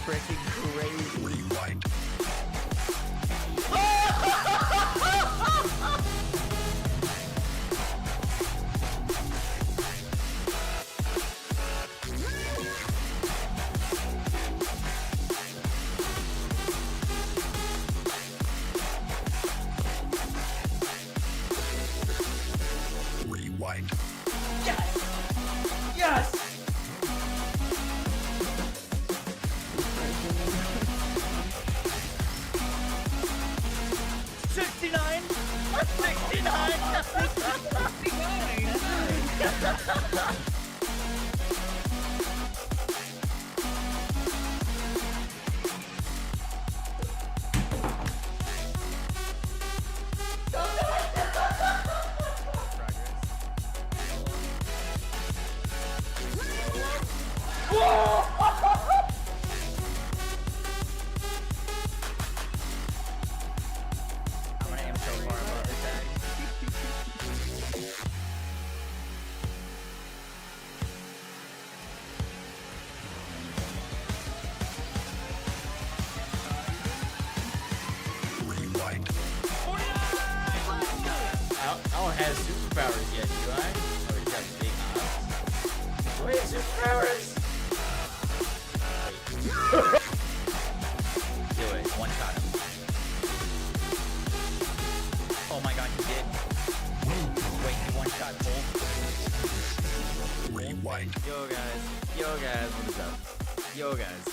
freaking crazy. Rewind. Rewind. Yes! Yes! $69! I'm gonna aim so far above the tag. Rewind. I don't have superpowers yet, do I? Oh, he's got big eyes. Wait, superpowers! Wait. Do it. One shot him. Oh my god, he did. Wait, he one shot Cole. Rewind. Yo guys, what is up? Yo guys,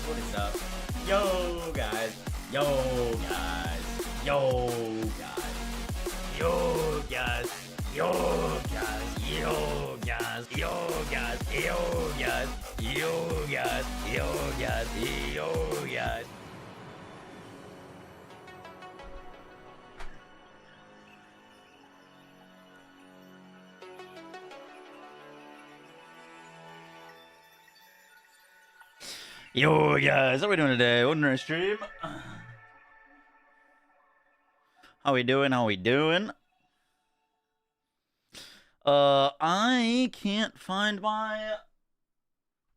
what is up? Yo guys, yo guys. Yo guys, how we doing today? Welcome to our stream. How we doing? I can't find my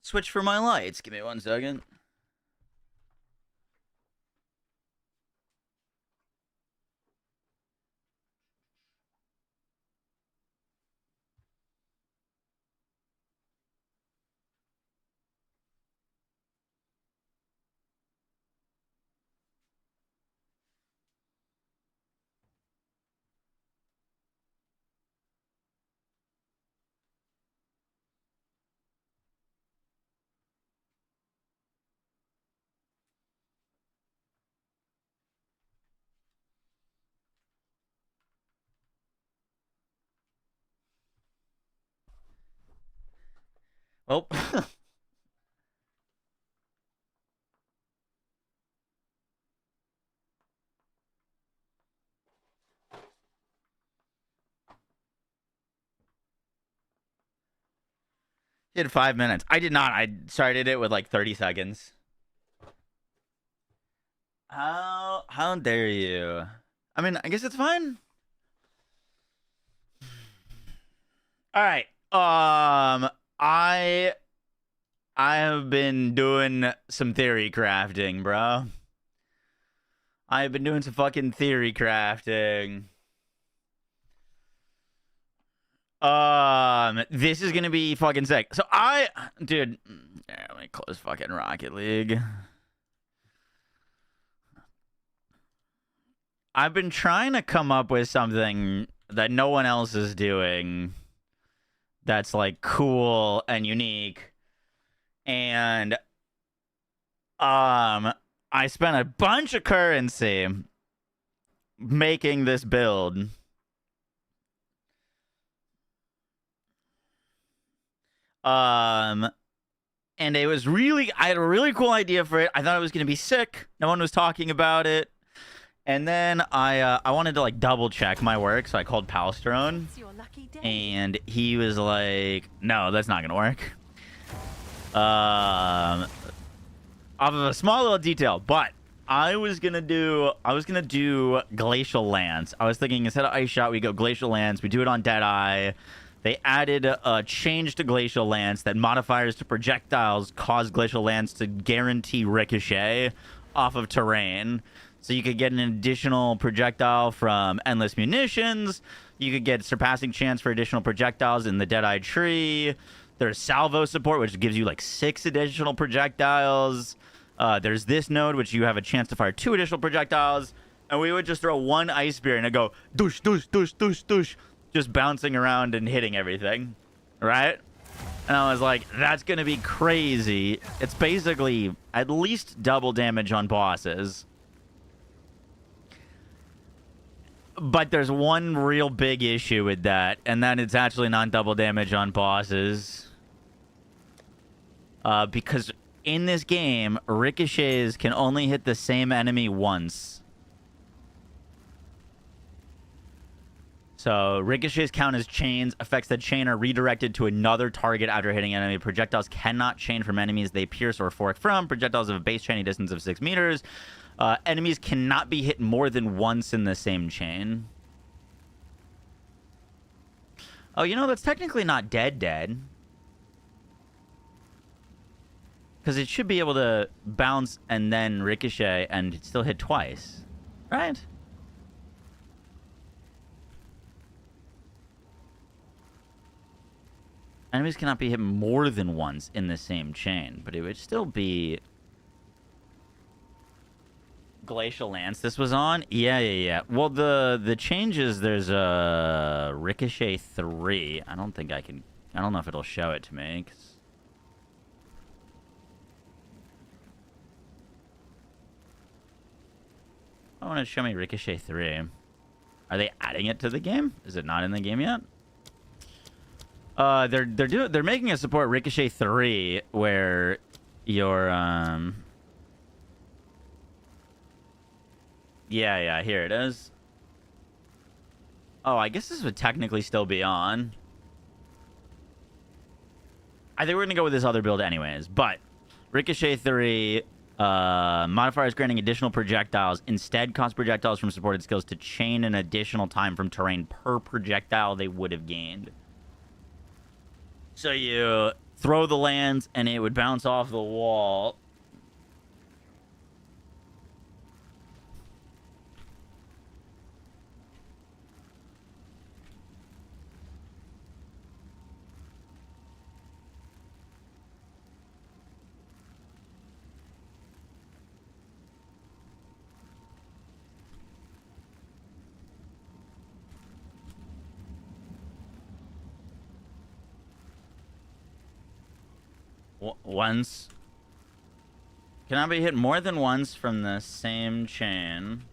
switch for my lights. Give me 1 second. Oh. You had 5 minutes. I did not. I started it with like 30 seconds. How dare you? I mean, I guess it's fine. All right. I have been doing some theory crafting, bro. I've been doing some fucking theory crafting. This is gonna be fucking sick. So dude, yeah, let me close fucking Rocket League. I've been trying to come up with something that no one else is doing that's like cool and unique. And I spent a bunch of currency making this build. And it was really, I had a really cool idea for it. I thought it was going to be sick. No one was talking about it. And then I wanted to like double check my work, so I called Palstrone, and he was like, "No, that's not gonna work." Off of a small little detail, but I was gonna do glacial lands. I was thinking instead of ice shot, we go glacial lands. We do it on Deadeye. They added a change to Glacial Lance that modifiers to projectiles cause Glacial Lance to guarantee ricochet off of terrain. So you could get an additional projectile from Endless Munitions. You could get surpassing chance for additional projectiles in the Deadeye Tree. There's salvo support, which gives you like 6 additional projectiles. There's this node, which you have a chance to fire 2 additional projectiles. And we would just throw 1 Ice Spear and it'd go douche, douche, douche, douche, douche, just bouncing around and hitting everything, right? And I was like, that's going to be crazy. It's basically at least double damage on bosses. But there's one real big issue with that, and that it's actually not double damage on bosses. Because in this game, ricochets can only hit the same enemy once. So ricochets count as chains. Effects that chain are redirected to another target after hitting an enemy. Projectiles cannot chain from enemies they pierce or fork from. Projectiles have a base chaining distance of 6 meters. Enemies cannot be hit more than once in the same chain. Oh, you know, that's technically not dead. Because it should be able to bounce and then ricochet and still hit twice. Right? Enemies cannot be hit more than once in the same chain, but it would still be... Glacial Lance this was on? Yeah. Well, the changes, there's a Ricochet 3. I don't think I can... I don't know if it'll show it to me, 'cause... I want to show me Ricochet 3. Are they adding it to the game? Is it not in the game yet? They're making a support Ricochet 3 where your yeah, here it is. Oh, I guess this would technically still be on. I think we're gonna go with this other build anyways, but Ricochet 3 modifiers granting additional projectiles instead cause projectiles from supported skills to chain an additional time from terrain per projectile they would have gained. So you throw the lance and it would bounce off the wall. Once. Cannot be hit more than once from the same chain.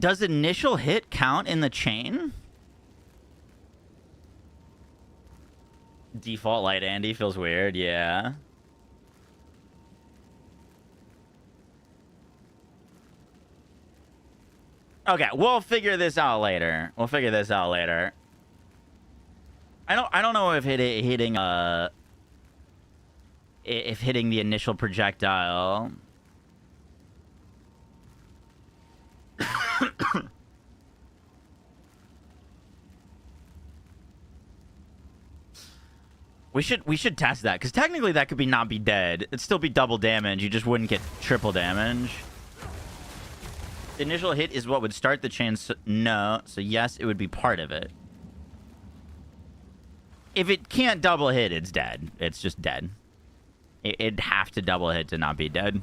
Does initial hit count in the chain? Default light Andy feels weird, yeah. Okay, we'll figure this out later. I don't know if hitting the initial projectile. We should test that, because technically that could not be dead. It'd still be double damage. You just wouldn't get triple damage. The initial hit is what would start the chain. So, no. So yes, it would be part of it. If it can't double hit, it's dead. It's just dead. It'd have to double hit to not be dead.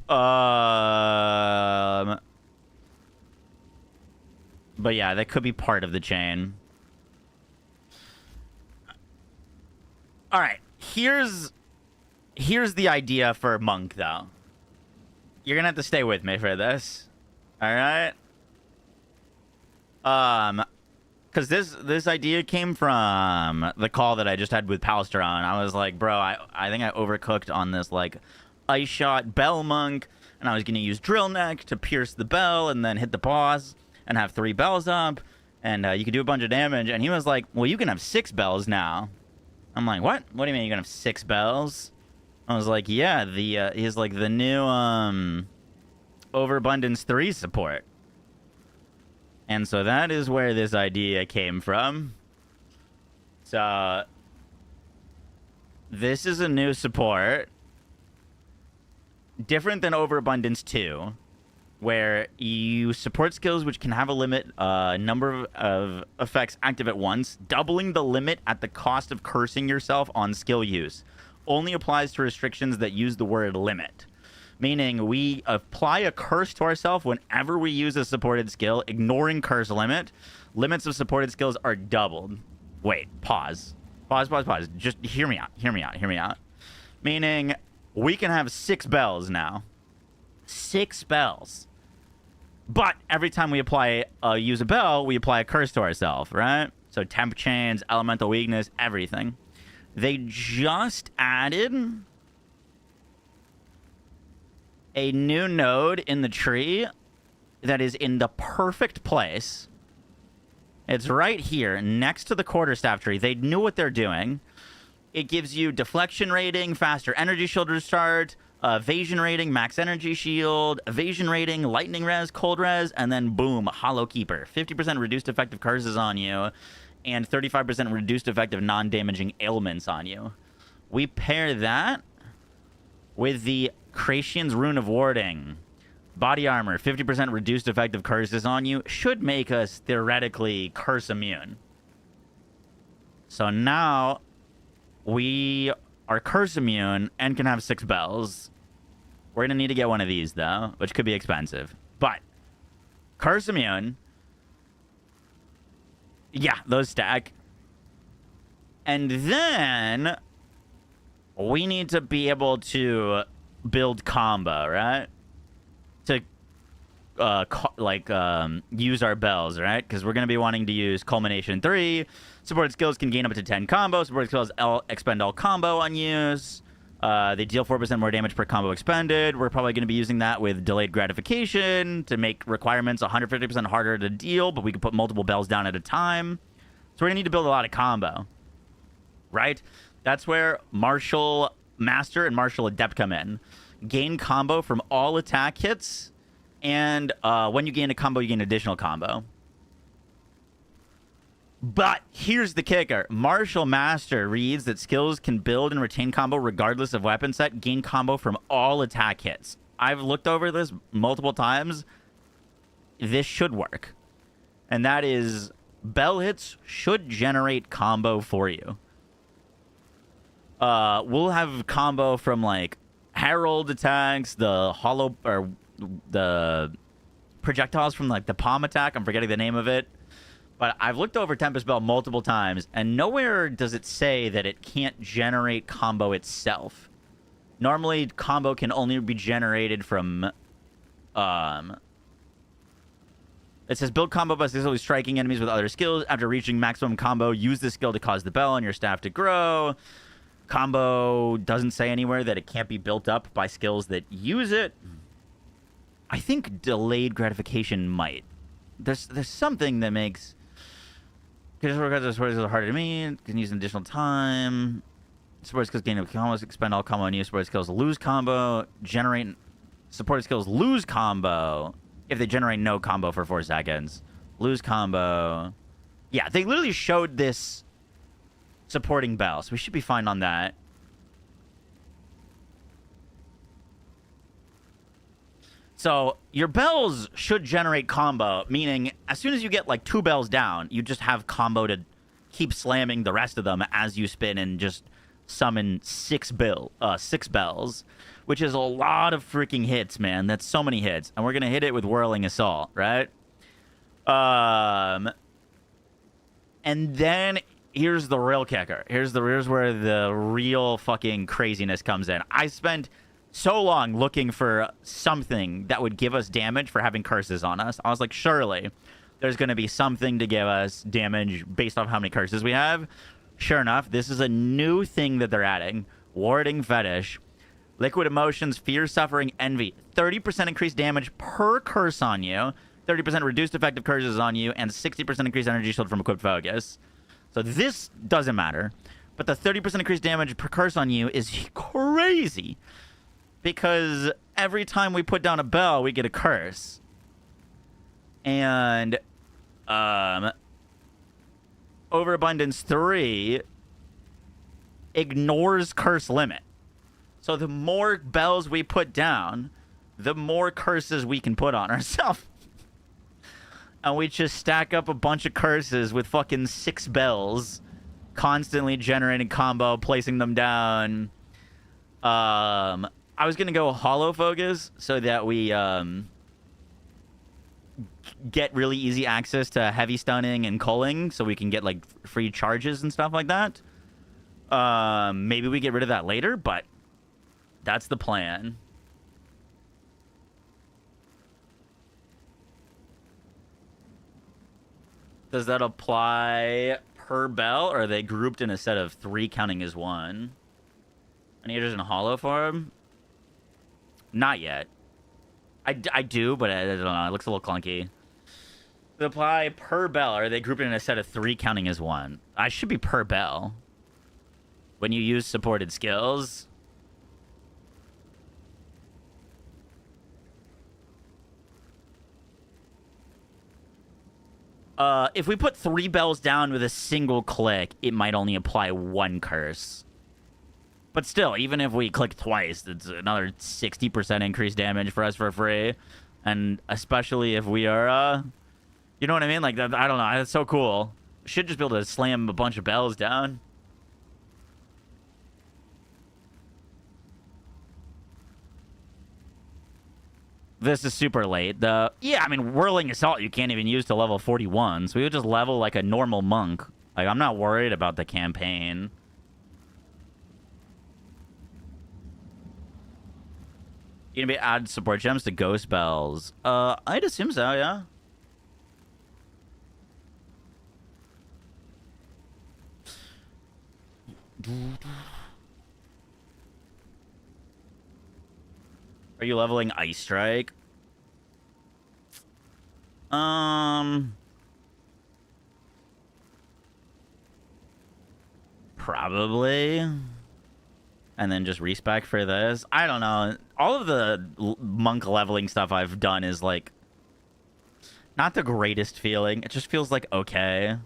But yeah, that could be part of the chain. All right, here's the idea for Monk, though. you're gonna have to stay with me for this. All right. Because this idea came from the call that I just had with Palsteron. I was like, bro, I think I overcooked on this like ice shot bell monk, and I was gonna use drill neck to pierce the bell and then hit the boss and have 3 bells up, and you could do a bunch of damage. And he was like, well, you can have 6 bells now. I'm like, what? What do you mean you can have 6 bells? I was like, yeah, he's like the new Overabundance 3 support. And so that is where this idea came from. So this is a new support. Different than Overabundance 2, where you support skills which can have a limit number of effects active at once. Doubling the limit at the cost of cursing yourself on skill use. Only applies to restrictions that use the word limit. Meaning we apply a curse to ourselves whenever we use a supported skill, ignoring curse limit. Limits of supported skills are doubled. Wait, pause. Pause. Just hear me out. Meaning we can have 6 bells now. 6 bells. But every time we use a bell, we apply a curse to ourselves, right? So temp chains, elemental weakness, everything. They just added a new node in the tree that is in the perfect place. It's right here next to the quarterstaff tree. They knew what they're doing. It gives you deflection rating, faster energy shield restart, evasion rating, max energy shield, evasion rating, lightning res, cold res, and then boom, hollow keeper. 50% reduced effective curses on you and 35% reduced effective non-damaging ailments on you. We pair that with the Cratian's Rune of Warding. Body armor, 50% reduced effective curses on you. Should make us theoretically curse immune. So now we are curse immune and can have 6 bells. We're going to need to get one of these, though, which could be expensive. But curse immune. Yeah, those stack. And then we need to be able to build combo, right? To use our bells, right? Because we're going to be wanting to use Culmination 3. Supported skills can gain up to 10 combos. Supported skills expend all combo on use. They deal 4% more damage per combo expended. We're probably going to be using that with delayed gratification to make requirements 150% harder to deal, but we can put multiple bells down at a time. So we're going to need to build a lot of combo, right? That's where Martial Master and Martial Adept come in. Gain combo from all attack hits, and when you gain a combo, you gain additional combo. But here's the kicker. Martial Master reads that skills can build and retain combo regardless of weapon set. Gain combo from all attack hits. I've looked over this multiple times. This should work. And that is, bell hits should generate combo for you. We'll have combo from like Herald attacks, the hollow or the projectiles from like the palm attack. I'm forgetting the name of it. But I've looked over Tempest Bell multiple times, and nowhere does it say that it can't generate combo itself. Normally, combo can only be generated from... It says, build combo by successfully striking enemies with other skills. After reaching maximum combo, use this skill to cause the bell on your staff to grow. Combo doesn't say anywhere that it can't be built up by skills that use it. I think delayed gratification might. There's something that makes... Because are harder to me. Can use an additional time. Support skills gain combos, expend all combo, and use support skills lose combo. Generate supported skills lose combo if they generate no combo for 4 seconds. Lose combo. Yeah, they literally showed this supporting bell, so we should be fine on that. So your bells should generate combo, meaning as soon as you get like 2 bells down, you just have combo to keep slamming the rest of them as you spin and just summon 6 bells, which is a lot of freaking hits, man. That's so many hits. And we're going to hit it with Whirling Assault, right? And then here's the real kicker. Here's where the real fucking craziness comes in. I spent so long looking for something that would give us damage for having curses on us. I was like, surely there's going to be something to give us damage based off how many curses we have. Sure enough, this is a new thing that they're adding. Warding Fetish. Liquid Emotions, Fear, Suffering, Envy. 30% increased damage per curse on you. 30% reduced effective curses on you. And 60% increased energy shield from equipped focus. So this doesn't matter. But the 30% increased damage per curse on you is crazy. Because every time we put down a bell, we get a curse. And Overabundance 3 ignores curse limit. So the more bells we put down, the more curses we can put on ourselves. And we just stack up a bunch of curses with fucking 6 bells, constantly generating combo, placing them down. I was going to go hollow focus so that we get really easy access to heavy stunning and culling so we can get like free charges and stuff like that. Maybe we get rid of that later, but that's the plan. Does that apply per bell, or are they grouped in a set of 3 counting as 1? Any others in hollow form? Not yet. I do, but I don't know. It looks a little clunky. They apply per bell, or are they grouped in a set of 3 counting as 1? I should be per bell. When you use supported skills. If we put 3 bells down with a single click, it might only apply 1 curse. But still, even if we click twice, it's another 60% increased damage for us for free. And especially if we are, you know what I mean? Like, I don't know. That's so cool. Should just be able to slam a bunch of bells down. This is super late. Yeah, I mean, Whirling Assault you can't even use to level 41. So we would just level like a normal monk. Like, I'm not worried about the campaign. You gonna be add support gems to ghost bells? I'd assume so, yeah. Are you leveling Ice Strike? Probably. And then just respec for this. I don't know. All of the monk leveling stuff I've done is like not the greatest feeling. It just feels like okay.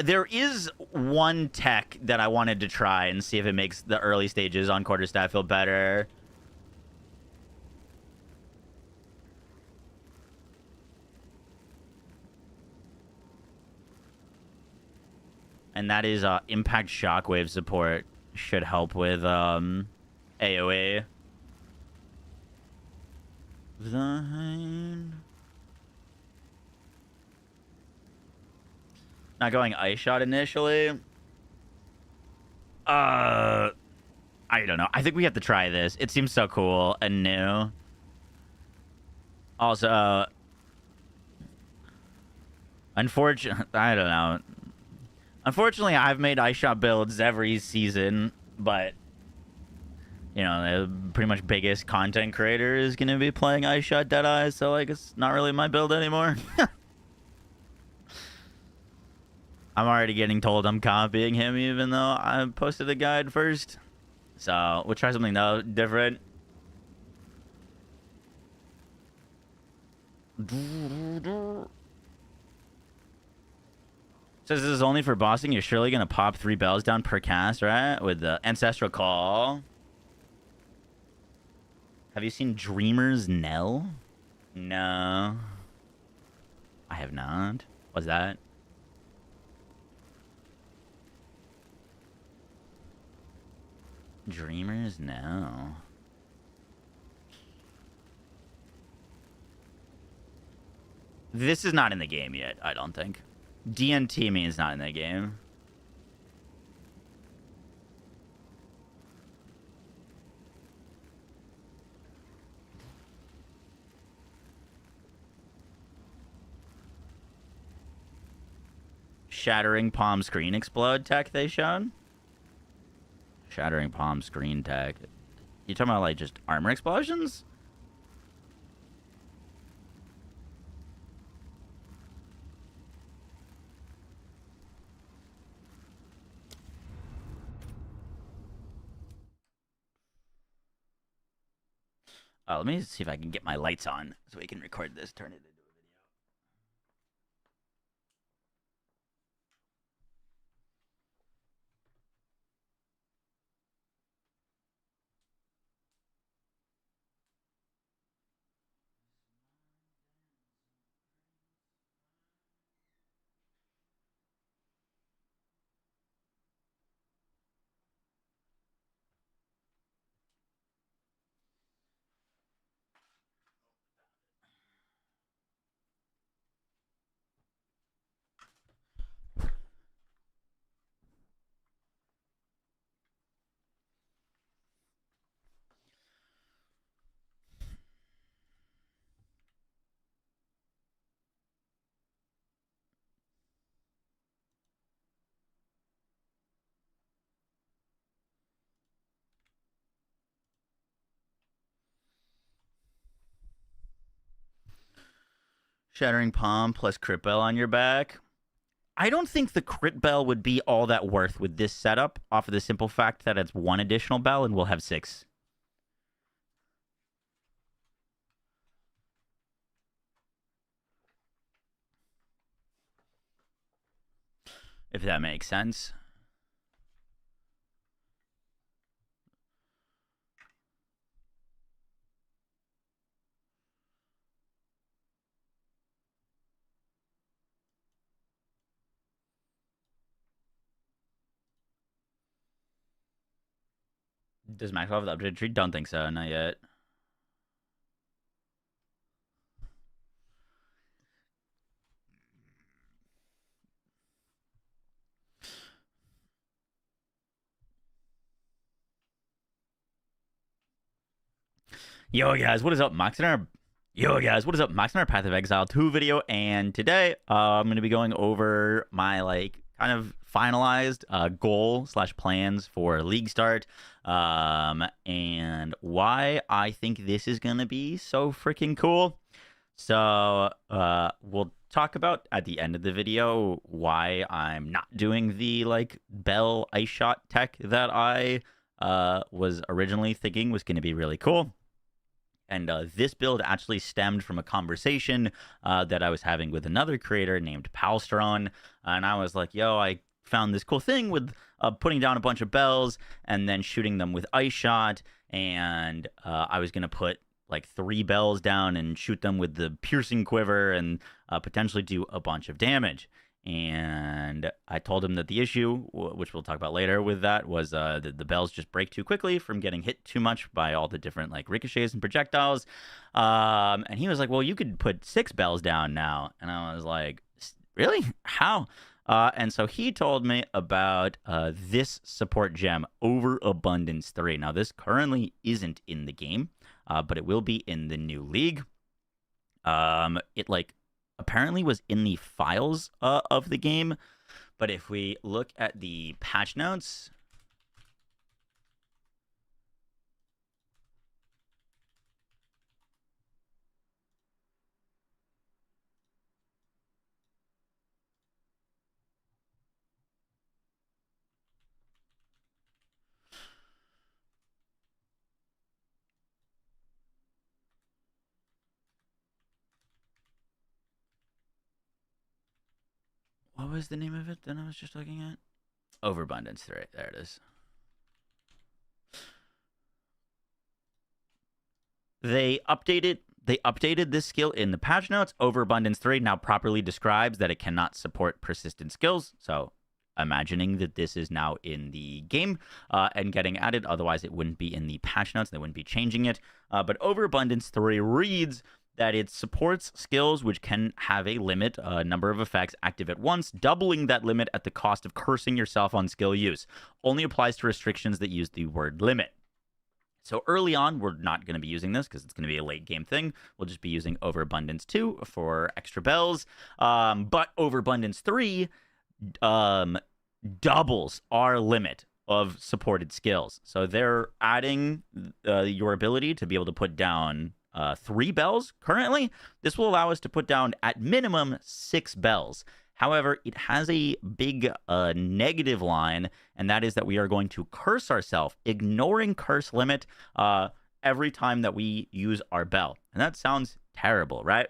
There is one tech that I wanted to try and see if it makes the early stages on quarterstaff feel better. And that is impact shockwave support. Should help with AoE. Not going ice shot initially. I don't know. I think we have to try this. It seems so cool and new. Also, unfortunately, I don't know. Unfortunately, I've made ice shot builds every season, but you know, the pretty much biggest content creator is going to be playing ice shot Deadeye, so like it's not really my build anymore. I'm already getting told I'm copying him, even though I posted a guide first. So we'll try something though different. Says this is only for bossing. You're surely gonna pop 3 bells down per cast, right? With the Ancestral Call. Have you seen Dreamer's Knell? No. I have not. What's that? Dreamers? No. This is not in the game yet, I don't think. DNT means not in the game. Shattering Palm Screen Explode tech they showed? Shattering Palm Screen tech. You talking about, like, just armor explosions? Let me see if I can get my lights on so we can record this, turn it into a video. Shattering Palm plus Crit Bell on your back. I don't think the Crit Bell would be all that worth with this setup, off of the simple fact that it's one additional bell and we'll have 6. If that makes sense. Does Maxwell have the updated tree? Don't think so. Not yet. Yo, guys, what is up? Max in our... Yo, guys, what is up? Max in our Path of Exile 2 video, and today I'm going to be going over my, like, kind of finalized goal / plans for League Start, and why I think this is going to be so freaking cool. So we'll talk about at the end of the video why I'm not doing the, like, Bell Ice Shot tech that I was originally thinking was going to be really cool. And this build actually stemmed from a conversation that I was having with another creator named Palstron. And I was like, yo, I found this cool thing with putting down a bunch of bells and then shooting them with Ice Shot. And I was going to put like 3 bells down and shoot them with the piercing quiver and potentially do a bunch of damage. And I told him that the issue, which we'll talk about later with that, was the bells just break too quickly from getting hit too much by all the different, like, ricochets and projectiles. And he was like, well, you could put 6 bells down now. And I was like, really? How? And so he told me about this support gem, Overabundance 3. Now, this currently isn't in the game, but it will be in the new league. It, like, apparently was in the files of the game, but if we look at the patch notes, what was the name of it that I was just looking at? Overabundance 3. There it is. They updated this skill in the patch notes. Overabundance 3 now properly describes that it cannot support persistent skills. So imagining that this is now in the game and getting added. Otherwise, it wouldn't be in the patch notes. They wouldn't be changing it. But Overabundance 3 reads that it supports skills which can have a limit, a number of effects active at once, doubling that limit at the cost of cursing yourself on skill use. Only applies to restrictions that use the word limit. So early on, we're not going to be using this because it's going to be a late game thing. We'll just be using Overabundance 2 for extra bells. But Overabundance 3 um, doubles our limit of supported skills. So they're adding your ability to be able to put down 3 bells currently. This will allow us to put down at minimum 6 bells. However, it has a big negative line, and that is that we are going to curse ourselves, ignoring curse limit every time that we use our bell. And that sounds terrible, right?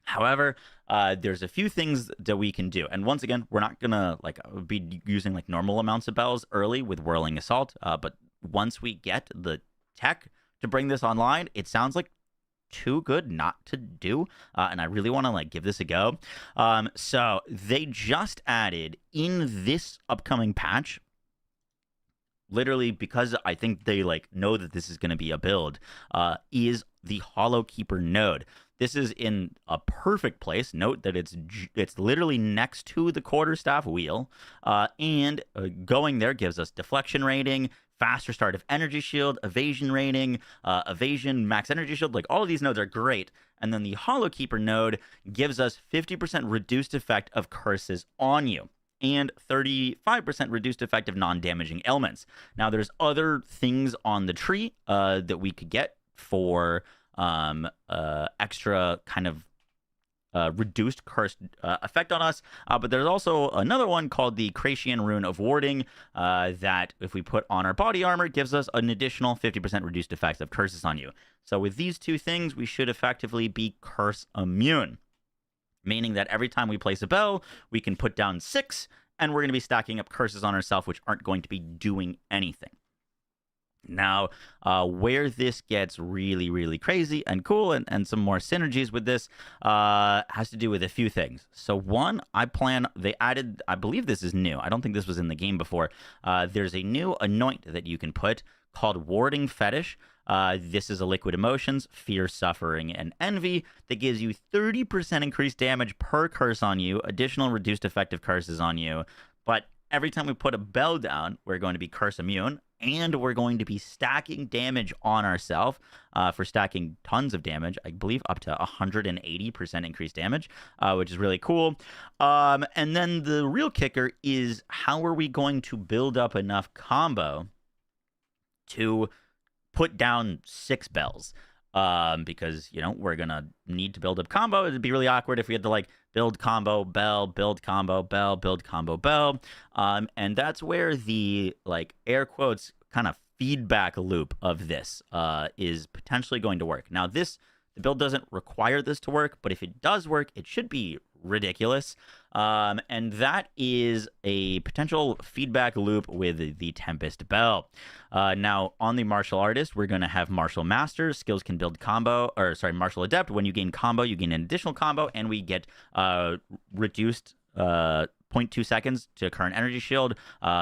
However, there's a few things that we can do. And once again, we're not going to be using normal amounts of bells early with Whirling Assault. But once we get the tech to bring this online, it sounds like too good not to do. And I really want to give this a go. So they just added in this upcoming patch, literally because I think they know that this is going to be a build, is the Hollow Keeper node. This is in a perfect place. Note that it's literally next to the quarterstaff wheel, and going there gives us deflection rating, faster start of energy shield, evasion rating, evasion, max energy shield. All of these nodes are great. And then the Hollow Keeper node gives us 50% reduced effect of curses on you, and 35% reduced effect of non-damaging elements. Now, there's other things on the tree that we could get for extra kind of reduced curse effect on us. But there's also another one called the Kracian Rune of Warding that, if we put on our body armor, gives us an additional 50% reduced effects of curses on you. So with these two things, we should effectively be curse immune, meaning that every time we place a bell, we can put down 6, and we're going to be stacking up curses on ourselves, which aren't going to be doing anything. Now, where this gets really, really crazy and cool, and some more synergies with this, has to do with a few things. So one, they added, I believe this is new. I don't think this was in the game before. There's a new anoint that you can put called Warding Fetish. This is a liquid emotions, fear, suffering, and envy that gives you 30% increased damage per curse on you, additional reduced effective curses on you. But every time we put a bell down, we're going to be curse immune, and we're going to be stacking damage on ourselves for stacking tons of damage. I believe up to 180% increased damage, which is really cool. And then the real kicker is, how are we going to build up enough combo to put down 6 bells? Because, we're going to need to build up combo. It'd be really awkward if we had to build combo, bell, build combo, bell, build combo, bell. And that's where the air quotes kind of feedback loop of this is potentially going to work. Now, the build doesn't require this to work, but if it does work, it should be ridiculous. And that is a potential feedback loop with the Tempest Bell. Now, on the Martial Artist, we're going to have Martial Master. Skills can build Martial Adept. When you gain combo, you gain an additional combo, and we get reduced 0.2 seconds to current energy shield,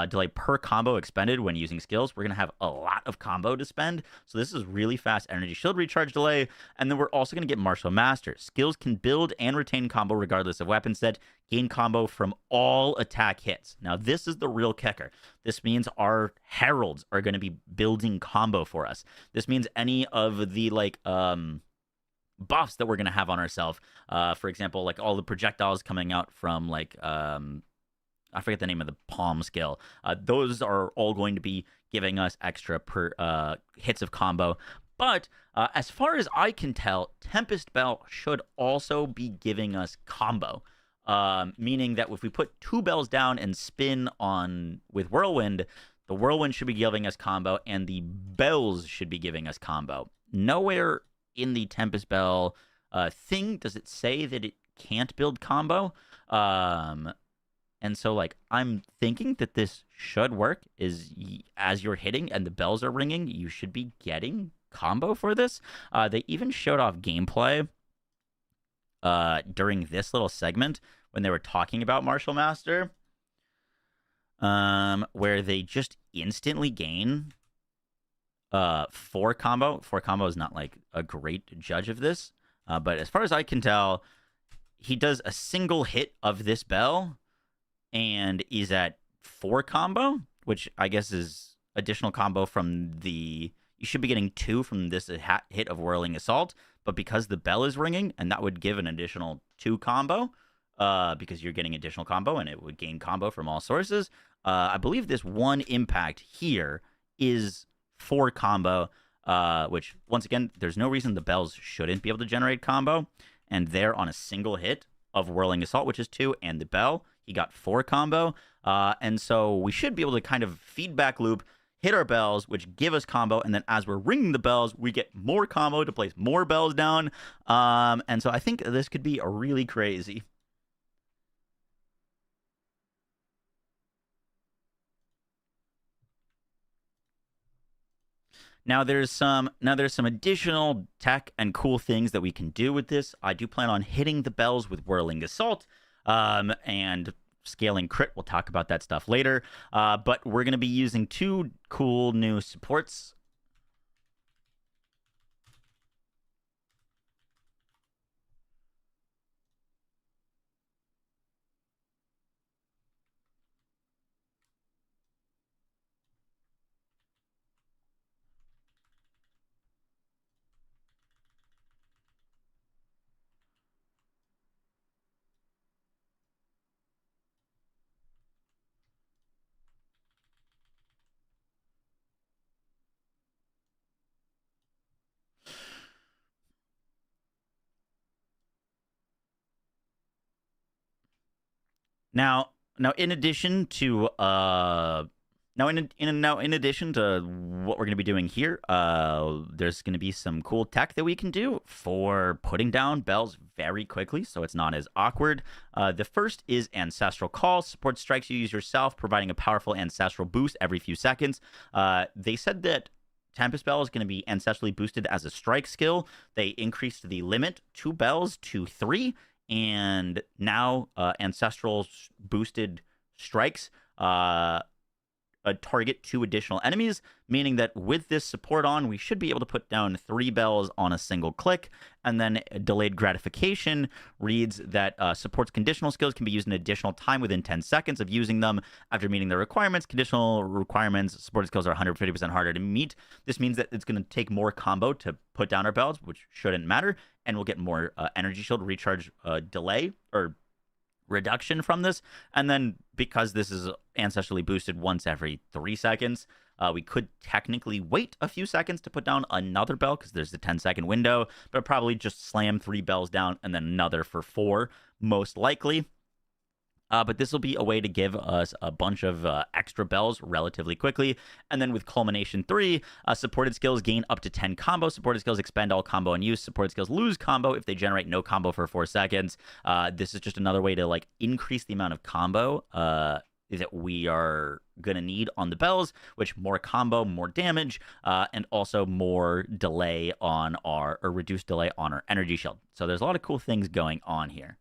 delay per combo expended when using skills. We're going to have a lot of combo to spend, so this is really fast energy shield recharge delay. And then we're also going to get Martial Master. Skills can build and retain combo regardless of weapon set, gain combo from all attack hits. Now, this is the real kicker. This means our heralds are going to be building combo for us. This means any of the buffs that we're going to have on ourselves, for example, all the projectiles coming out from I forget the name of the palm skill, those are all going to be giving us extra hits of combo. But as far as I can tell, Tempest Bell should also be giving us combo, meaning that if we put 2 bells down and spin on with Whirlwind, the Whirlwind should be giving us combo, and the bells should be giving us combo. Nowhere in the Tempest Bell thing does it say that it can't build combo. And so I'm thinking that this should work, is as you're hitting and the bells are ringing, you should be getting combo for this. They even showed off gameplay during this little segment when they were talking about Martial Master, where they just instantly gain 4 combo. 4 combo is not a great judge of this, but as far as I can tell, he does a single hit of this bell and is at 4 combo, which I guess is additional combo from you should be getting 2 from this hit of Whirling Assault, but because the bell is ringing, and that would give an additional 2 combo, because you're getting additional combo, and it would gain combo from all sources. I believe this one impact here is 4 combo, which, once again, there's no reason the bells shouldn't be able to generate combo. And they're on a single hit of Whirling Assault, which is 2, and the bell, he got 4 combo. And so we should be able to kind of feedback loop, hit our bells, which give us combo, and then as we're ringing the bells, we get more combo to place more bells down. And so I think this could be really crazy. Now there's some additional tech and cool things that we can do with this. I do plan on hitting the bells with Whirling Assault, and scaling crit. We'll talk about that stuff later. But we're going to be using 2 cool new supports. Now, in addition to in addition to what we're going to be doing here, there's going to be some cool tech that we can do for putting down bells very quickly, so it's not as awkward. The first is Ancestral Call. Supports strikes you use yourself, providing a powerful ancestral boost every few seconds. They said that Tempest Bell is going to be ancestrally boosted as a strike skill. They increased the limit 2 bells to 3. And now ancestral boosted strikes target 2 additional enemies, meaning that with this support on, we should be able to put down 3 bells on a single click. And then delayed gratification reads that supports conditional skills can be used an additional time within 10 seconds of using them after meeting the requirements. Conditional requirements, supported skills are 150% harder to meet. This means that it's going to take more combo to put down our bells, which shouldn't matter, and we'll get more energy shield recharge delay or reduction from this. And then because this is ancestrally boosted once every 3 seconds, we could technically wait a few seconds to put down another bell because there's the 10-second window, but probably just slam 3 bells down and then another for 4, most likely. But this will be a way to give us a bunch of extra bells relatively quickly. And then with Culmination 3, supported skills gain up to 10 combo. Supported skills expend all combo in use. Supported skills lose combo if they generate no combo for 4 seconds. This is just another way to increase the amount of combo that we are going to need on the bells, which more combo, more damage, and also more delay on or reduced delay on our energy shield. So there's a lot of cool things going on here.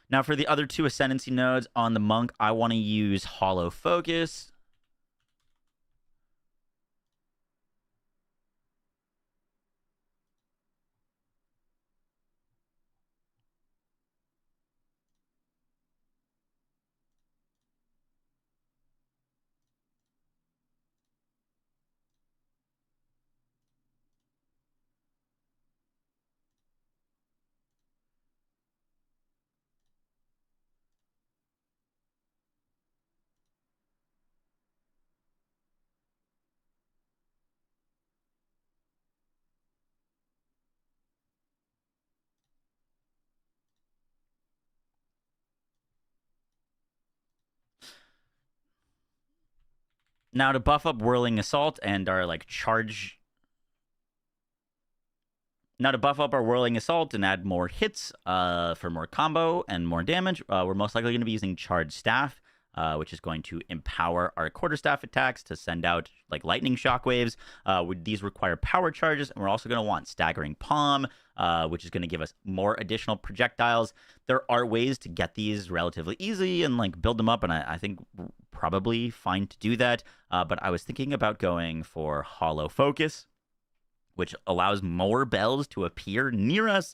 Now, for the other 2 Ascendancy nodes on the Monk, I want to use Hollow Focus. Now, to buff up Whirling Assault and our charge. Now, to buff up our Whirling Assault and add more hits for more combo and more damage, we're most likely going to be using Charge Staff, which is going to empower our quarterstaff attacks to send out lightning shockwaves. These require power charges, and we're also going to want Staggering Palm, which is going to give us more additional projectiles. There are ways to get these relatively easy and build them up, and I think probably fine to do that. But I was thinking about going for Hollow Focus, which allows more bells to appear near us,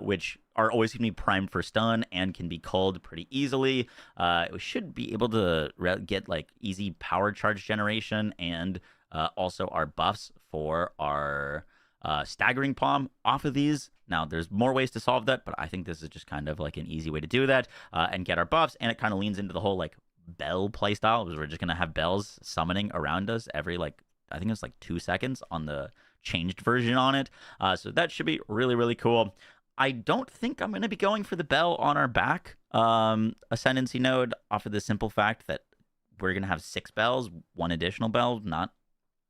which are always going to be primed for stun and can be culled pretty easily. We should be able to get like easy power charge generation and also our buffs for our staggering palm off of these. Now, there's more ways to solve that, but I think this is just kind of like an easy way to do that and get our buffs. And it kind of leans into the whole like bell playstyle, because we're just going to have bells summoning around us every like, I think it's like 2 seconds on the changed version on it. So that should be really, really cool. I don't think I'm going to be going for the bell on our back ascendancy node off of the simple fact that we're going to have 6 bells, 1 additional bell, not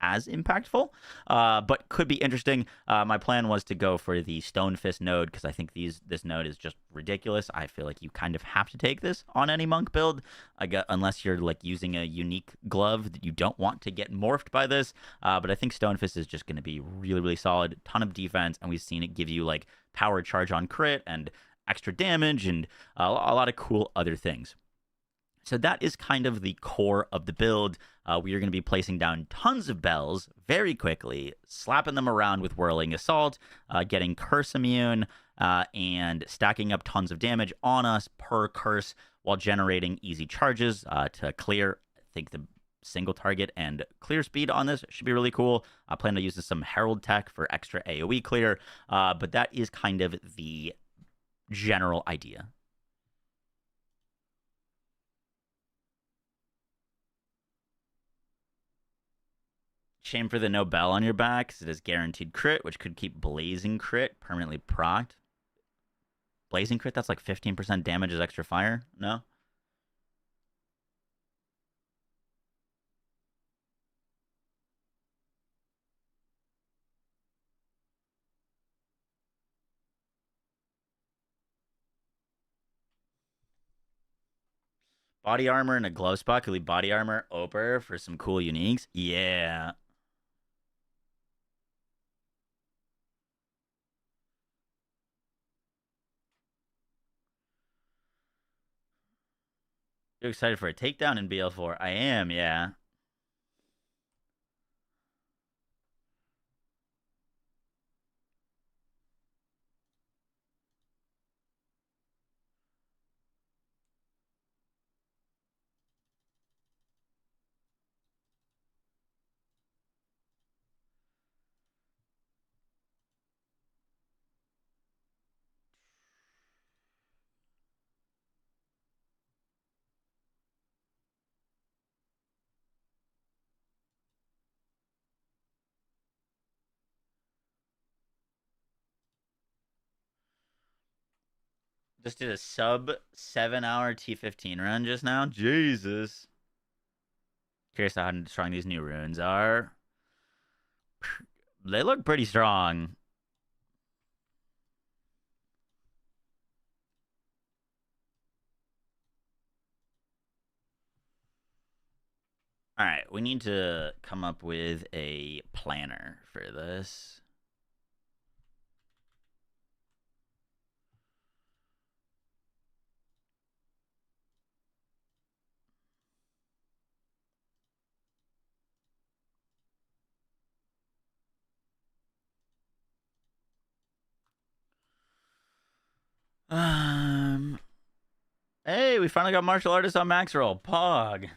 as impactful, but could be interesting. My plan was to go for the Stone Fist node because I think this node is just ridiculous. I feel like you kind of have to take this on any monk build, unless you're like using a unique glove that you don't want to get morphed by this. But I think Stone Fist is just going to be really, really solid. Ton of defense, and we've seen it give you like power charge on crit and extra damage and a lot of cool other things. So that is kind of the core of the build. We are going to be placing down tons of bells very quickly, slapping them around with Whirling Assault, getting curse immune, and stacking up tons of damage on us per curse while generating easy charges to clear. I think the single target and clear speed on this should be really cool. I plan to use some Herald tech for extra AoE clear, but that is kind of the general idea. Shame for the no bell on your back, because it is guaranteed crit, which could keep Blazing Crit permanently procced. Blazing Crit, that's like 15% damage as extra fire? No? Body armor and a glow spot could leave body armor open for some cool uniques. Yeah. You excited for a takedown in BL4? I am, yeah. Just did a sub 7-hour T15 run just now. Jesus. Curious how strong these new runes are. They look pretty strong. All right, we need to come up with a planner for this. Hey, we finally got martial artist on max roll. Pog.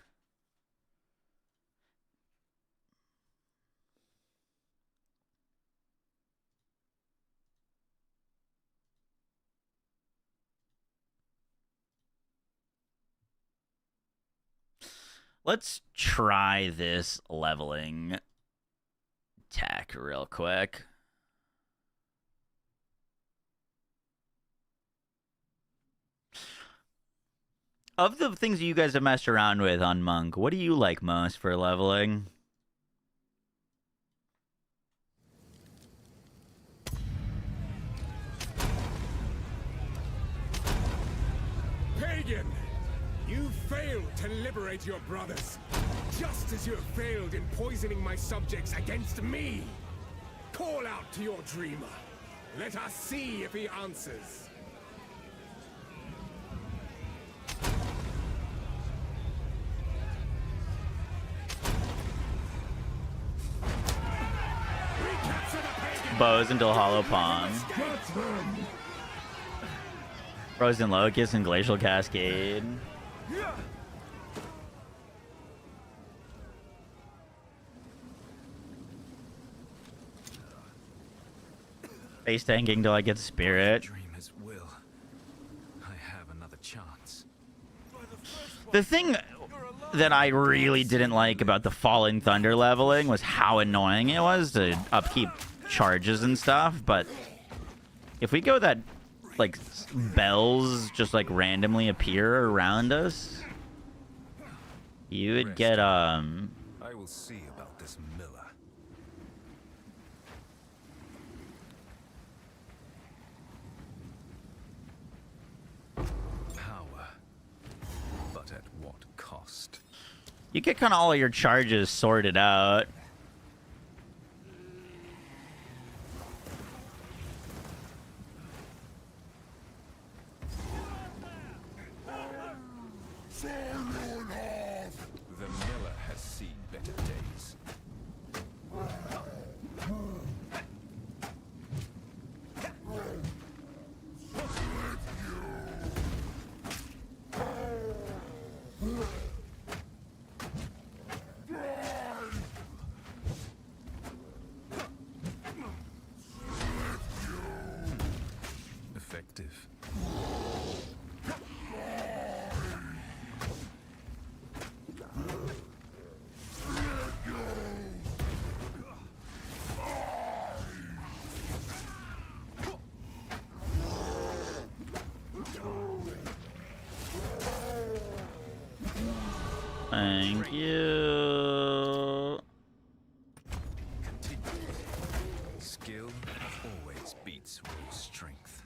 Let's try this leveling tech real quick. Of the things you guys have messed around with on Monk, what do you like most for leveling? Pagan! You failed to liberate your brothers, just as you have failed in poisoning my subjects against me. Call out to your dreamer. Let us see if he answers. Bows until hollow palm. Frozen Locust and Glacial Cascade. Face tanking till I get Spirit. Dreamers will. I have another chance. The thing that I really didn't like about the Falling Thunder leveling was how annoying it was to upkeep charges and stuff, but if we go that, like, bells just, like, randomly appear around us, you would get, I will see about this miller. Power, but at what cost? you get kind of all your charges sorted out. The miller has seen better days. Effective. Thank you. Continue. Skill always beats raw strength.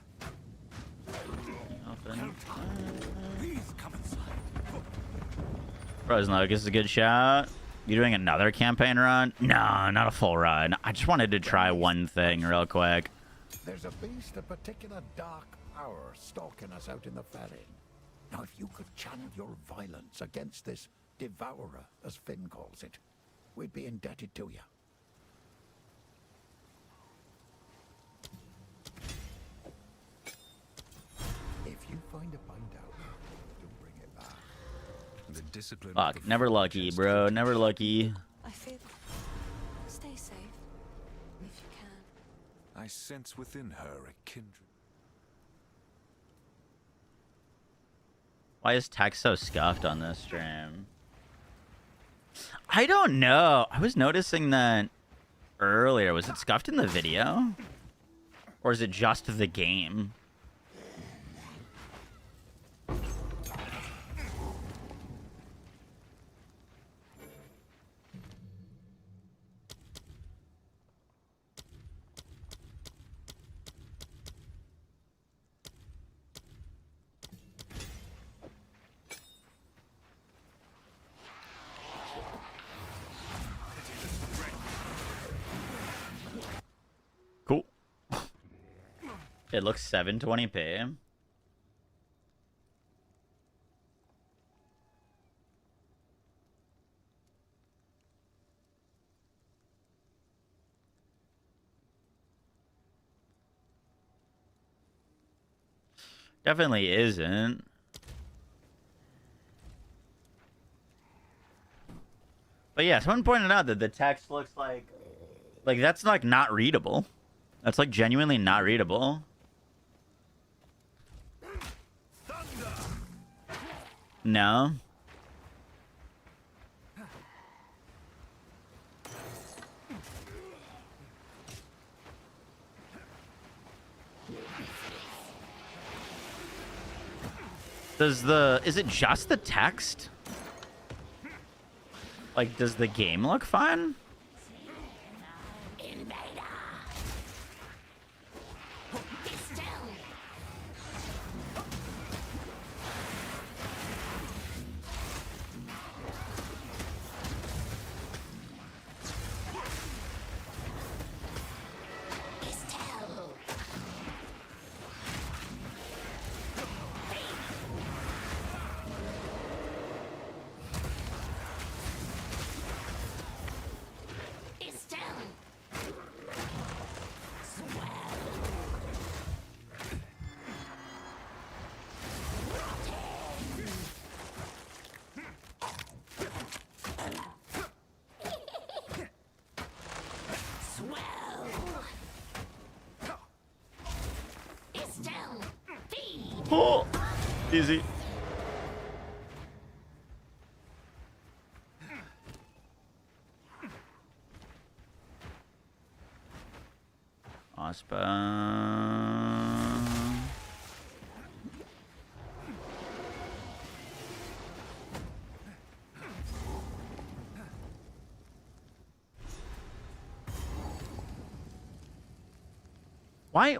Please come inside. Frozen Locust is a good shout. You doing another campaign run? No, not a full run. I just wanted to try one thing real quick. There's a beast of particular dark power stalking us out in the valley. Now, if you could channel your violence against this devourer, as Finn calls it, we'd be indebted to you. If you find a bind out, don't bring it back. The discipline. Fuck, never lucky, bro. Never lucky. I feel. Stay safe, if you can. I sense within her a kindred. Why is text so scuffed on this stream? I don't know. I was noticing that earlier. Was it scuffed in the video? Or is it just the game? Cool. It looks 720p. Definitely isn't. But yeah, someone pointed out that the text looks like that's like not readable. That's like genuinely not readable. No. Is it just the text? Like, does the game look fine? Easy. Ospa.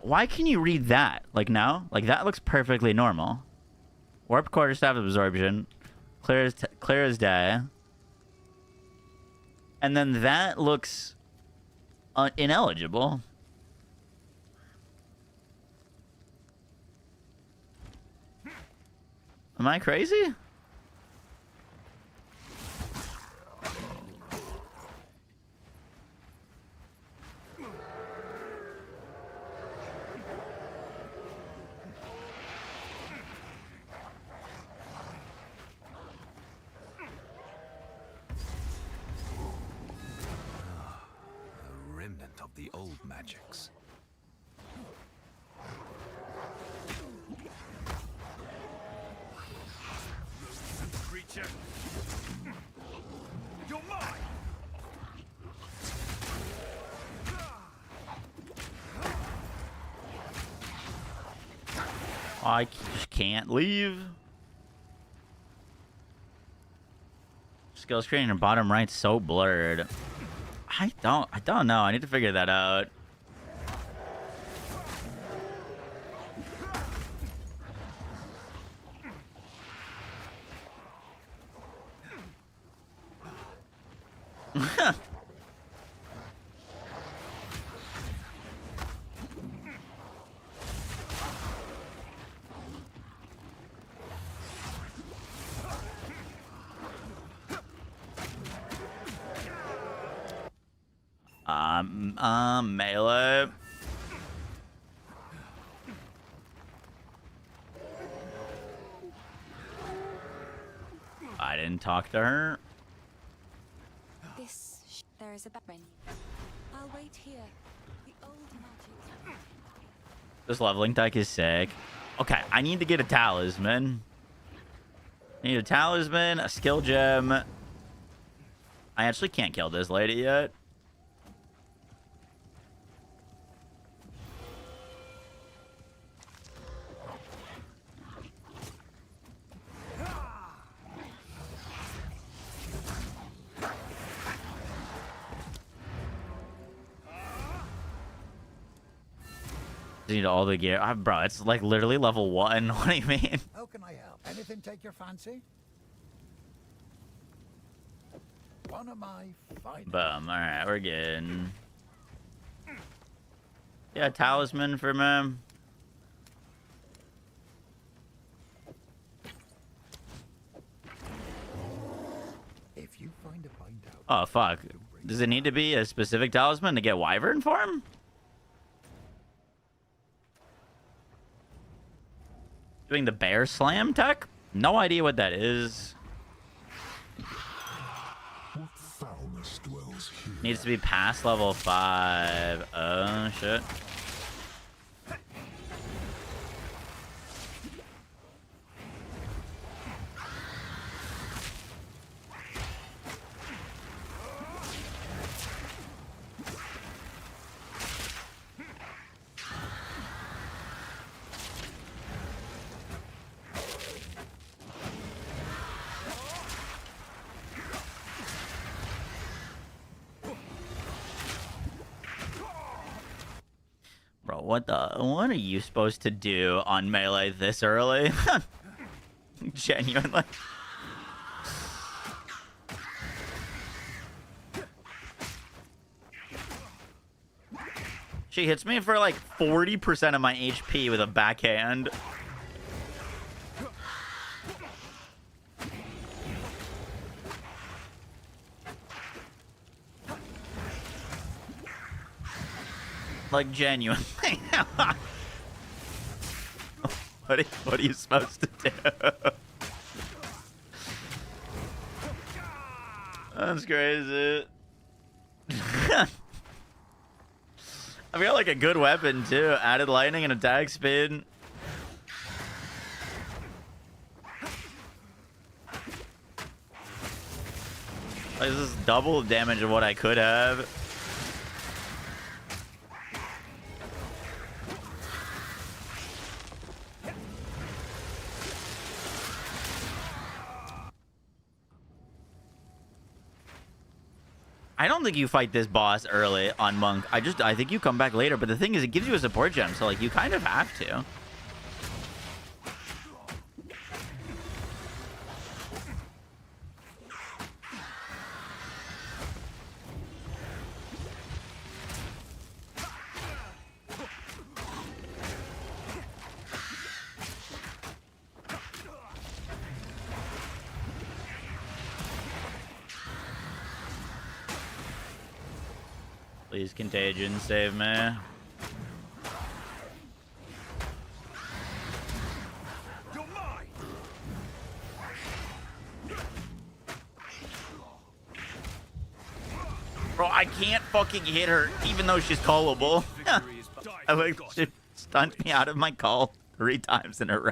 Why can you read that? Like now? Like that looks perfectly normal. Warp quarterstaff absorption. Clear as day. And then that looks ineligible. Am I crazy? A remnant of the old magics. Creature. You're mine. I just can't leave. Skill screen in the bottom right so blurred. I don't know. I need to figure that out. Melee. I didn't talk to her. There is a back menu. I'll wait here. The old magic. This leveling deck is sick. Okay, I need to get a talisman. I need a talisman, a skill gem. I actually can't kill this lady yet. Need all the gear. Bro, it's like literally level 1. What do you mean? How can I help? Anything take your fancy? One of my finest. Boom. Alright, we're good. Yeah, talisman for me. If you find a bind out. Oh, fuck. Does it need to be a specific talisman to get wyvern form? Doing the bear slam tech? No idea what that is. What foulness dwells here? Needs to be past level 5. Oh, shit. Bro, what are you supposed to do on melee this early? Genuinely. She hits me for like 40% of my HP with a backhand. Like, genuinely. What are you supposed to do? That's crazy. I've got like a good weapon too. Added lightning and attack speed. Like, this is double damage of what I could have. I don't think you fight this boss early on Monk. I think you come back later. But the thing is, it gives you a support gem, so like you kind of have to. Please, Contagion, save me. Bro, I can't fucking hit her, even though she's callable. I like she stunned me out of my call 3 times in a row.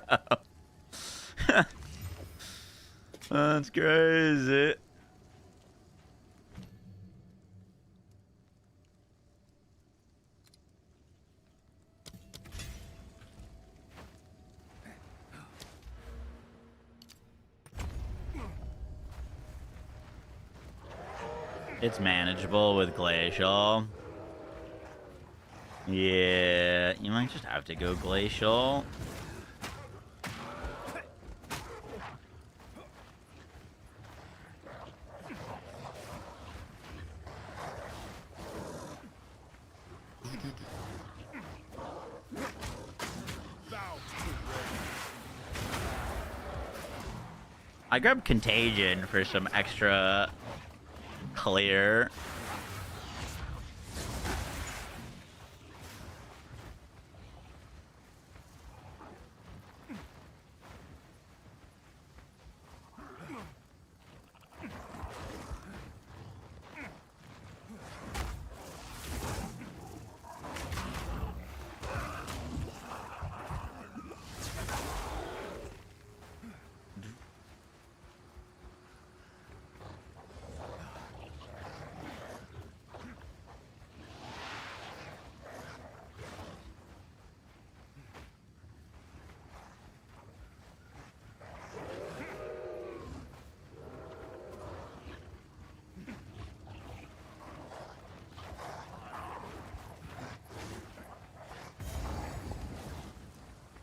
That's crazy. It's manageable with Glacial. Yeah, you might just have to go Glacial. I grabbed Contagion for some extra clear.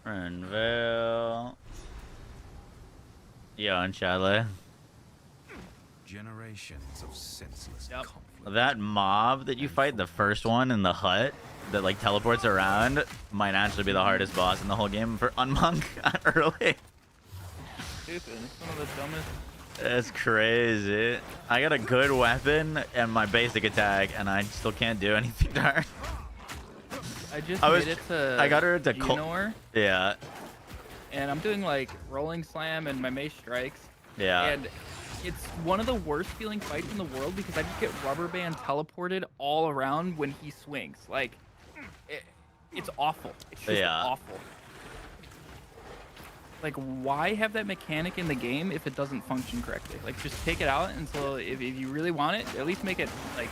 Renville. Yo, and Chalet. Generations of senseless conflict. That mob that you fight, the first one in the hut that like teleports around, might actually be the hardest boss in the whole game for Unmonk early. Stupid. It's one of the dumbest. That's crazy. I got a good weapon and my basic attack, and I still can't do anything to her. I got her to Ignore, yeah. and I'm doing like rolling slam and my mace strikes. Yeah. And it's one of the worst feeling fights in the world because I just get rubber band teleported all around when he swings. Like, it's awful. It's just awful. Like, why have that mechanic in the game if it doesn't function correctly? Like, just take it out until if you really want it, at least make it like.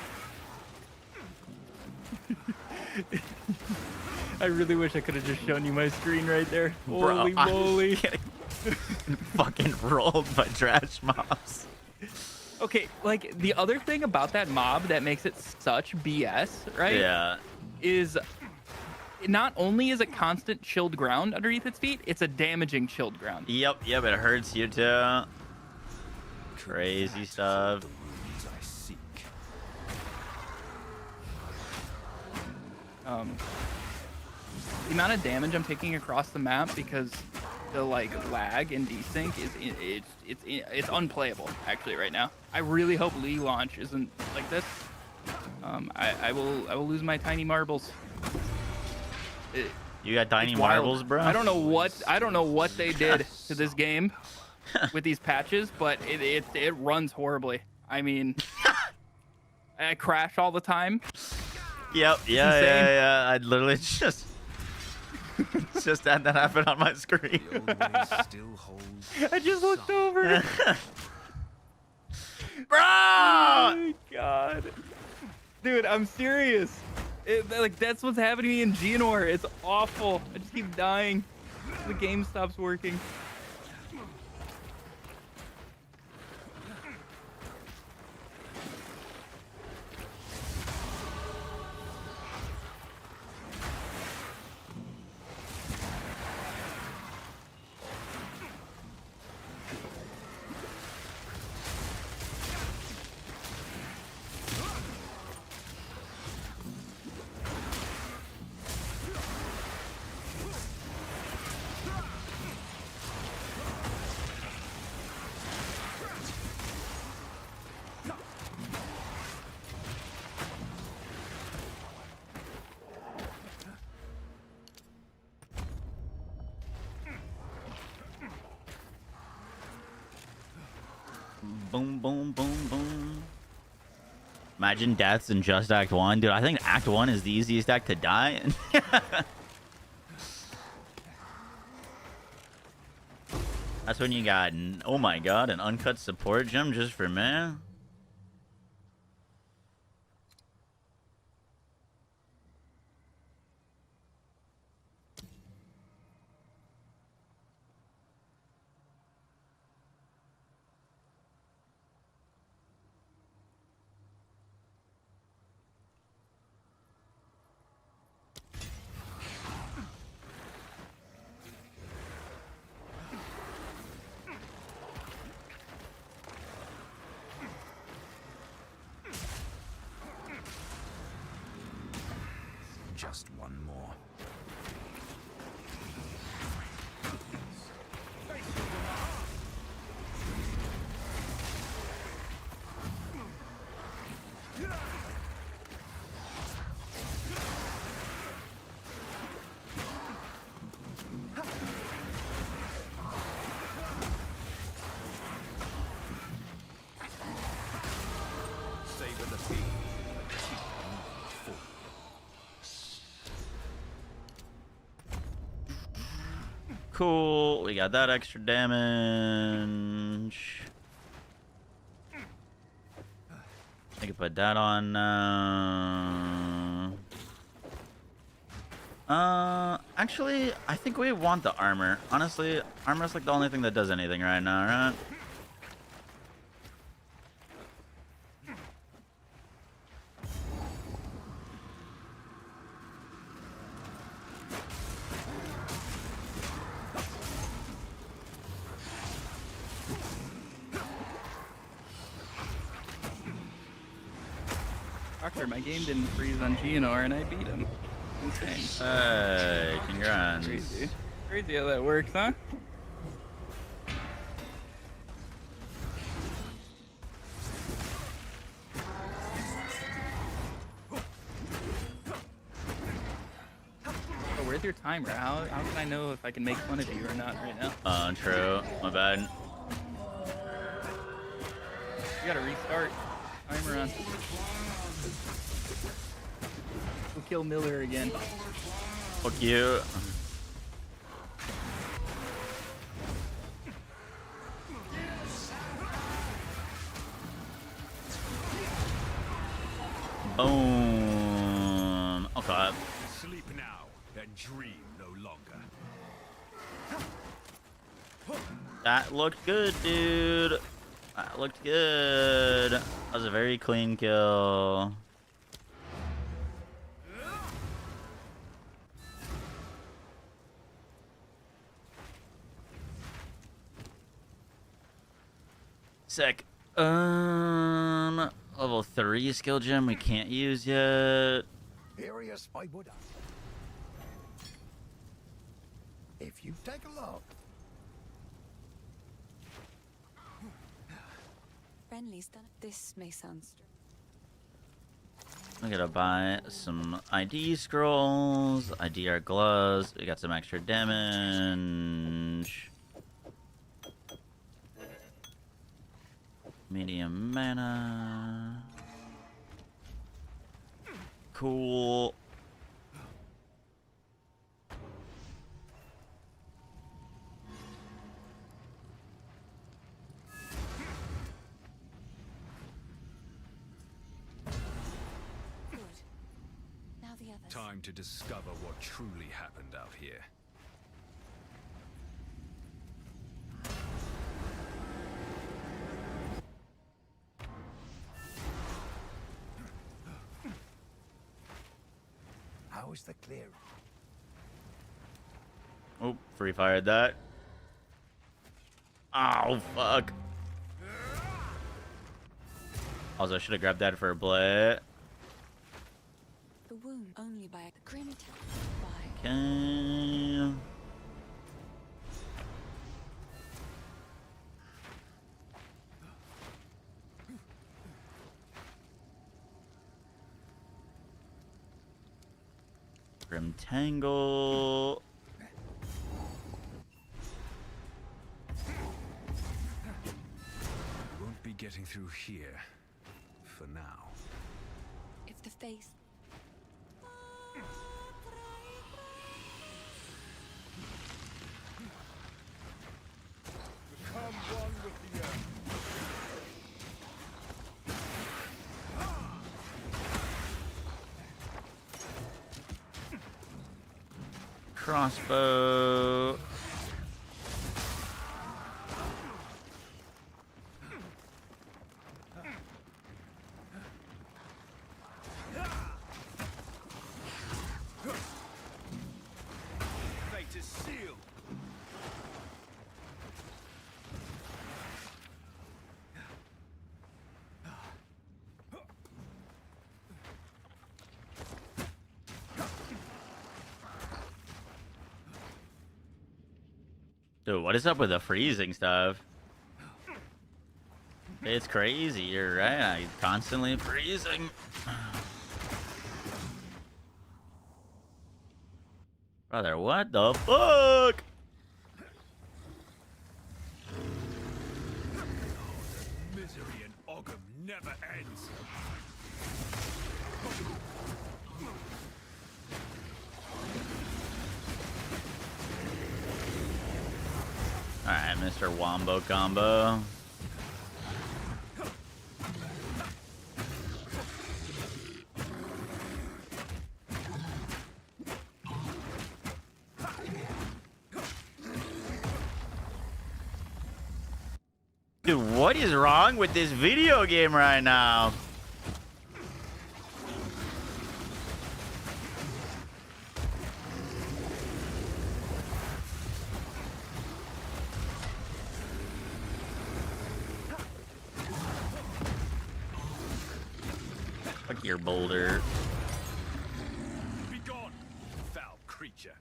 I really wish I could have just shown you my screen right there. Holy moly. Fucking rolled by trash mobs. Okay, like, the other thing about that mob that makes it such BS, right? Yeah. Is not only is it constant chilled ground underneath its feet, it's a damaging chilled ground. Yep, it hurts you too. Crazy stuff. The amount of damage I'm taking across the map because the like lag and desync is it's unplayable actually right now. I really hope League launch isn't like this. I will lose my tiny marbles. You got tiny marbles, bro? I don't know what they did to this game with these patches, but it runs horribly. I mean, I crash all the time. Yep. Yeah. I'd literally just had that happen on my screen. I just looked over. Bro! Dude, I'm serious. Like that's what's happening to me in Geonor. It's awful. I just keep dying. The game stops working. Boom, boom, boom, boom. Imagine deaths in just Act 1. Dude, I think Act 1 is the easiest act to die in. That's when you got, oh my god, an uncut support gem just for me. Just one more. Savor the feast. Cool. We got that extra damage. I can put that on now. Actually, I think we want the armor. Honestly, armor's like the only thing that does anything right now, right? Doctor, my game didn't freeze on Geonor and I beat him. Insane. Hey, congrats. Crazy. Crazy how that works, huh? Oh, where's your timer? How can I know if I can make fun of you or not right now? True. My bad. You gotta restart. Timer on. We'll kill Miller again. Fuck you. Boom. Okay. Sleep now and dream no longer. That looked good, dude. That looked good. That was a very clean kill. Sick. Level 3 skill gem we can't use yet. Furious, I would have. If you take a look. Friendly's done it. This may sound strange. I gotta buy some ID scrolls, IDR gloves. We got some extra damage. Medium mana. Cool. Time to discover what truly happened out here. How is the clear? Oh, free fired that. Oh, fuck. Also, I should have grabbed that for a blade. The wound only by the grim attack. Okay. Grim Tangle. Won't be getting through here. For now. If the face. Become one with the earth. Crossbow. Fate is sealed. Dude, what is up with the freezing stuff? It's crazy, you're right. I'm constantly freezing. Brother, what the fuck? Misery and Ogham never ends. Alright, Mr. Wombo Combo. Dude, what is wrong with this video game right now? Fuck your boulder. Be gone, foul creature.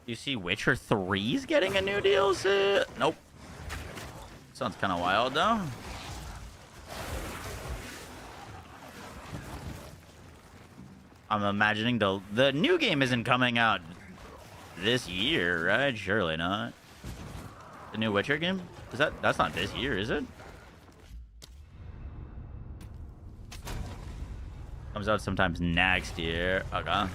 You see Witcher 3's getting a new DLC? Nope. Sounds kind of wild, though. I'm imagining the new game isn't coming out this year, right? Surely not. The new Witcher game? That's not this year, is it? Comes out sometimes next year. Okay.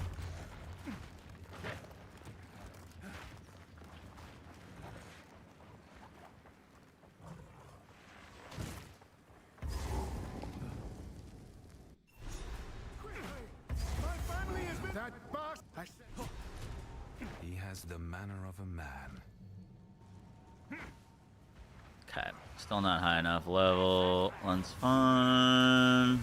He has the manner of a man. Okay. Still not high enough level. One's fun.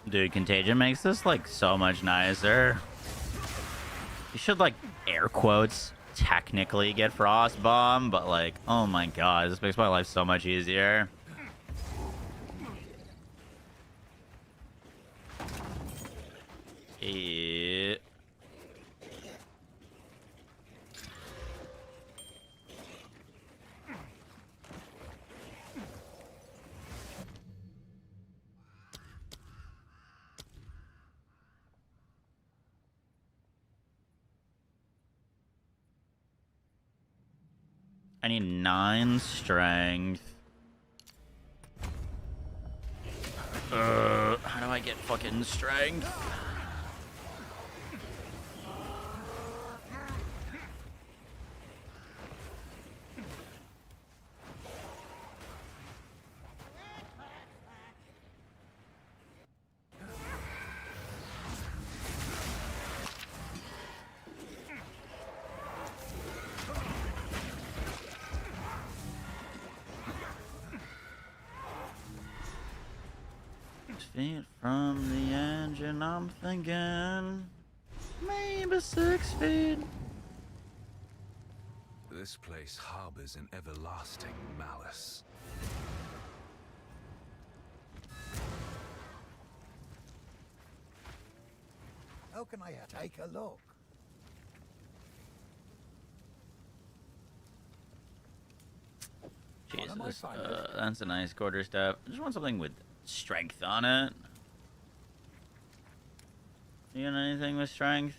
Dude, Contagion makes this, like, so much nicer. You should, like, air quotes, technically get Frost Bomb, but, like, oh my god, this makes my life so much easier. Yeah. I need 9 strength. How do I get fucking strength? Feet from the engine, I'm thinking maybe 6 feet. This place harbors an everlasting malice. How can I take a look? Jesus, that's a nice quarter step. I just want something with strength on it. You got anything with strength?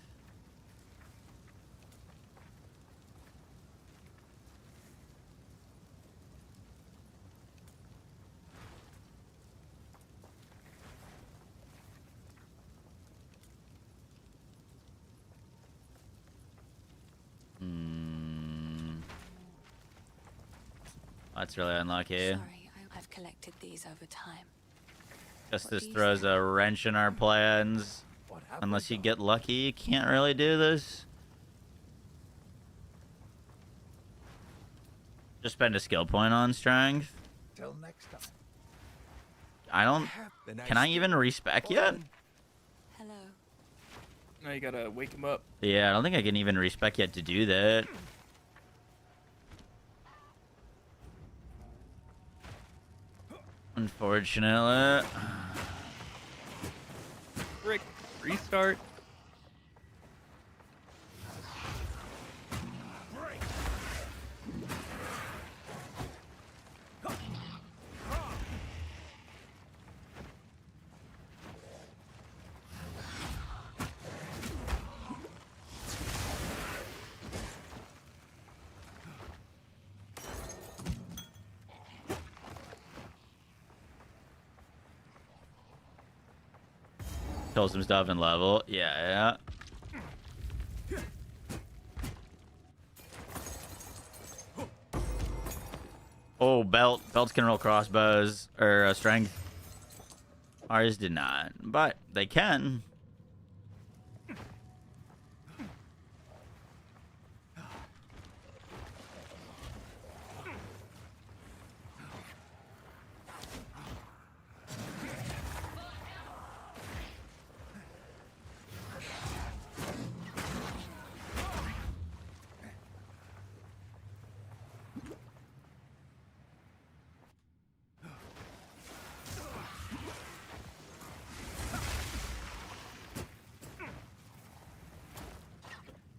That's really unlucky. Sorry, I've collected these over time. Guess What this do you throws say? a wrench in our plans. What have Unless we you got? get lucky, you can't really do this. Just spend a skill point on strength. Till next time. I don't... Can I even respec yet? Hello. Now you gotta wake him up. Yeah, I don't think I can even respec yet to do that. Unfortunately. Frick. Restart. Kill some stuff and level. Yeah, yeah. Oh, belts can roll crossbows or strength. Ours did not, but they can.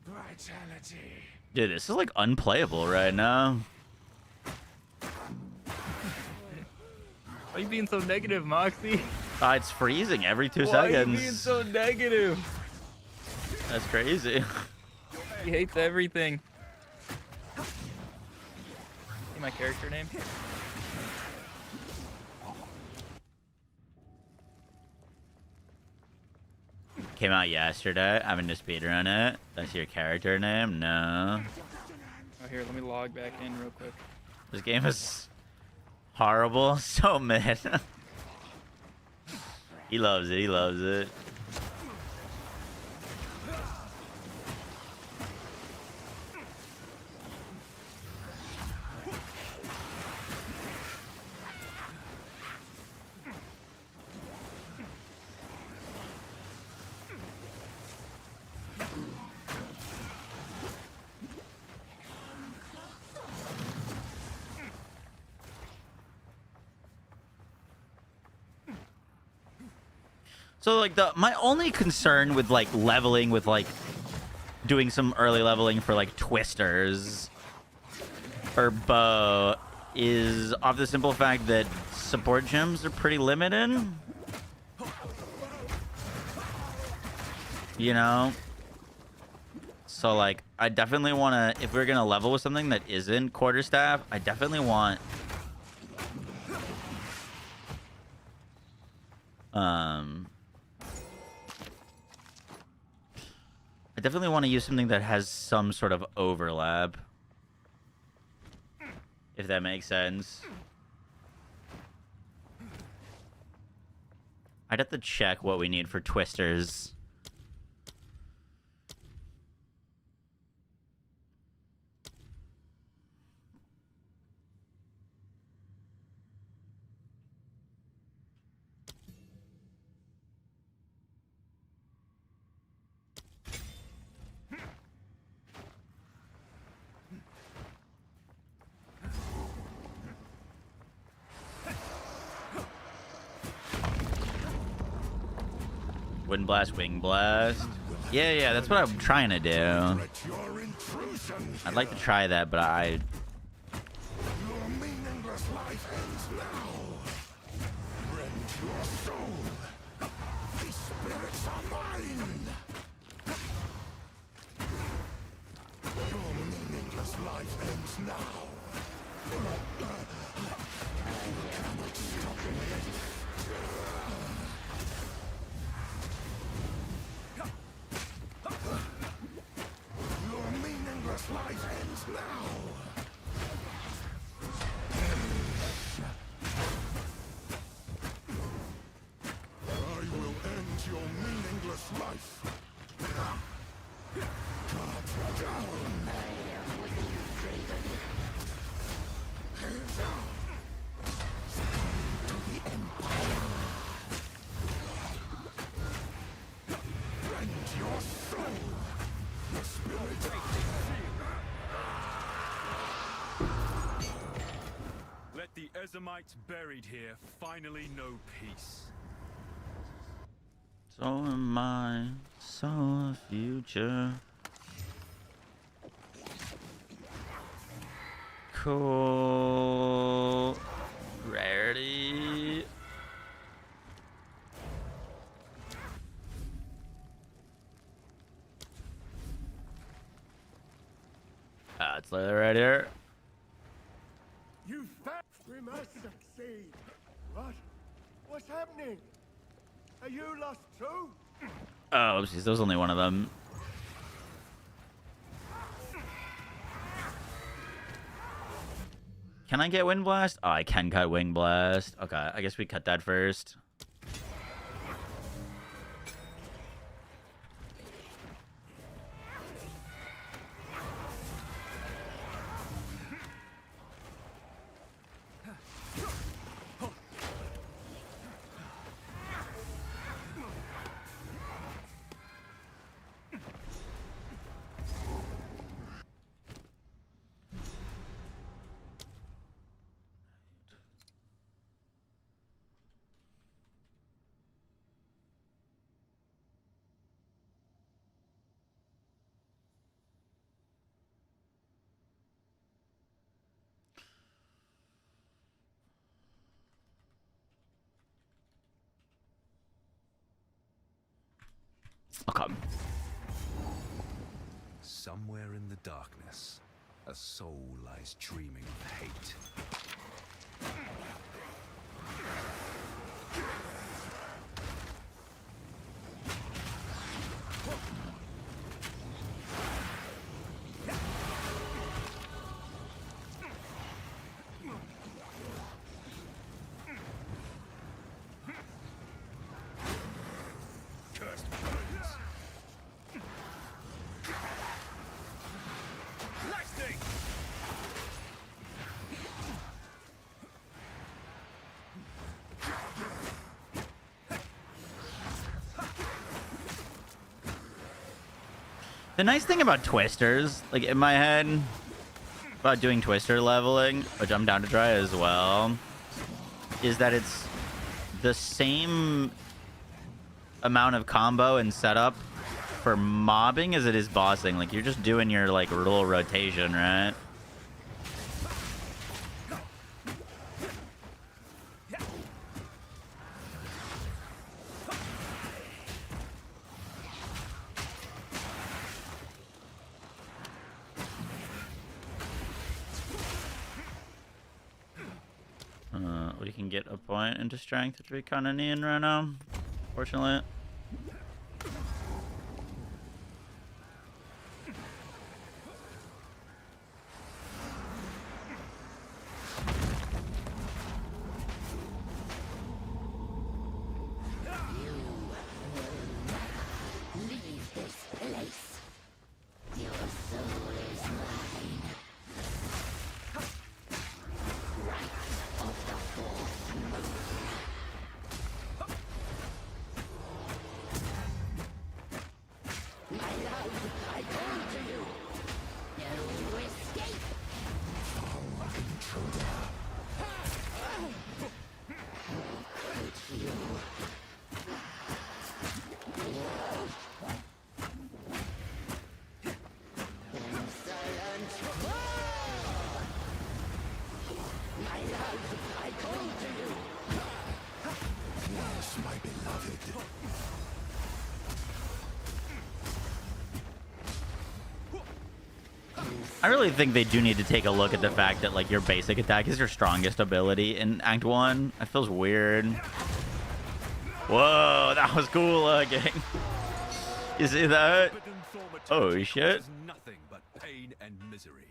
Vitality. Dude, this is like unplayable right now. Why are you being so negative, Moxie? It's freezing every 2 Why are you seconds. being so negative? That's crazy. He hates everything. See my character name? Came out yesterday. I'm in the speedrun it. That's your character name? No. Oh, here, let me log back in real quick. This game is horrible. So mid. He loves it. He loves it. So like my only concern with like leveling with like doing some early leveling for like twisters or bow is off the simple fact that support gems are pretty limited. You know? So like I definitely want to, if we're going to level with something that isn't quarterstaff, I definitely want to use something that has some sort of overlap. If that makes sense. I'd have to check what we need for twisters. Wind blast, wing blast. Yeah, that's what I'm trying to do. I'd like to try that, but Your meaningless life ends now. Rend your soul. These spirits are mine. Your meaningless life ends now. Your meaningless life ends now. I will end your meaningless life. Cut down. To the Empire. Rend your soul. The spirit. Let the Ezamites buried here finally know peace. So am I. So a future. Cool. Rarity. It's literally right here. You fat! We must succeed. What? What's happening? Are you lost too? Oh, jeez, there was only one of them. Can I get Wind Blast? Oh, I can cut Wing Blast. Okay, I guess we cut that first. Okay. Somewhere in the darkness, a soul lies dreaming of hate. Cursed birds. Lightning! The nice thing about twisters, like in my head, about doing twister leveling, which I'm down to try as well, is that it's the same amount of combo and setup for mobbing as it is bossing. Like, you're just doing your, like, little rotation, right? We can get a point into strength, which we kind of need right now, fortunately. I really think they do need to take a look at the fact that, like, your basic attack is your strongest ability in Act 1. That feels weird. Whoa, that was cool looking. You see that? Oh, shit. Nothing but pain and misery.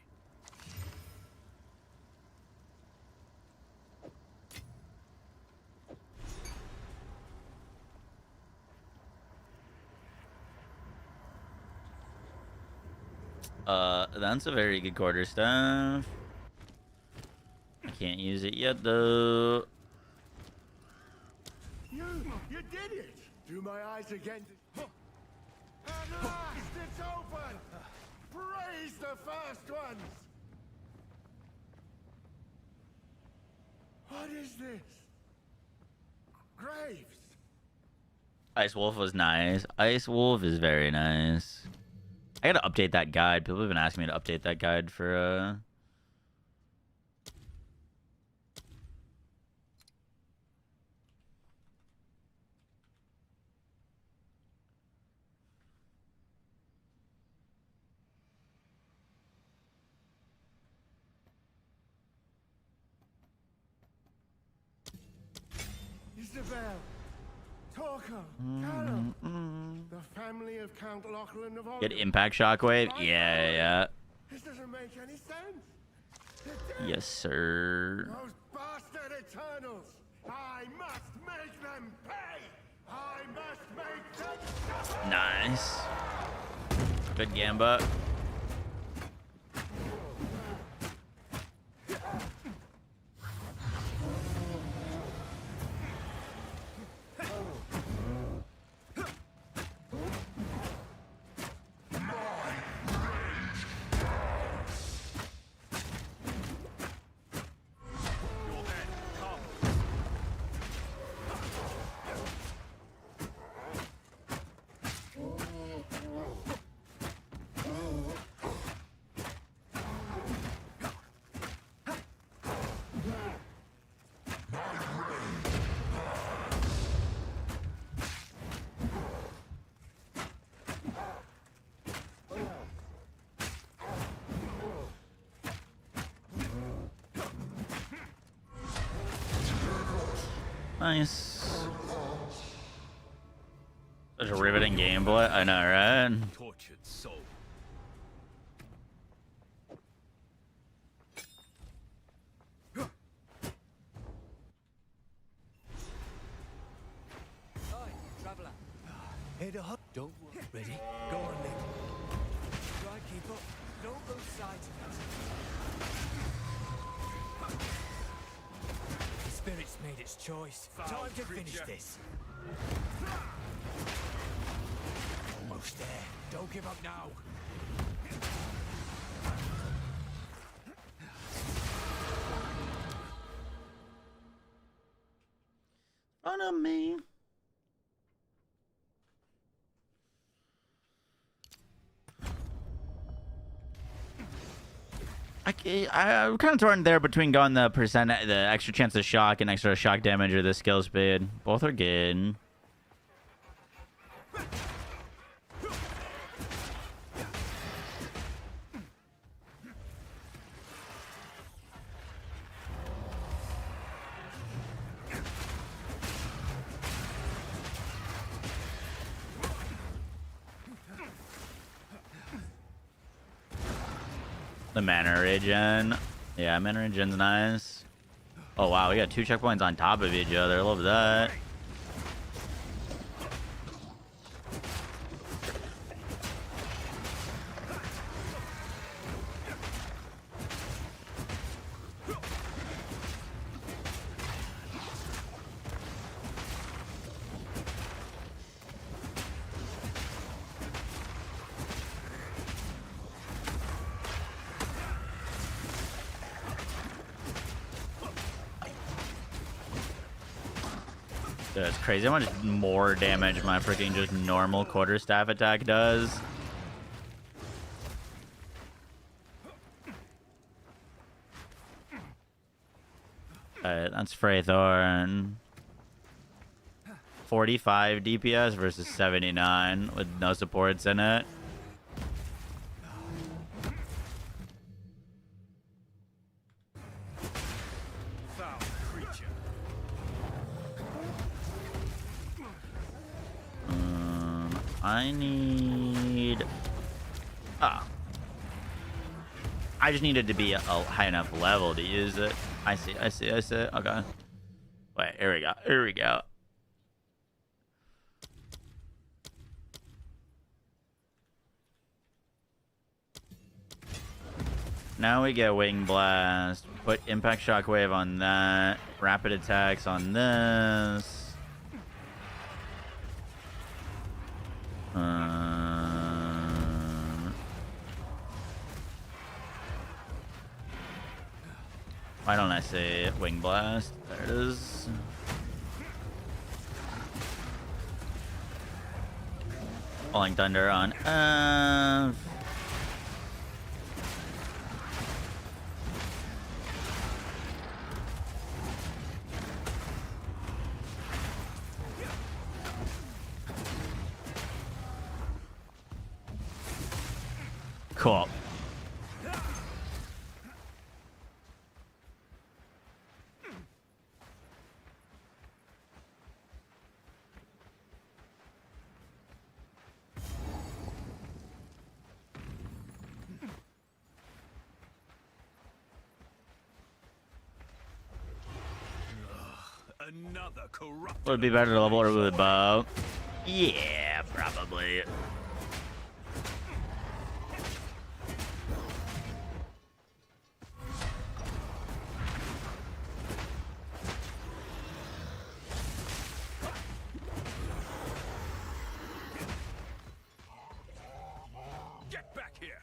That's a very good quarterstaff. I can't use it yet, though. You did it! Do my eyes again. At last, it's open! Praise the first ones! What is this? Graves! Ice Wolf was nice. Ice Wolf is very nice. I gotta update that guide. People have been asking me to update that guide for, Isabel! Torko! Callum! The family of Count Lachlan of Get Oldham. Impact Shockwave? Yeah. This doesn't make any sense! They're dead. Yes, sir. Those bastard Eternals! I must make them pay! I must make them suffer! Nice. Good Gambit. Nice. Such a riveting gameplay. I know, right? Tortured soul. Traveler. Head up. Don't worry. Ready? Go on, Nick. Try and keep up. Don't lose sight of us. The spirit's made its choice. Time to finish this. Almost there. Don't give up now. Front of me. I'm kind of torn there between going the extra chance of shock and extra shock damage or the skill speed. Both are good. The mana regen. Yeah, mana regen's nice. Oh wow, we got 2 checkpoints on top of each other. Love that. Dude, it's crazy how much more damage my freaking just normal quarterstaff attack does. Alright, that's Freythorn. 45 DPS versus 79 with no supports in it. I need... Oh. I just needed to be a high enough level to use it. I see. Okay. Wait, here we go. Now we get Wing Blast. Put Impact Shockwave on that. Rapid attacks on this. Why don't I say Wing Blast? There it is. Falling Thunder on F. Cool. Another corrupt. Would it be better to level it with a bow? Yeah, probably. Get back here.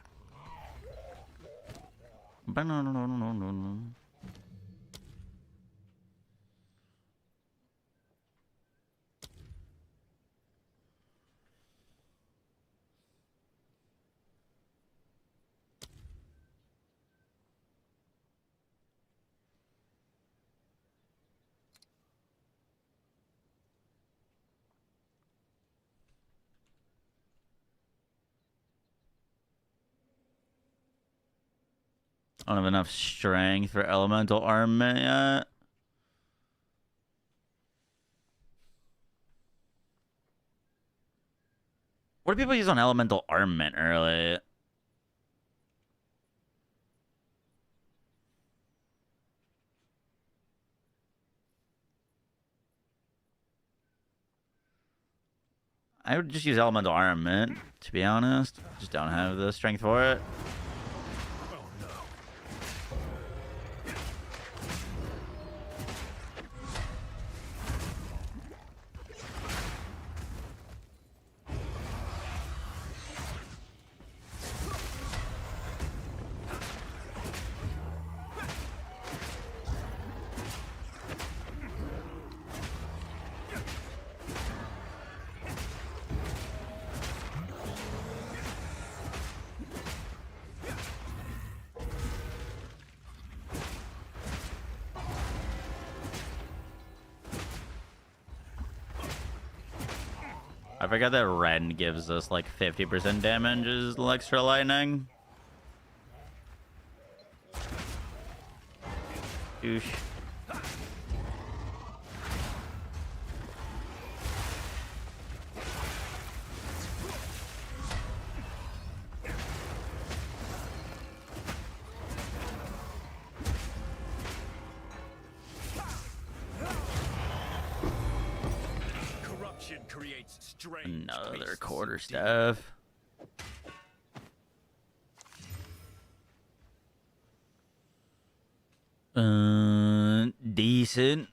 I don't have enough strength for elemental armament yet. What do people use on elemental armament early? I would just use elemental armament, to be honest. Just don't have the strength for it. I forgot that Ren gives us like 50% damage as extra lightning. Douche. Corruption creates strange Another twists quarter and staff. Decent.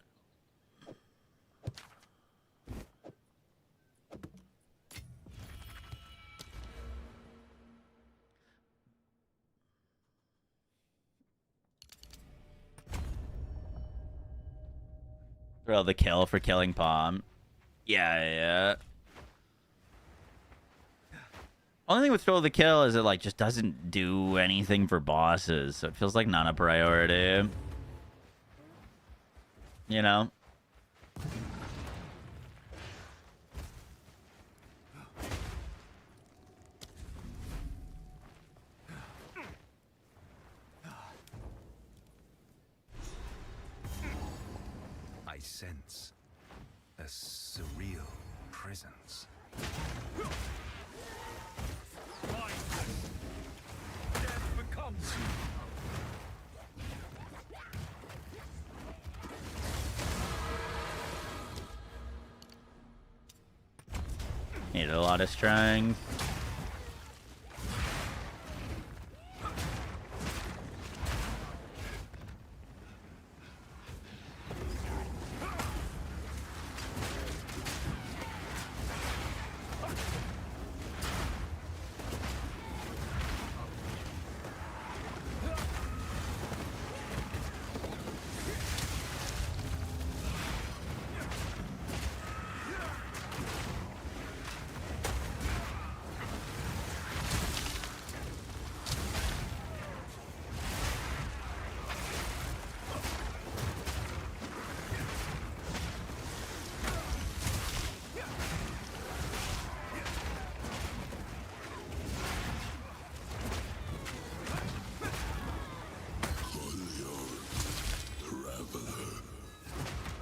Throw the kill for killing Palm. Yeah. Only thing with throw the kill is it like just doesn't do anything for bosses, so it feels like not a priority. You know? I sense a surreal presence. death becomes Need a lot of strength.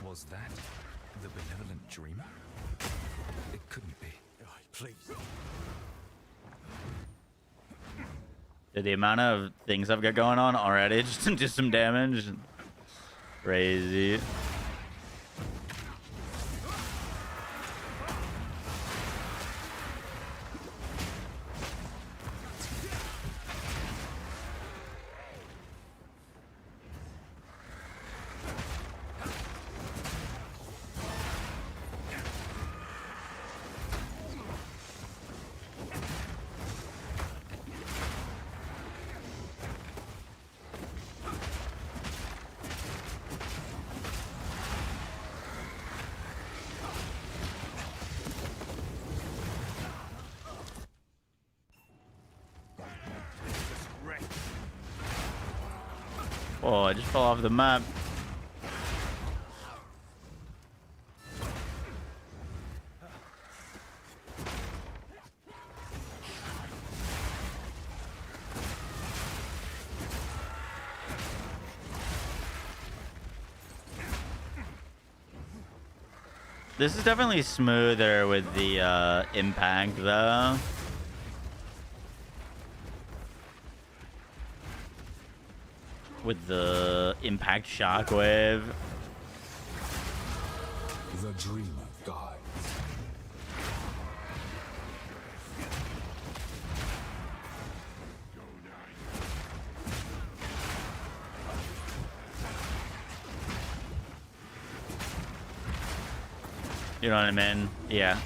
Was that the benevolent dreamer? It couldn't be. please. Dude, the amount of things I've got going on already just to do some damage. Crazy. Oh, I just fell off the map. This is definitely smoother with the impact, though. With the impact shockwave. The dreamer guides. You know what I mean? Yeah.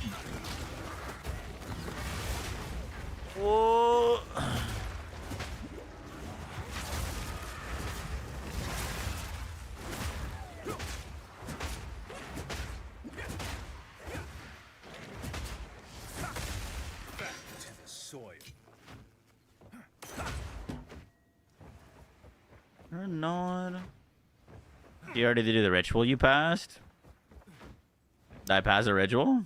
Whoa. Soil. Or not. You already did the ritual you passed? Did I pass a ritual?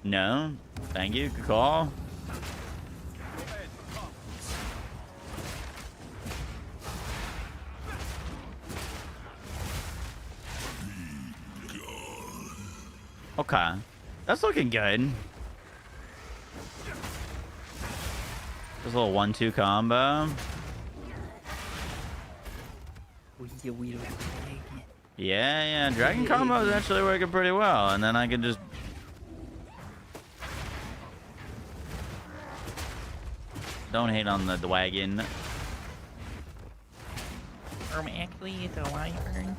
No. Thank you. Good call. Okay. That's looking good. There's a little 1-2 combo. Yeah, Dragon combo is actually working pretty well. And then I can just... Don't hate on the wagon. Actually, it's a wyvern.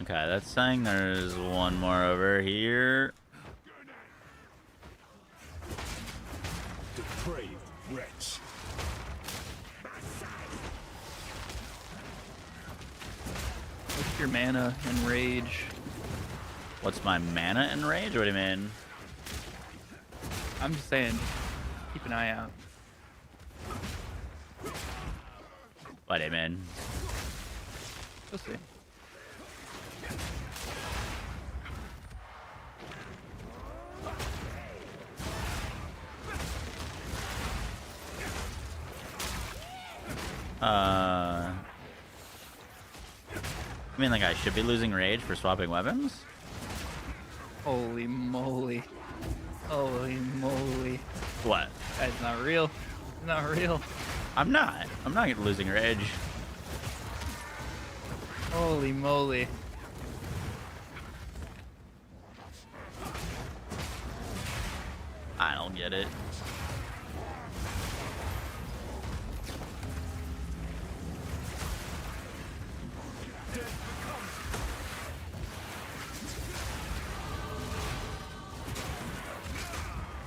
Okay, that's saying there's one more over here. Depraved wretch. What's your mana and rage? What's my mana and rage? What do you mean? I'm just saying, keep an eye out. What do you mean? We'll see. I mean, like, I should be losing rage for swapping weapons? Holy moly. Holy moly. What? That's not real. It's not real. I'm not losing rage. Holy moly. I don't get it.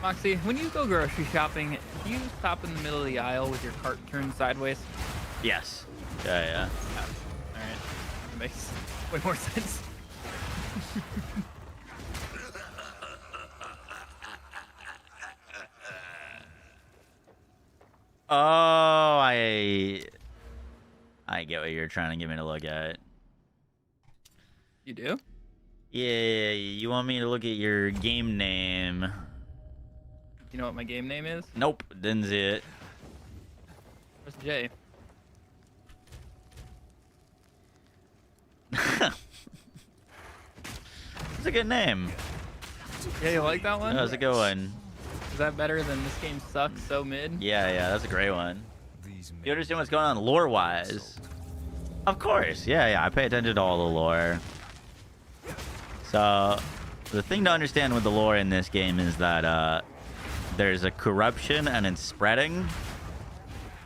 Moxie, when you go grocery shopping, do you stop in the middle of the aisle with your cart turned sideways? Yes. Yeah. Alright. That makes way more sense. Oh, I get what you're trying to get me to look at. You do? Yeah, you want me to look at your game name. You know what my game name is? Nope, didn't see it. What's J? It's a good name. Yeah, you like that one? That was a good one. Is that better than this game sucks so mid? Yeah, that's a great one. These You understand what's going on lore-wise? Of course, yeah, I pay attention to all the lore. So, the thing to understand with the lore in this game is that there's a corruption and it's spreading,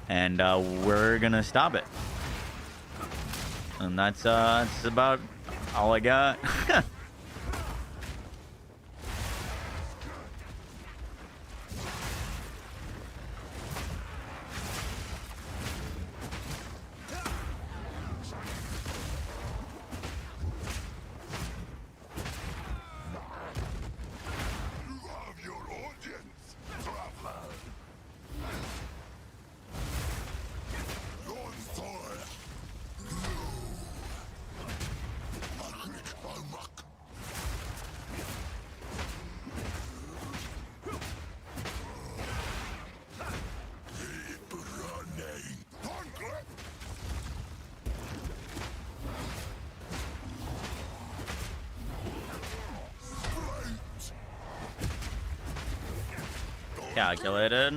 and we're gonna stop it. And that's about all I got. Calculated.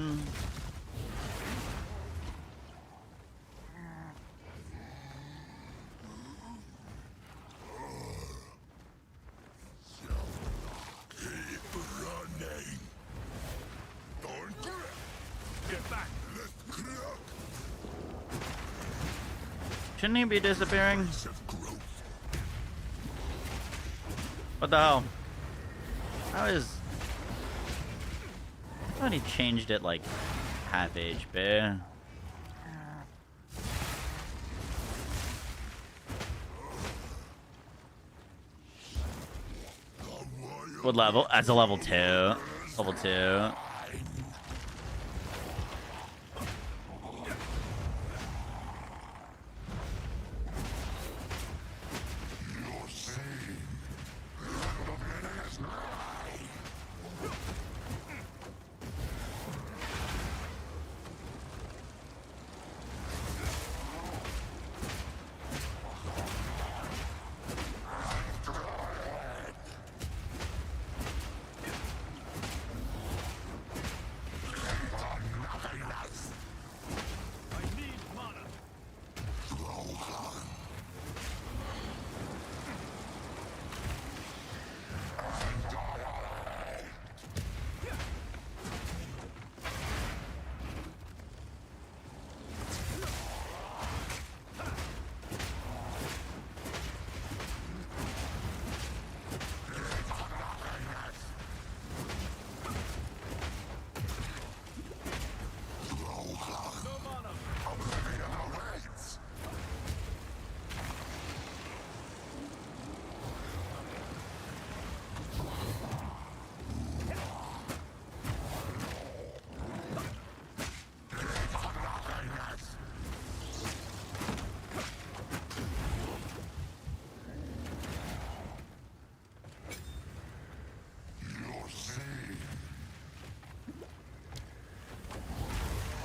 Shouldn't he be disappearing? What the hell? How is... I thought he changed it like half HP. What level? That's a level 2. Level 2.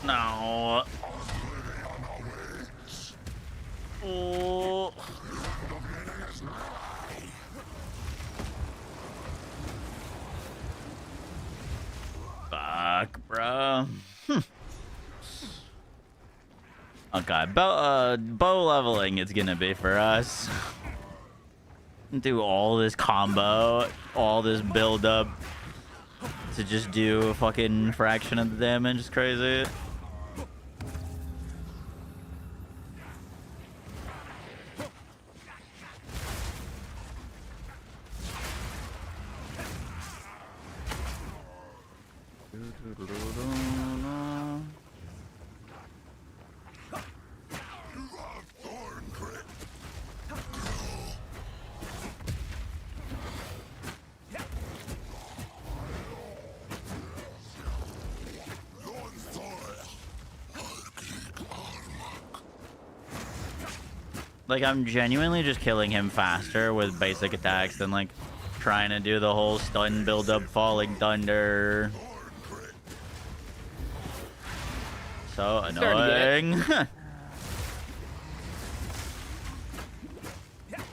No. Oh. Fuck, bro. Okay, bow leveling is gonna be for us. Do all this combo, all this build up to just do a fucking fraction of the damage. It's crazy. Like, I'm genuinely just killing him faster with basic attacks than, like, trying to do the whole stun build up falling thunder. So annoying.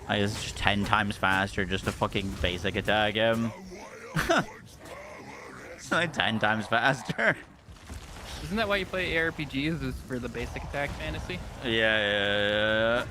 I guess it's just 10 times faster just to fucking basic attack him. It's like 10 times faster. Isn't that why you play ARPGs, is for the basic attack fantasy? Yeah.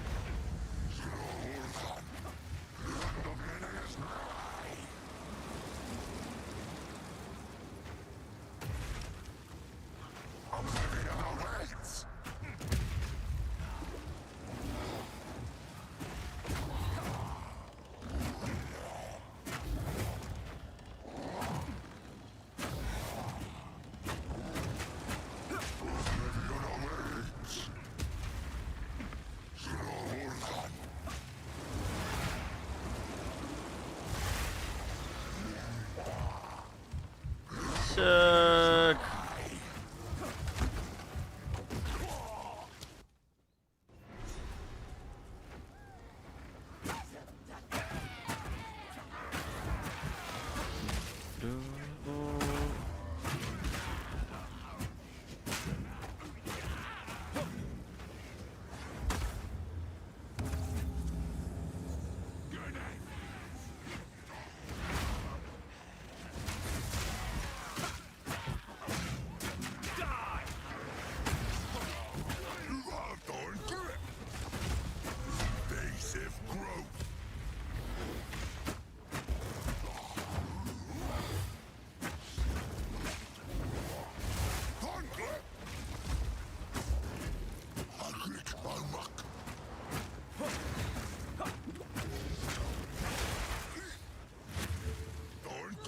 Sick.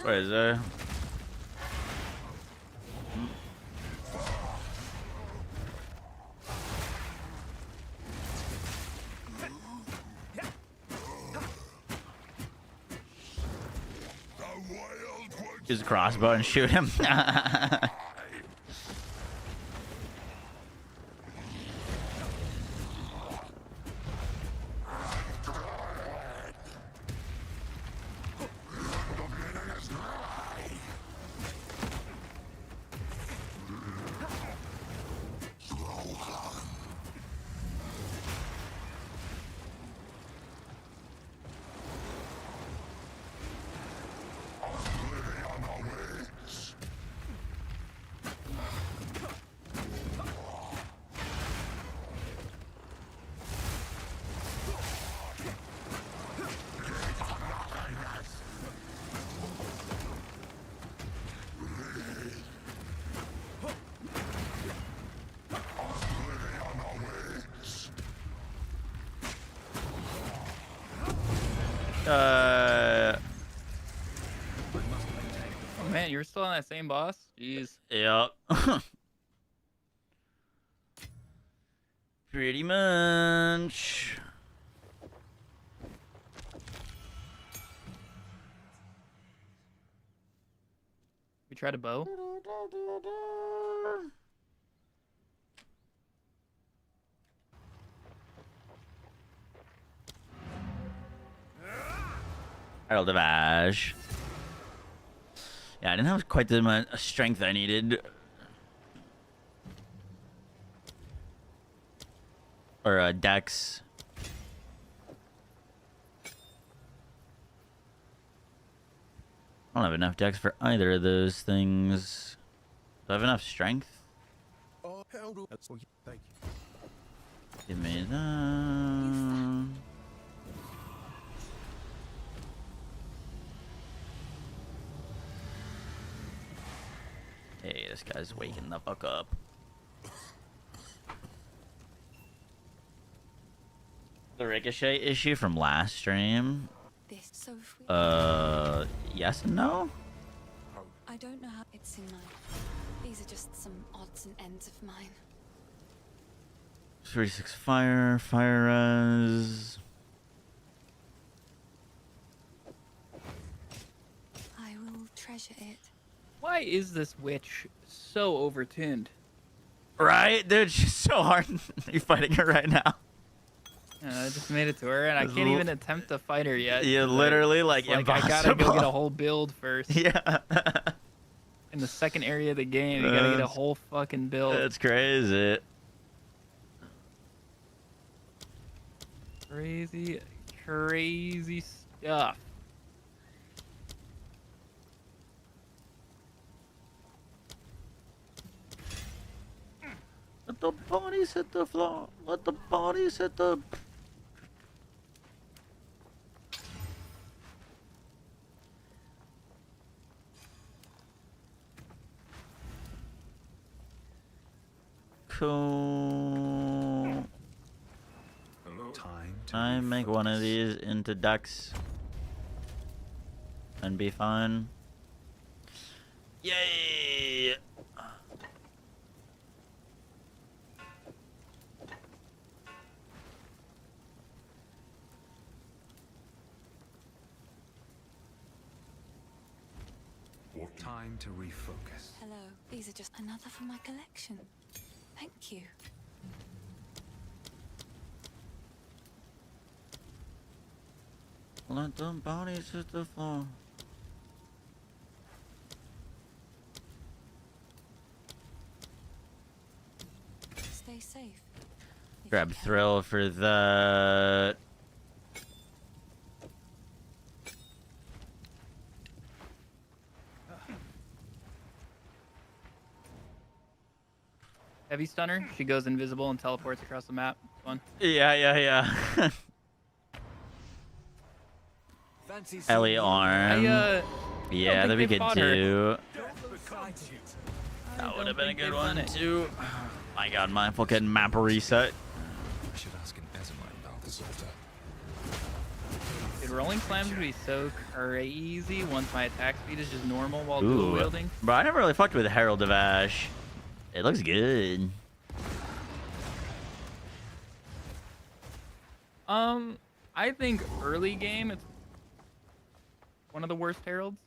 Where is there? use a crossbow and shoot him. Oh man, you're still on that same boss? Jeez. Yep. Pretty much. We tried a bow. Herald of Ash. Yeah, I didn't have quite the much strength I needed. Or dex. I don't have enough dex for either of those things. Do I have enough strength? Oh, hell, thank you. Give me that. Hey, this guy's waking the fuck up. The ricochet issue from last stream. This so sweet. Yes and no? I don't know how it's in mine. These are just some odds and ends of mine. 36 fire res. I will treasure it. Why is this witch so overtuned? Right? Dude, she's so hard. You're fighting her right now. I just made it to her, and I can't even attempt to fight her yet. You're literally like I impossible. gotta go get a whole build first. Yeah. In the second area of the game, you gotta get a whole fucking build. That's crazy. Crazy, crazy stuff. Let the bodies hit the floor. Let the bodies hit the... Cool. Time to I make one of these into ducks and be fine. Yay! Time to refocus. Hello. These are just another for my collection. Thank you. Let the bodies hit the floor. Stay safe. If Grab you can. thrill for that. Heavy stunner. She goes invisible and teleports across the map. Fun. Yeah. Fancy seeing Ellie you. arm. I Yeah, think that'd be they good fought her. too. Beside you. That would have been a think good they've one done it. too. My god, my fucking map reset. I should ask an Ezemite about this altar. Dude, rolling slams would be so crazy once my attack speed is just normal while dual Ooh. wielding. Bro, I never really fucked with Herald of Ash. It looks good. I think early game it's one of the worst heralds.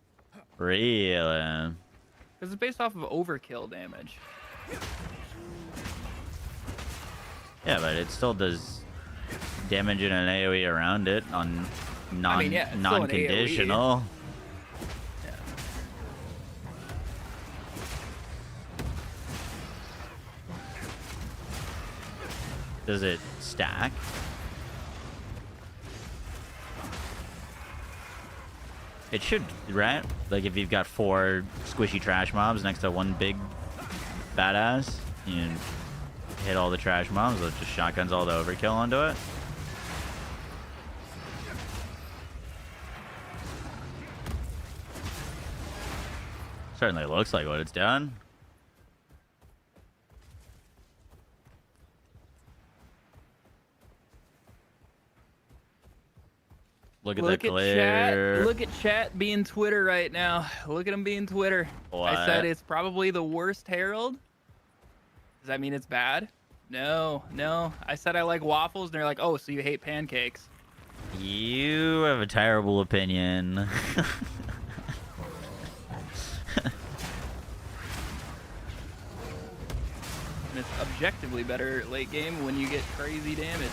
Really? Because it's based off of overkill damage. Yeah, but it still does damage in an AoE around it on I mean, yeah, it's still an non-conditional. Yeah. Does it stack? It should, right? Like if you've got 4 squishy trash mobs next to one big badass, you hit all the trash mobs, it just shotguns all the overkill onto it. Certainly looks like what it's done. Look at the clear. Chat. Look at chat being Twitter right now. Look at him being Twitter. What? I said it's probably the worst Herald. Does that mean it's bad? No, no. I said I like waffles, and they're like, oh, so you hate pancakes. You have a terrible opinion. And it's objectively better late game when you get crazy damage.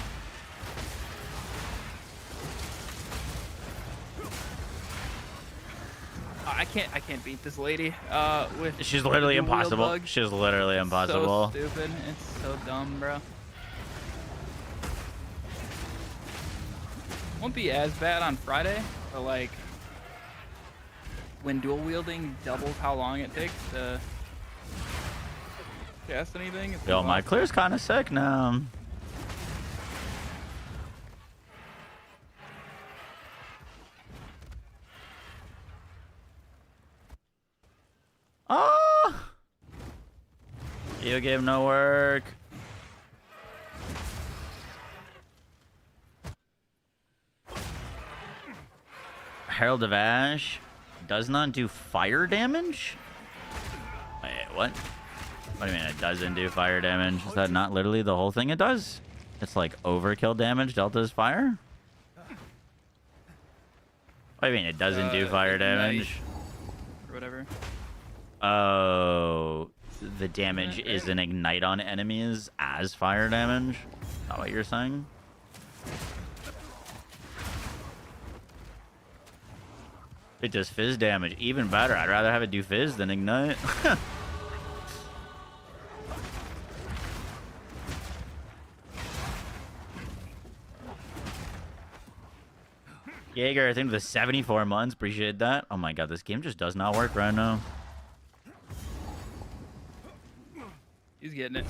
I can't beat this lady. With She's literally the wheel impossible. bug. She's literally impossible. So stupid. It's so dumb, bro. Won't be as bad on Friday, but like when dual wielding doubles how long it takes to cast anything. It's Yo, my clear's kind of sick now. Oh! Video game no work. Herald of Ash does not do fire damage? Wait, what? What do you mean it doesn't do fire damage? Is that not literally the whole thing it does? It's like overkill damage, Delta is fire? What do you mean it doesn't do fire damage? Or whatever. Oh, the damage is an ignite on enemies as fire damage? Is that what you're saying? It does fizz damage. Even better. I'd rather have it do fizz than ignite. Jaeger, I think the 74 months. Appreciate that. Oh my god, this game just does not work right now. He's getting it.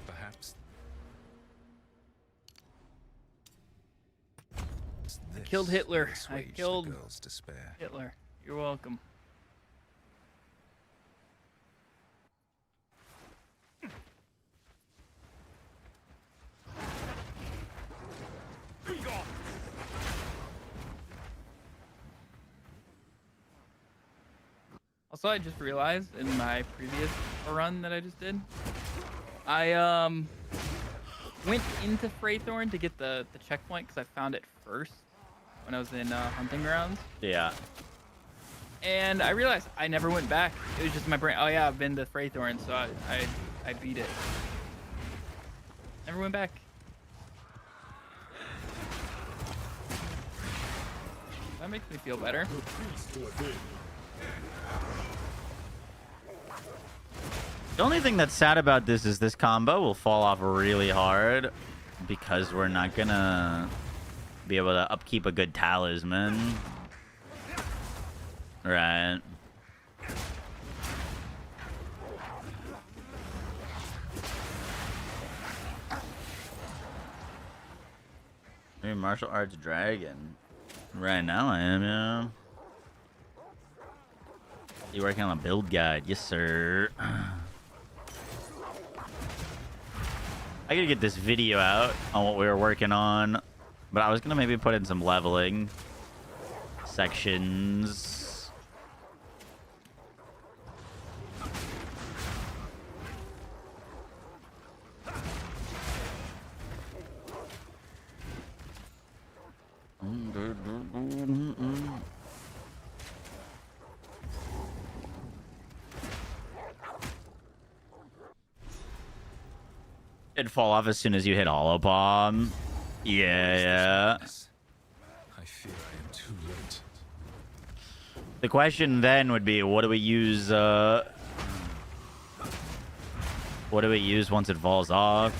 Perhaps I killed Hitler. I assuage the killed girl's despair. Hitler. You're welcome. Also, I just realized in my previous run that I just did, I went into Freythorn to get the checkpoint because I found it first when I was in Hunting Grounds. Yeah. And I realized I never went back. It was just in my brain. Oh yeah, I've been to Freythorn, so I beat it. Never went back. That makes me feel better. The only thing that's sad about this is this combo will fall off really hard because we're not gonna be able to upkeep a good talisman. Right. Maybe martial arts dragon. Right now I am, yeah. You working on a build guide? Yes, sir. I gotta get this video out on what we were working on, but I was gonna maybe put in some leveling sections. did fall off as soon as you hit Hollow Palm. Yeah. I fear I am too late. The question then would be, what do we use? What do we use once it falls off?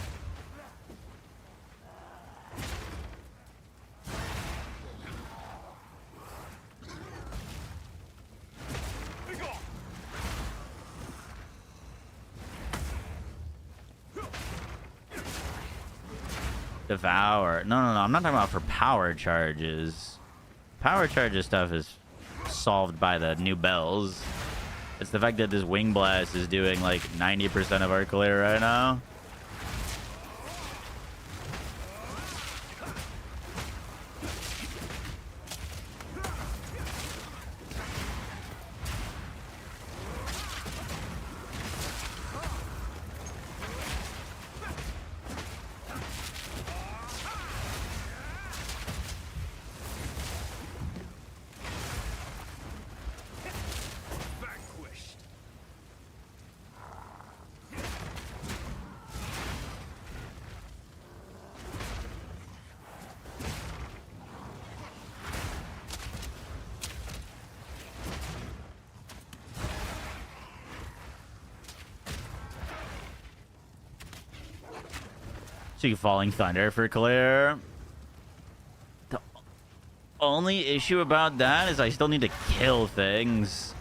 Devour. No, I'm not talking about for power charges. Power charges stuff is solved by the new bells. It's the fact that this Wing Blast is doing like 90% of our clear right now. So you Falling Thunder for clear. The only issue about that is I still need to kill things.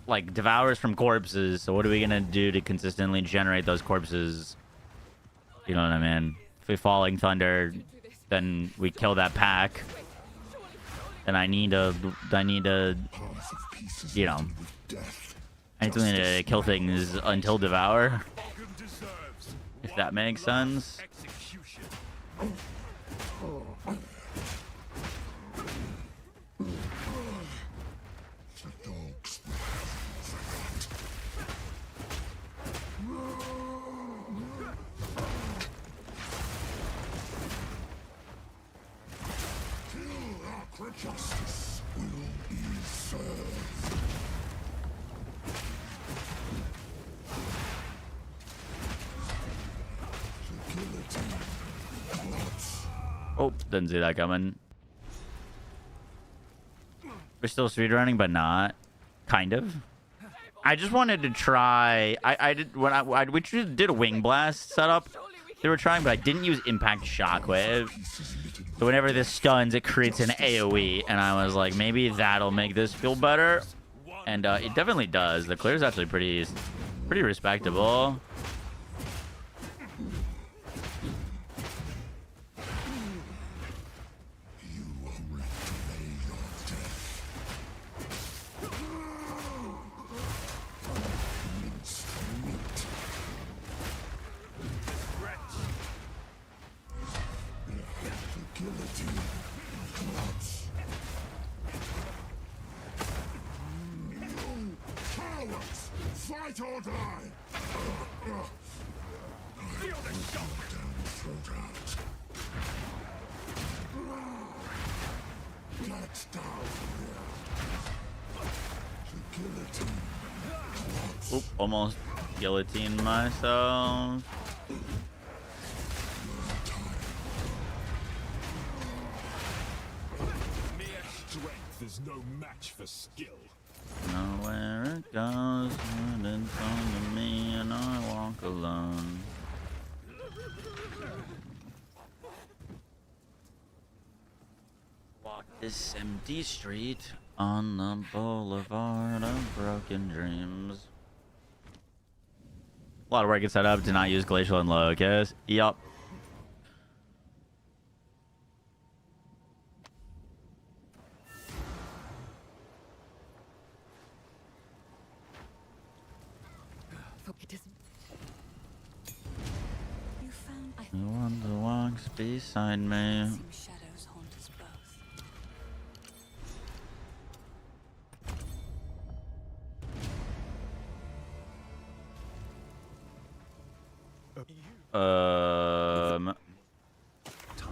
Like devours from corpses. So what are we gonna do to consistently generate those corpses? You know what I mean? If we Falling Thunder, then we kill that pack. And I need to, you know, I need something to kill things until devour. If that makes sense. Justice will be served. Oh, didn't see that coming. We're still speedrunning, but not. Kind of. I just wanted to try. I did when we did a Wing Blast setup. They were trying, but I didn't use Impact Shockwave. So whenever this stuns, it creates an AoE, and I was like, maybe that'll make this feel better. And it definitely does. The clear is actually pretty respectable. Fight or die! Feel the shock! Throat out. Get down here. The guillotine. Oop, almost guillotined myself. Mere strength is no match for skill. Know where it goes when it's on to me and I walk alone. Walk this empty street on the boulevard of broken dreams. A lot of work is set up to not use Glacial and Locust. Yup. The one that walks beside me. Shadows haunt us both.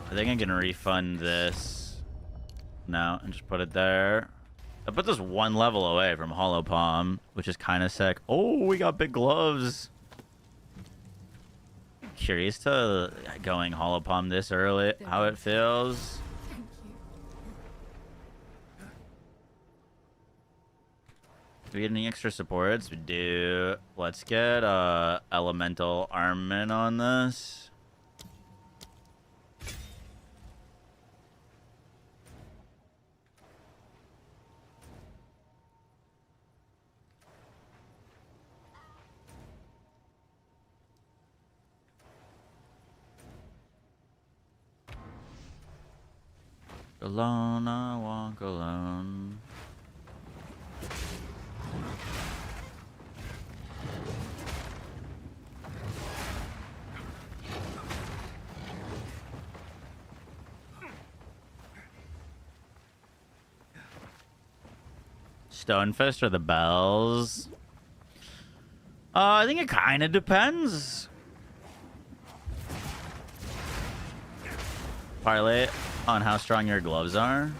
I think I can refund this now and just put it there. I put this one level away from Hollow Palm, which is kind of sick. Oh, we got big gloves. curious to going hollow palm this early, how it feels. Thank you. Do we get any extra supports? We do. Let's get elemental armament on this. Alone, I walk alone. Stonefist or the bells? I think it kind of depends. Partly on how strong your gloves are.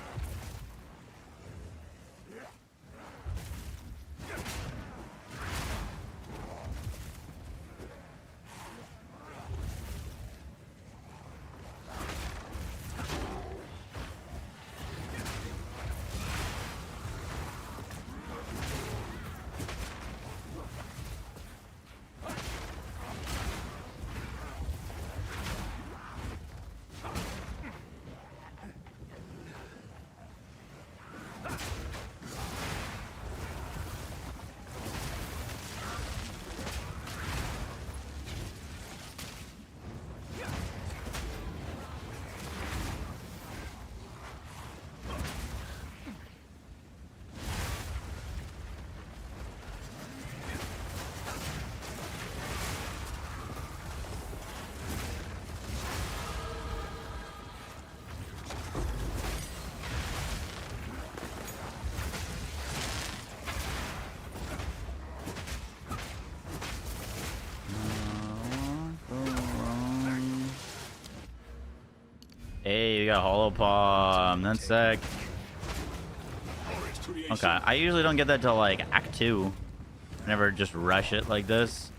Hey, we got hollow palm. That's sick. Okay, I usually don't get that till like Act 2. I never just rush it like this.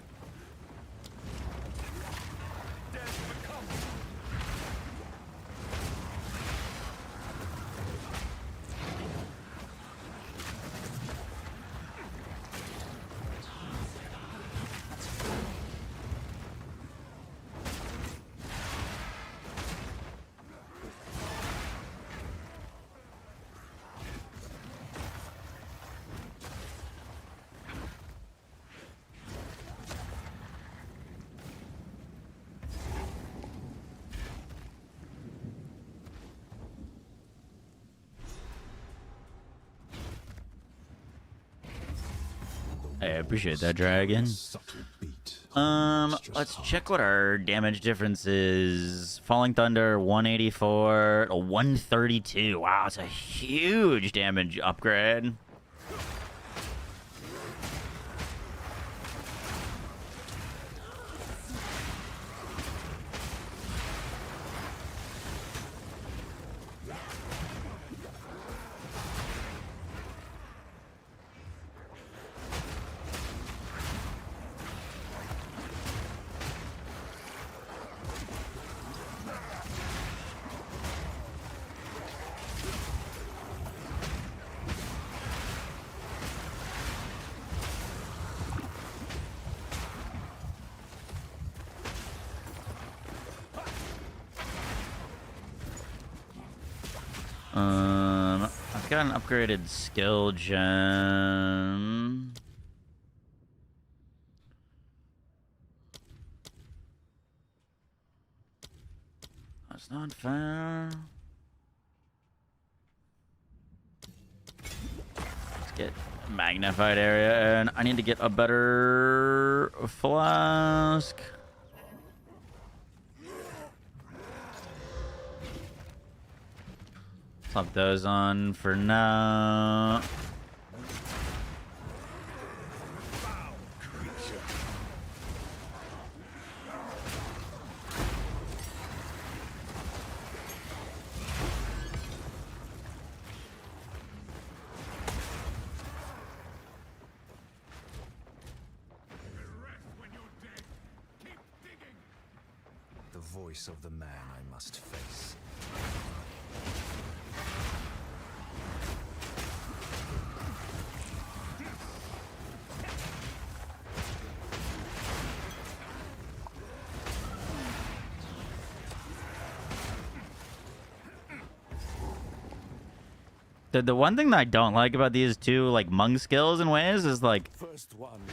I appreciate that, dragon. Let's check what our damage difference is. Falling Thunder, 184 to 132. Wow, it's a huge damage upgrade. I've got an upgraded skill gem. That's not fair. Let's get magnified area, and I need to get a better flask. Slap those on for now. voice of the man I must face. The one thing that I don't like about these two like Mung skills in ways is like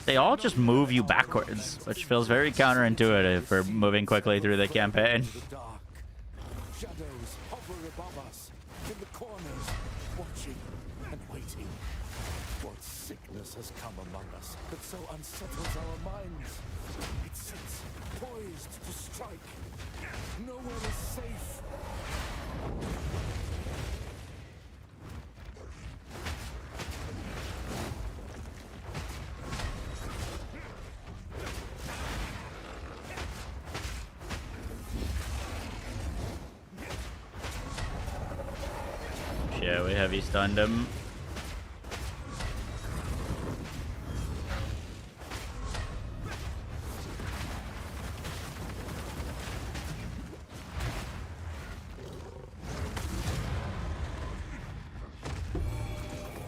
they all just move you backwards, which feels very counterintuitive for moving quickly through the campaign. The dark. Shadows hover above us, in the corners, watching and waiting. What sickness has come among us that so unsettles our minds? It sits poised to strike. Nowhere is safe. Yeah, we heavy stunned him.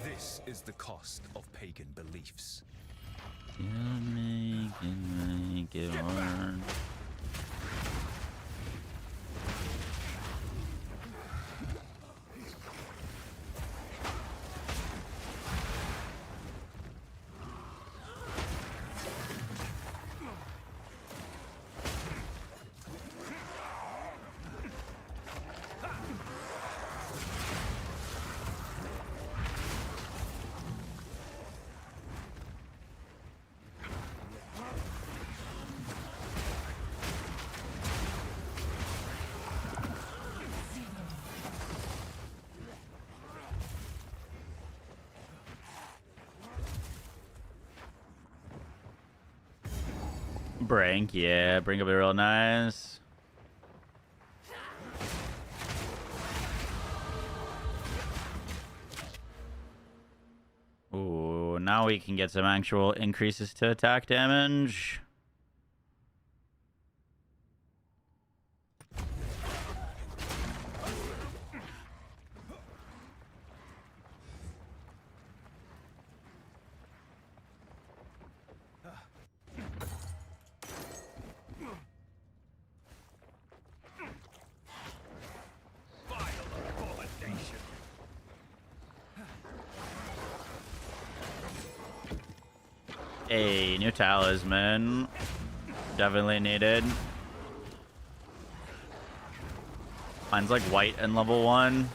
This is the cost of pagan beliefs. Make it work. Brink, yeah, Brink will be real nice. Ooh, now we can get some actual increases to attack damage. A new talisman. Definitely needed. Mine's like white and level 1.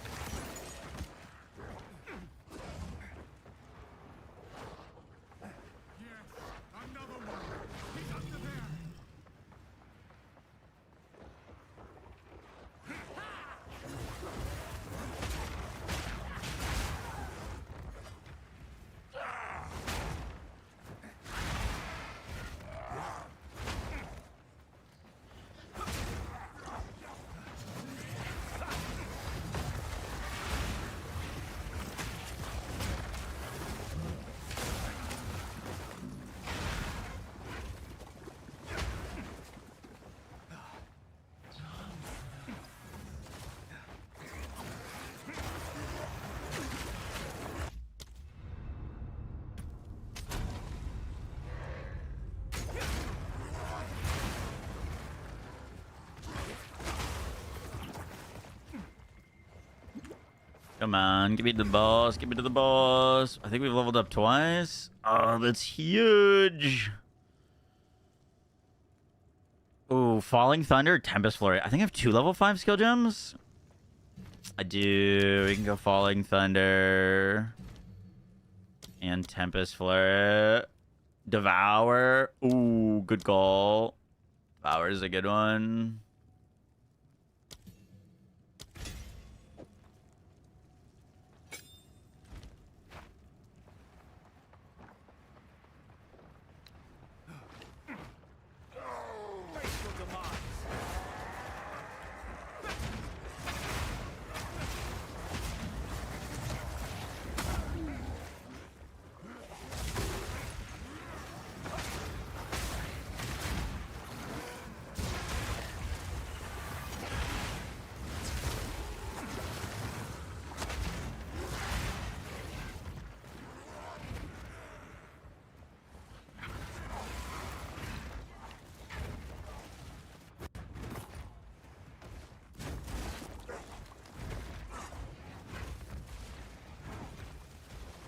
Come on, give me the boss, give me to the boss. I think we've leveled up twice. Oh, that's huge. Ooh, Falling Thunder, Tempest Flurry. I think I have 2 level 5 skill gems. I do. We can go Falling Thunder and Tempest Flurry. Devour. Ooh, good call. Devour is a good one.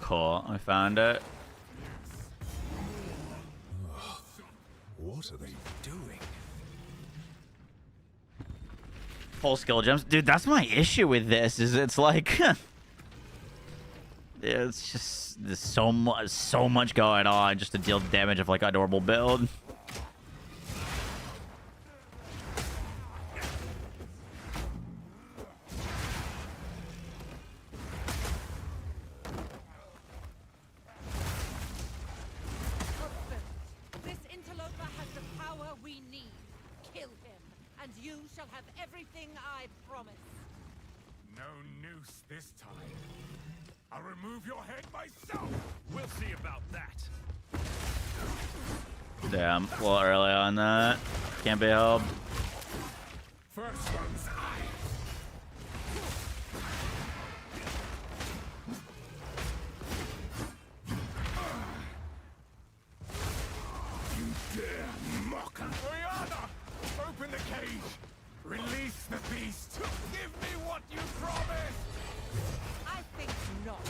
Cool. I found it. What are they doing? Full skill gems. Dude, that's my issue with this, is it's like it's just there's so much going on just to deal damage of like a normal build. This interloper has the power we need. Kill him, and you shall have everything I promise. No noose this time. I'll remove your head myself. We'll see about that. Damn, a little early on that. Can't be helped. First one's eye. You dare mock us. Oriana! Open the cage! Release the beast! Give me what you promised! I think not.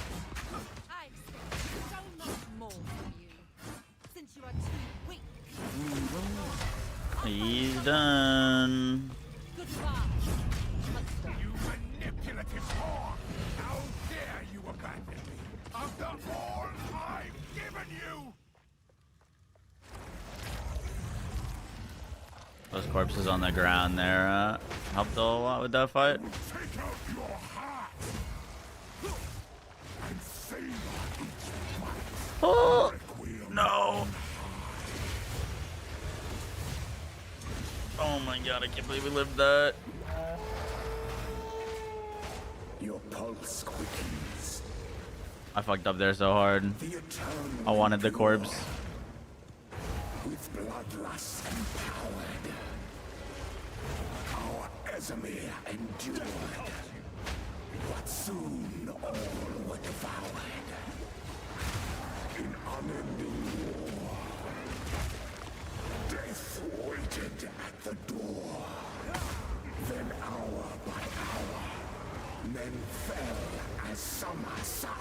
I expect so much more from you. Since you are too weak. He's done. Goodbye, monster. You manipulative whore! How dare you abandon me after all I've given you! Those corpses on the ground there helped a lot with that fight. Take out your heart and savor each bite. Oh Requiem. no! Oh my god, I can't believe we lived that. Your pulse quickens. I fucked up there so hard. The eternal I wanted the corpse. with bloodlust empowered. Our Esamir endured, but soon all were devoured. In unending war, death waited at the door. Then hour by hour, men fell as summer soured.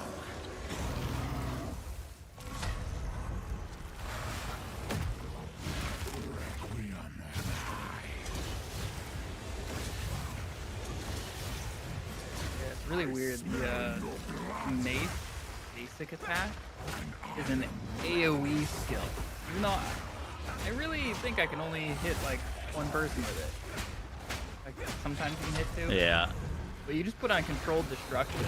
It's really weird. The Mace basic attack is an AoE skill. Even though I really think I can only hit like one person with it. Like sometimes you can hit two. Yeah. But you just put on controlled destruction.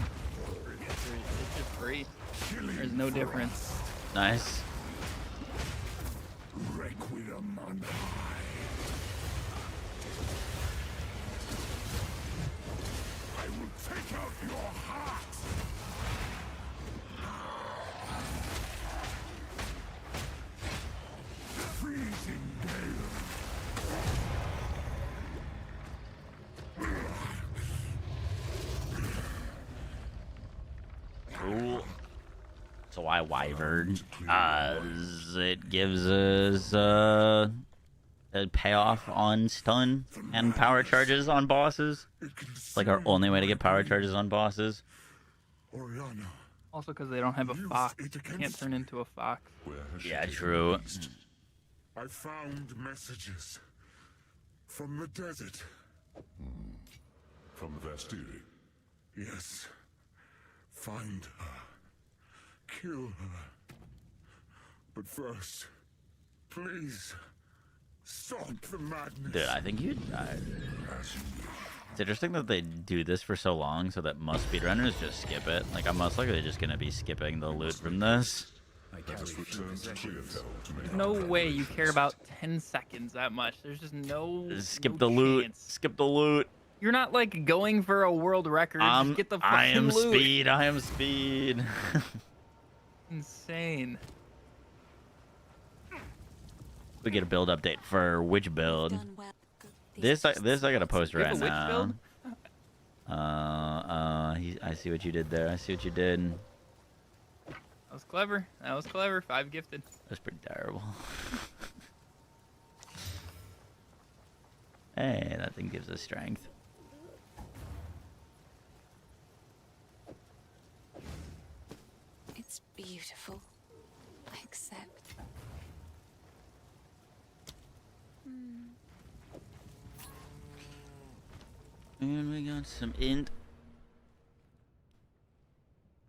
It's just free. There's no difference. Nice. Requiem on high. I will take out your heart. Freezing gale. Cool. So I wyvern. It gives us a payoff on stun and power charges on bosses. It's like our only way to get power charges on bosses. Oriana, Also because they don't have a fox. You can't turn into a fox. where has she Yeah, taken true. the beast? I found messages from the desert. From Vastiri? Yes. Find her. Kill her. But first, please, stop the madness. Dude, I think you'd. It's interesting that they do this for so long, so that most speedrunners just skip it. Like, I'm most likely just gonna be skipping the loot from this. Let us return to Clearfell to make There's no way you care about 10 seconds that much. There's just no. Just skip no the loot. chance. Skip the loot. You're not like going for a world record. Just get the fucking I am loot. speed. I am speed. Insane. We get a build update for which build? Done well. Good. This I gotta post You have right a witch now. build? I see what you did there. I see what you did. That was clever. That was clever. 5 gifted. That's pretty terrible. Hey, that thing gives us strength. It's beautiful. I accept. And we got some int.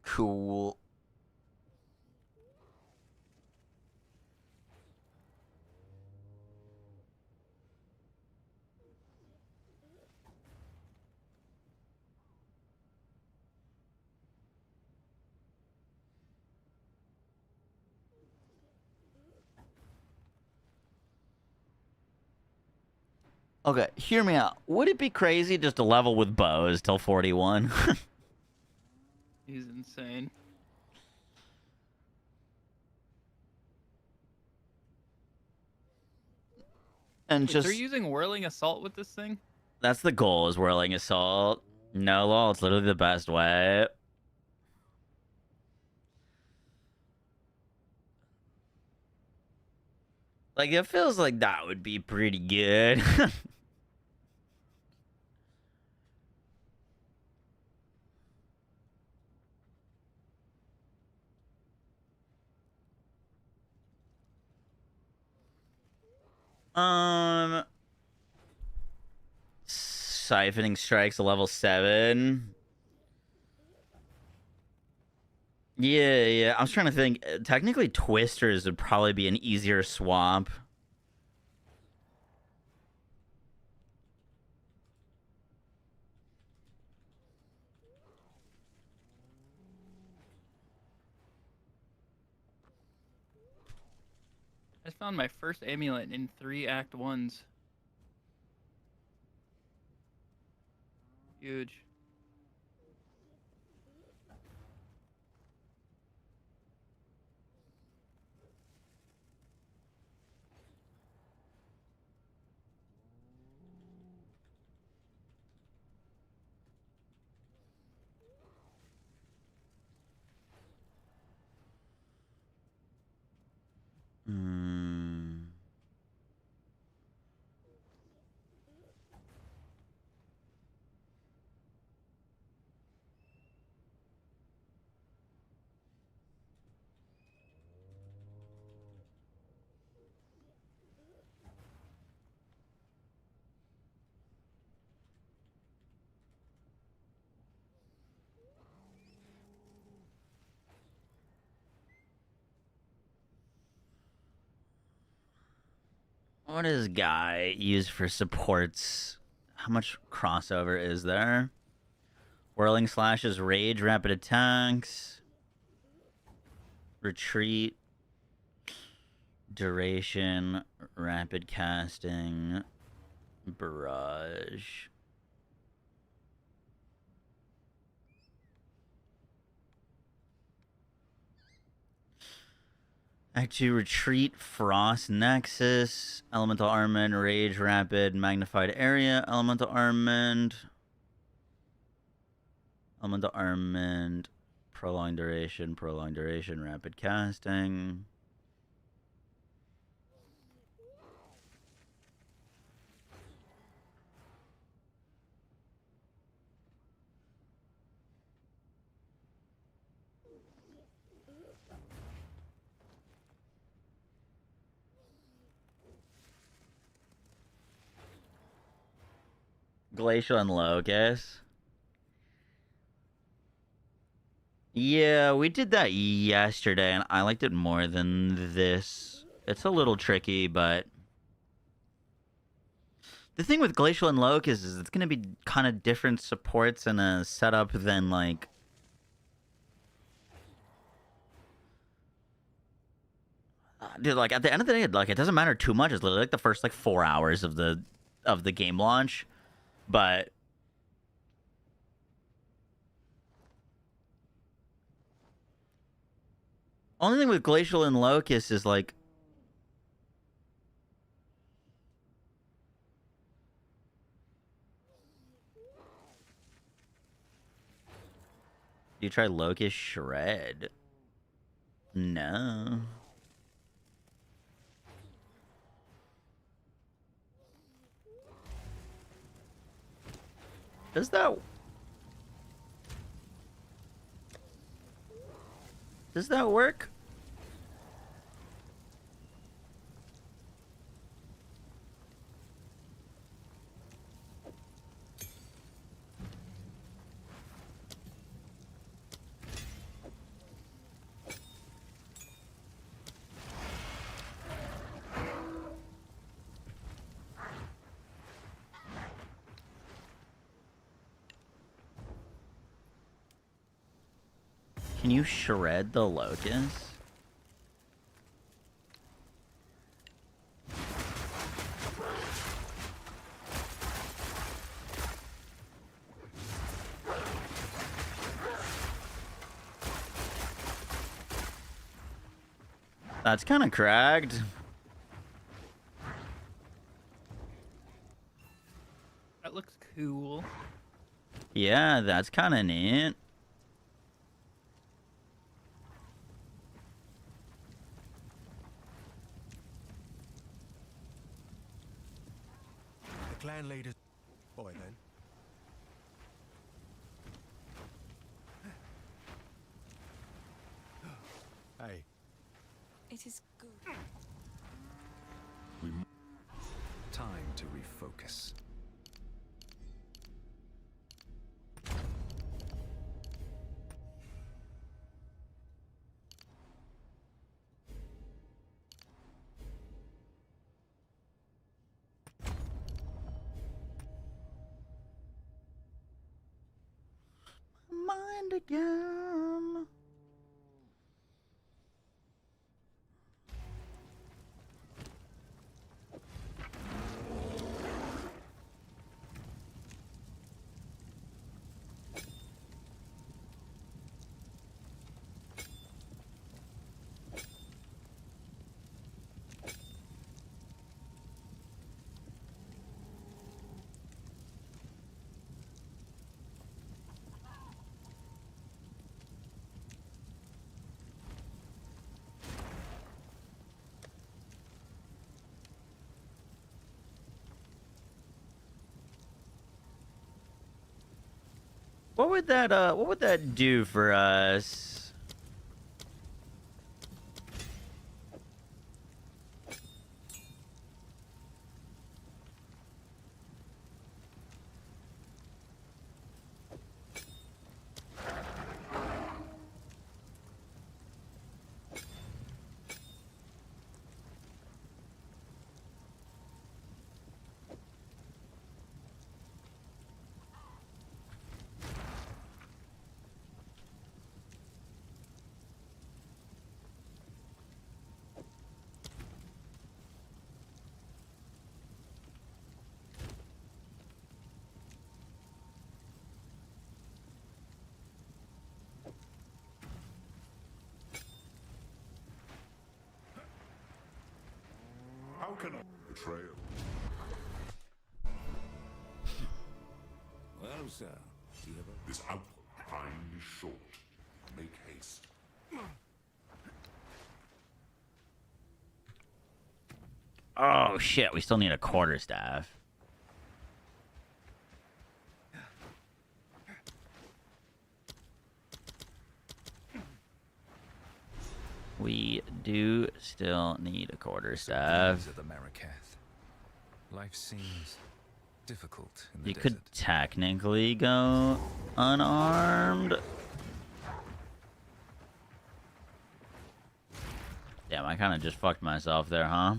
Cool. Okay, hear me out. Would it be crazy just to level with bows till 41? He's insane. And Wait, just they're using Whirling Assault with this thing? that's the goal, is Whirling Assault. No, lol, it's literally the best way. Like, it feels like that would be pretty good. Siphoning Strikes a level 7. Yeah. I was trying to think. Technically, Twisters would probably be an easier swap. I just found my first amulet in 3 Act 1s. Huge. What does Guy use for supports? How much crossover is there? Whirling Slashes, Rage, Rapid Attacks, Retreat, Duration, Rapid Casting, Barrage. Act 2, Retreat, Frost Nexus, Elemental Armament, Rage, Rapid, Magnified Area, Elemental Armament, Prolonged Duration, Rapid Casting. Glacial and Locust. Yeah, we did that yesterday, and I liked it more than this. It's a little tricky, but the thing with Glacial and Locust is it's going to be kind of different supports and a setup than, like... Dude, like, at the end of the day, like, it doesn't matter too much. It's literally, like, the first, like, 4 hours of the game launch. But... only thing with Glacial and Locust is, like... do you try Locust Shred? No. Does that... Does that work? Can you shred the locust? That's kind of cracked. That looks cool. Yeah, that's kind of neat. The clan leader. Boy, then. Hey. It is good. Time to refocus. Mind again. What would that do for us? How can I betrayal? Well, sir. Do you have a... This outlook time is short. Make haste. Oh shit, we still need a quarterstaff. We do still need a quarterstaff. These are the Marikath. Life seems difficult in the You desert. could technically go unarmed. Damn, I kind of just fucked myself there, huh?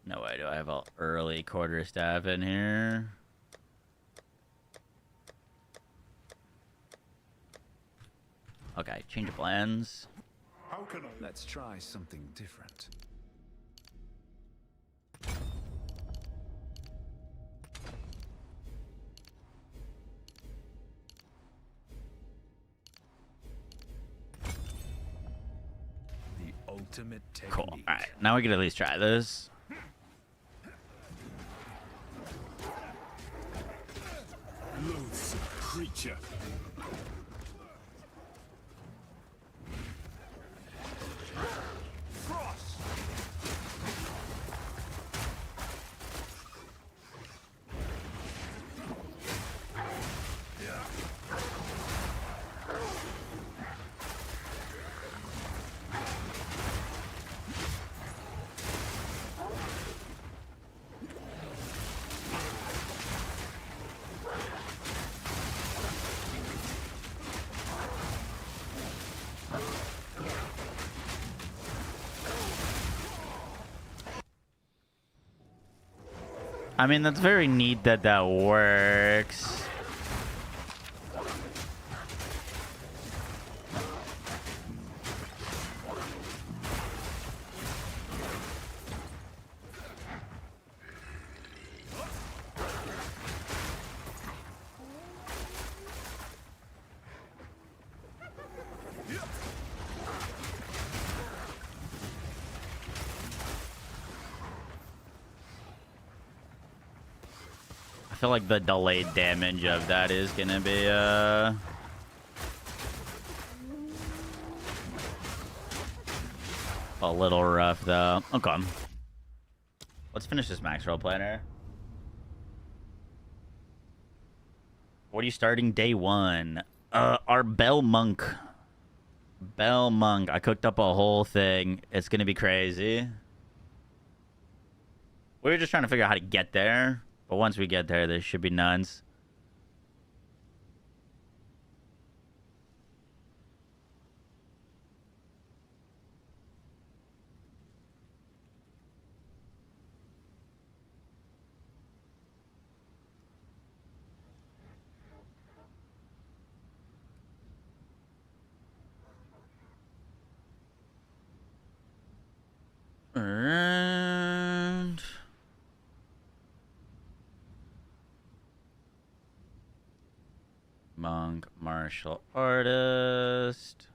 No way do I have an early quarterstaff in here. Okay, change of plans. How can I? Let's try something different. The ultimate ultimate technique. Cool. All right, now we can at least try this. Loathsome creature. I mean, that's very neat that that works. I feel like the delayed damage of that is gonna be a little rough though. Okay. Let's finish this max roll planner. What are you starting day one? Our Bell Monk. Bell Monk. I cooked up a whole thing. It's gonna be crazy. We were just trying to figure out how to get there. But once we get there, this should be nuns. And monk, martial artist.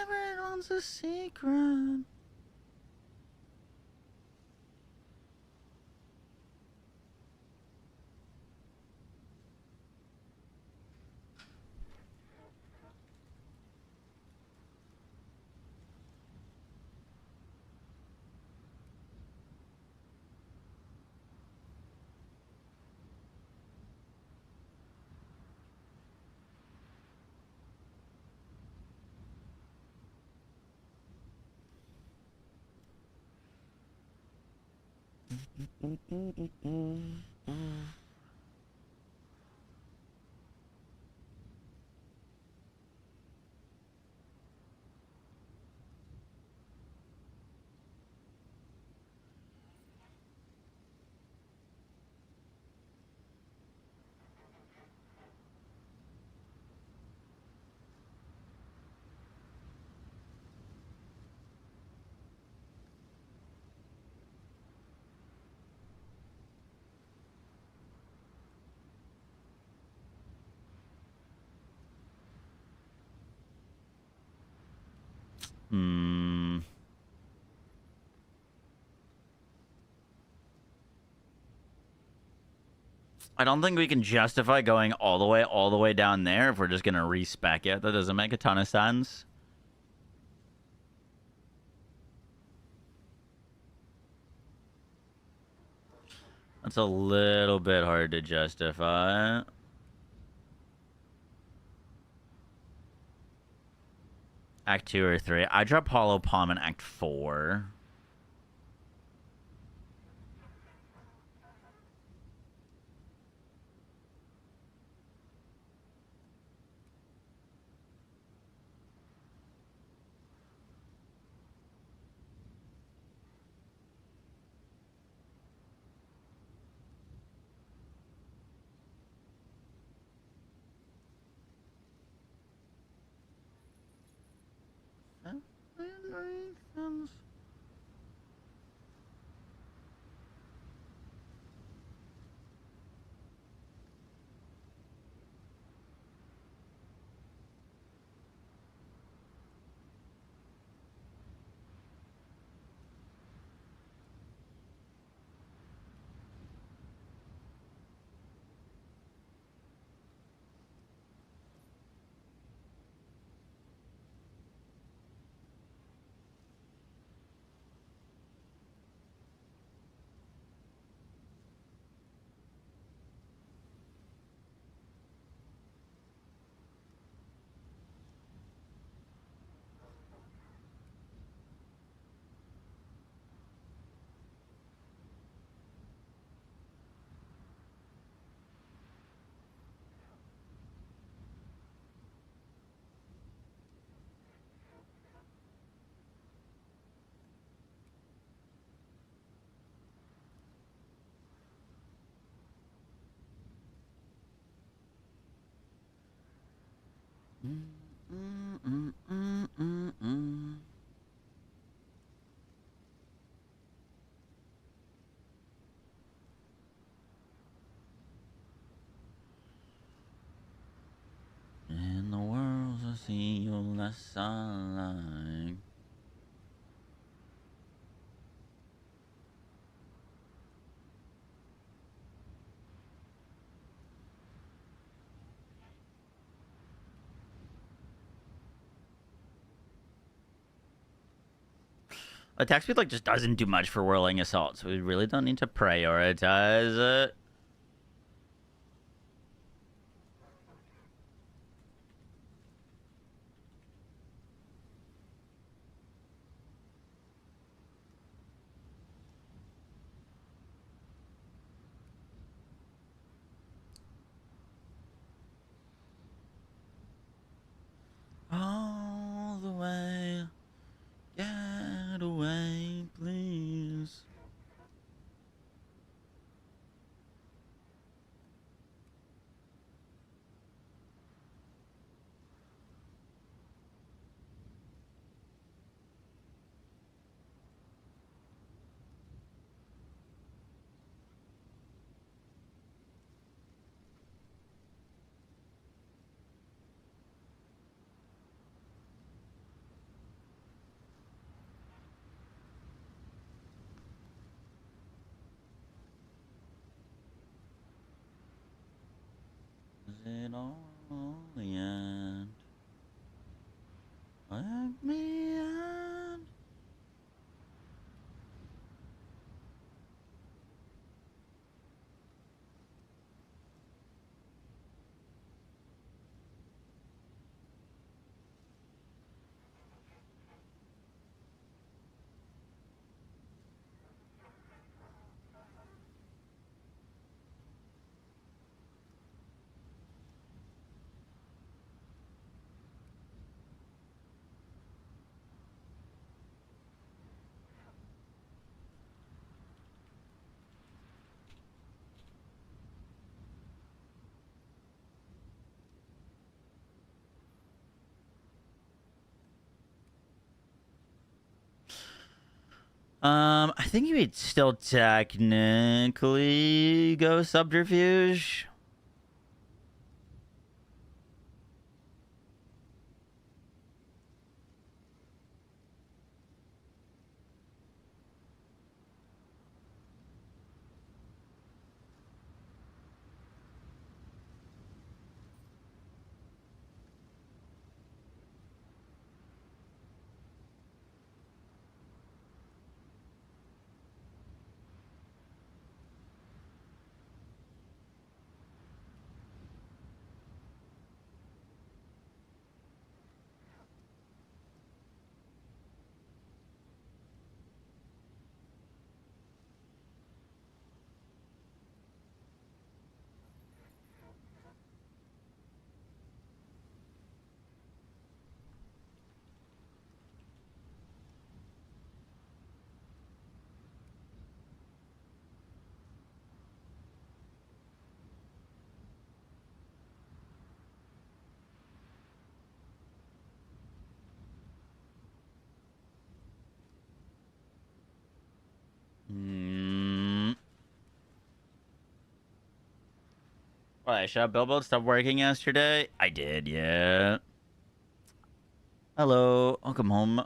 Everyone's a secret. Hmm. I don't think we can justify going all the way down there if we're just gonna respec it. That doesn't make a ton of sense. That's a little bit hard to justify. Act 2 or 3. I drop Hollow Palm in Act 4. In the world I see you less alike. Attack speed like just doesn't do much for Whirling Assault, so we really don't need to prioritize it. All the way, get away, please. Is it all the end? Let me end. I think you would still technically go subterfuge. Why, should Bilbo stop working yesterday? I did, yeah. Hello, welcome home.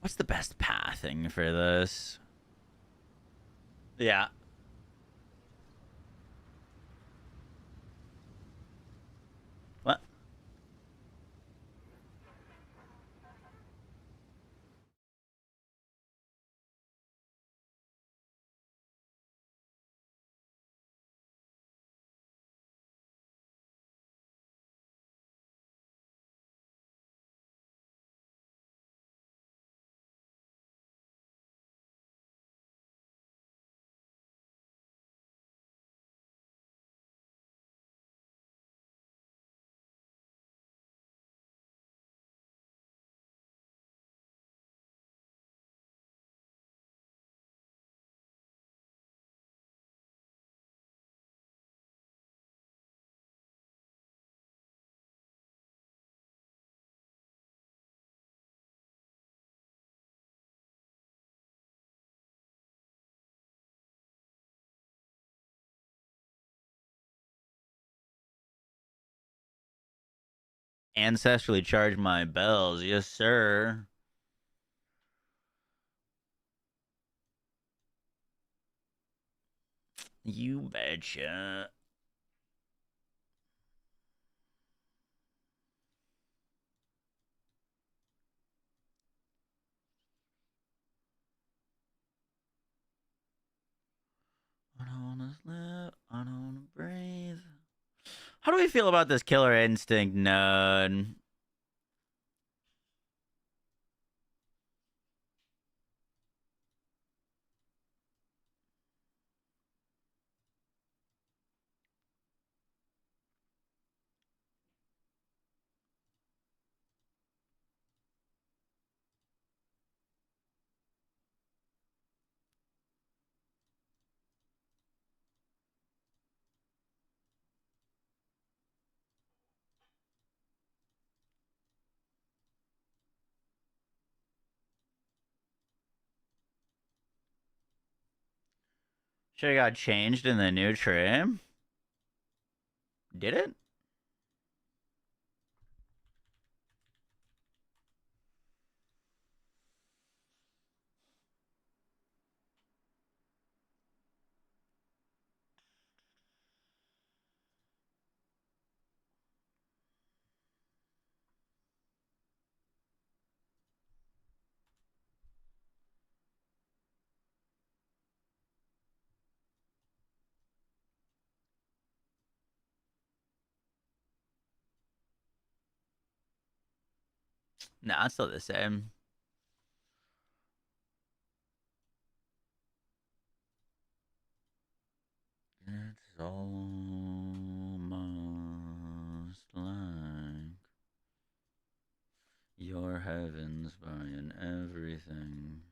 What's the best pathing for this? Yeah. What? Ancestrally charge my bells, yes, sir. You betcha. I don't wanna live. I don't wanna breathe. How do we feel about this killer instinct node? Should have got changed in the new trim. Did it? Nah, it's still the same. It's almost like your heavens buying everything.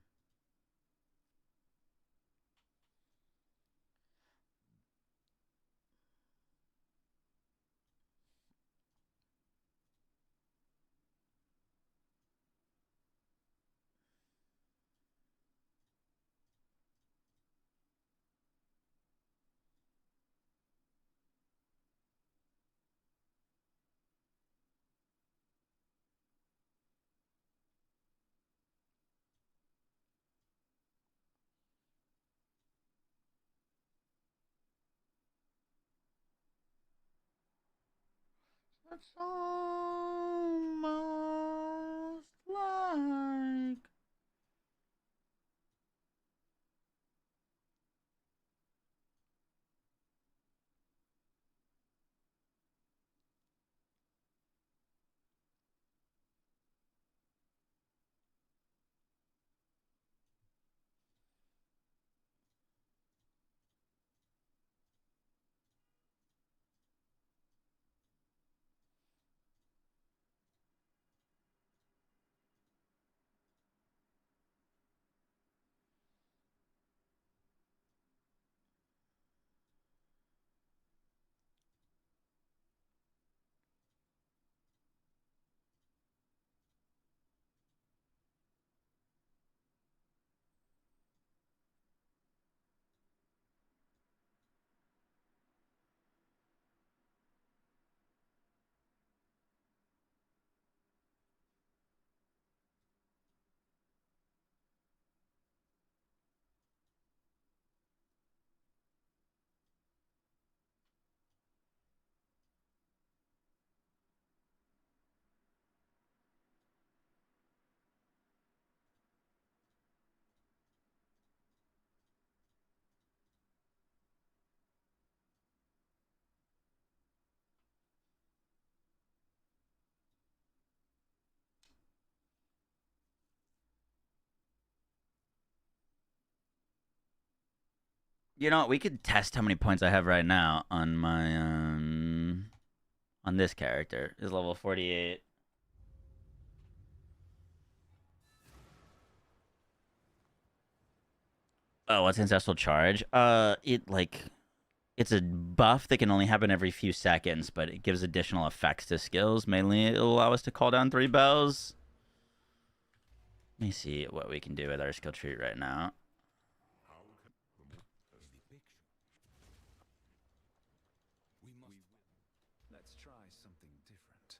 It's almost like... You know, we could test how many points I have right now on my on this character. Is level 48. Oh, what's ancestral charge? It's a buff that can only happen every few seconds, but it gives additional effects to skills. Mainly, it'll allow us to call down 3 bells. Let me see what we can do with our skill tree right now. Let's try something different.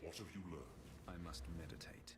What have you learned? I must meditate.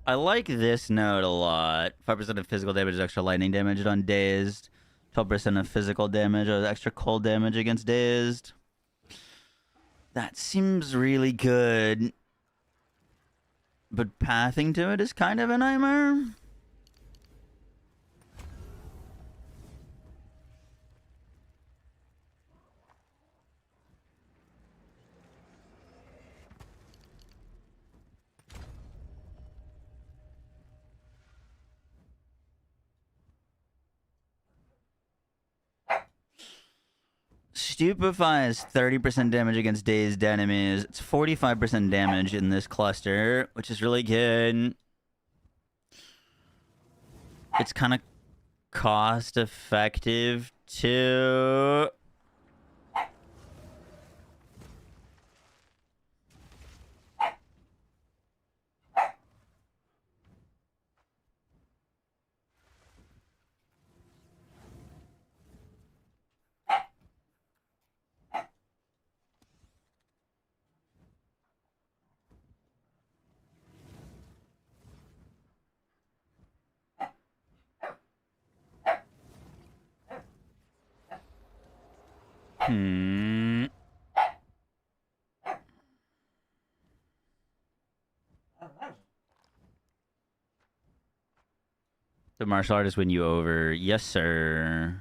I like this node a lot. 5% of physical damage is extra lightning damage on dazed. 12% of physical damage or extra cold damage against dazed. That seems really good. But pathing to it is kind of a nightmare. Stupefies 30% damage against dazed enemies. It's 45% damage in this cluster, which is really good. It's kind of cost effective too. Hmm. martial artists win you over. Yes, sir.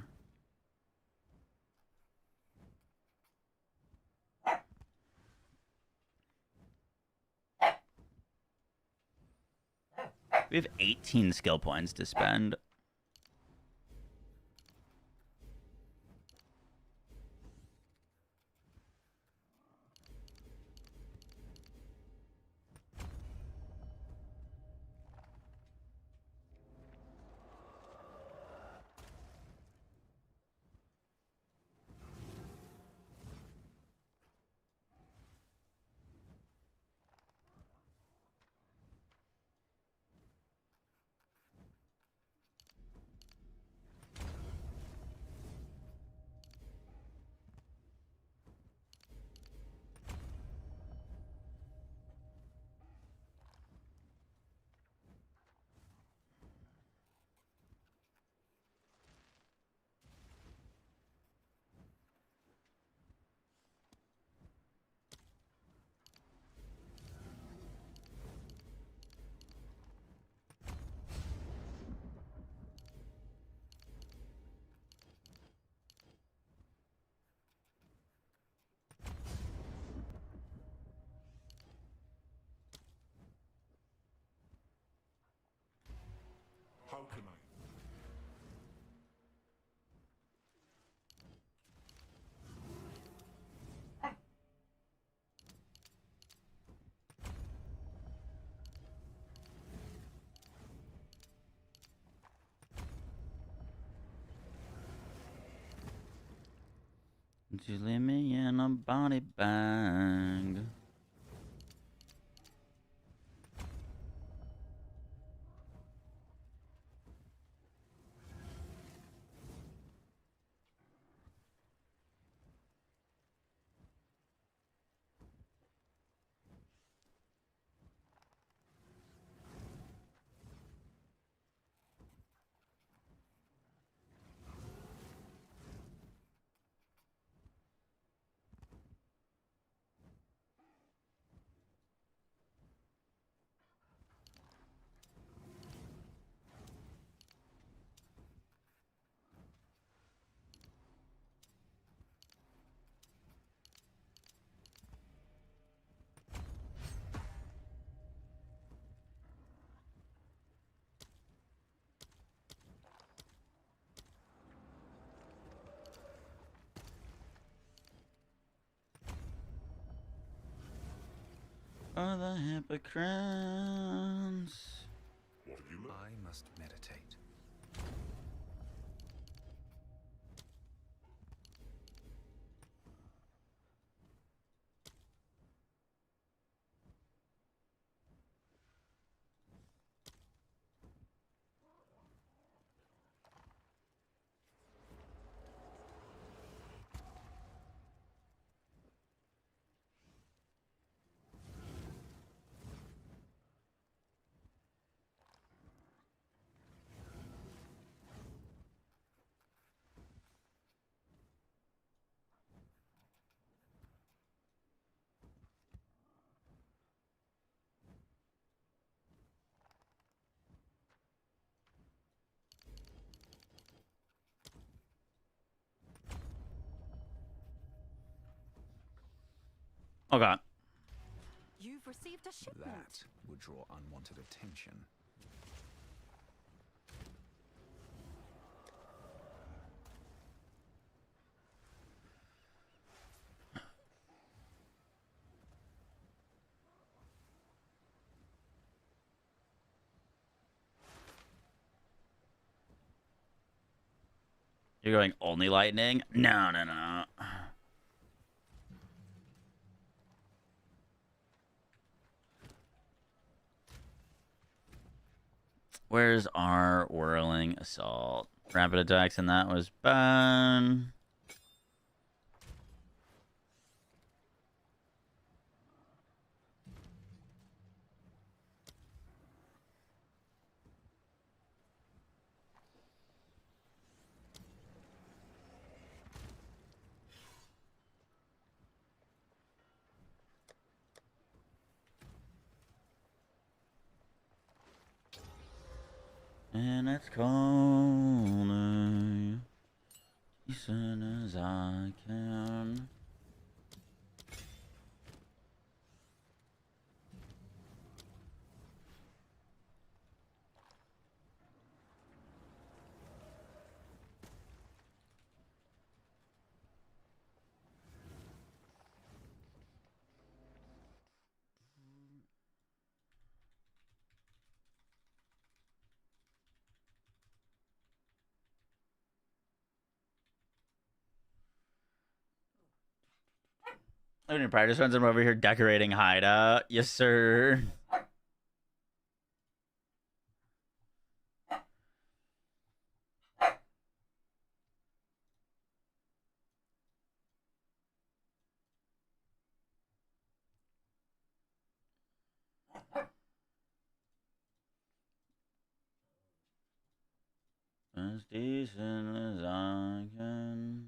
We have 18 skill points to spend. How can I? You leave me in a body bag. Oh, the hypocrites. What have you learned? I must meditate. Okay. You've received a shipment. That would draw unwanted attention. You're going only lightning? No, no, no. Where's our whirling assault? Rapid attacks, and that was bad. And it's cold as soon as I can. Look at practice runs. I'm over here decorating hideout. Yes, sir. As decent as I can.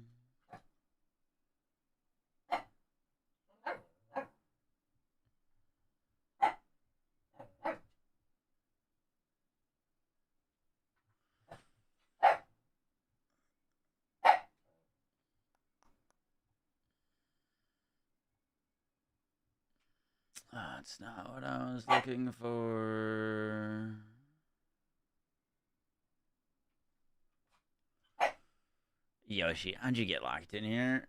That's not what I was looking for. Yoshi, how'd you get locked in here?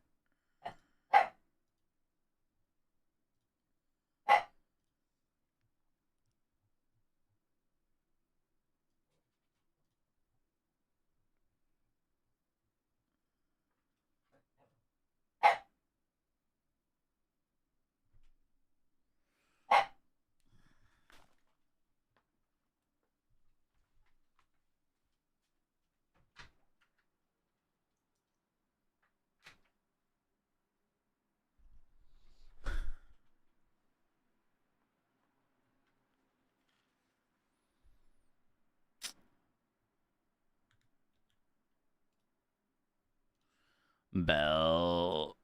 Bell.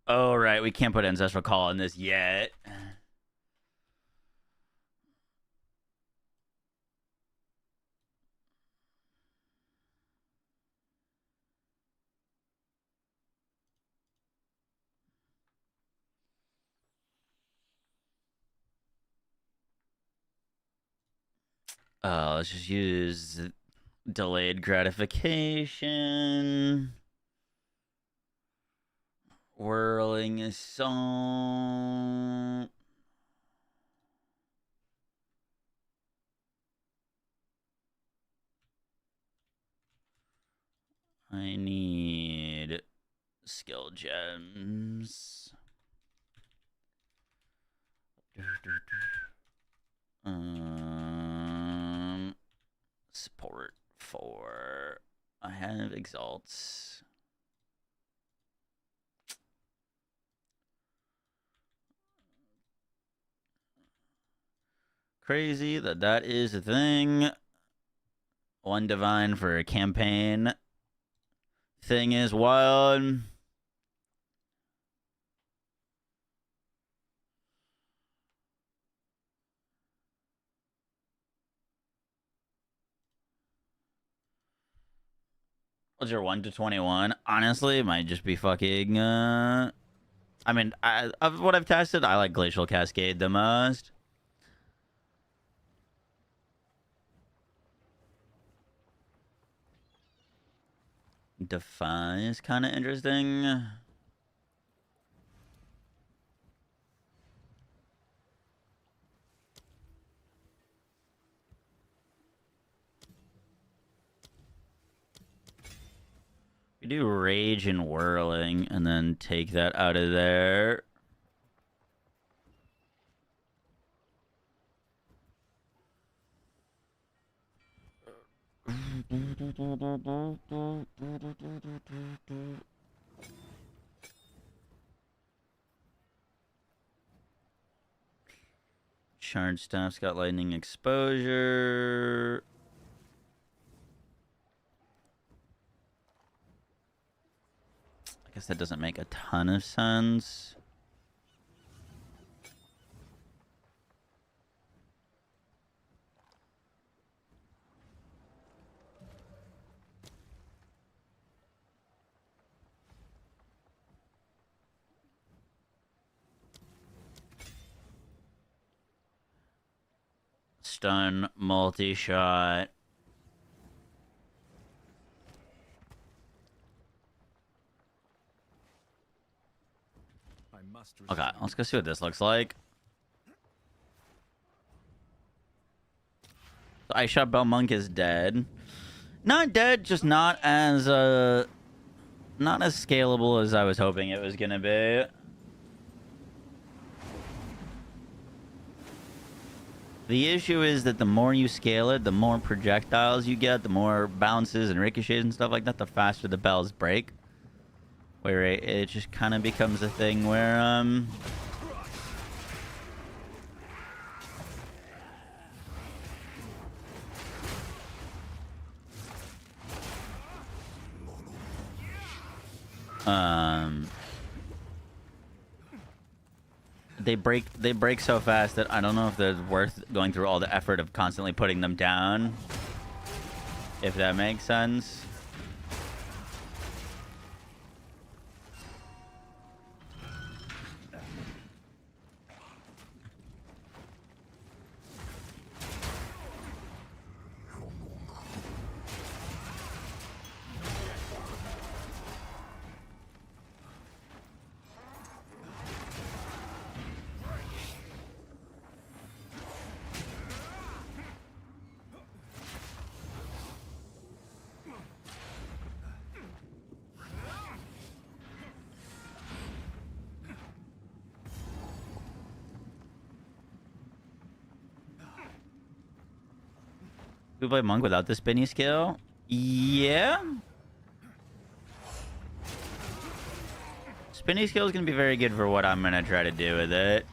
Oh, right. We can't put Ancestral Call in this yet. Let's just use delayed gratification. Whirling a song. I need skill gems. Support 4. I have exalts. Crazy that is a thing. 1 divine for a campaign. Thing is wild. What's your 1 to 21? Honestly, it might just be fucking. I mean, of what I've tested, I like Glacial Cascade the most. Defy is kind of interesting. We do Rage and Whirling, and then take that out of there. Charge Staff's got lightning exposure. I guess that doesn't make a ton of sense. stun multi-shot. Okay, let's go see what this looks like. So Ice Shot Bell Monk is dead. Not dead, just not as scalable as I was hoping it was gonna be. The issue is that the more you scale it, the more projectiles you get, the more bounces and ricochets and stuff like that, the faster the bells break. Where it just kind of becomes a thing where they break so fast that I don't know if it's worth going through all the effort of constantly putting them down, if that makes sense. We play Monk without the spinny skill? Yeah. Spinny skill is going to be very good for what I'm going to try to do with it.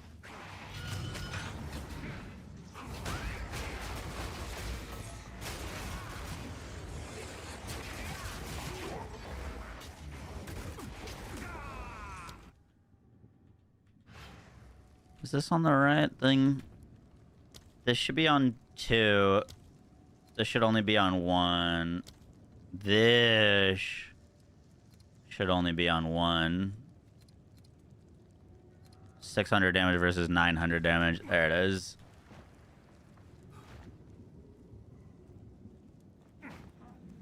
Is this on the right thing? This should be on 2. This should only be on 1. This should only be on 1. 600 damage versus 900 damage. There it is.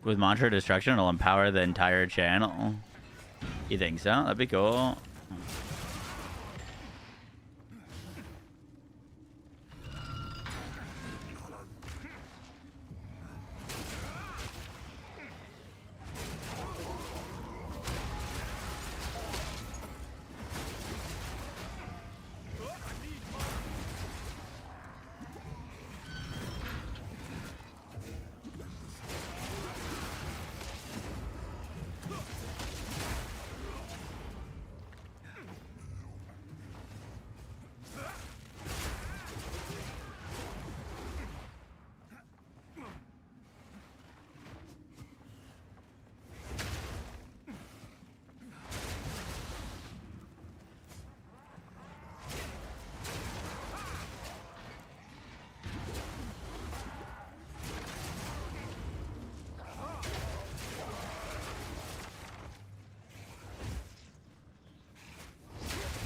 With Mantra Destruction, it'll empower the entire channel. You think so? That'd be cool.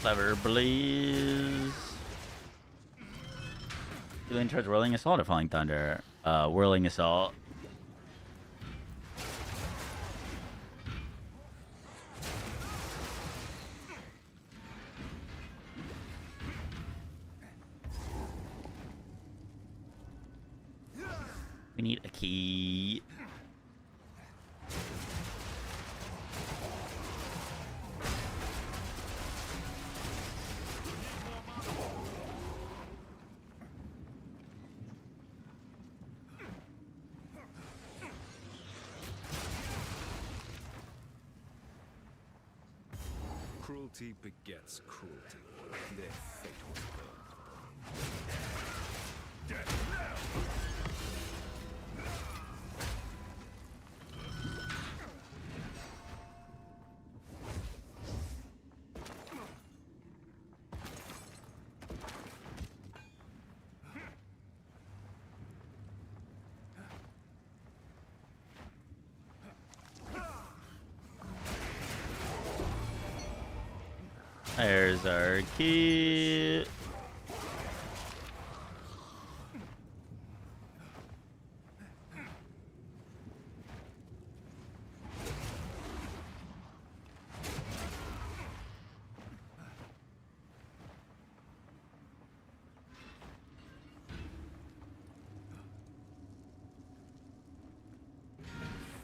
Clever Blaze. You lean towards Whirling Assault or Falling Thunder? Whirling Assault. We need a key. Cruelty begets cruelty. Their fate was There's our key.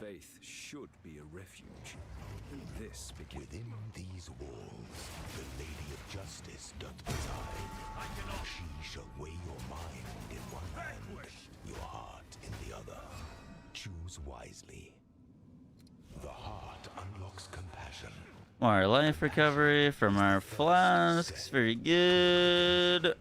faith should be a refuge. This begins. Within these walls, the Lady of Justice doth preside. She shall weigh your mind in one hand, your heart in the other. Choose wisely. The heart unlocks compassion. More life recovery from our flasks. Very good.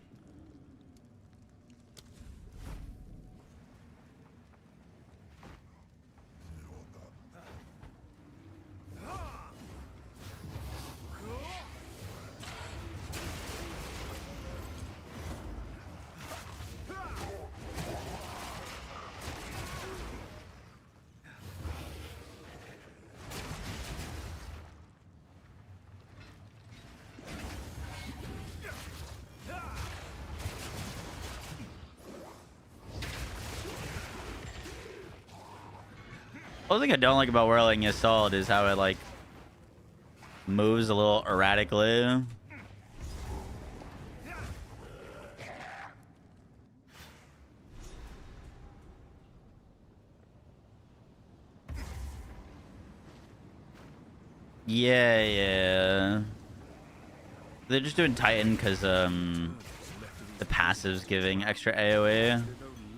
One thing I don't like about Whirling Assault is how it like moves a little erratically. Yeah. They're just doing Titan because the passive's giving extra AoE. No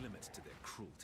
limits to their cruelty.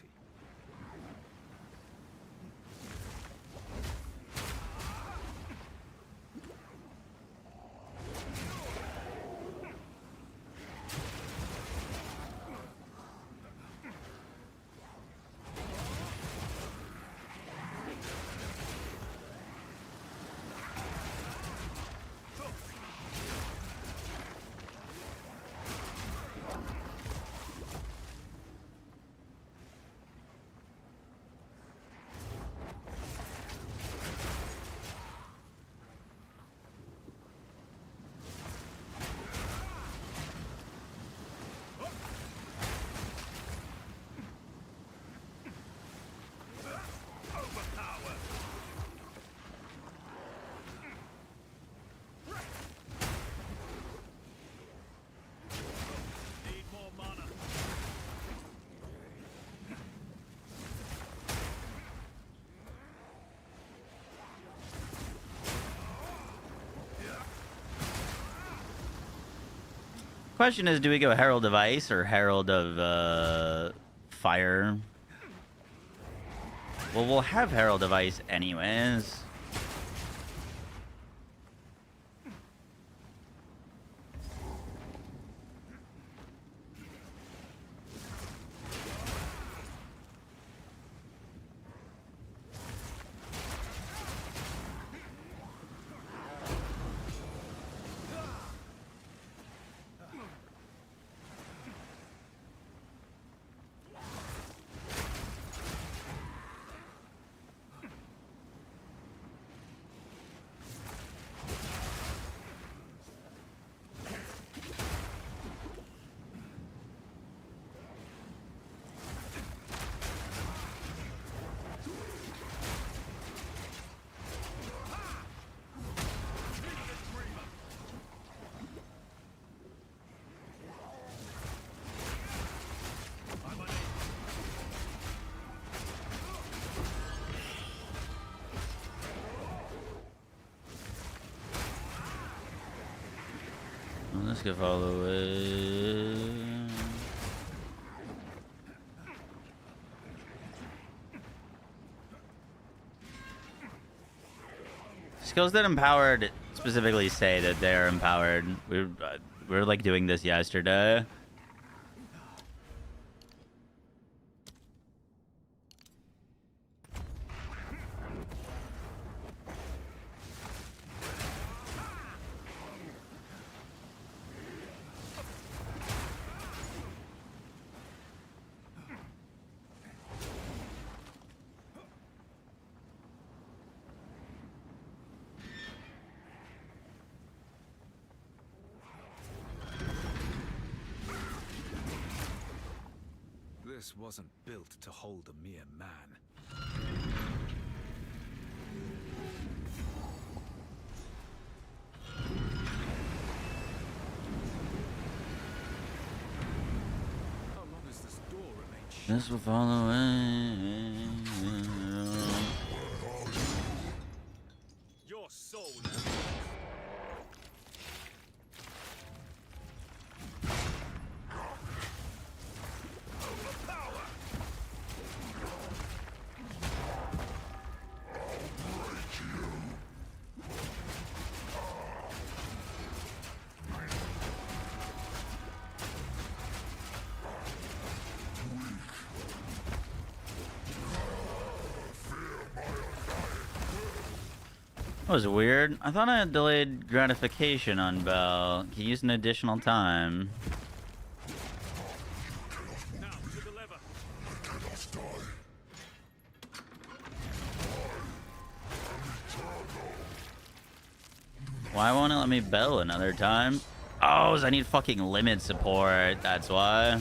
Question is, do we go Herald of Ice or Herald of Fire? Well, we'll have Herald of Ice anyways. Let's go follow it. Skills that empowered specifically say that they're empowered. We were like doing this yesterday. This wasn't built to hold a mere man. How long does this door remain shut? This will follow it. That was weird. I thought I had delayed gratification on Bell. Can you use an additional time? Now to the lever. Why won't it let me Bell another time? Oh, I need fucking limit support. That's why.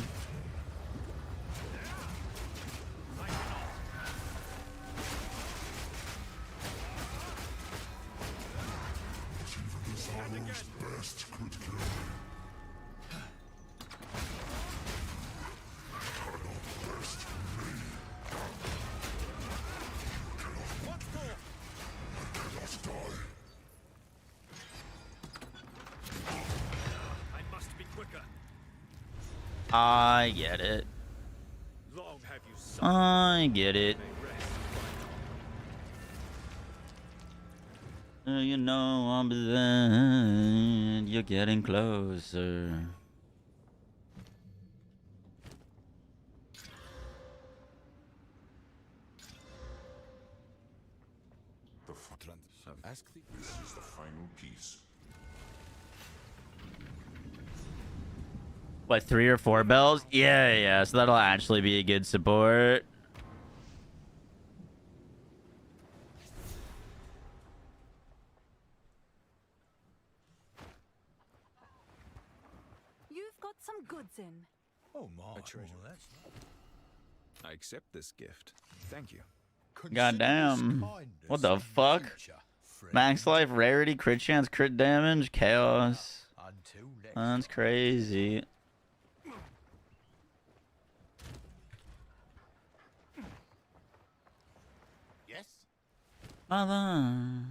I get it. Long have you I get it. You know I'm blind. You're getting closer. This is the final piece. What, 3 or 4 bells? Yeah. So that'll actually be a good support. You've got some goods in. Oh my treasure. I accept this gift. Thank you. Goddamn. What the fuck? Max life, rarity, crit chance, crit damage, chaos. That's crazy. Yes? Mother.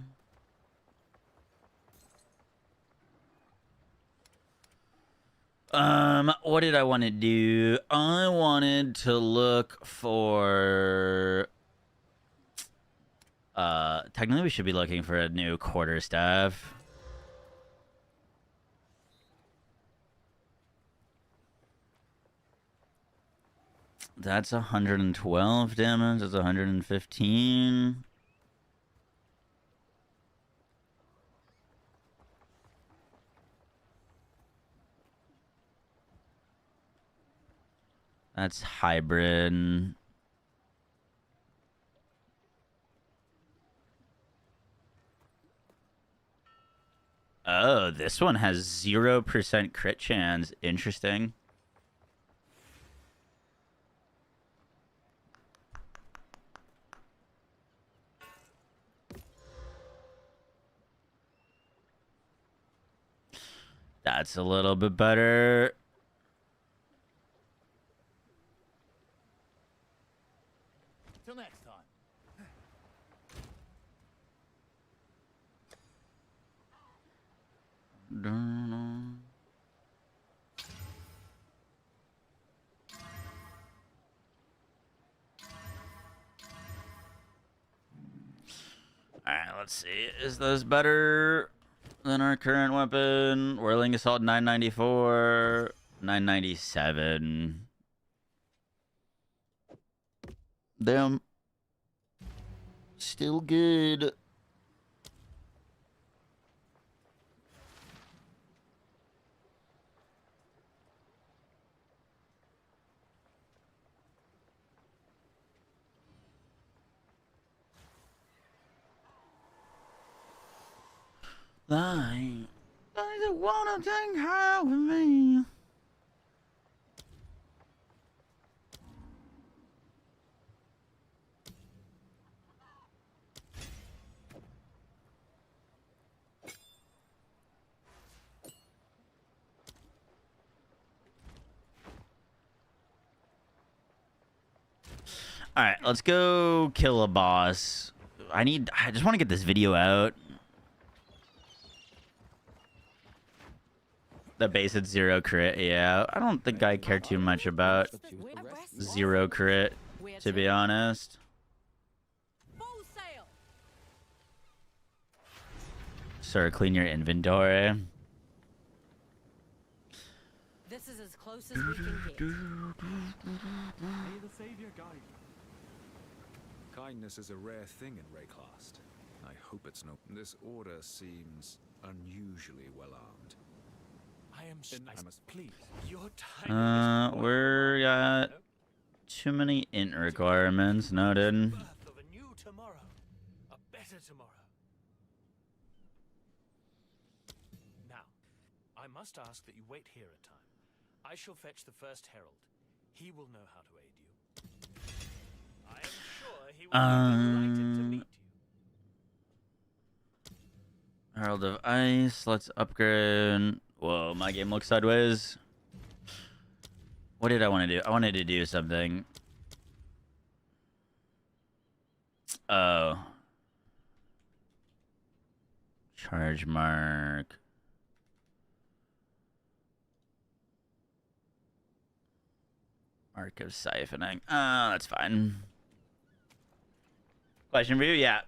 What did I want to do? I wanted to look for... technically we should be looking for a new quarterstaff. That's 112 damage. That's 115. That's hybrid. Oh, this one has 0% crit chance. Interesting. That's a little bit better. Till next time. Alright, let's see. Is this better than our current weapon? Whirling Assault 994. 997. Damn. Still good. They don't wanna take her with me. All right, let's go kill a boss. I just want to get this video out. The base at 0 crit. Yeah, I don't think I care too much about 0 crit, to be honest. Full sail. Sir, clean your inventory. This is as close as we can get. May the savior guide you. Kindness is a rare thing in Rayclast. I hope it's no. This order seems unusually well armed. I am I must please. Your time We're got too many int requirements. Noted. birth of a new tomorrow. A better tomorrow. Now, I must ask that you wait here a time. I shall fetch the first herald. He will know how to aid you. I am sure he will be delighted to meet you. Herald of Ice. Let's upgrade. Whoa, my game looks sideways. What did I want to do? I wanted to do something. Oh. Charge mark. Mark of siphoning. That's fine. Question for you? Yeah.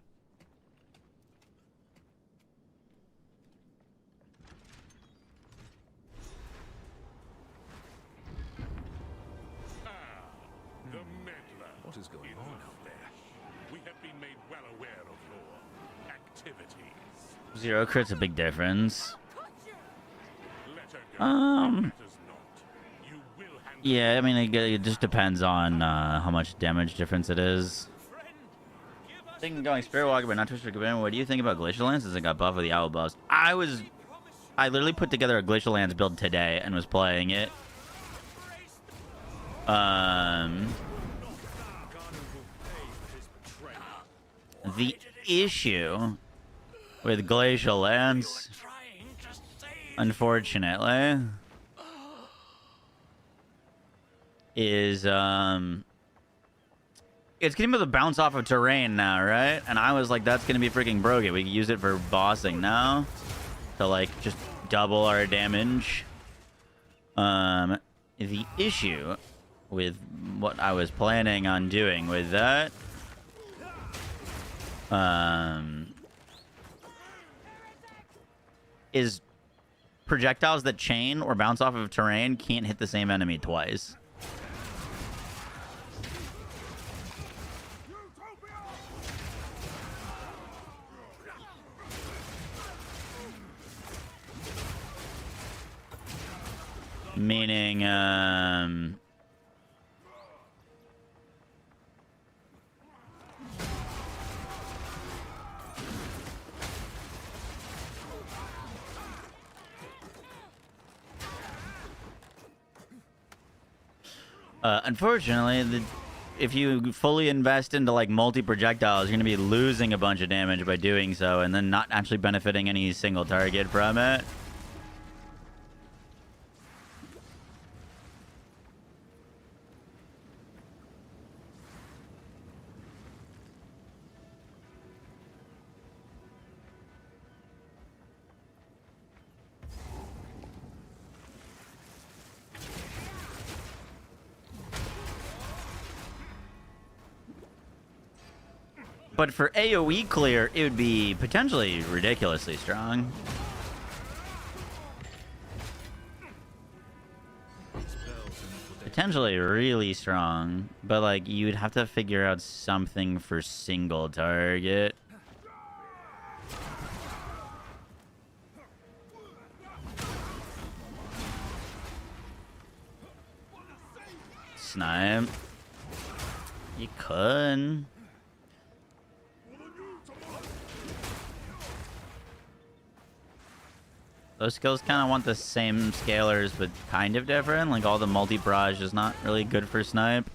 The meddler. What is going on out there? We have been made well aware of your activities. 0 crit's a big difference. Let her go. Um, It matters not. You will handle Yeah, I mean, it just depends on how much damage difference it is. Thinking going Spirit Walker, but not Twisted Cabin. What do you think about Glacial Lance as it got buffed with the Owl buffs? I literally put together a Glacial Lance build today and was playing it. The issue with Glacial Lance, unfortunately, is it's getting able to bounce off of terrain now, right? And I was like, that's gonna be freaking broken. We can use it for bossing now to like just double our damage. The issue with what I was planning on doing with that is projectiles that chain or bounce off of terrain can't hit the same enemy twice. Meaning, unfortunately, if you fully invest into like multi-projectiles, you're going to be losing a bunch of damage by doing so and then not actually benefiting any single target from it. But for AoE clear, it would be potentially ridiculously strong. Potentially really strong. But, like, you'd have to figure out something for single target. Snipe. You could. Those skills kind of want the same scalars, but kind of different. Like, all the multi-barrage is not really good for snipe.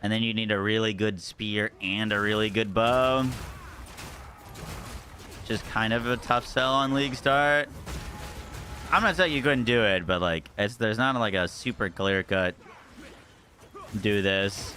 And then you need a really good spear and a really good bow. Which is kind of a tough sell on League Start. I'm not saying you couldn't do it, but, like, there's not, like, a super clear-cut do this.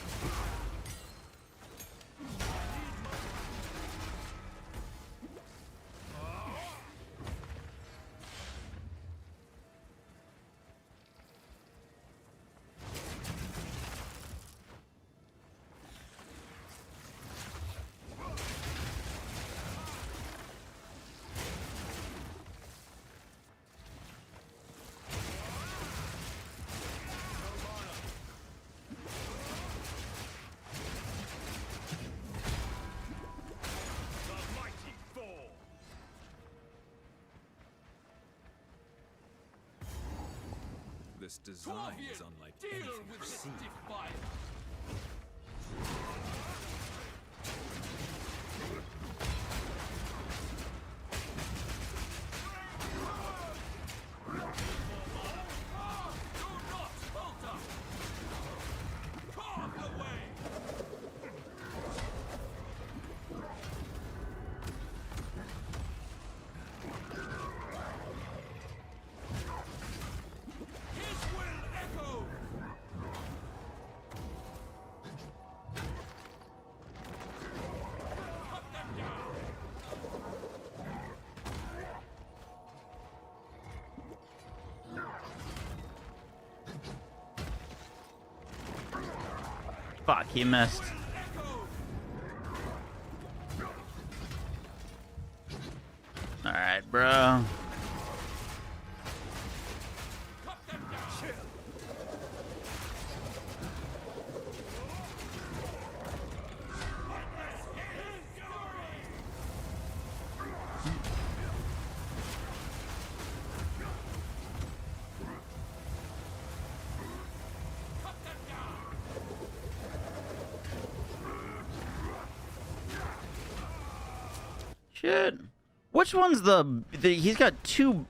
This design is unlike anything I've seen. Fuck, he missed. Alright, bro. Shit. Which one's the he's got two.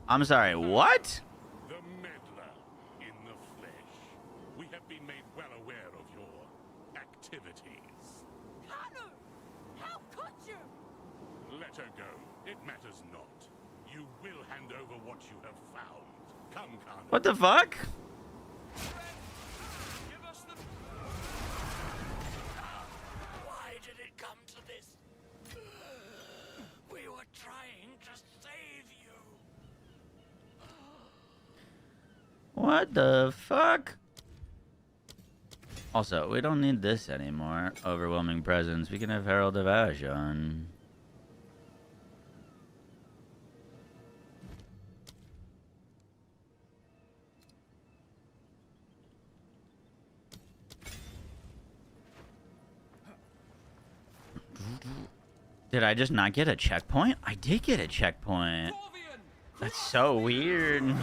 I'm sorry, what? The meddler in the flesh. We have been made well aware of your activities. Connor! How could you? Let her go. It matters not. You will hand over what you have found. Come, Connor. What the fuck? Why did it come to this? We were trying to save you. What the fuck? Also, we don't need this anymore. Overwhelming presence. We can have Herald of Ash on. Did I just not get a checkpoint? I did get a checkpoint. That's so weird.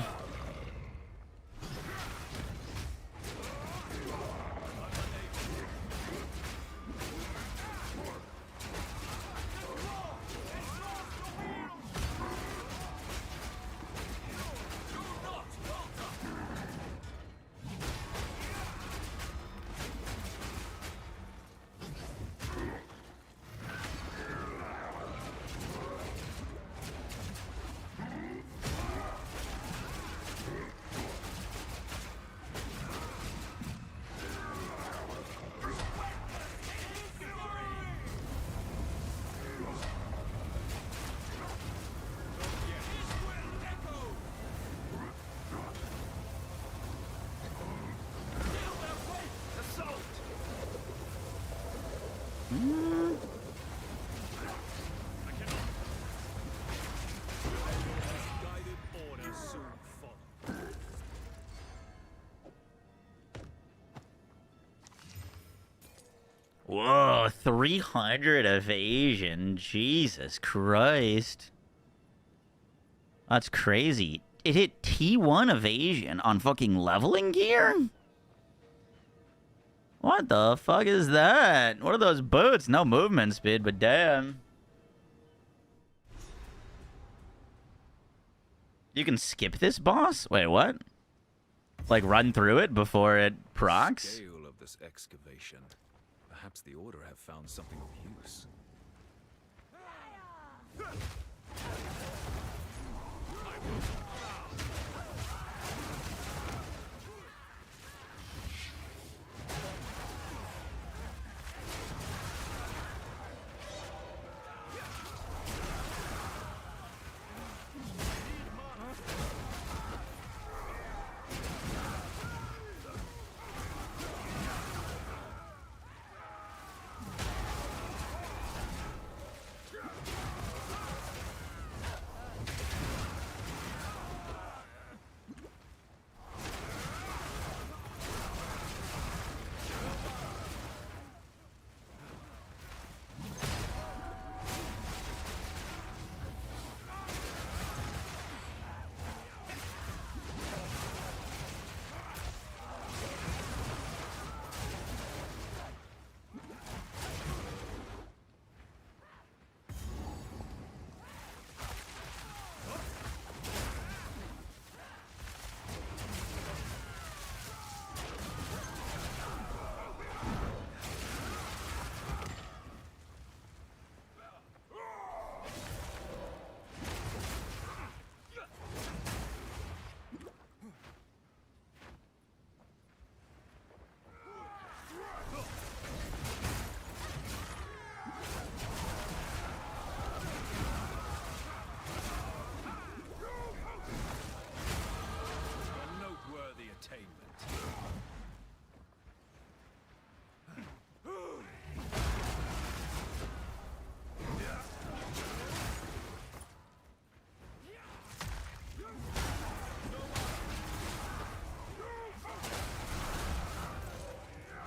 Whoa, 300 evasion. Jesus Christ. That's crazy. It hit T1 evasion on fucking leveling gear? What the fuck is that? What are those boots? No movement speed, but damn. You can skip this boss? Wait, what? Like run through it before it procs? Scale of this excavation. Perhaps the Order have found something of use.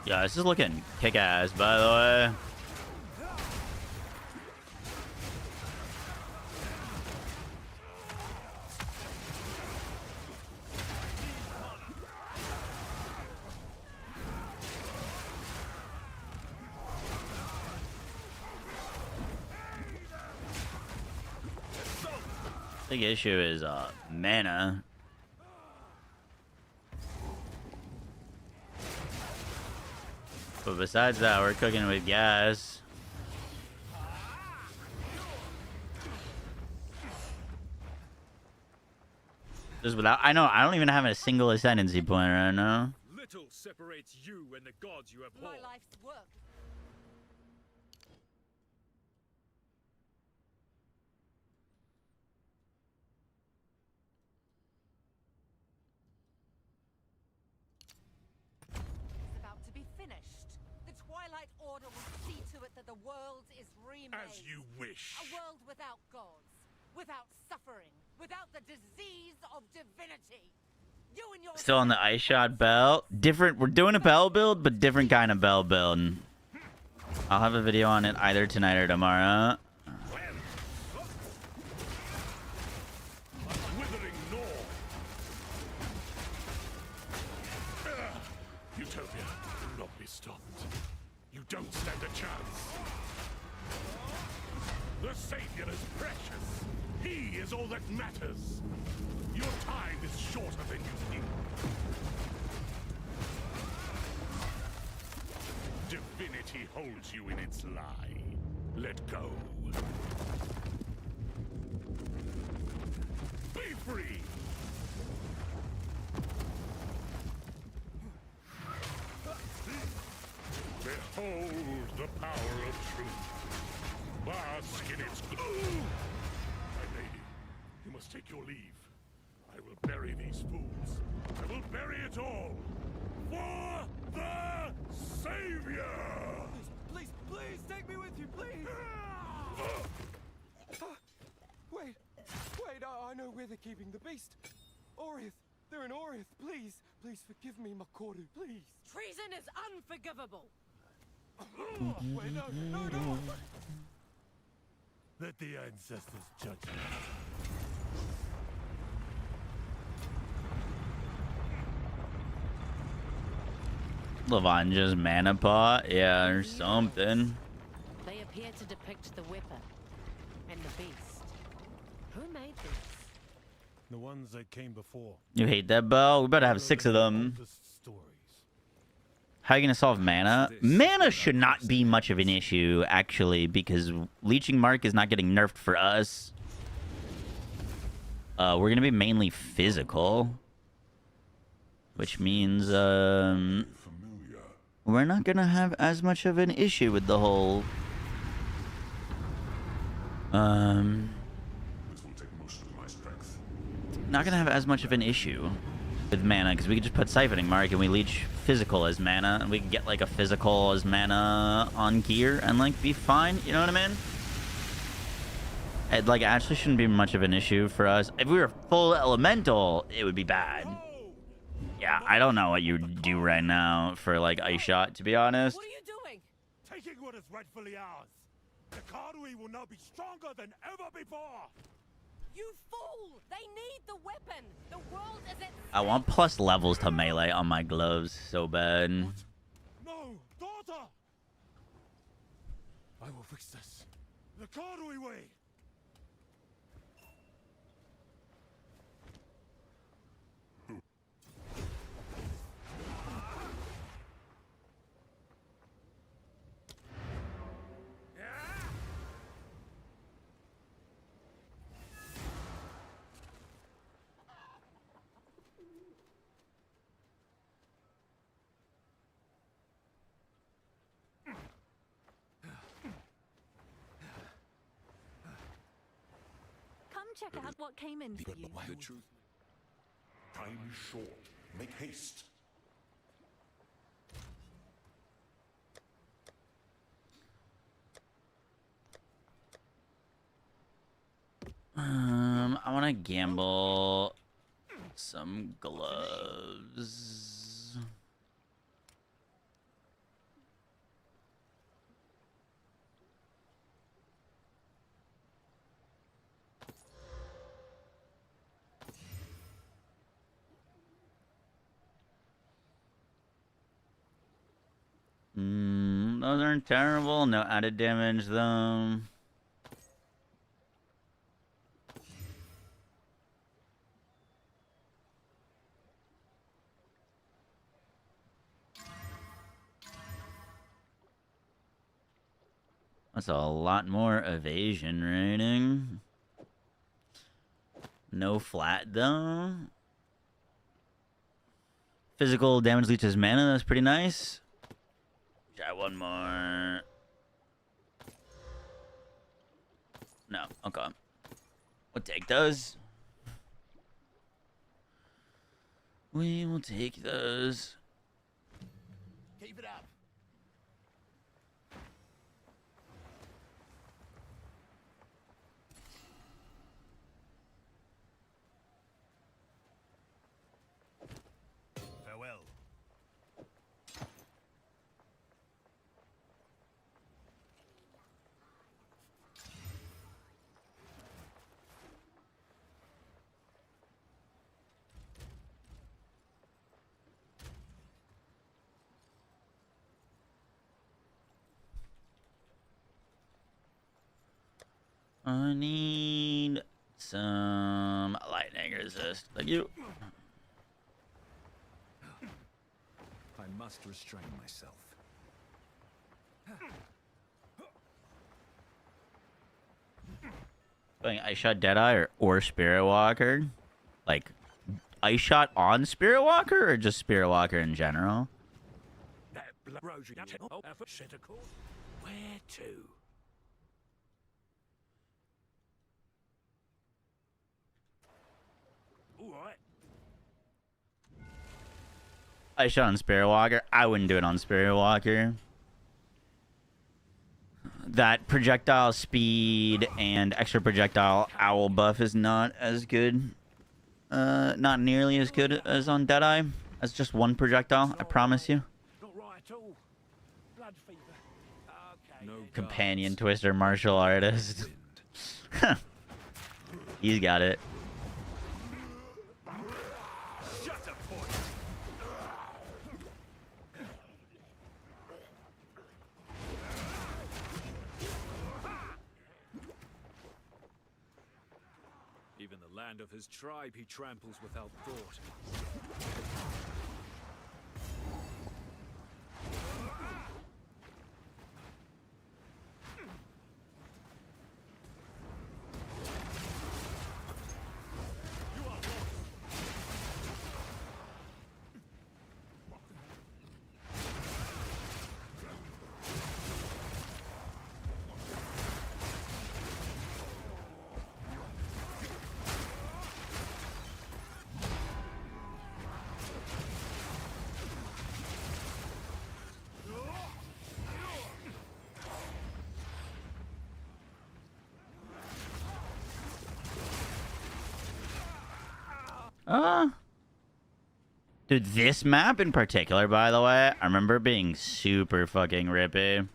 Yeah, this is looking kick-ass, by the way. Big issue is mana. But besides that, we're cooking with gas. Just without, I know I don't even have a single ascendancy point right now. Little separates you and the gods you abhor. My life's work. It's about to be finished. The Twilight Order will see to it that the world is remade. As you wish. A world without gods, without suffering, without the disease of divinity. You and your Still on the ice shot bell. Different. We're doing a bell build, but different kind of bell build. I'll have a video on it either tonight or tomorrow. Withering North. Utopia, do not be stopped. You don't stand a chance. The Savior is precious. He is all that matters. Your time is shorter than you think. Divinity holds you in its lie. Let go. Be free! Behold the power of truth. Bask in its glow. My lady, you must take your leave. I will bury these fools. I will bury it all. For the Savior! Please, please, take me with you, please! Wait, I know where they're keeping the beast. Orith, they're in Orith, please. Please forgive me, Makoru, please. treason is unforgivable. Wait, no. Let the ancestors judge you. Lavanja's mana pot? Yeah, or something. They appear to depict the weapon and the beast. Who made this? The ones that came before. You hate that bell? We better have 6 of them. How are you going to solve mana? Mana should not be much of an issue, actually, because Leeching Mark is not getting nerfed for us. We're going to be mainly physical. Which means, we're not going to have as much of an issue with the whole... Not going to have as much of an issue with mana, because we could just put Siphoning Mark and we leech physical as mana, and we can get, like, a physical as mana on gear and, like, be fine, you know what I mean? It, like, actually shouldn't be much of an issue for us. If we were full elemental, it would be bad. Yeah, I don't know what you do right now for, like, Ice Shot, to be honest. What are you doing? Taking what is rightfully ours. The Karui will now be stronger than ever before. You fool! They need the weapon. The world is at I want plus levels to melee on my gloves so bad. No, daughter! I will fix this. The Karui way. Check out what came in for you. The truth. Time is short. Make haste. I want to gamble some gloves. Those aren't terrible. No added damage, though. That's a lot more evasion rating. No flat, though. Physical damage leeches mana. That's pretty nice. Try one more. No, okay. We'll take those. We will take those. Keep it up. Farewell. I need some lightning resist. Thank you. I must restrain myself. Going Ice Shot Deadeye or Spirit Walker? Like, Ice Shot on Spirit Walker or just Spirit Walker in general? Where to? Alright. Ice Shot on Spirit Walker? I wouldn't do it on Spirit Walker. That projectile speed and extra projectile owl buff is not as good. Not nearly as good as on Deadeye. That's just one projectile, I promise you. Not right at all. Blood fever. Okay. No Companion guards. Twister martial artist. Wind. He's got it. Shut up, boy. Even the land of his tribe he tramples without thought. Dude, this map in particular, by the way, I remember being super fucking rippy.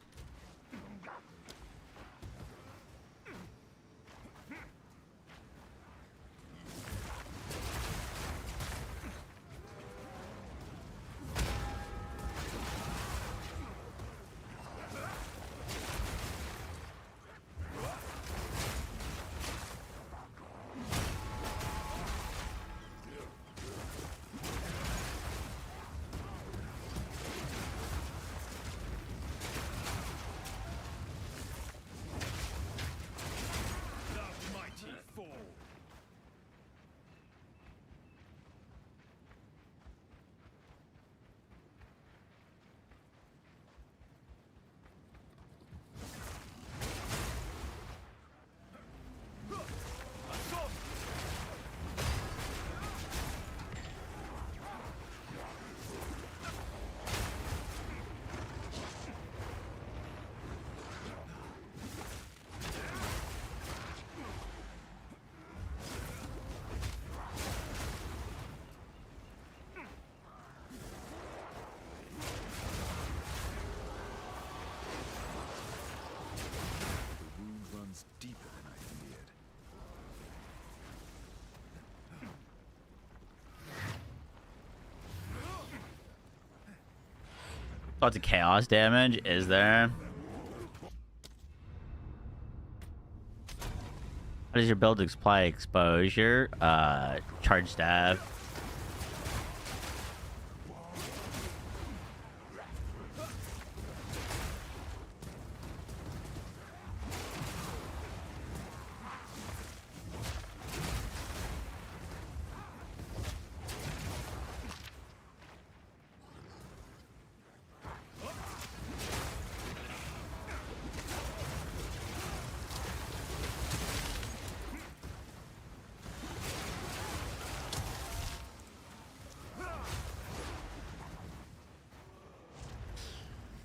Lots of chaos damage, is there? How does your build apply exposure? Charge staff.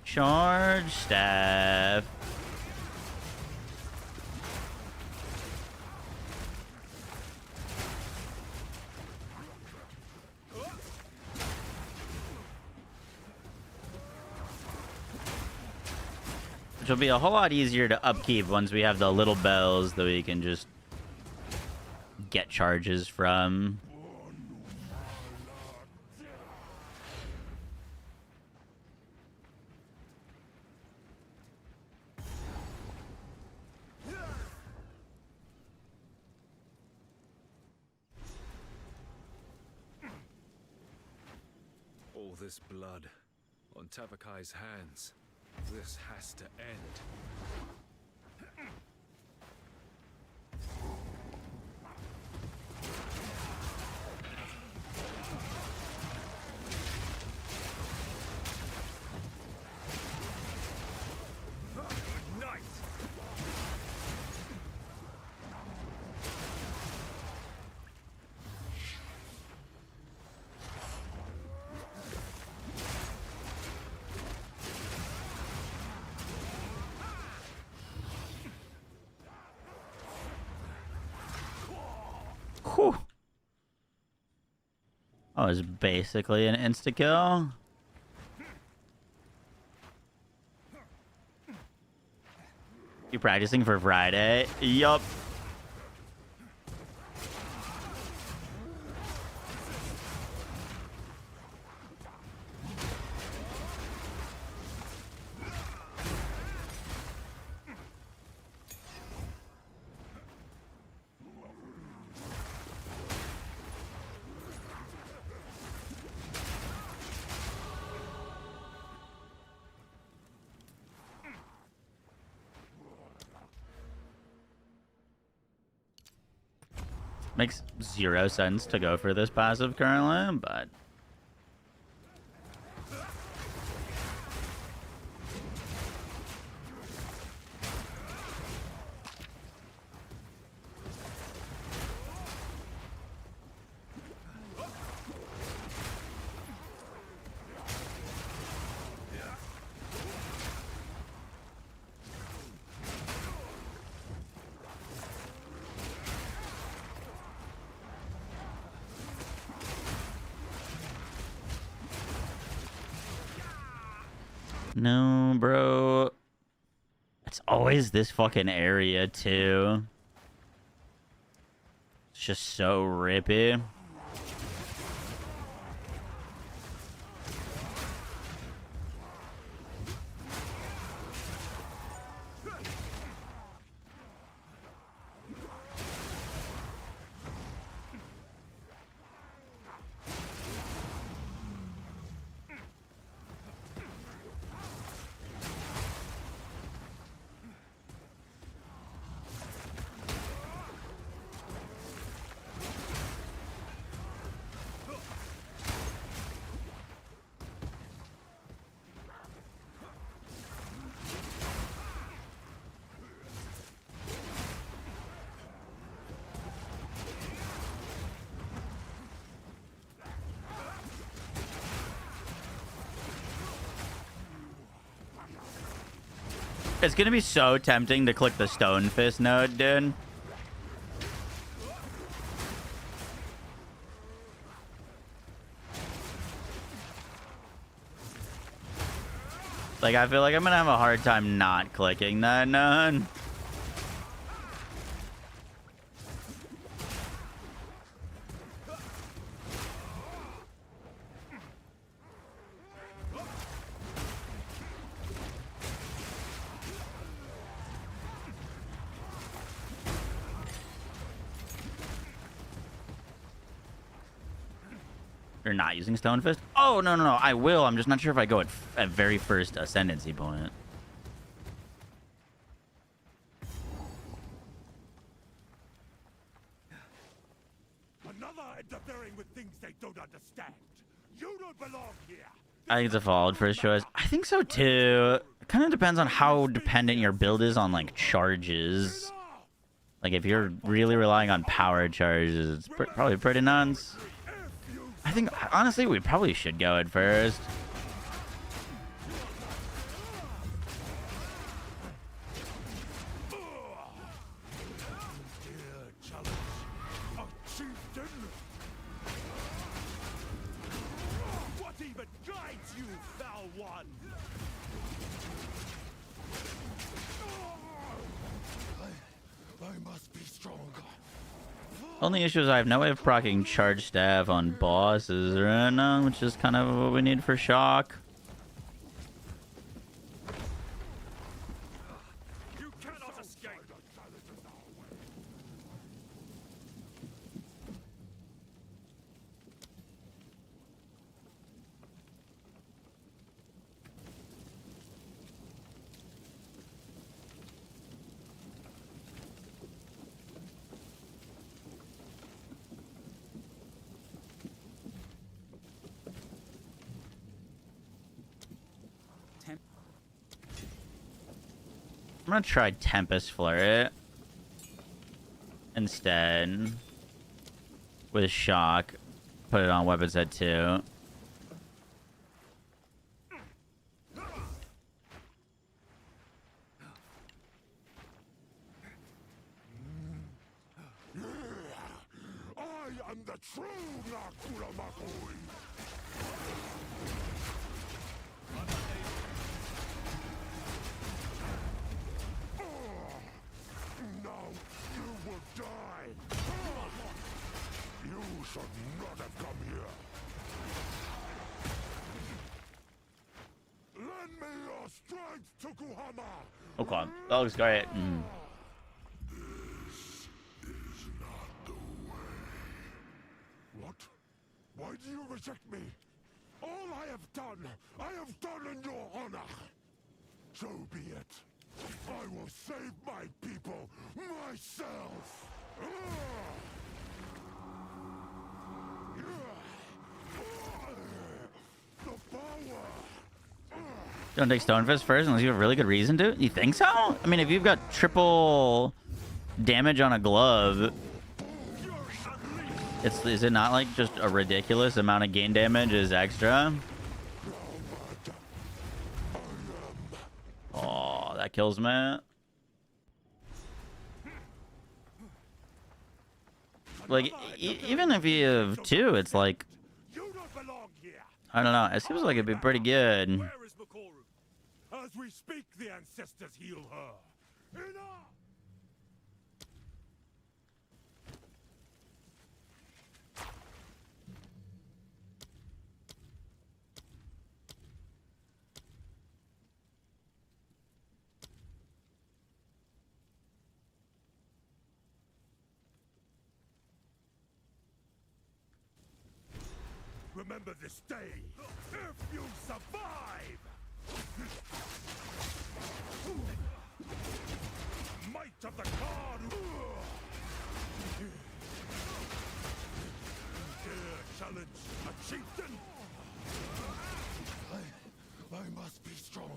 Charge staff. Which will be a whole lot easier to upkeep once we have the little bells that we can just get charges from. All this blood on Tavakai's hands. This has to end. Whew. Oh, it's basically an insta-kill. You practicing for Friday? Yup. Makes 0 sense to go for this passive currently, but no, bro. It's always this fucking area, too. It's just so rippy. It's gonna be so tempting to click the Stone Fist node, dude. Like, I feel like I'm gonna have a hard time not clicking that node. Or not using Stone Fist? Oh, no, no, no. I will. I'm just not sure if I go at very first Ascendancy point. Another interfering with things they don't understand. You don't belong here. I think it's a followed first choice. I think so too. It kind of depends on how dependent your build is on like charges. Like if you're really relying on power charges, it's probably pretty nuts. I think honestly we probably should go at first. What even guides you, foul one? I must be stronger. Only issue is I have no way of proccing charge staff on bosses right now, which is kind of what we need for shock. You cannot escape. I'm gonna try Tempest Flare instead with shock. Put it on weapons head 2. I am the true Nakura Makui. Now you will die. You should not have come here. Lend me your strength, Tokuhama. Okay, that looks great. What? Why do you reject me? All I have done in your honor. So be it. I will save my people myself. The power. Don't take Stonefist first unless you have a really good reason to? You think so? I mean, if you've got triple damage on a glove, is it not like just a ridiculous amount of gain damage is extra? Oh, that kills me. Like, even if you have 2, it's like, I don't know. It seems like it'd be pretty good. Where is Makoru? As we speak, the ancestors heal her. Enough! Remember this day, if you survive! Might of the card! Dare challenge a chieftain? I must be stronger.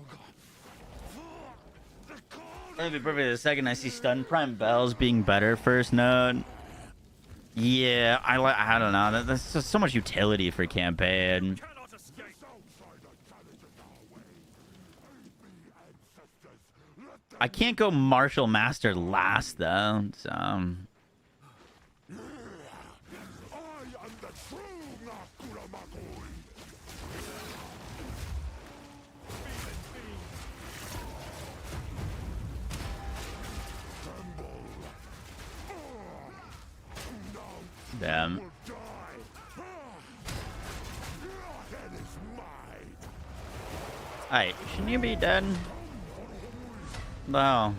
That'd be perfect. The second I see stun prime bells being better first node. Yeah, I don't know. That's just so much utility for campaign. I can't go Martial Master last though, so. I am the true Nakura Makui. Damn. Hey, shouldn't you be dead? No.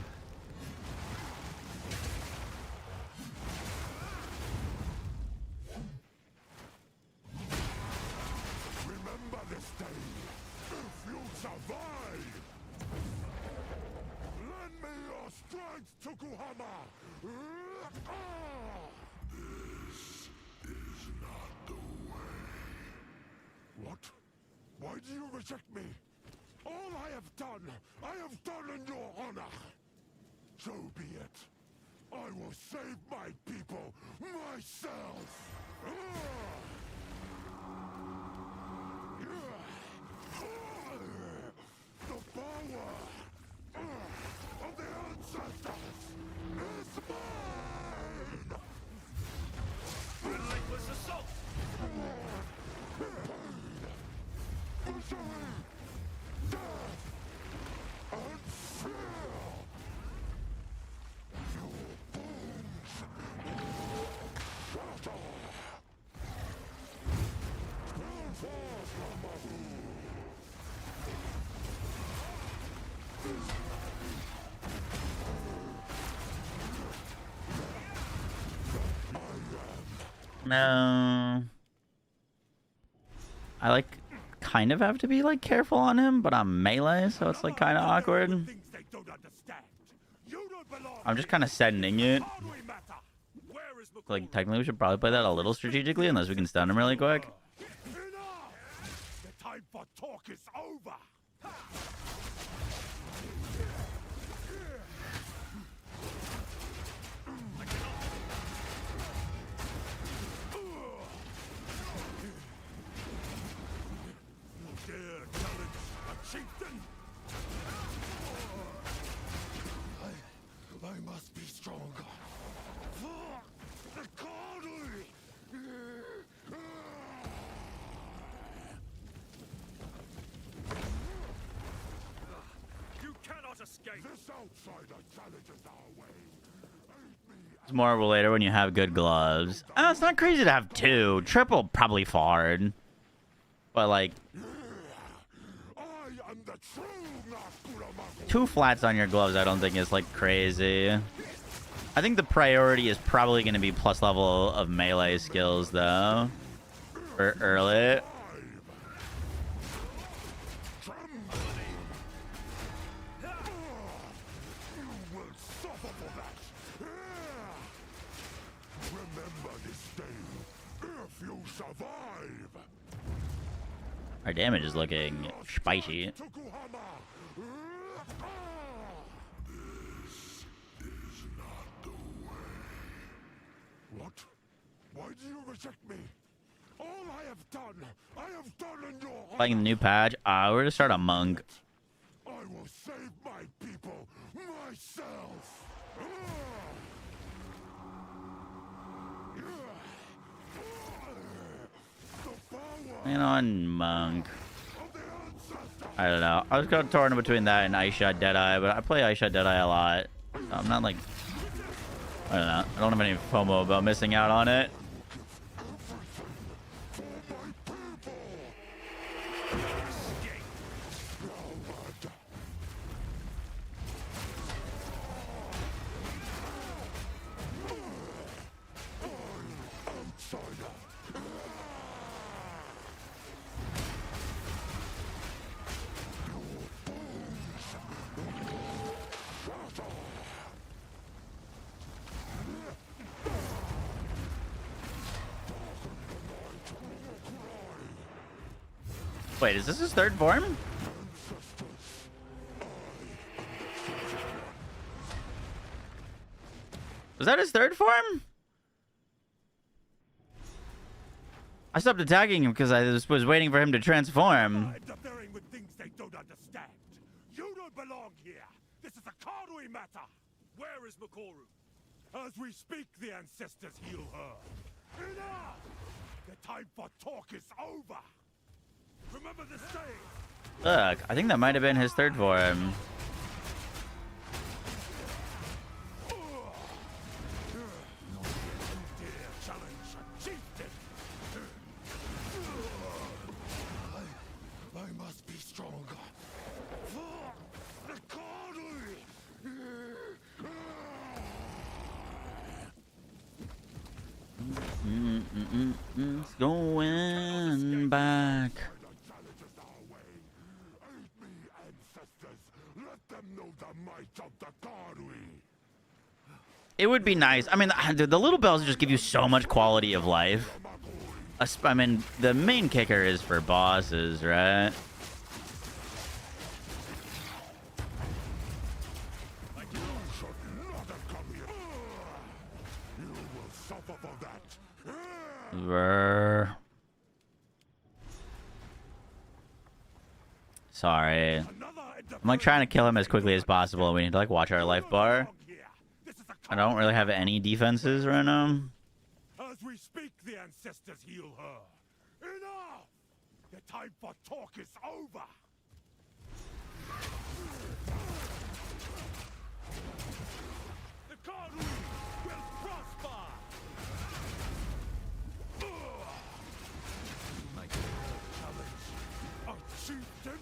survive! Lend me your strength, Tokuhama! This is not the way. What? Why do you reject me? All I have done in your honor. So be it. I will save my people myself. The power of the ancestors is mine! Relentless assault! Misery, death, and fear! Your bones shatter! Stand forth, Amara. No. I like kind of have to be like careful on him, but I'm melee, so it's like kind of awkward. I'm just kind of sending it. Like technically we should probably play that a little strategically unless we can stun him really quick. The time for talk is over. Dare challenge a chieftain? I must be stronger. The Kali! You cannot escape! This outsider challenges our way. It's more later when you have good gloves. It's not crazy to have two. Triple probably hard. But like I am the true Nakuramaku. 2 flats on your gloves I don't think is like crazy. I think the priority is probably going to be plus level of melee skills though. For early. You will suffer for that. Remember this day if you survive. Our damage is looking spicy. Tokuhama. This is not the way. What? Why do you reject me? All I have done in your honor. Playing the new patch. We're gonna start a monk. I will save my people myself. And on monk. I don't know. I was going to torn between that and Ice Shot Deadeye, but I play Ice Shot Deadeye a lot. So I'm not like, I don't know. I don't have any FOMO about missing out on it. Wait, is this his third form? Was that his third form? I stopped attacking him because I was waiting for him to transform. Interfering with things they don't understand. You don't belong here. This is a Karui matter. Where is Makoru? As we speak, the ancestors heal her. Enough! The time for talk is over. Remember this day. Look, I think that might have been his third form. I must be stronger. The Karui! It's going back. The challenges our way. Aid me them know the might of the Karui. It would be nice. I mean, the little bells just give you so much quality of life. I mean, the main kicker is for bosses, right? Sorry. I'm like trying to kill him as quickly as possible. We need to like watch our life bar. I don't really have any defenses right now. As we speak, the ancestors heal her. Enough! The time for talk is over. The Karui will prosper! A chieftain!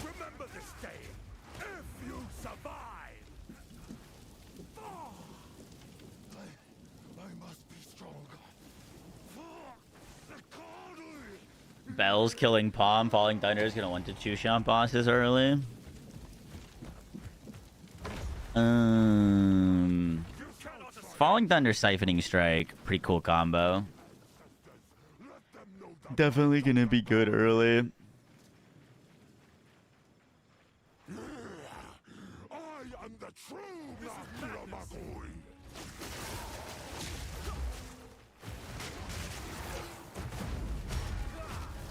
Remember this day, if you survive! I must be stronger. The Karui! Bells killing Palm. Falling Thunder is gonna want to two-shot bosses early. Falling Thunder Siphoning Strike. Pretty cool combo. Definitely gonna be good early. I am the true Makui.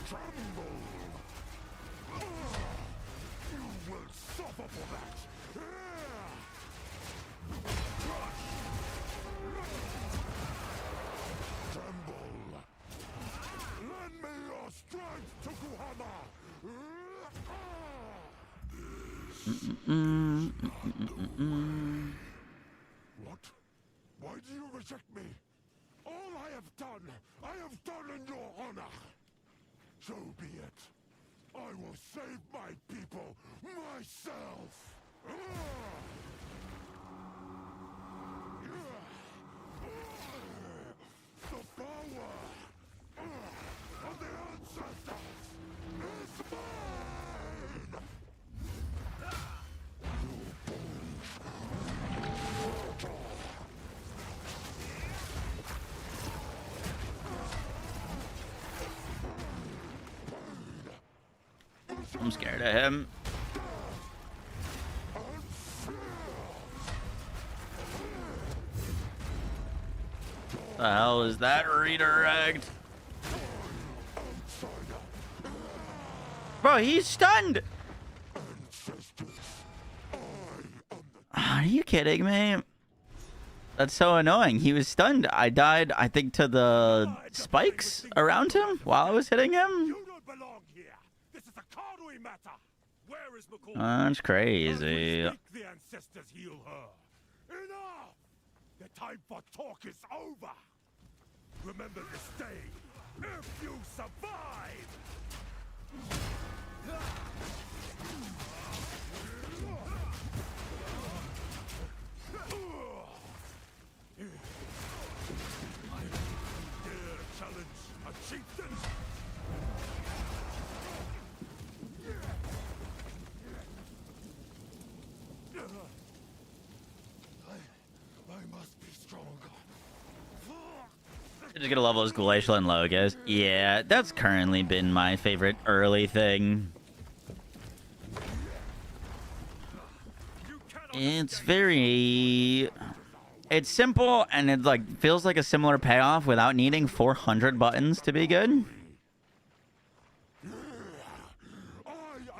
Tremble! You will suffer for that! Tremble! Lend me your strength, Tokuhama! What? Why do you reject me? All I have done in your honor. So be it. I will save my people myself. The power of the ancestors is mine. I'm scared of him. The hell is that redirect? Bro, he's stunned! Are you kidding me? That's so annoying. He was stunned. I died, I think, to the spikes around him while I was hitting him. You don't belong here. This is a Karui matter. Where is McCall? That's crazy. The ancestors heal her. Enough! The time for talk is over. Remember this day, if you survive. Dare challenge a chieftain? I must be stronger. Just gonna level his Glacial and Logos. Yeah, that's currently been my favorite early thing. It's very... It's simple, and it like feels like a similar payoff without needing 400 buttons to be good. I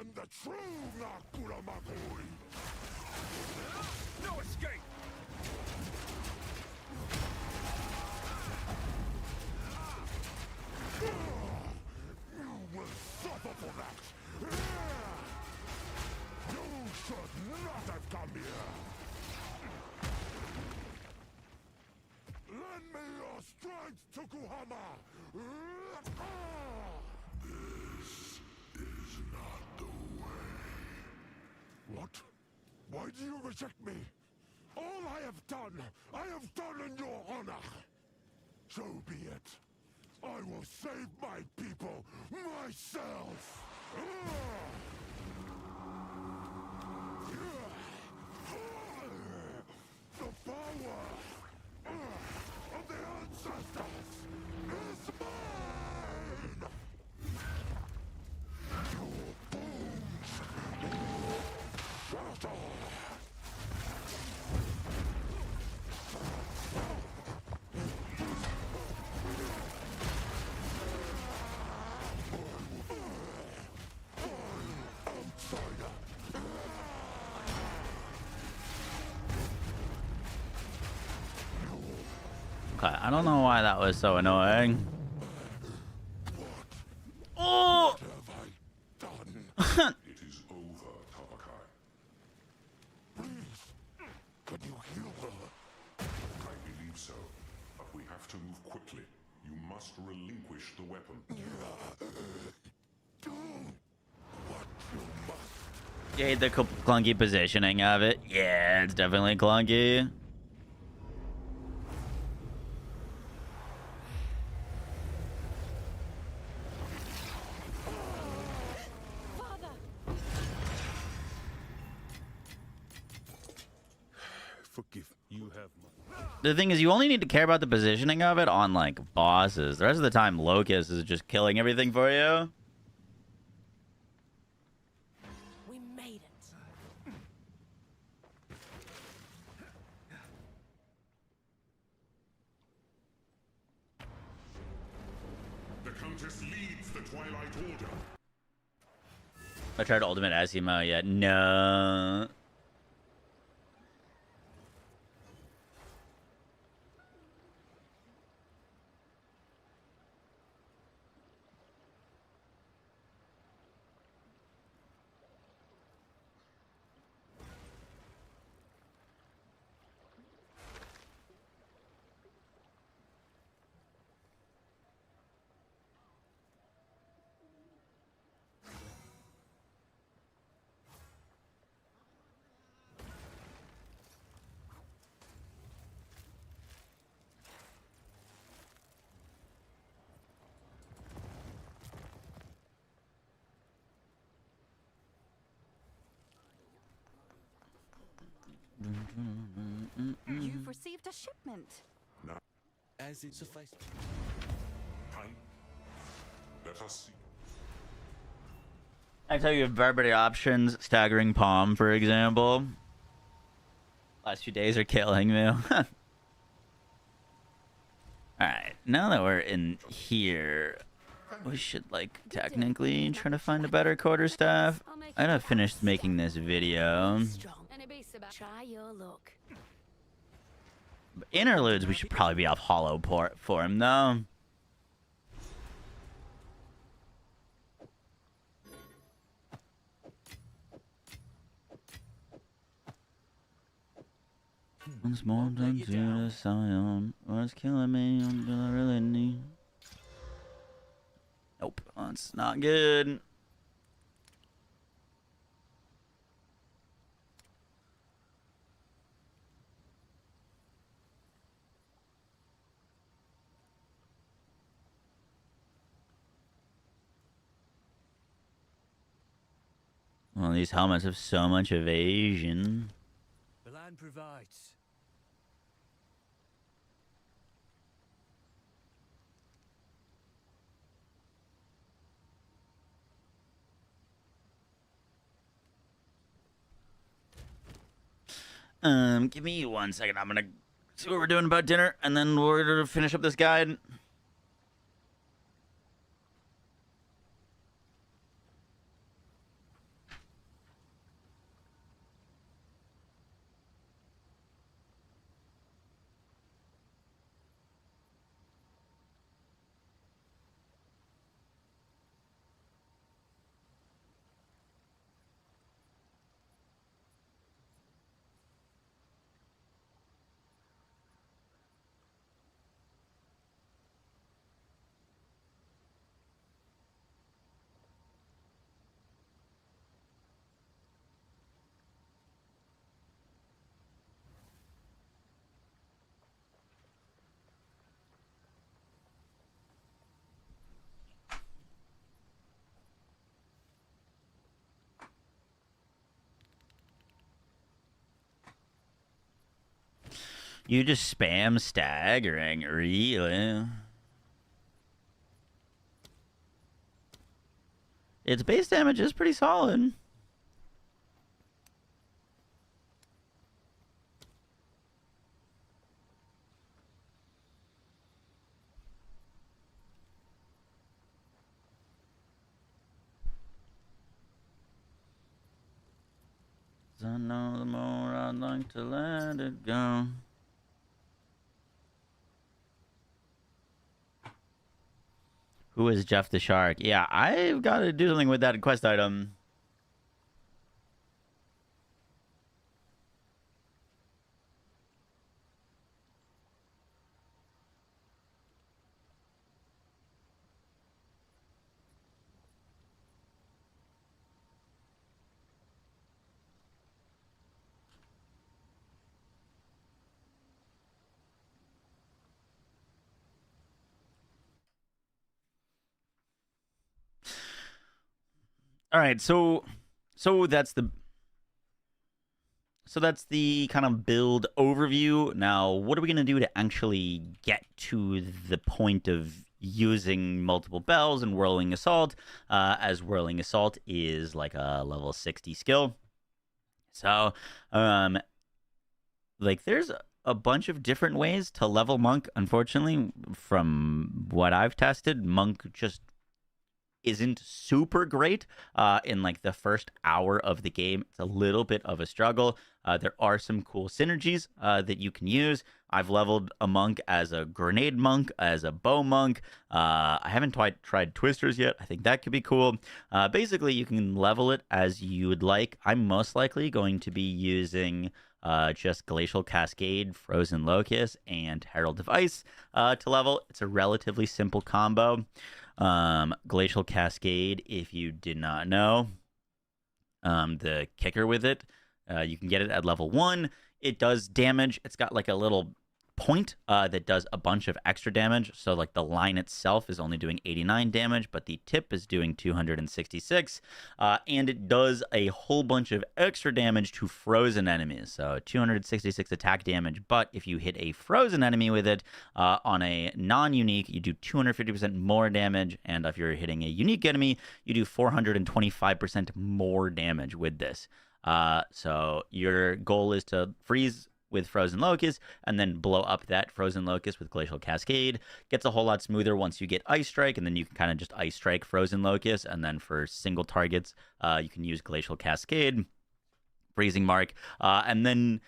am the true Nakura Makui. No escape! You will suffer for that. You should not have come here. Lend me your strength, Tokuhama. This is not the way. What? Why do you reject me? All I have done in your honor. So be it. I will save my people myself. Okay, I don't know why that was so annoying. Oh! It is over, Tabakai. Can you heal her? I believe so, but we have to move quickly. You must relinquish the weapon. You hate the clunky positioning of it? Yeah, it's definitely clunky. Forgive. You have my... The thing is, you only need to care about the positioning of it on, like, bosses. The rest of the time, Locust is just killing everything for you. We made it. The Countess leads the Twilight Order. I tried Ultimate Asimo yet. No. You've received a shipment. Now, As it sufficed. let us see. I tell you, variety options, staggering palm, for example. Last few days are killing me. Alright, now that we're in here, we should, like, technically try to find a better quarterstaff. I gotta finish making this video. Try your luck. Interludes, we should probably be off hollow port for him, though. Once more time to decide on what's killing me. Do I really need? Nope, that's not good. Well, these helmets have so much evasion. The land provides. Give me 1 second. I'm gonna see what we're doing about dinner, and then we're gonna finish up this guide. You just spam staggering, really? Its base damage is pretty solid. I know the more I'd like to let it go. Who is Jeff the Shark? Yeah, I've got to do something with that quest item. All right, so that's the kind of build overview. Now, what are we going to do to actually get to the point of using multiple bells and Whirling Assault, as Whirling Assault is like a level 60 skill. So, like, there's a bunch of different ways to level Monk. Unfortunately, from what I've tested, Monk just isn't super great in like the first hour of the game. It's a little bit of a struggle. There are some cool synergies that you can use. I've leveled a monk as a grenade monk, as a bow monk. I haven't tried twisters yet. I think that could be cool. Basically, you can level it as you would like. I'm most likely going to be using just Glacial Cascade, Frozen Locust, and Herald of Ice to level. It's a relatively simple combo. Glacial Cascade, if you did not know, the kicker with it, you can get it at level 1. It does damage. It's got like a little point that does a bunch of extra damage. So like the line itself is only doing 89 damage, but the tip is doing 266. And it does a whole bunch of extra damage to frozen enemies. So 266 attack damage, but if you hit a frozen enemy with it on a non-unique, you do 250% more damage. And if you're hitting a unique enemy, you do 425% more damage with this. So your goal is to freeze with Frozen Locust, and then blow up that Frozen Locust with Glacial Cascade. Gets a whole lot smoother once you get Ice Strike, and then you can kind of just Ice Strike Frozen Locust, and then for single targets, you can use Glacial Cascade, Freezing Mark, and then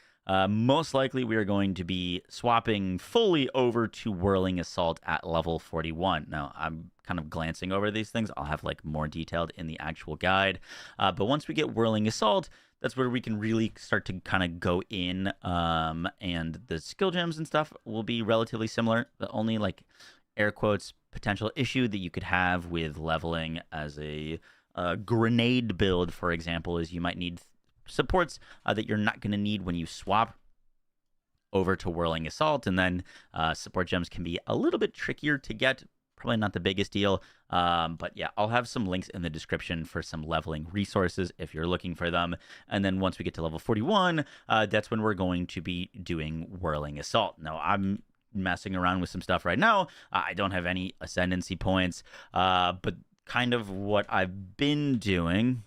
most likely we are going to be swapping fully over to Whirling Assault at level 41. Now, I'm kind of glancing over these things. I'll have like more detailed in the actual guide. But once we get Whirling Assault, that's where we can really start to kind of go in, and the skill gems and stuff will be relatively similar. The only like air quotes potential issue that you could have with leveling as a grenade build, for example, is you might need supports that you're not going to need when you swap over to Whirling Assault, and then support gems can be a little bit trickier to get. Probably not the biggest deal, but yeah, I'll have some links in the description for some leveling resources if you're looking for them. And then once we get to level 41, that's when we're going to be doing Whirling Assault. Now, I'm messing around with some stuff right now. I don't have any ascendancy points, but kind of what I've been doing.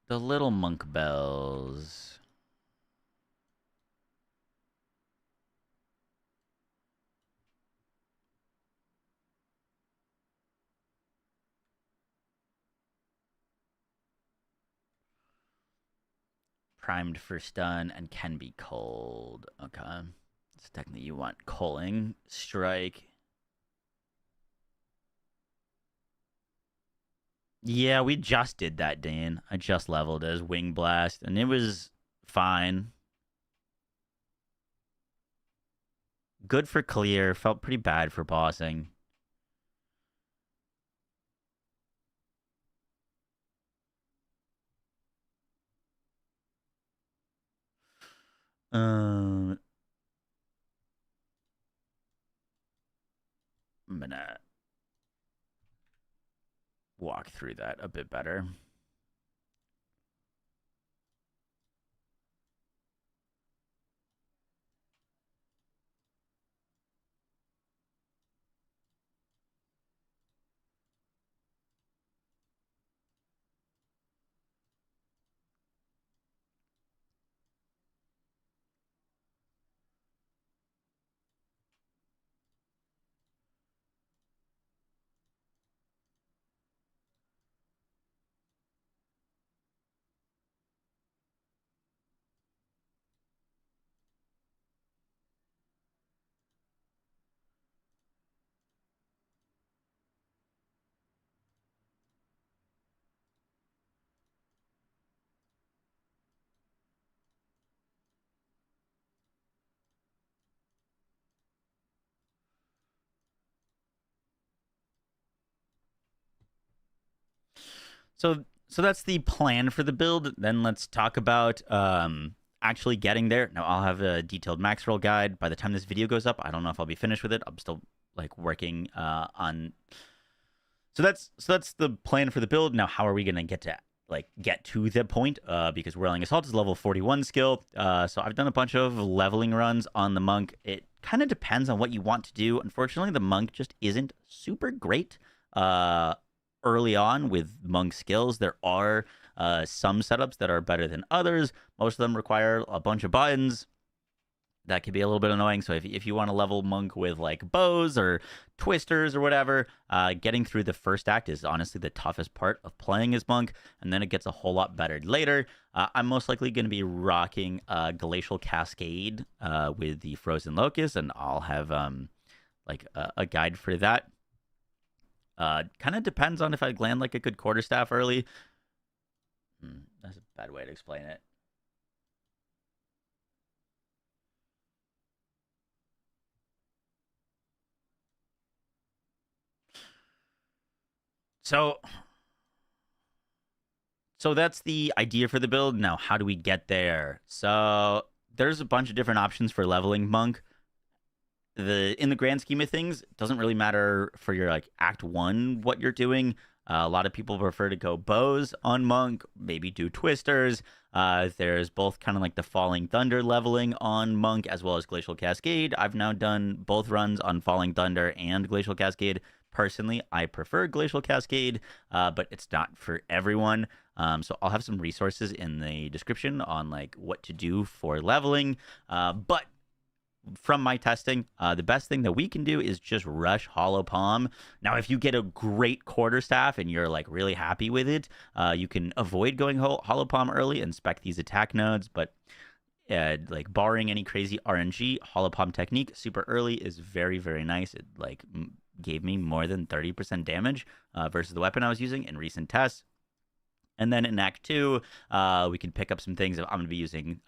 The little monk bells. Primed for stun and can be cold. Okay. So technically you want culling. Strike. Yeah, we just did that, Dane. I just leveled as Wing Blast, and it was fine. Good for clear. Felt pretty bad for bossing. I'm gonna walk through that a bit better. So that's the plan for the build. Then let's talk about actually getting there. Now I'll have a detailed max roll guide by the time this video goes up. I don't know if I'll be finished with it. I'm still like working on. So that's the plan for the build. Now how are we gonna get to the point? Because Whirling Assault is level 41 skill. So I've done a bunch of leveling runs on the monk. It kind of depends on what you want to do. Unfortunately, the monk just isn't super great. Early on with monk skills, there are some setups that are better than others. Most of them require a bunch of buttons. That could be a little bit annoying. So if you want to level monk with like bows or twisters or whatever, getting through the first act is honestly the toughest part of playing as monk, and then it gets a whole lot better later. I'm most likely going to be rocking Glacial Cascade with the Frozen Locust, and I'll have like a guide for that. Kind of depends on if I land like a good quarterstaff early. That's a bad way to explain it. So that's the idea for the build. Now, how do we get there? So there's a bunch of different options for leveling monk. In the grand scheme of things, it doesn't really matter for your like act 1 what you're doing. A lot of people prefer to go bows on monk, maybe do twisters. There's both kind of like the Falling Thunder leveling on monk as well as Glacial Cascade. I've now done both runs on Falling Thunder and Glacial Cascade. Personally, I prefer Glacial Cascade, but it's not for everyone. So I'll have some resources in the description on like what to do for leveling. But from my testing, the best thing that we can do is just rush Hollow Palm. Now, if you get a great quarterstaff and you're like really happy with it, you can avoid going Hollow Palm early and spec these attack nodes. But like barring any crazy RNG, Hollow Palm technique super early is very, very nice. It like gave me more than 30% damage versus the weapon I was using in recent tests. And then in Act 2, we can pick up some things. I'm going to be using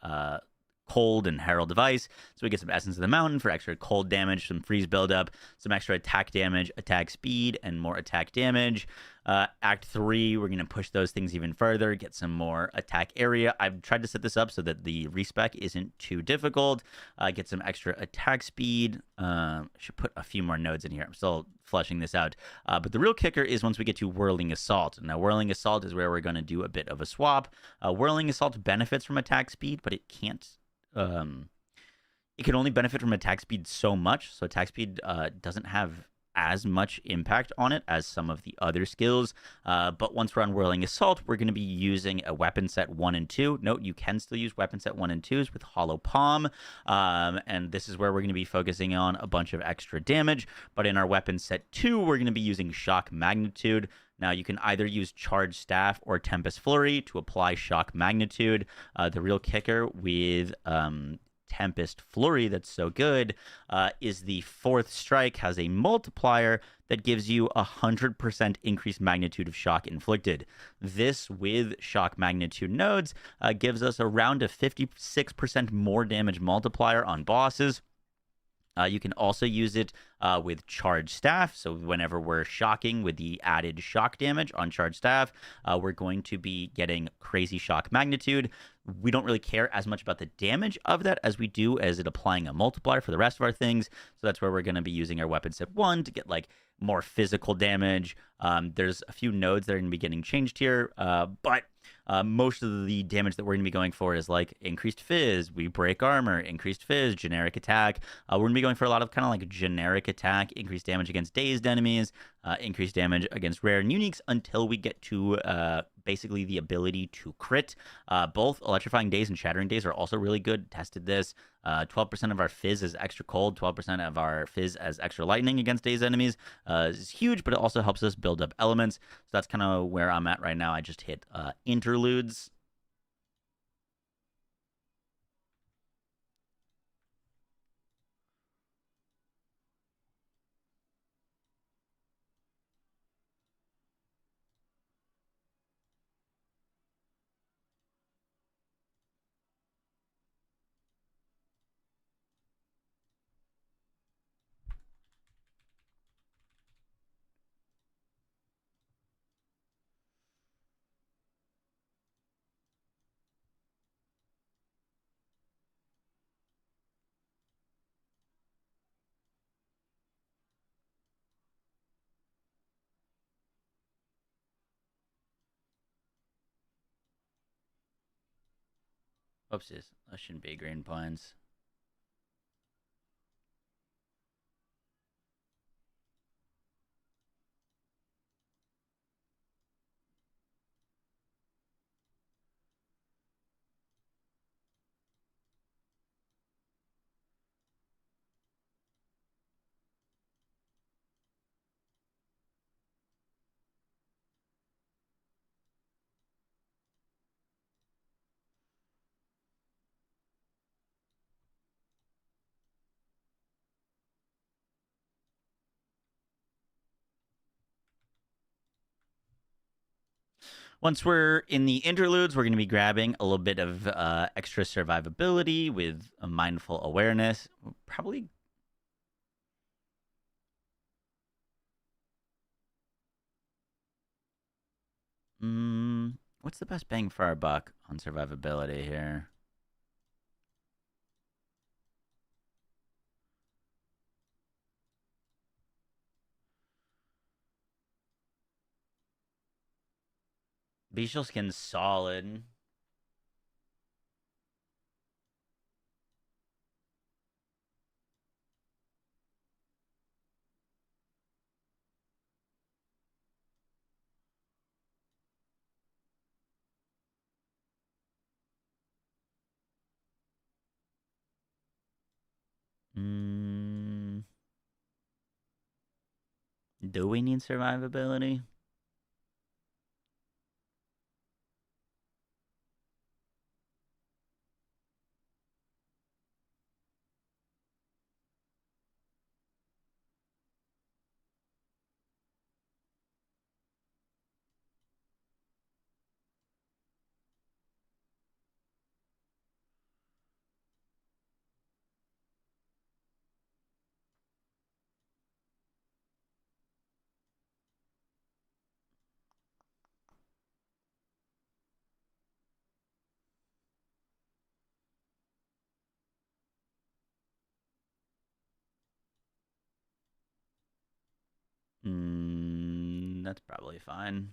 Cold and Herald Device, so we get some Essence of the Mountain for extra cold damage, some freeze buildup, some extra attack damage, attack speed, and more attack damage. Act 3, we're going to push those things even further, get some more attack area. I've tried to set this up so that the respec isn't too difficult. Get some extra attack speed. Should put a few more nodes in here. I'm still fleshing this out. But the real kicker is once we get to Whirling Assault. Now, Whirling Assault is where we're going to do a bit of a swap. Whirling Assault benefits from attack speed, but it can't it can only benefit from attack speed so much. So attack speed doesn't have as much impact on it as some of the other skills. But once we're on Whirling Assault, we're going to be using a weapon set 1 and 2. Note, you can still use weapon set 1 and 2s with Hollow Palm. And this is where we're going to be focusing on a bunch of extra damage. But in our weapon set 2, we're going to be using Shock Magnitude. Now, you can either use Charged Staff or Tempest Flurry to apply Shock Magnitude. The real kicker with Tempest Flurry that's so good is the 4th strike has a multiplier that gives you 100% increased magnitude of shock inflicted. This with Shock Magnitude nodes gives us around a 56% more damage multiplier on bosses. You can also use it with charged staff. So whenever we're shocking with the added shock damage on charged staff, we're going to be getting crazy shock magnitude. We don't really care as much about the damage of that as we do as it applying a multiplier for the rest of our things. So that's where we're going to be using our weapon set 1 to get like more physical damage. There's a few nodes that are going to be getting changed here, but most of the damage that we're going to be going for is like increased fizz, we break armor, increased fizz, generic attack. We're going to be going for a lot of kind of like generic attack, increased damage against dazed enemies, increased damage against rare and uniques until we get to basically the ability to crit. Both electrifying daze and shattering daze are also really good. Tested this. 12% of our fizz is extra cold, 12% of our fizz as extra lightning against dazed enemies is huge, but it also helps us build up elements. So that's kind of where I'm at right now. I just hit interludes. Oopsies, that shouldn't be green pines. Once we're in the interludes, we're going to be grabbing a little bit of extra survivability with a mindful awareness. Probably. What's the best bang for our buck on survivability here? Bestial Skin's solid. Do we need survivability? That's probably fine.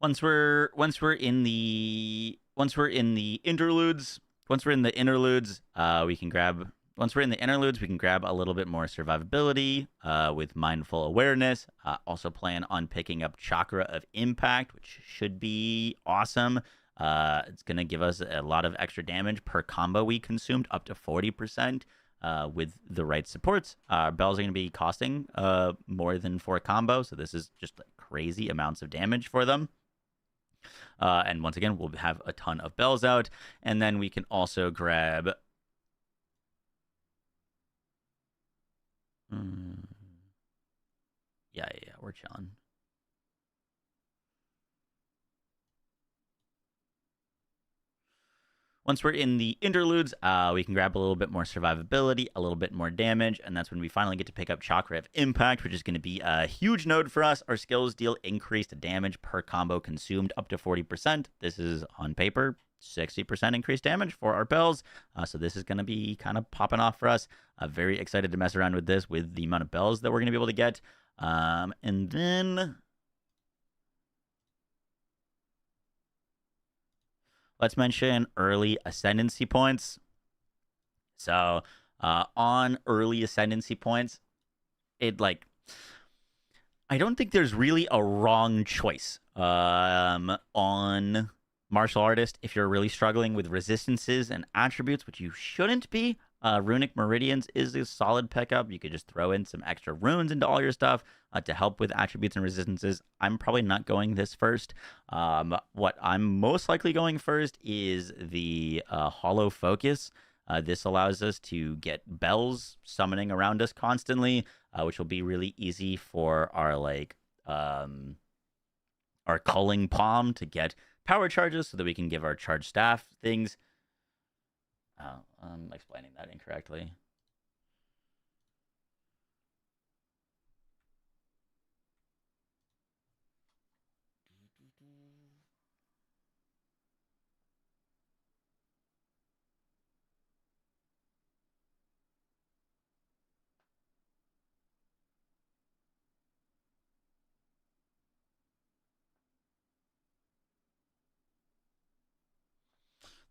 Once we're in the interludes, we can grab. Once we're in the interludes, we can grab a little bit more survivability with mindful awareness. Also plan on picking up Chakra of Impact, which should be awesome. It's going to give us a lot of extra damage per combo we consumed, up to 40%. with the right supports. Our bells are going to be costing more than 4 combo, so this is just like crazy amounts of damage for them. And once again, we'll have a ton of bells out, and then we can also grab... Yeah, we're chilling. Once we're in the interludes, we can grab a little bit more survivability, a little bit more damage, and that's when we finally get to pick up Chakra of Impact, which is going to be a huge node for us. Our skills deal increased damage per combo consumed up to 40%. This is, on paper, 60% increased damage for our bells, so this is going to be kind of popping off for us. Very excited to mess around with this, with the amount of bells that we're going to be able to get. And then... let's mention early ascendancy points. So on early ascendancy points, I don't think there's really a wrong choice on Martial Artist if you're really struggling with resistances and attributes, which you shouldn't be. Runic Meridians is a solid pickup. You could just throw in some extra runes into all your stuff to help with attributes and resistances. I'm probably not going this first. What I'm most likely going first is the Hollow Focus. This allows us to get bells summoning around us constantly, which will be really easy for our our culling palm to get power charges so that we can give our charge staff things. I'm explaining that incorrectly.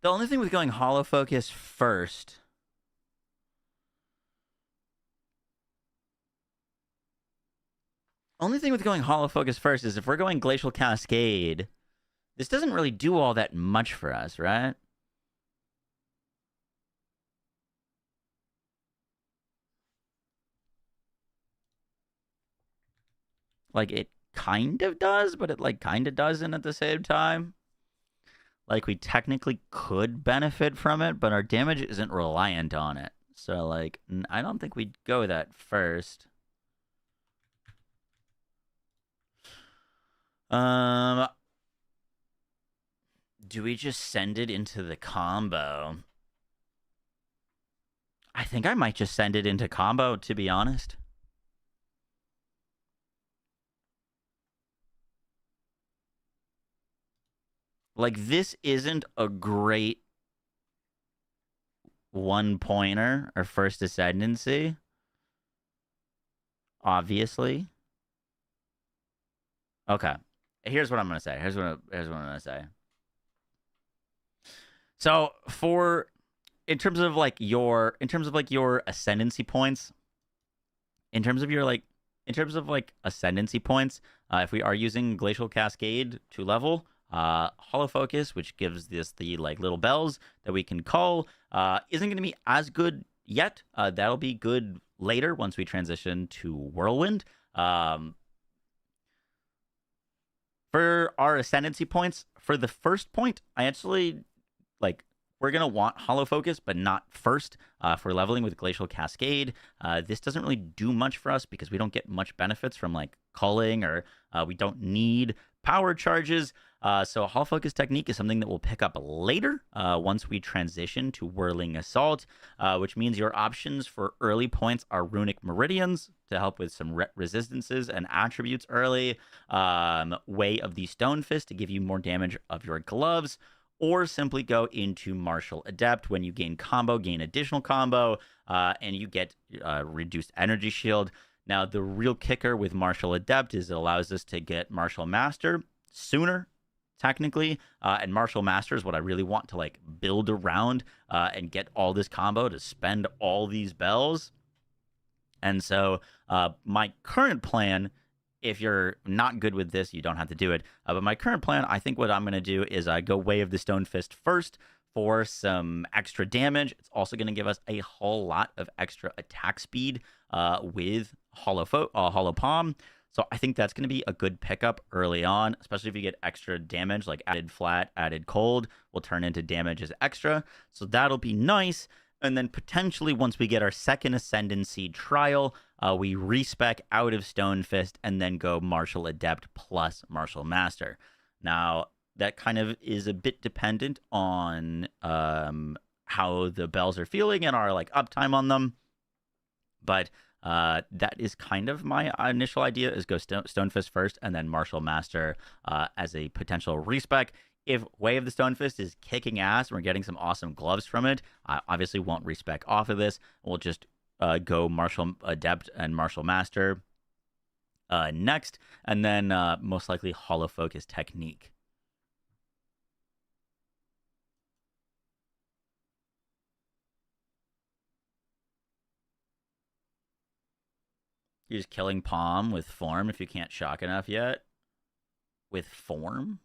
The only thing with going Hollow Focus first... only thing with going Hollow Focus first is if we're going Glacial Cascade, this doesn't really do all that much for us, right? Like, it kind of does, but it, kind of doesn't at the same time. Like, we technically could benefit from it, but our damage isn't reliant on it. So, I don't think we'd go that first. Do we just send it into the combo? I think I might just send it into combo, to be honest. This isn't a great one-pointer or first ascendancy. Obviously. Okay. Here's what I'm going to say. Here's what I'm going to say. So, in terms of your ascendancy points, ascendancy points, if we are using Glacial Cascade to level, Hollow Focus, which gives this the little bells that we can call, isn't going to be as good yet. That'll be good later once we transition to Whirlwind. For our ascendancy points, for the first point, I actually we're going to want Hollow Focus, but not first. For leveling with Glacial Cascade, this doesn't really do much for us because we don't get much benefits from culling, or we don't need power charges. So Hollow Focus technique is something that we'll pick up later once we transition to Whirling Assault, which means your options for early points are Runic Meridians to help with some resistances and attributes early, Way of the Stone Fist to give you more damage of your gloves, or simply go into Martial Adept. When you gain combo, gain additional combo, and you get reduced energy shield. Now, the real kicker with Martial Adept is it allows us to get Martial Master sooner, technically, and Martial Master is what I really want to build around and get all this combo to spend all these bells. And so my current plan, if you're not good with this, you don't have to do it. But my current plan, I think what I'm going to do is go Way of the Stone Fist first for some extra damage. It's also going to give us a whole lot of extra attack speed with Hollow Palm. So I think that's going to be a good pickup early on, especially if you get extra damage, like added flat, added cold will turn into damage as extra. So that'll be nice. And then potentially once we get our second Ascendancy trial, we respec out of Stone Fist and then go Martial Adept plus Martial Master. Now, that kind of is a bit dependent on how the bells are feeling and our like uptime on them. But that is kind of my initial idea, is go Stone Fist first and then Martial Master as a potential respec. If Way of the Stone Fist is kicking ass and we're getting some awesome gloves from it, I obviously won't respec off of this. We'll just go Martial Adept and Martial Master next, and then most likely Hollow Focus Technique. You're just killing Palm with Form if you can't shock enough yet? With Form?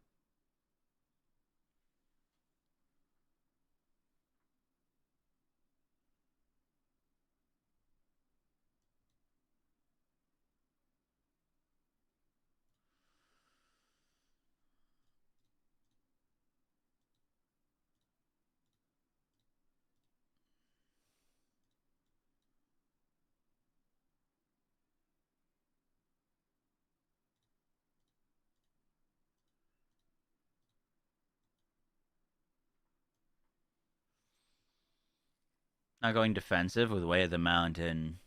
Not going defensive with Way of the Mountain.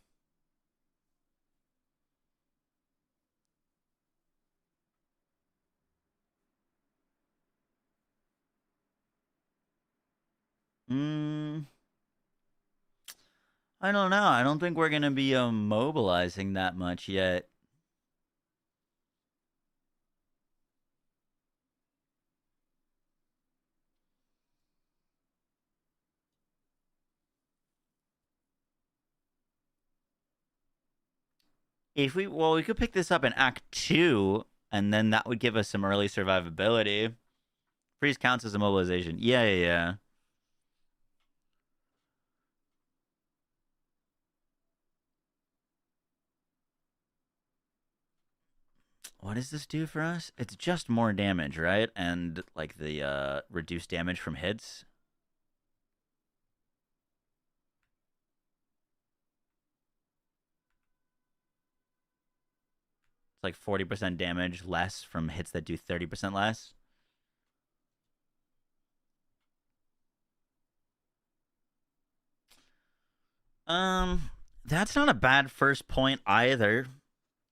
I don't know. I don't think we're going to be mobilizing that much yet. We could pick this up in Act 2, and then that would give us some early survivability. Freeze counts as a mobilization. Yeah. What does this do for us? It's just more damage, right? And like the reduced damage from hits. It's like 40% damage less from hits that do 30% less. That's not a bad first point either.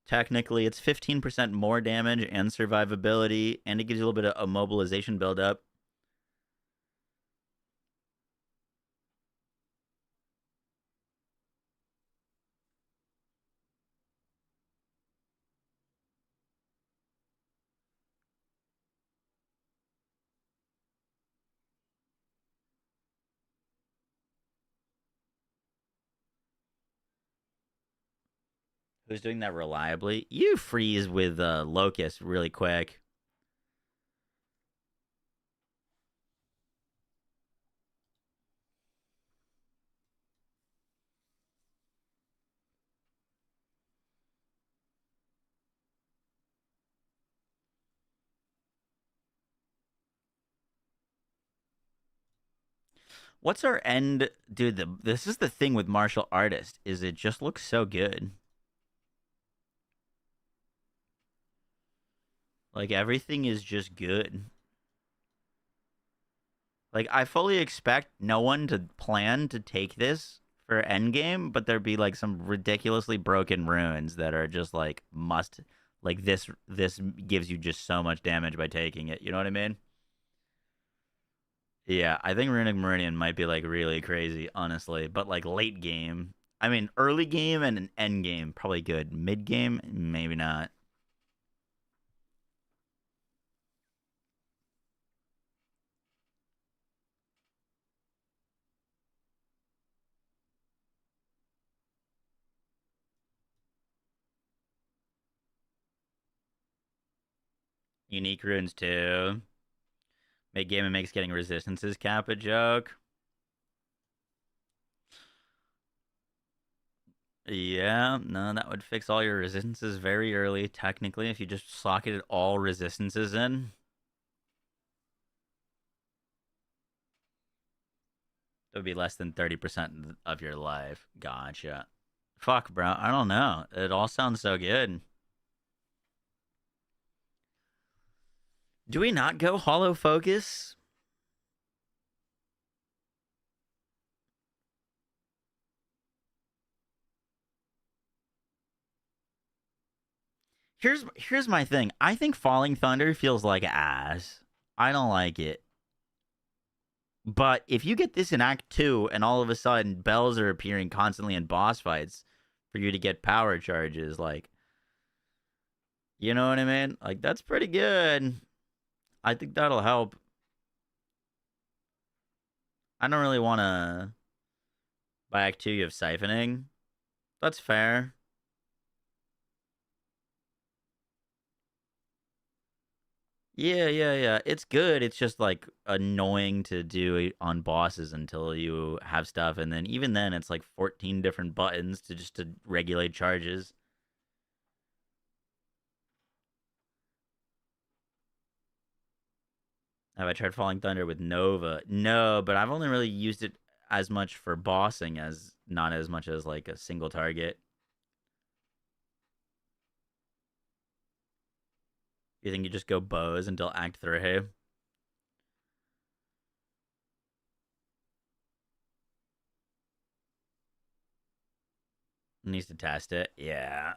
Technically, it's 15% more damage and survivability, and it gives you a little bit of immobilization buildup. Who's doing that reliably? You freeze with Locust really quick. What's our end, dude? This is the thing with martial artist, is it just looks so good. Like everything is just good. Like I fully expect no one to plan to take this for endgame, but there'd be like some ridiculously broken ruins that are just like must, like this gives you just so much damage by taking it. You know what I mean? Yeah, I think Runic Meridian might be like really crazy, honestly. But like late game, I mean, early game and an end game, probably good. Mid game, maybe not. Unique runes too. Make game and makes getting resistances cap a joke. Yeah, no, that would fix all your resistances very early, technically, if you just socketed all resistances in. It would be less than 30% of your life. Gotcha. Fuck, bro. I don't know. It all sounds so good. Do we not go hollow focus? Here's my thing. I think Falling Thunder feels like ass. I don't like it. But if you get this in Act 2 and all of a sudden bells are appearing constantly in boss fights for you to get power charges, like, you know what I mean? Like, that's pretty good. I think that'll help. I don't really want to... By Act 2, you have siphoning. That's fair. Yeah. It's good. It's just like annoying to do on bosses until you have stuff, and then even then, it's like 14 different buttons to regulate charges. Have I tried Falling Thunder with Nova? No, but I've only really used it as much for bossing as not as much as like a single target. You think you just go bows until Act 3? Needs to test it. Yeah.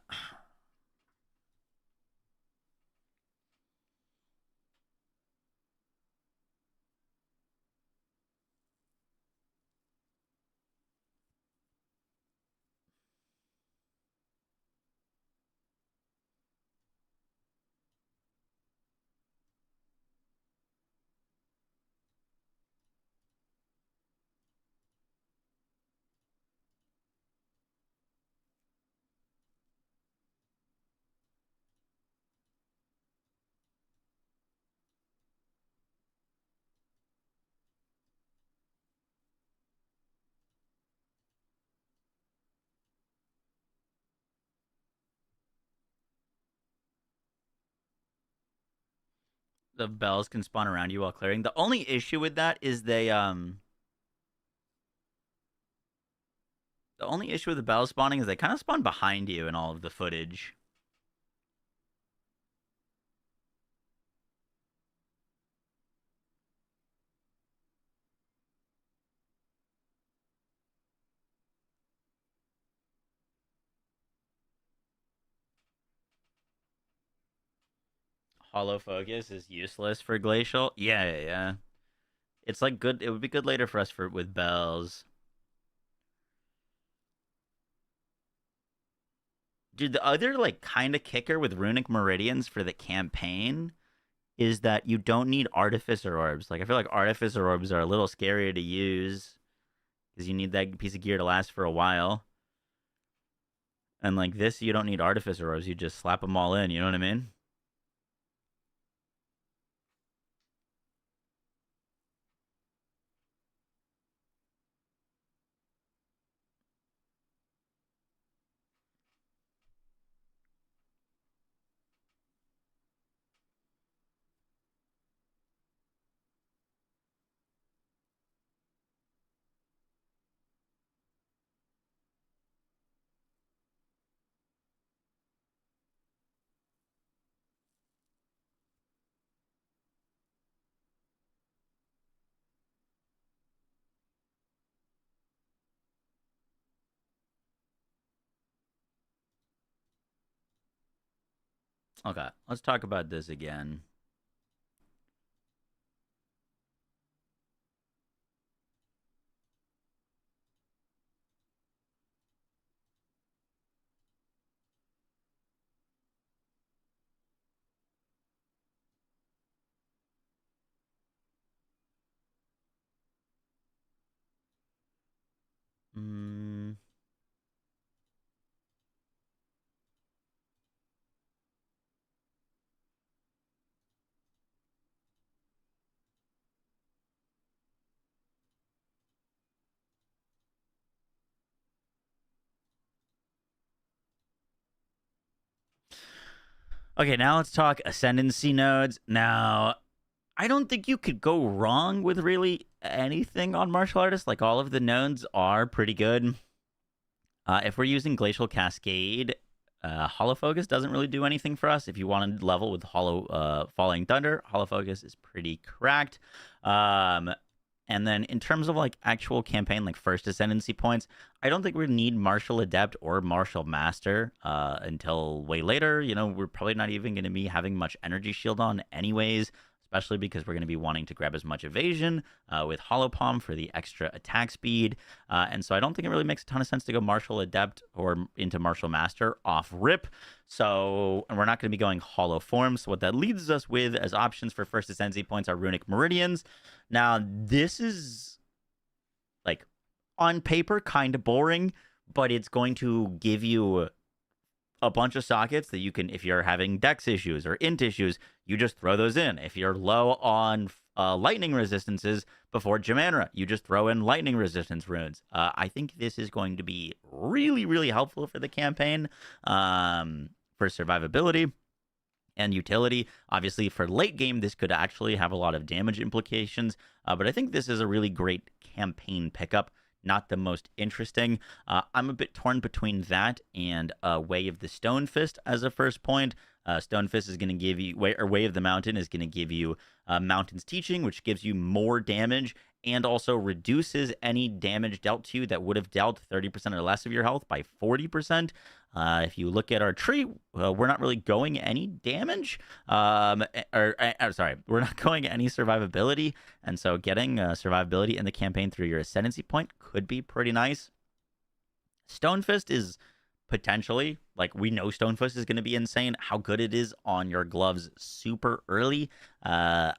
The bells can spawn around you while clearing. The only issue with that is the only issue with the bells spawning is they kind of spawn behind you in all of the footage. Hollow focus is useless for glacial. Yeah. It's like good. It would be good later for us for with bells. Dude, the other like kind of kicker with runic meridians for the campaign is that you don't need artificer orbs. Like I feel like artificer orbs are a little scarier to use because you need that piece of gear to last for a while. And like this, you don't need artificer orbs. You just slap them all in. You know what I mean? Okay, let's talk about this again. Mm. Okay, now let's talk Ascendancy nodes. Now, I don't think you could go wrong with really anything on Martial Artist. Like, all of the nodes are pretty good. If we're using Glacial Cascade, Hollow Focus doesn't really do anything for us. If you want to level with Falling Thunder, Hollow Focus is pretty cracked. And then in terms of like actual campaign, like first Ascendancy points, I don't think we need Martial Adept or Martial Master until way later. You know, we're probably not even going to be having much Energy Shield on anyways, especially because we're going to be wanting to grab as much evasion with Hollow Palm for the extra attack speed. And so I don't think it really makes a ton of sense to go Martial Adept or into Martial Master off rip. So, and we're not going to be going Hollow Form. So what that leads us with as options for first Ascendancy points are Runic Meridians. Now, this is like on paper kind of boring, but it's going to give you a bunch of sockets that you can, if you're having dex issues or int issues, you just throw those in. If you're low on lightning resistances before Jamanra, you just throw in lightning resistance runes. I think this is going to be really, really helpful for the campaign, for survivability and utility. Obviously, for late game, this could actually have a lot of damage implications, but I think this is a really great campaign pickup. Not the most interesting. I'm a bit torn between that and Way of the Stone Fist as a first point. Stone Fist is going to give you, Way of the Mountain is going to give you Mountain's Teaching, which gives you more damage and also reduces any damage dealt to you that would have dealt 30% or less of your health by 40%. If you look at our tree, we're not really going any damage, sorry, we're not going any survivability, and so getting survivability in the campaign through your Ascendancy point could be pretty nice. Stonefist is potentially, like, we know Stonefist is going to be insane. How good it is on your gloves super early, I'm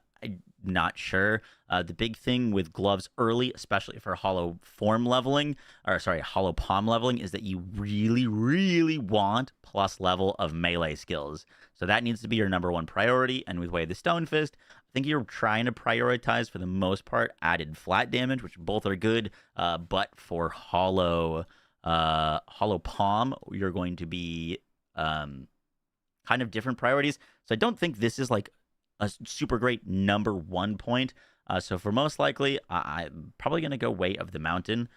not sure. The big thing with gloves early, especially for hollow palm leveling, is that you really, really want plus level of melee skills. So that needs to be your number one priority. And with Way of the Stone Fist, I think you're trying to prioritize, for the most part, added flat damage, which both are good. But for hollow palm, you're going to be kind of different priorities. So I don't think this is like a super great number one point. So for most likely, I'm probably going to go Way of the Mountain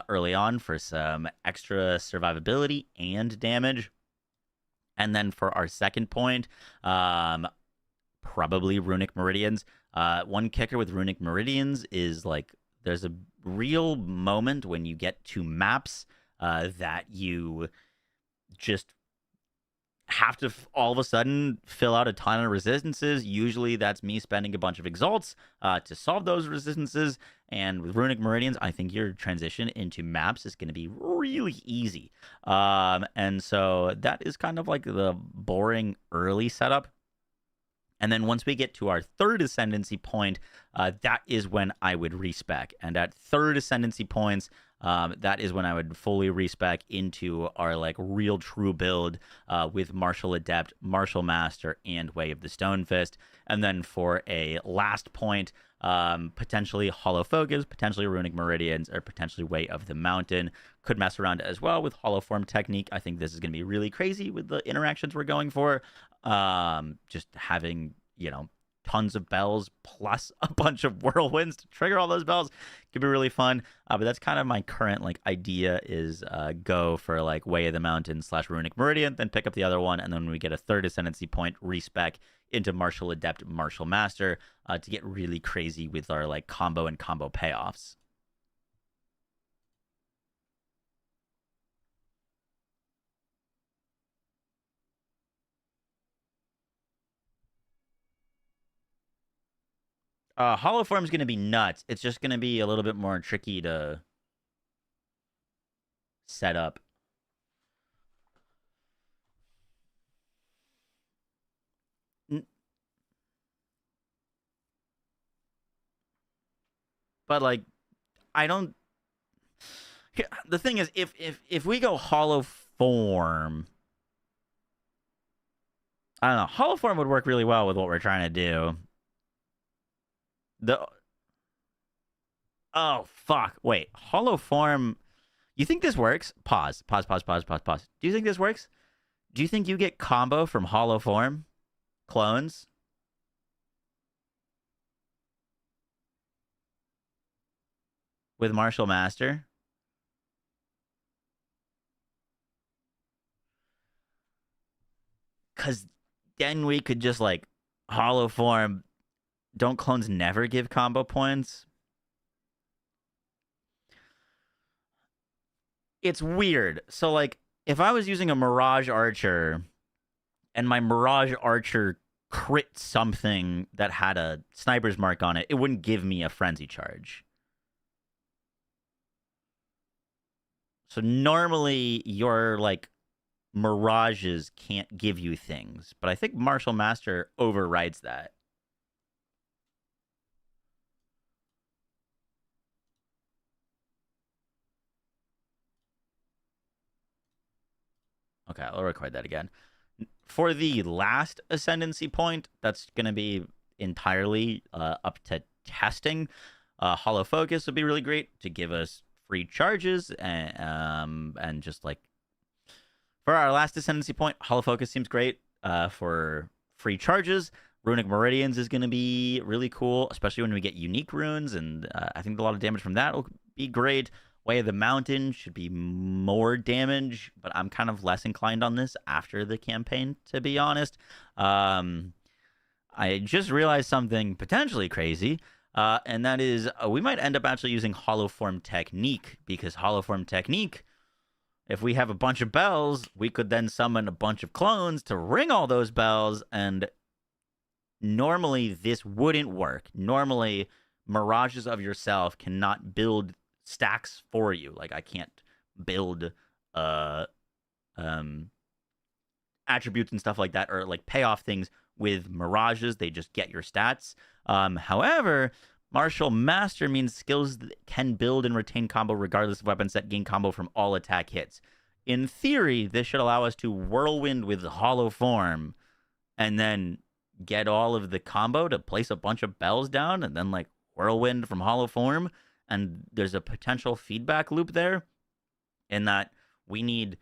early on for some extra survivability and damage. And then for our second point, probably Runic Meridians. One kicker with Runic Meridians is, like, there's a real moment when you get to maps that you just have to all of a sudden fill out a ton of resistances. Usually that's me spending a bunch of exalts to solve those resistances. And with Runic Meridians, I think your transition into maps is going to be really easy. And so that is kind of like the boring early setup. And then once we get to our third Ascendancy point, that is when I would respec. And at third Ascendancy points, that is when I would fully respec into our, like, real true build with Martial Adept, Martial Master, and Way of the Stone Fist. And then for a last point, potentially Hollow Focus, potentially Runic Meridians, or potentially Way of the Mountain. Could mess around as well with Hollow Form Technique. I think this is going to be really crazy with the interactions we're going for. Just having, tons of bells plus a bunch of whirlwinds to trigger all those bells could be really fun. But that's kind of my current, like, idea is go for, like, Way of the Mountain / Runic Meridian, then pick up the other one, and then when we get a third Ascendancy point, respec into Martial Adept, Martial Master to get really crazy with our, like, combo and combo payoffs. Hollow Form is going to be nuts. It's just going to be a little bit more tricky to set up. But, like, I don't... The thing is, if we go Hollow Form... I don't know. Hollow Form would work really well with what we're trying to do. Oh, fuck. Wait. Hollow Form... You think this works? Pause. Do you think this works? Do you think you get combo from Hollow Form? clones. With Martial Master. Because then we could just like hollow form. Don't clones never give combo points? It's weird. So like if I was using a Mirage Archer and my Mirage Archer crit something that had a sniper's mark on it, it wouldn't give me a frenzy charge. So normally your like Mirages can't give you things, but I think Martial Master overrides that. Okay, I'll record that again. For the last Ascendancy point, that's going to be entirely up to testing. Hollow Focus would be really great to give us free charges, and just like for our last Ascendancy point, Hollow Focus seems great for free charges. Runic Meridians is going to be really cool, especially when we get unique runes, and I think a lot of damage from that will be great. Way of the Mountain should be more damage, but I'm kind of less inclined on this after the campaign, to be honest. I just realized something potentially crazy, and that is we might end up actually using Hollow Form Technique, because Hollow Form Technique, if we have a bunch of bells, we could then summon a bunch of clones to ring all those bells, and normally this wouldn't work. Normally, Mirages of yourself cannot build stacks for you. Like I can't build attributes and stuff like that, or like pay off things with Mirages. They just get your stats. However, Martial Master means skills that can build and retain combo regardless of weapon set, gain combo from all attack hits. In theory, this should allow us to Whirlwind with Hollow Form and then get all of the combo to place a bunch of bells down and then like Whirlwind from Hollow Form. And there's a potential feedback loop there in that we need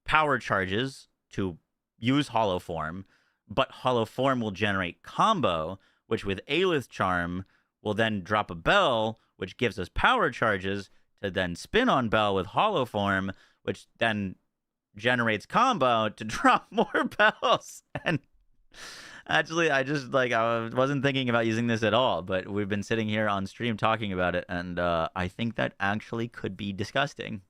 power charges to use Hollow Form, but Hollow Form will generate combo, which with Aelith Charm will then drop a bell, which gives us power charges to then spin on bell with Hollow Form, which then generates combo to drop more bells. And actually, I wasn't thinking about using this at all, but we've been sitting here on stream talking about it, and I think that actually could be disgusting.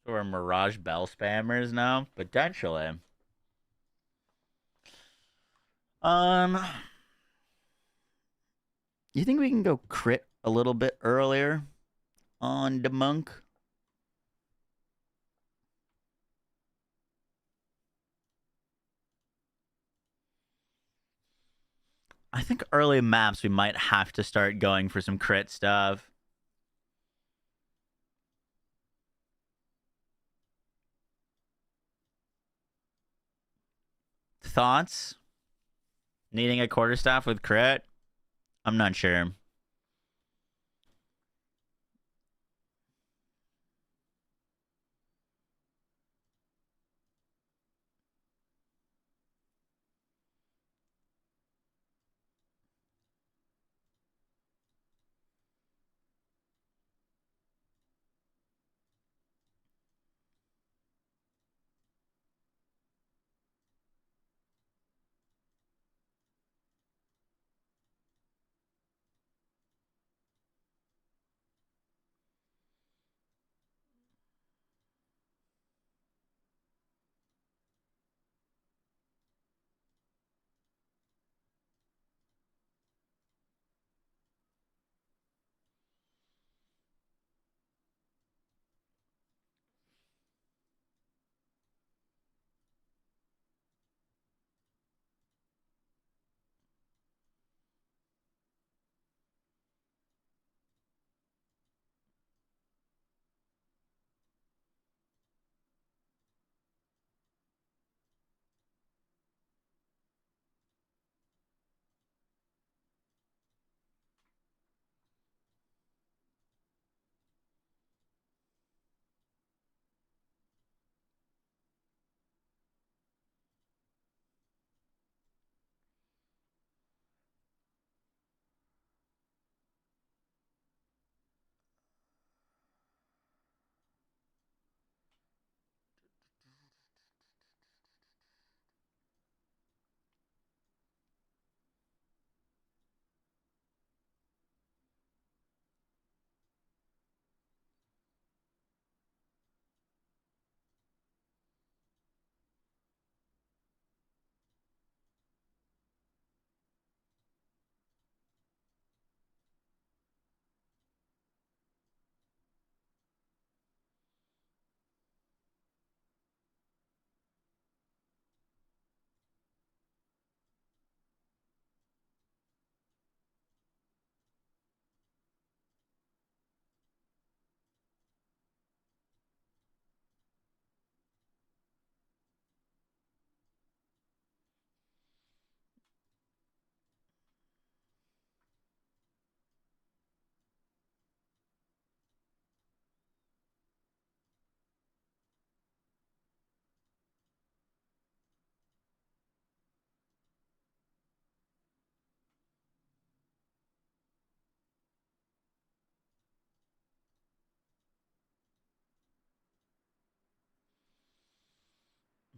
So we're Mirage Bell spammers now? Potentially. You think we can go crit a little bit earlier on the monk. I think early maps we might have to start going for some crit stuff. Thoughts? Needing a quarterstaff with crit? I'm not sure.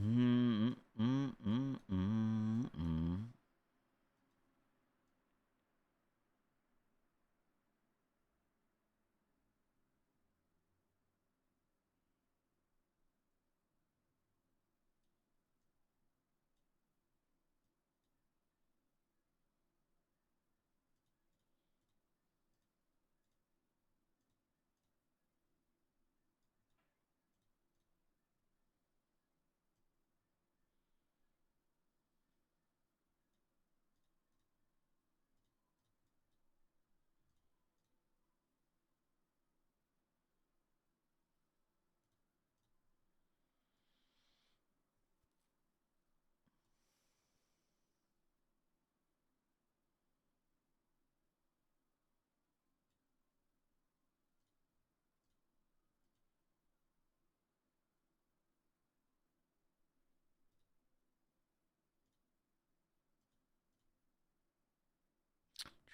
Mm, mm, mm, mm, mm.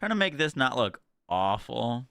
Trying to make this not look awful.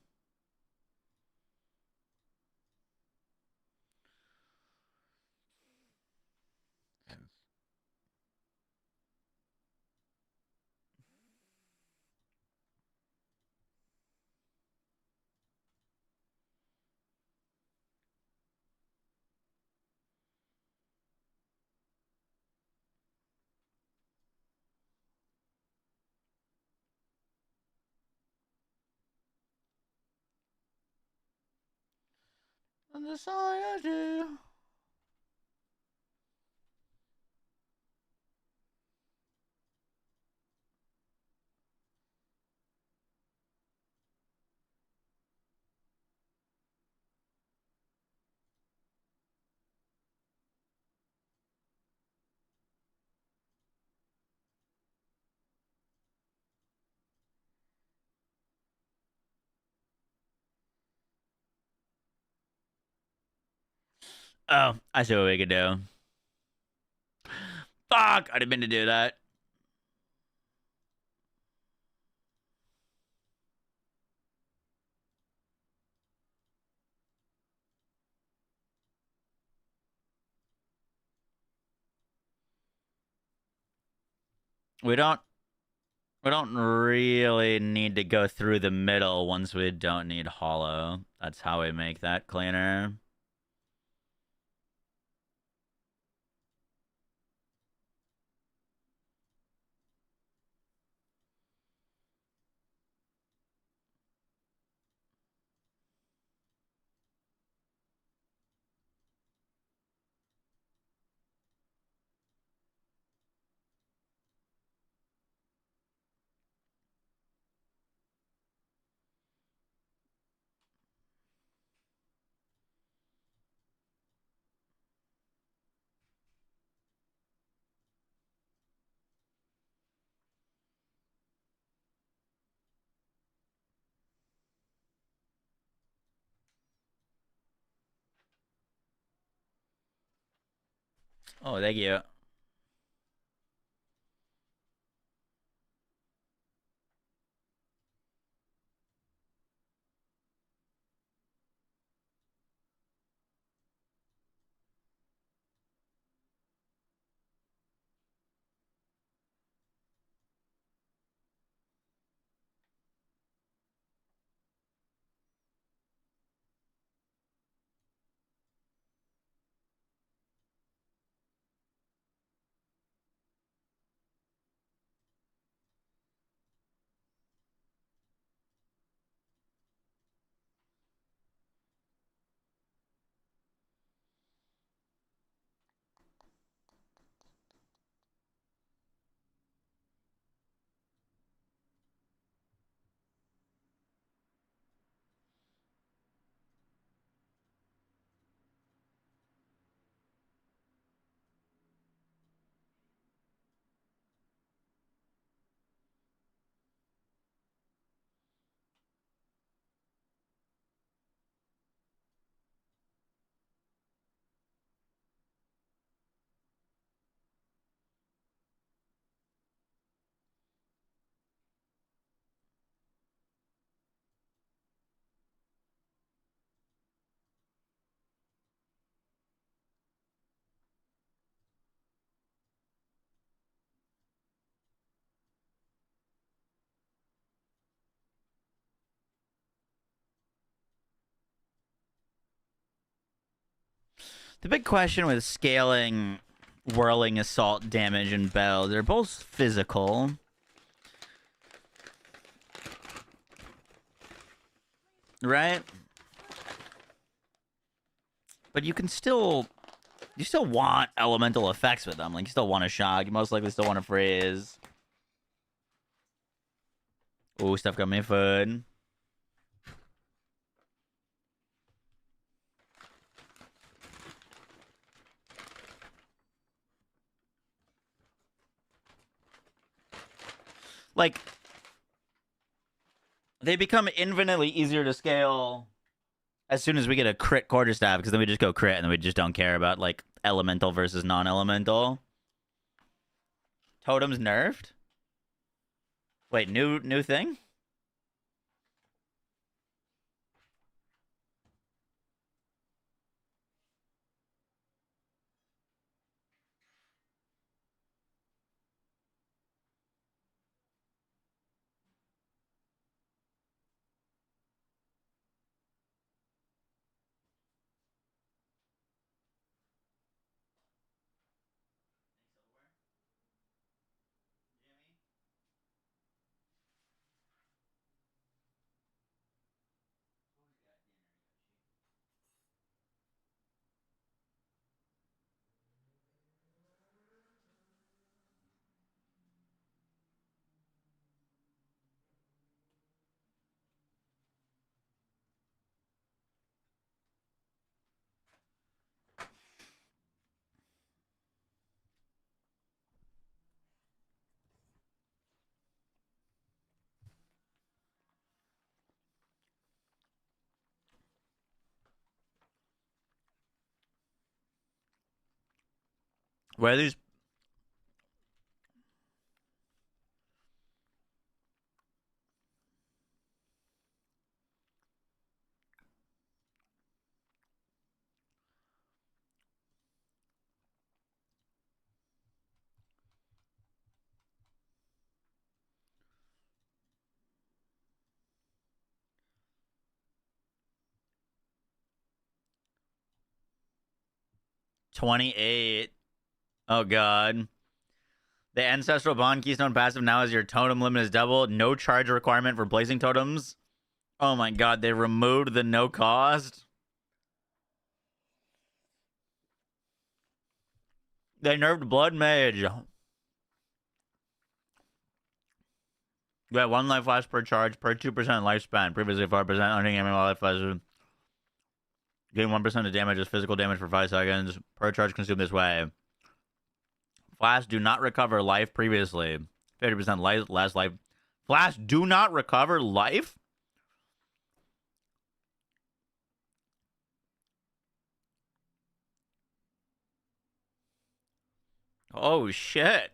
Society. Oh, I see what we could do. Fuck, I didn't mean to do that. We don't really need to go through the middle once we don't need hollow. That's how we make that cleaner. Oh, thank you. The big question with scaling whirling assault damage and bell, they're both physical. Right? But you still want elemental effects with them. Like, you still want a shock. You most likely still want a freeze. Ooh, stuff got me food. Like, they become infinitely easier to scale as soon as we get a crit quarterstaff, because then we just go crit and then we just don't care about, like, elemental versus non-elemental. Totem's nerfed? Wait, new thing? Where are these? $28. Oh god. The Ancestral Bond Keystone passive now as your totem limit is doubled. No charge requirement for placing totems. Oh my god, they removed the no cost. They nerfed Blood Mage. You get 1 life flash per charge per 2% lifespan. Previously 4% unending life flash. Gain 1% of damage as physical damage for 5 seconds. Per charge consumed this way. Flash do not recover life previously. 50% life, less life. Flash do not recover life? Oh, shit.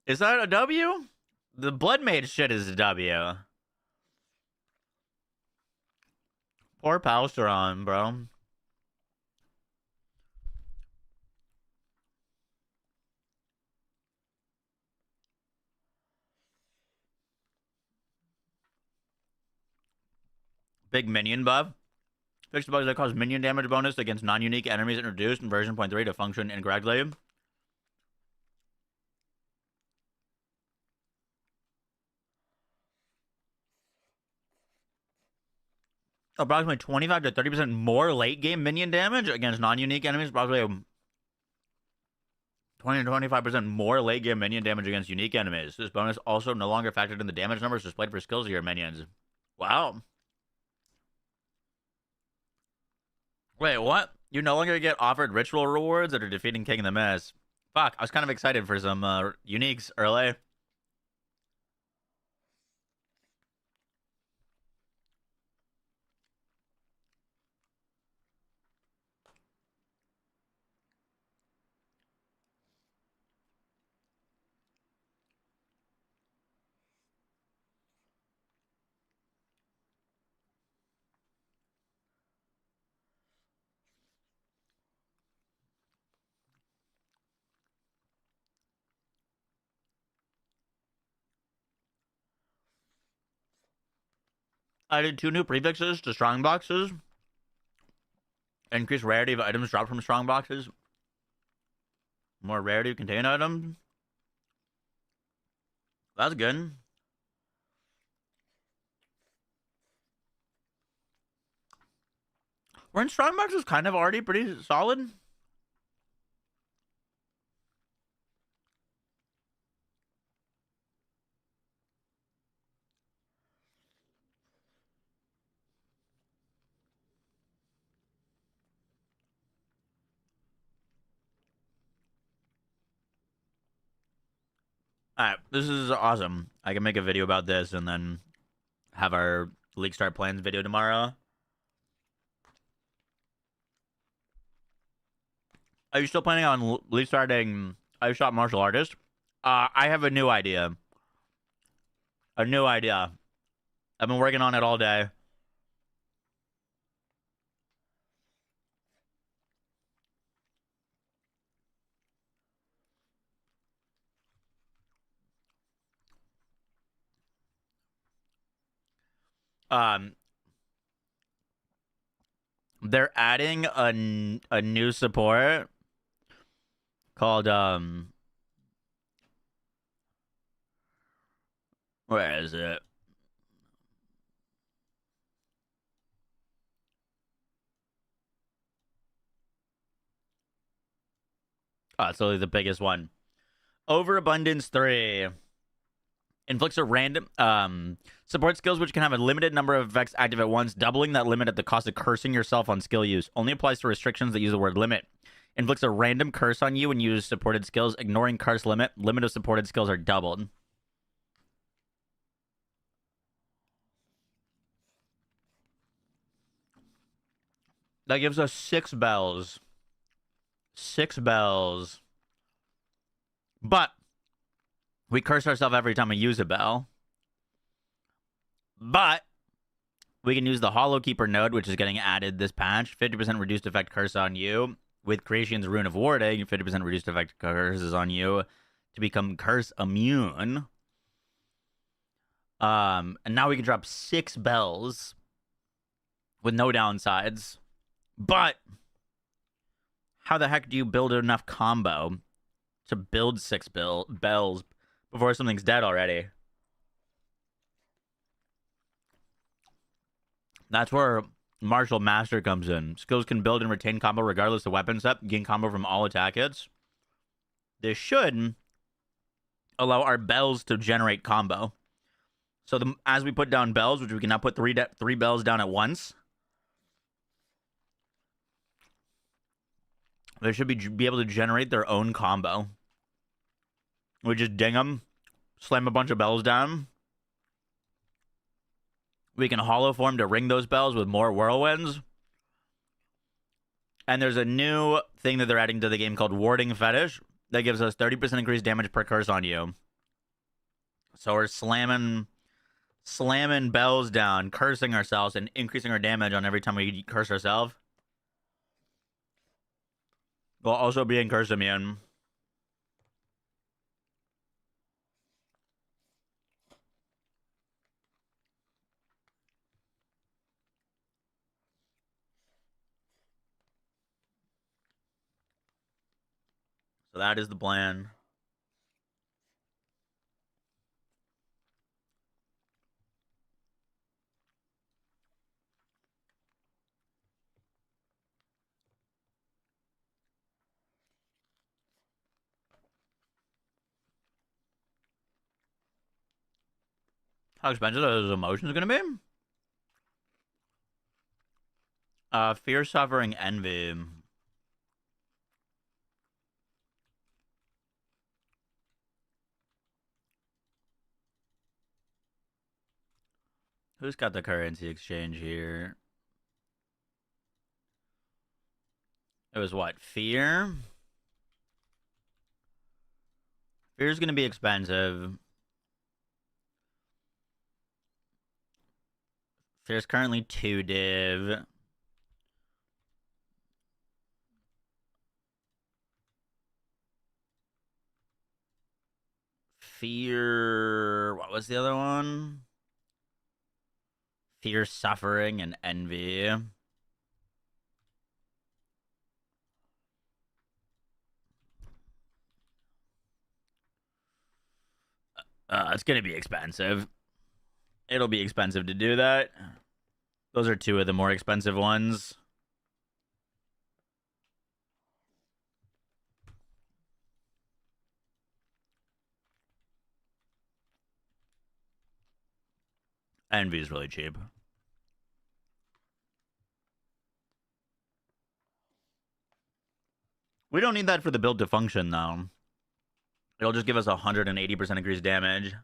Is that a W? The Blood Mage shit is a W. Poor Palsteron, bro. Big minion buff. Fixed bugs that cause minion damage bonus against non-unique enemies introduced in version 0.3 to function incorrectly. Approximately 25 to 30% more late game minion damage against non-unique enemies. Approximately 20 to 25% more late game minion damage against unique enemies. This bonus also no longer factored in the damage numbers displayed for skills of your minions. Wow. Wait, what? You no longer get offered ritual rewards that are defeating King of the Mist. Fuck, I was kind of excited for some uniques early. I did 2 new prefixes to strong boxes. Increased rarity of items dropped from strong boxes. More rarity contained items. That's good. Weren't strong boxes kind of already pretty solid? Alright, this is awesome. I can make a video about this and then have our League Start Plans video tomorrow. Are you still planning on League starting Ice Shop Martial Artist? I have a new idea. A new idea. I've been working on it all day. They're adding a new support called where is it? Oh, it's only the biggest one. Overabundance 3. Inflicts a random support skills which can have a limited number of effects active at once, doubling that limit at the cost of cursing yourself on skill use. Only applies to restrictions that use the word limit. Inflicts a random curse on you when you use supported skills. Ignoring curse limit. Limit of supported skills are doubled. That gives us 6 bells. 6 bells. But we curse ourselves every time we use a bell. But we can use the Hollow Keeper node, which is getting added this patch. 50% reduced effect curse on you. With Creation's Rune of Warding, 50% reduced effect curses on you to become curse immune. And now we can drop 6 bells with no downsides. But how the heck do you build enough combo to build 6 bells before something's dead already? That's where Martial Master comes in. Skills can build and retain combo regardless of weapon set. Gain combo from all attack hits. This should allow our bells to generate combo. So as we put down bells, which we can now put 3 bells down at once, they should be able to generate their own combo. We just ding them, slam a bunch of bells down. We can hollow form to ring those bells with more whirlwinds. And there's a new thing that they're adding to the game called Warding Fetish that gives us 30% increased damage per curse on you. So we're slamming bells down, cursing ourselves, and increasing our damage on every time we curse ourselves. While also being curse immune. So that is the plan. How expensive are those emotions going to be? Fear, suffering, envy. Who's got the currency exchange here? It was what? Fear? Fear's going to be expensive. Fear's currently 2 div. Fear... What was the other one? Fear, suffering, and envy. It's going to be expensive. It'll be expensive to do that. Those are 2 of the more expensive ones. Envy is really cheap. We don't need that for the build to function, though. It'll just give us 180% increased damage.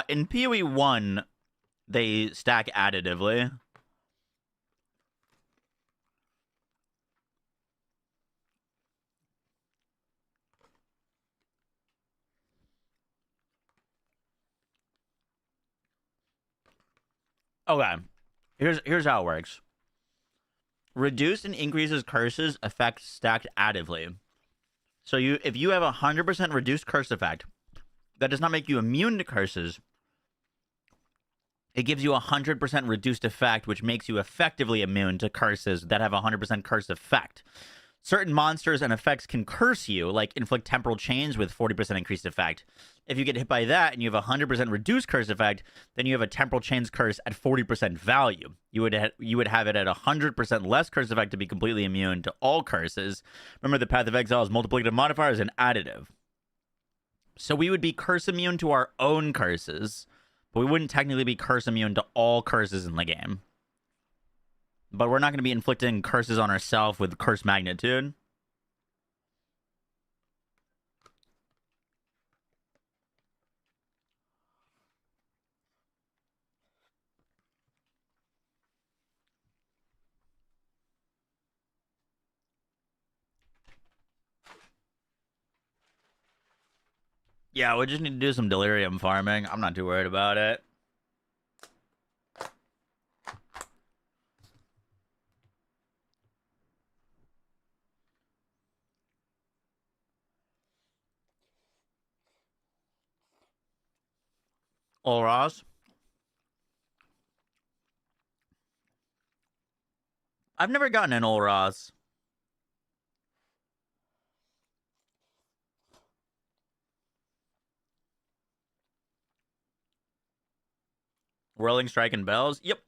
In PoE 1, they stack additively. Okay. Here's how it works. reduced and increases curses effect stacked additively. So if you have a 100% reduced curse effect, that does not make you immune to curses. It gives you a 100% reduced effect, which makes you effectively immune to curses that have a 100% curse effect. Certain monsters and effects can curse you, like inflict temporal chains with 40% increased effect. If you get hit by that and you have a 100% reduced curse effect, then you have a temporal chains curse at 40% value. You would have it at 100% less curse effect to be completely immune to all curses. Remember, the Path of Exile is multiplicative modifiers and additive. So we would be curse immune to our own curses, but we wouldn't technically be curse immune to all curses in the game. But we're not going to be inflicting curses on ourselves with curse magnitude. Yeah, we just need to do some delirium farming. I'm not too worried about it. Olros. I've never gotten an Olros. Whirling Strike and Bells? Yep.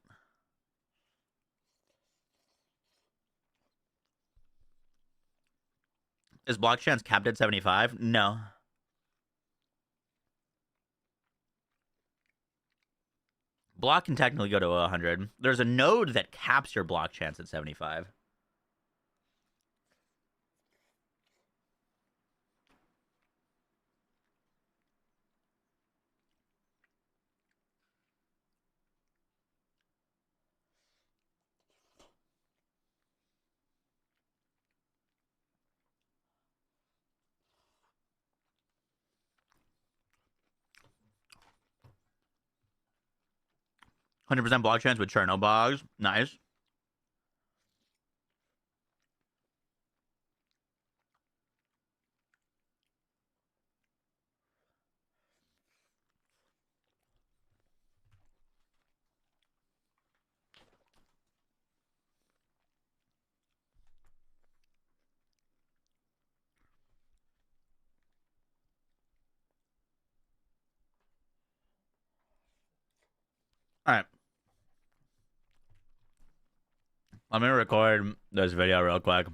Is block chance capped at 75? No. Block can technically go to 100. There's a node that caps your block chance at 75. %100% block chance with Cherno Bogs. Nice. All right. I'm going to record this video real quick.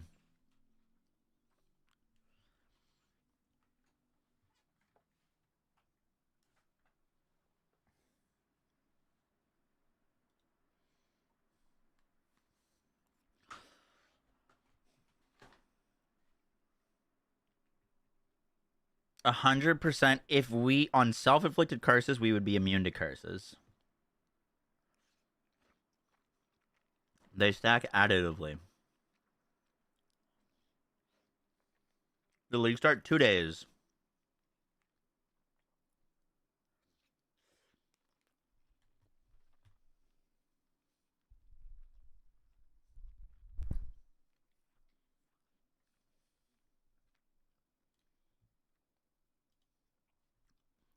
A 100%. If we, on self-inflicted curses, we would be immune to curses. They stack additively. The league start 2 days.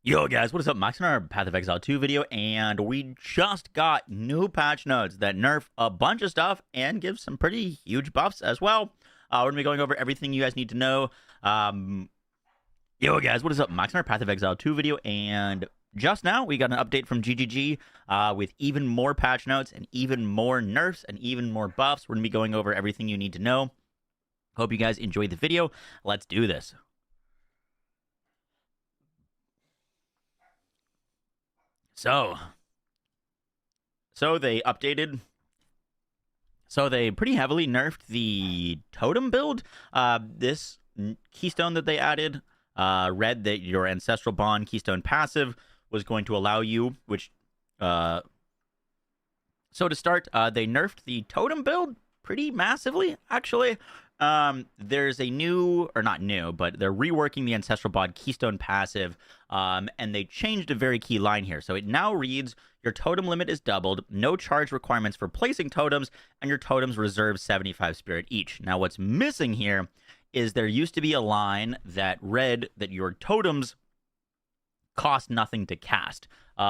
Yo guys, what is up? Max on our Path of Exile 2 video, and we just got new patch notes that nerf a bunch of stuff and give some pretty huge buffs as well. We're going to be going over everything you guys need to know. Yo guys, what is up? Max on our Path of Exile 2 video, and just now we got an update from GGG with even more patch notes and even more nerfs and even more buffs. We're going to be going over everything you need to know. Hope you guys enjoyed the video. Let's do this. So they updated. So they pretty heavily nerfed the totem build. This keystone that they added read that your Ancestral Bond keystone passive was going to allow you, which... so to start, they nerfed the totem build pretty massively, actually. There's a new, or not new, but they're reworking the Ancestral Bond keystone passive, and they changed a very key line here. So it now reads, your totem limit is doubled, no charge requirements for placing totems, and your totems reserve 75 spirit each. Now, what's missing here is there used to be a line that read that your totems cost nothing to cast,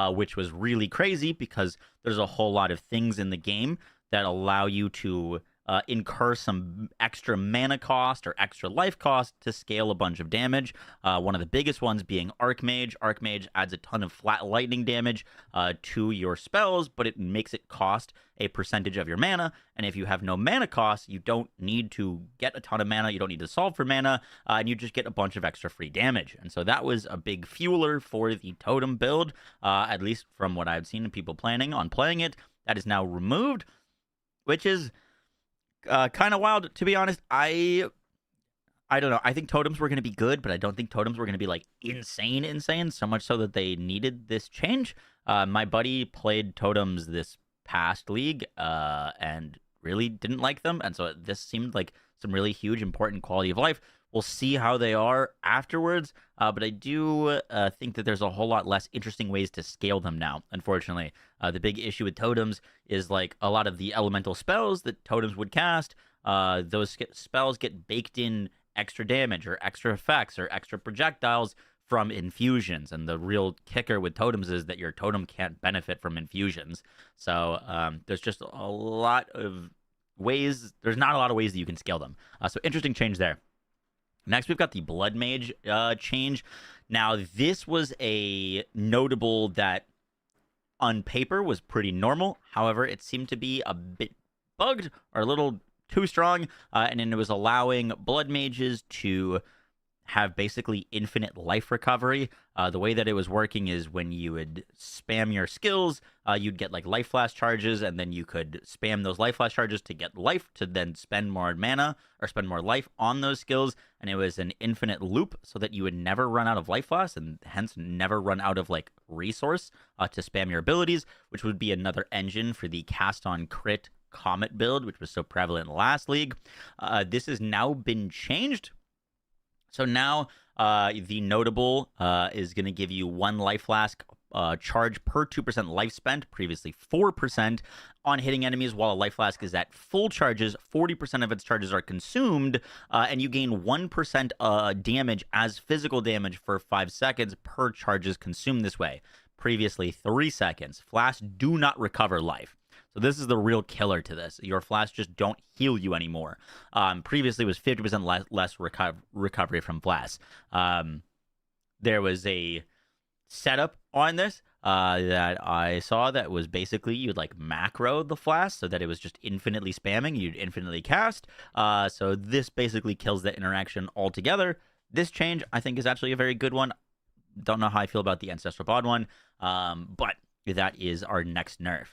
which was really crazy because there's a whole lot of things in the game that allow you to incur some extra mana cost or extra life cost to scale a bunch of damage. One of the biggest ones being Archmage. Archmage adds a ton of flat lightning damage to your spells, but it makes it cost a percentage of your mana. And if you have no mana cost, you don't need to get a ton of mana. You don't need to solve for mana, and you just get a bunch of extra free damage. And so that was a big fueler for the totem build, at least from what I've seen of people planning on playing it. That is now removed, which is kind of wild, to be honest. I don't know. I think totems were going to be good, but I don't think totems were going to be like insane, so much so that they needed this change. My buddy played totems this past league and really didn't like them, and so this seemed like some really huge, important quality of life. We'll see how they are afterwards, but I do think that there's a whole lot less interesting ways to scale them now, unfortunately. The big issue with totems is like a lot of the elemental spells that totems would cast, those spells get baked in extra damage or extra effects or extra projectiles from infusions. And the real kicker with totems is that your totem can't benefit from infusions. So there's just a lot of ways. There's not a lot of ways that you can scale them. So interesting change there. Next, we've got the Blood Mage change. Now, this was a notable that on paper was pretty normal. However, it seemed to be a bit bugged or a little too strong, and then it was allowing Blood Mages to have basically infinite life recovery. The way that it was working is when you would spam your skills, you'd get like life flash charges, and then you could spam those life flash charges to get life to then spend more mana or spend more life on those skills. And it was an infinite loop so that you would never run out of life flash and hence never run out of like resource to spam your abilities, which would be another engine for the cast on crit Comet build, which was so prevalent last league. This has now been changed. So now the notable is going to give you 1 life flask charge per 2% life spent, previously 4%, on hitting enemies. While a life flask is at full charges, 40% of its charges are consumed, and you gain 1% damage as physical damage for 5 seconds per charges consumed this way. Previously 3 seconds. Flasks do not recover life. So this is the real killer to this. Your flasks just don't heal you anymore. Previously, it was 50% less recovery from flasks. There was a setup on this that I saw that was basically you'd like macro the flask so that it was just infinitely spamming. You'd infinitely cast. So this basically kills that interaction altogether. This change, I think, is actually a very good one. Don't know how I feel about the Ancestral Bod one, but that is our next nerf.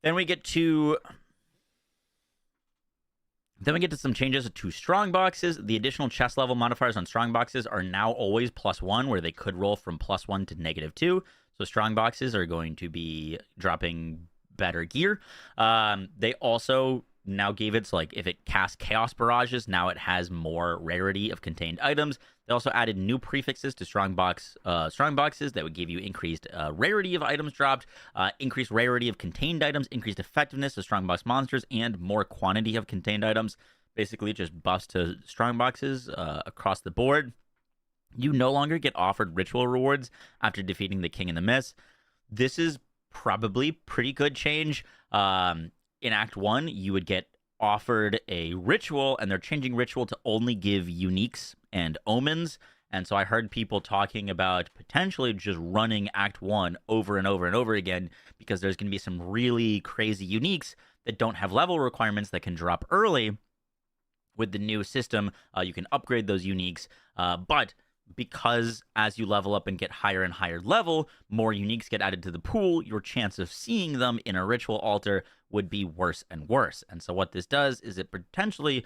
Then we get to some changes to strong boxes. The additional chest level modifiers on strong boxes are now always +1, where they could roll from +1 to -2. So strong boxes are going to be dropping better gear. They also now gave it, so like if it casts chaos barrages, now it has more rarity of contained items. They also added new prefixes to strong boxes that would give you increased rarity of items dropped, increased rarity of contained items, increased effectiveness of strong box monsters, and more quantity of contained items. Basically just buffs to strong boxes across the board. You no longer get offered ritual rewards after defeating the King in the Mist. This is probably pretty good change. In Act 1, you would get offered a ritual, and they're changing ritual to only give uniques and omens. And so I heard people talking about potentially just running Act 1 over and over and over again because there's going to be some really crazy uniques that don't have level requirements that can drop early. With the new system, you can upgrade those uniques, but because as you level up and get higher and higher level, more uniques get added to the pool, your chance of seeing them in a ritual altar would be worse and worse. And so what this does is it potentially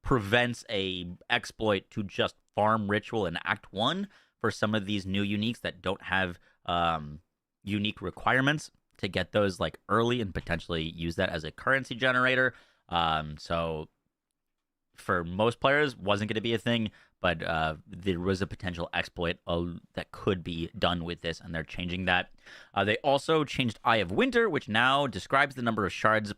prevents a exploit to just farm ritual in Act 1 for some of these new uniques that don't have unique requirements to get those like early and potentially use that as a currency generator. So for most players, wasn't going to be a thing, but there was a potential exploit that could be done with this, and they're changing that. They also changed Eye of Winter, which now describes the number of shard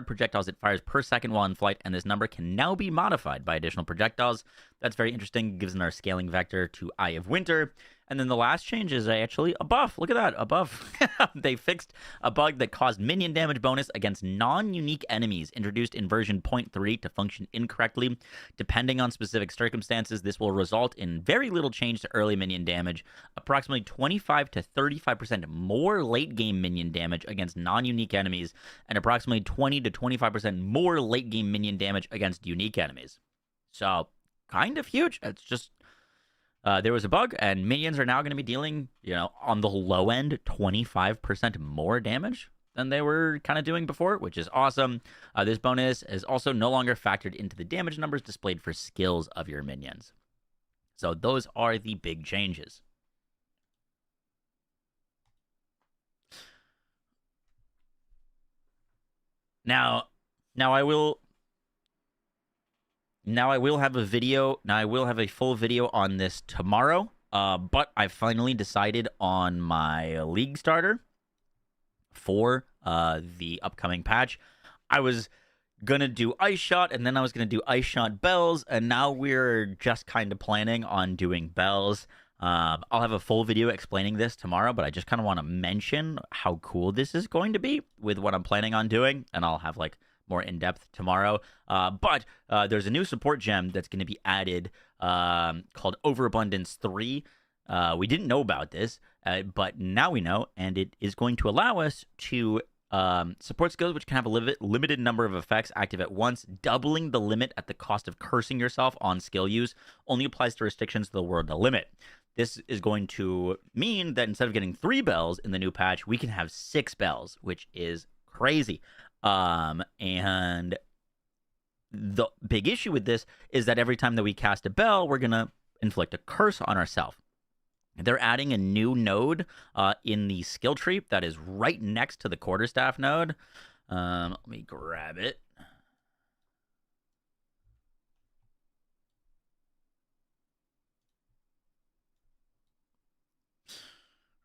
projectiles it fires per second while in flight, and this number can now be modified by additional projectiles. That's very interesting. It gives another scaling vector to Eye of Winter. And then the last change is actually a buff. Look at that, a buff. They fixed a bug that caused minion damage bonus against non-unique enemies introduced in version 0.3 to function incorrectly. Depending on specific circumstances, this will result in very little change to early minion damage, approximately 25 to 35% more late-game minion damage against non-unique enemies, and approximately 20 to 25% more late-game minion damage against unique enemies. So, kind of huge. It's just... there was a bug, and minions are now going to be dealing, on the low end, 25% more damage than they were kind of doing before, which is awesome. This bonus is also no longer factored into the damage numbers displayed for skills of your minions. So those are the big changes. Now I will have a video. Now I will have a full video on this tomorrow. But I finally decided on my league starter for the upcoming patch. I was gonna do Ice Shot, and then I was gonna do Ice Shot Bells, and now we're just kind of planning on doing Bells. I'll have a full video explaining this tomorrow, but I just kind of want to mention how cool this is going to be with what I'm planning on doing, and I'll have more in-depth tomorrow. But there's a new support gem that's going to be added called Overabundance 3. We didn't know about this, but now we know, and it is going to allow us to support skills which can have a limited number of effects active at once. Doubling the limit at the cost of cursing yourself on skill use only applies to restrictions to the word limit. This is going to mean that instead of getting 3 bells in the new patch, we can have 6 bells, which is crazy. And the big issue with this is that every time that we cast a bell, we're going to inflict a curse on ourselves. They're adding a new node in the skill tree that is right next to the quarterstaff node. Let me grab it.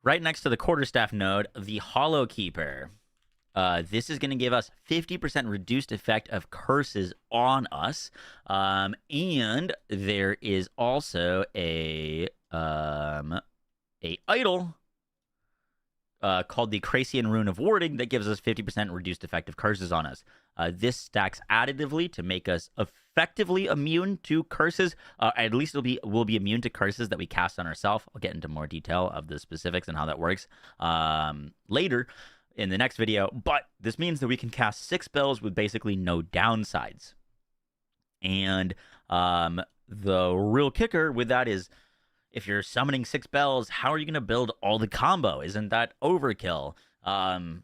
Right next to the quarterstaff node, the Hollow Keeper. This is going to give us 50% reduced effect of curses on us. And there is also a idol called the Cracian Rune of Warding that gives us 50% reduced effect of curses on us. This stacks additively to make us effectively immune to curses. At least we'll be immune to curses that we cast on ourselves. I'll get into more detail of the specifics and how that works later in the next video. But this means that we can cast 6 spells with basically no downsides. And the real kicker with that is, if you're summoning 6 bells, how are you going to build all the combo? Isn't that overkill? A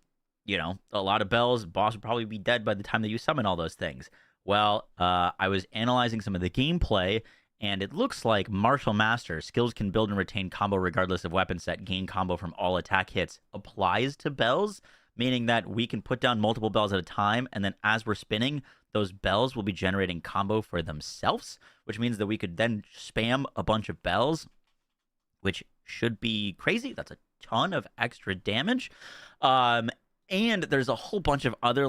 lot of bells, boss would probably be dead by the time that you summon all those things. Well, I was analyzing some of the gameplay, and it looks like Martial Master, skills can build and retain combo regardless of weapon set, gain combo from all attack hits, applies to bells, meaning that we can put down multiple bells at a time, and then as we're spinning, those bells will be generating combo for themselves, which means that we could then spam a bunch of bells, which should be crazy. That's a ton of extra damage. And there's a whole bunch of other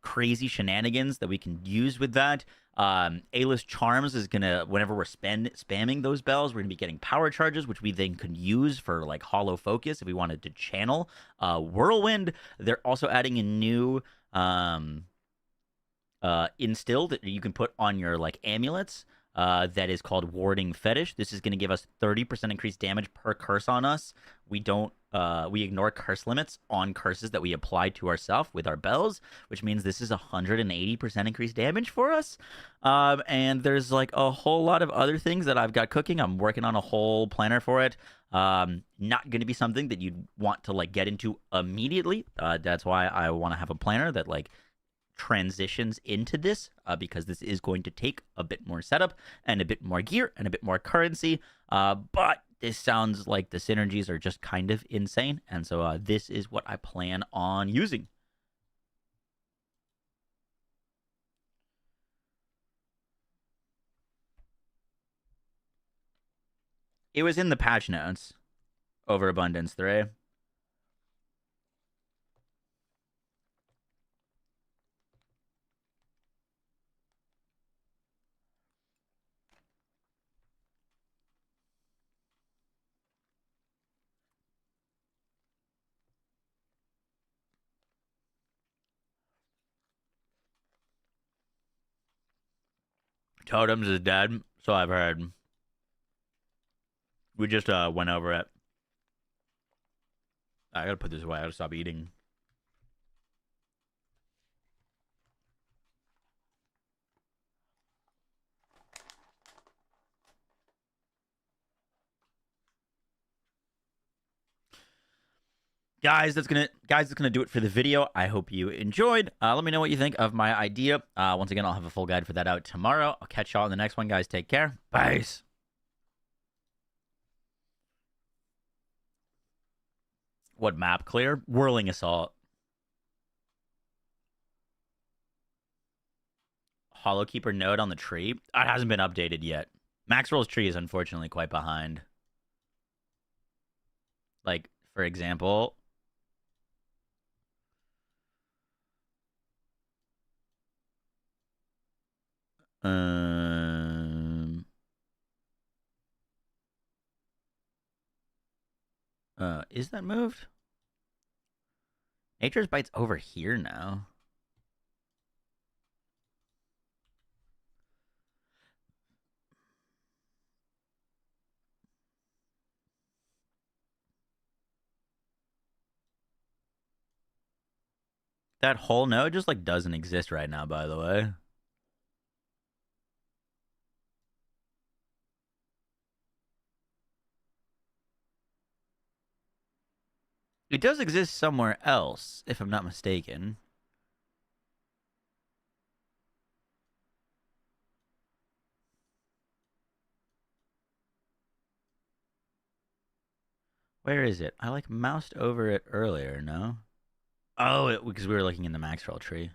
crazy shenanigans that we can use with that. A-list Charms is gonna, whenever we're spamming those bells, we're gonna be getting power charges, which we then could use for Hollow Focus if we wanted to channel Whirlwind. They're also adding a new instill that you can put on your amulets. That is called Warding Fetish. This is going to give us 30% increased damage per curse on us. We ignore curse limits on curses that we apply to ourselves with our bells, which means this is 180% increased damage for us. And there's a whole lot of other things that I've got cooking. I'm working on a whole planner for it. Not going to be something that you'd want to get into immediately. That's why I want to have a planner that transitions into this, because this is going to take a bit more setup and a bit more gear and a bit more currency, but this sounds like the synergies are just kind of insane, and so this is what I plan on using. It was in the patch notes. Overabundance 3. Totems is dead, so I've heard. We just went over it. I gotta put this away. I gotta stop eating. Guys, that's gonna do it for the video. I hope you enjoyed. Let me know what you think of my idea. Once again, I'll have a full guide for that out tomorrow. I'll catch y'all in the next one, guys. Take care. Bye. What map clear? Whirling Assault. Hollow Keeper node on the tree. It hasn't been updated yet. Maxwell's tree is unfortunately quite behind. Like, for example, is that moved? Nature's Bite's over here now. That whole node just like doesn't exist right now, by the way. It does exist somewhere else, if I'm not mistaken. Where is it? I like moused over it earlier, no? Oh, because we were looking in the Maxwell tree.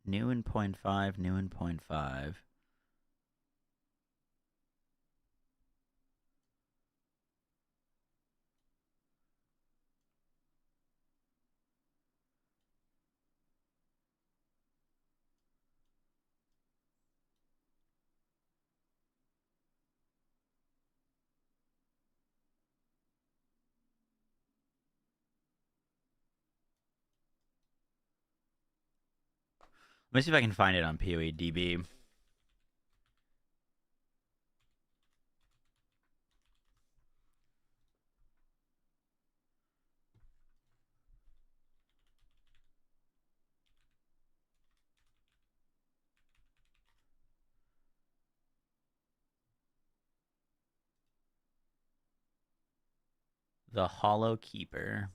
New in 0.5, new in 0.5. Let me see if I can find it on PoEDB. The Hollow Keeper.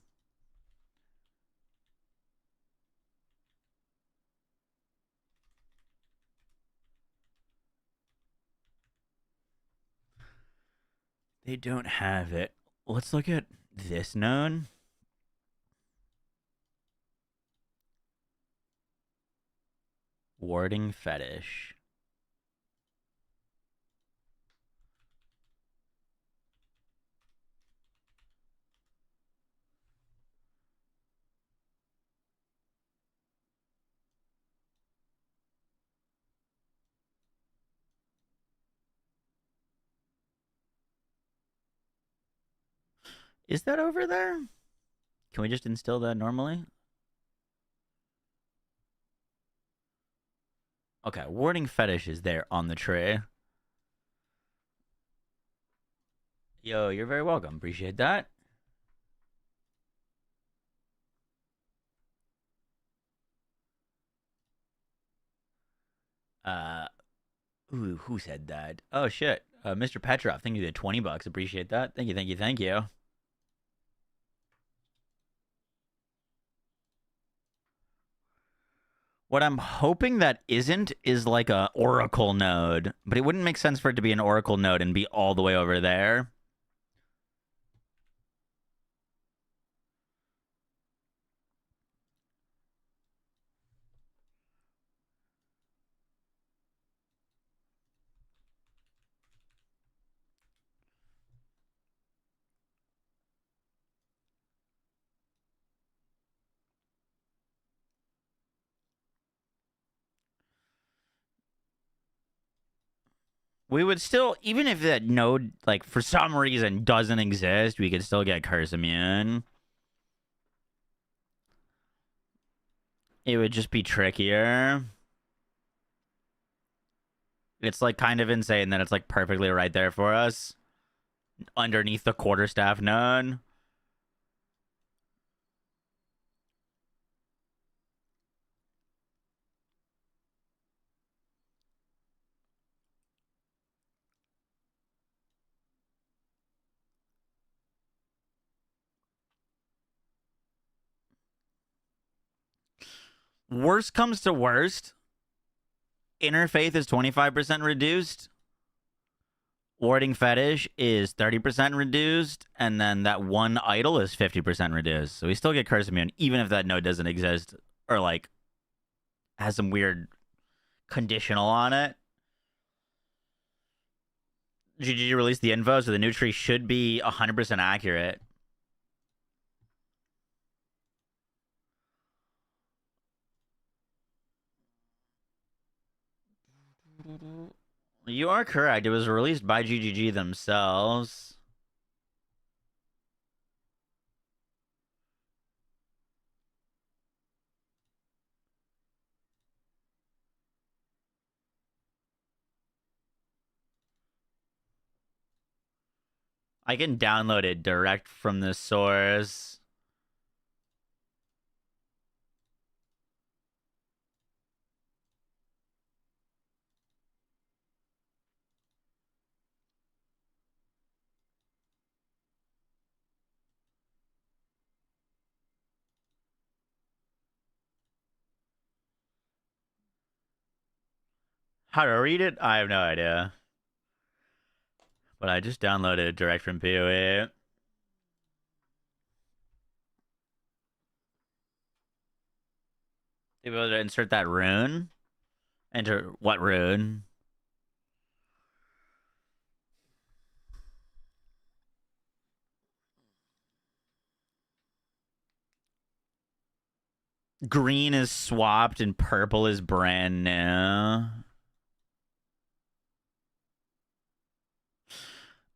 They don't have it. Let's look at this node. Warding Fetish. Is that over there? Can we just instill that normally? Okay, Warding Fetish is there on the tray. Yo, you're very welcome. Appreciate that. Ooh, who said that? Oh, shit. Mr. Petrov, thank you for $20. Appreciate that. Thank you, thank you, thank you. What I'm hoping that isn't is like a Oracle node, but it wouldn't make sense for it to be an Oracle node and be all the way over there. We would still, even if that node, like, for some reason doesn't exist, we could still get curse immune. It would just be trickier. It's, like, kind of insane that it's, like, perfectly right there for us. Underneath the quarterstaff node. Worst comes to worst, Interfaith is 25% reduced. Warding Fetish is 30% reduced. And then that one idol is 50% reduced. So we still get Curse Immune, even if that node doesn't exist. Or, like, has some weird conditional on it. GGG released the info, so the new tree should be 100% accurate. You are correct. It was released by GGG themselves. I can download it direct from the source. How to read it? I have no idea. But I just downloaded it direct from PoE. You able to insert that rune? Enter what rune? Green is swapped and purple is brand new.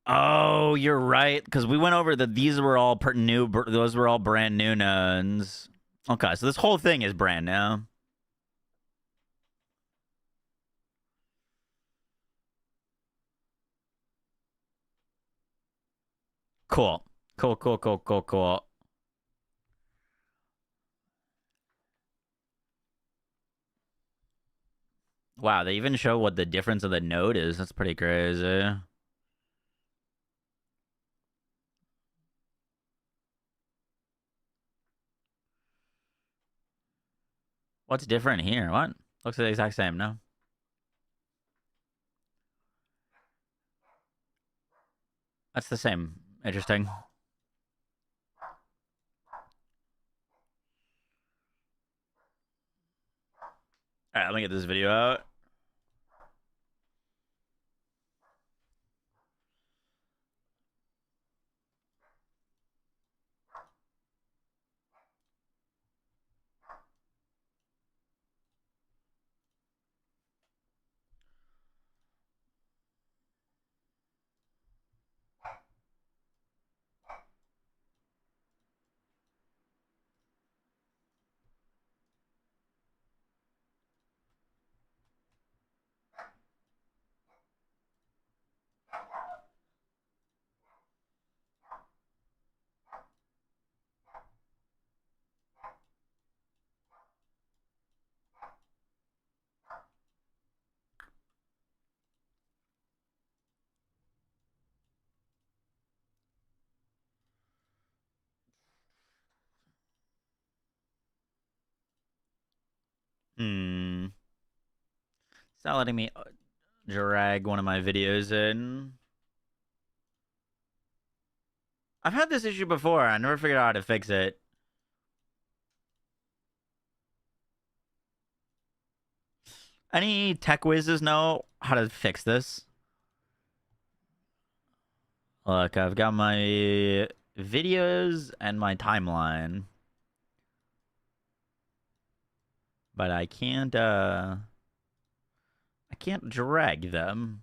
Oh, you're right. Because we went over that these were all new. Those were all brand new nodes. Okay, so this whole thing is brand new. Cool. Cool. Wow, they even show what the difference of the node is. That's pretty crazy. What's different here? What? Looks the exact same, no? That's the same. Interesting. Alright, let me get this video out. It's not letting me drag one of my videos in. I've had this issue before. I never figured out how to fix it. Any tech whizzes know how to fix this? Look, I've got my videos and my timeline. But I can't drag them.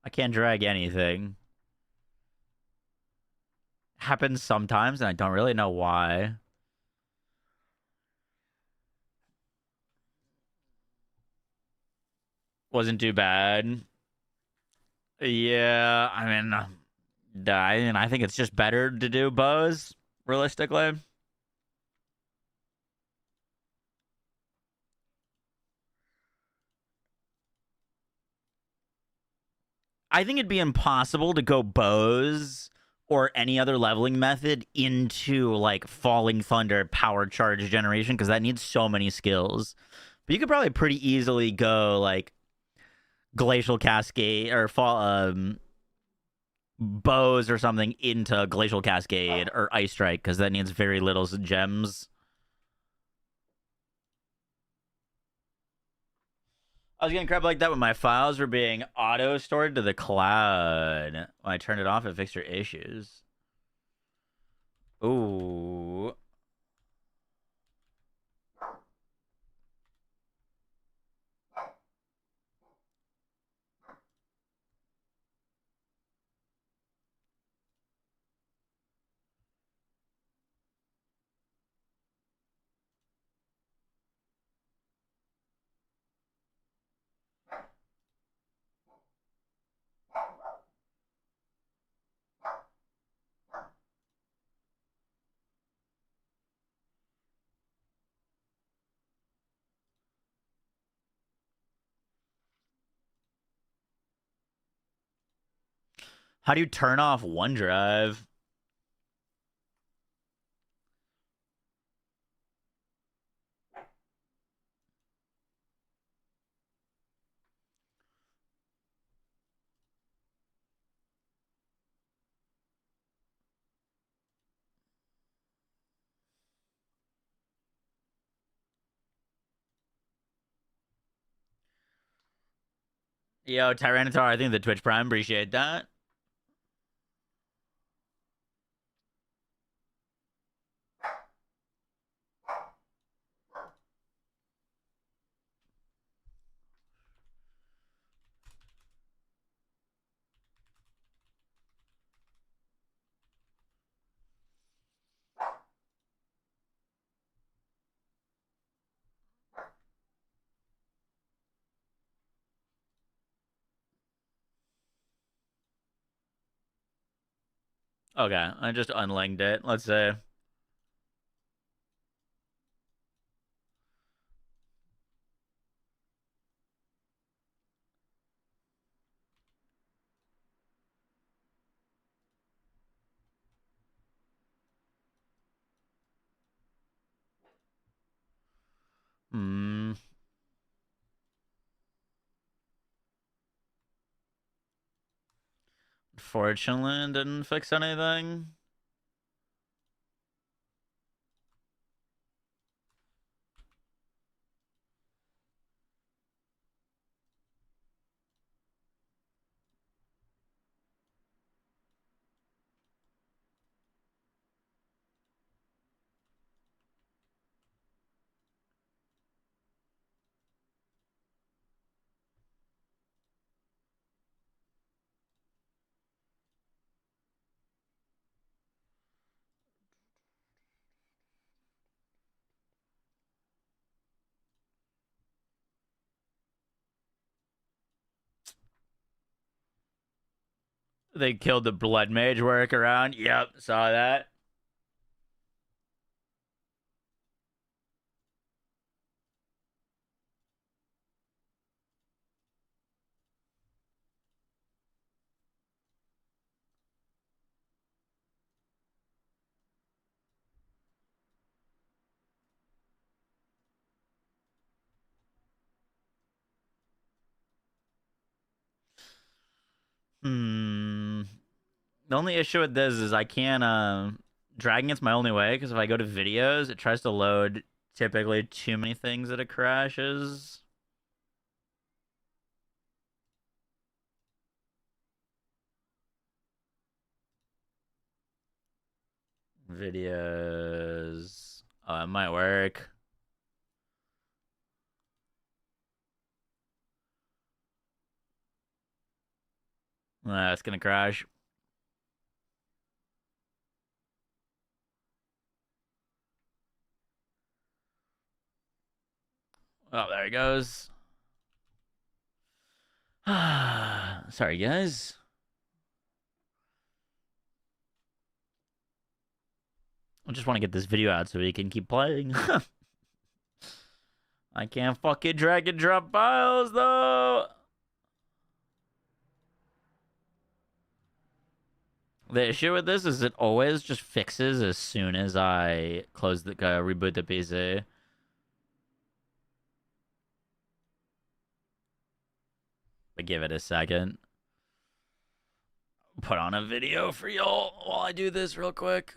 I can't drag anything. Happens sometimes, and I don't really know why. Wasn't too bad. Yeah, I think it's just better to do bows, realistically. I think it'd be impossible to go bows or any other leveling method into like Falling Thunder power charge generation because that needs so many skills. But you could probably pretty easily go like Glacial Cascade or bows or something into Glacial Cascade or Ice Strike because that needs very little gems. I was getting crap like that when my files were being auto-stored to the cloud. When I turned it off, it fixed your issues. Ooh. How do you turn off OneDrive? Yo, Tyranitar, I think the Twitch Prime, appreciate that. Okay, I just unlinked it. Let's see. Hmm. Fortunately, didn't fix anything. They killed the Blood Mage workaround. Yep, saw that. Hmm. The only issue with this is I can't dragging it's my only way because if I go to videos, it tries to load typically too many things that it crashes. Videos. Oh, it might work. It's gonna crash. Oh, there he goes. Sorry, guys. I just want to get this video out so we can keep playing. I can't fucking drag and drop files, though. The issue with this is it always just fixes as soon as I close the reboot the PC. But give it a second. Put on a video for y'all while I do this real quick.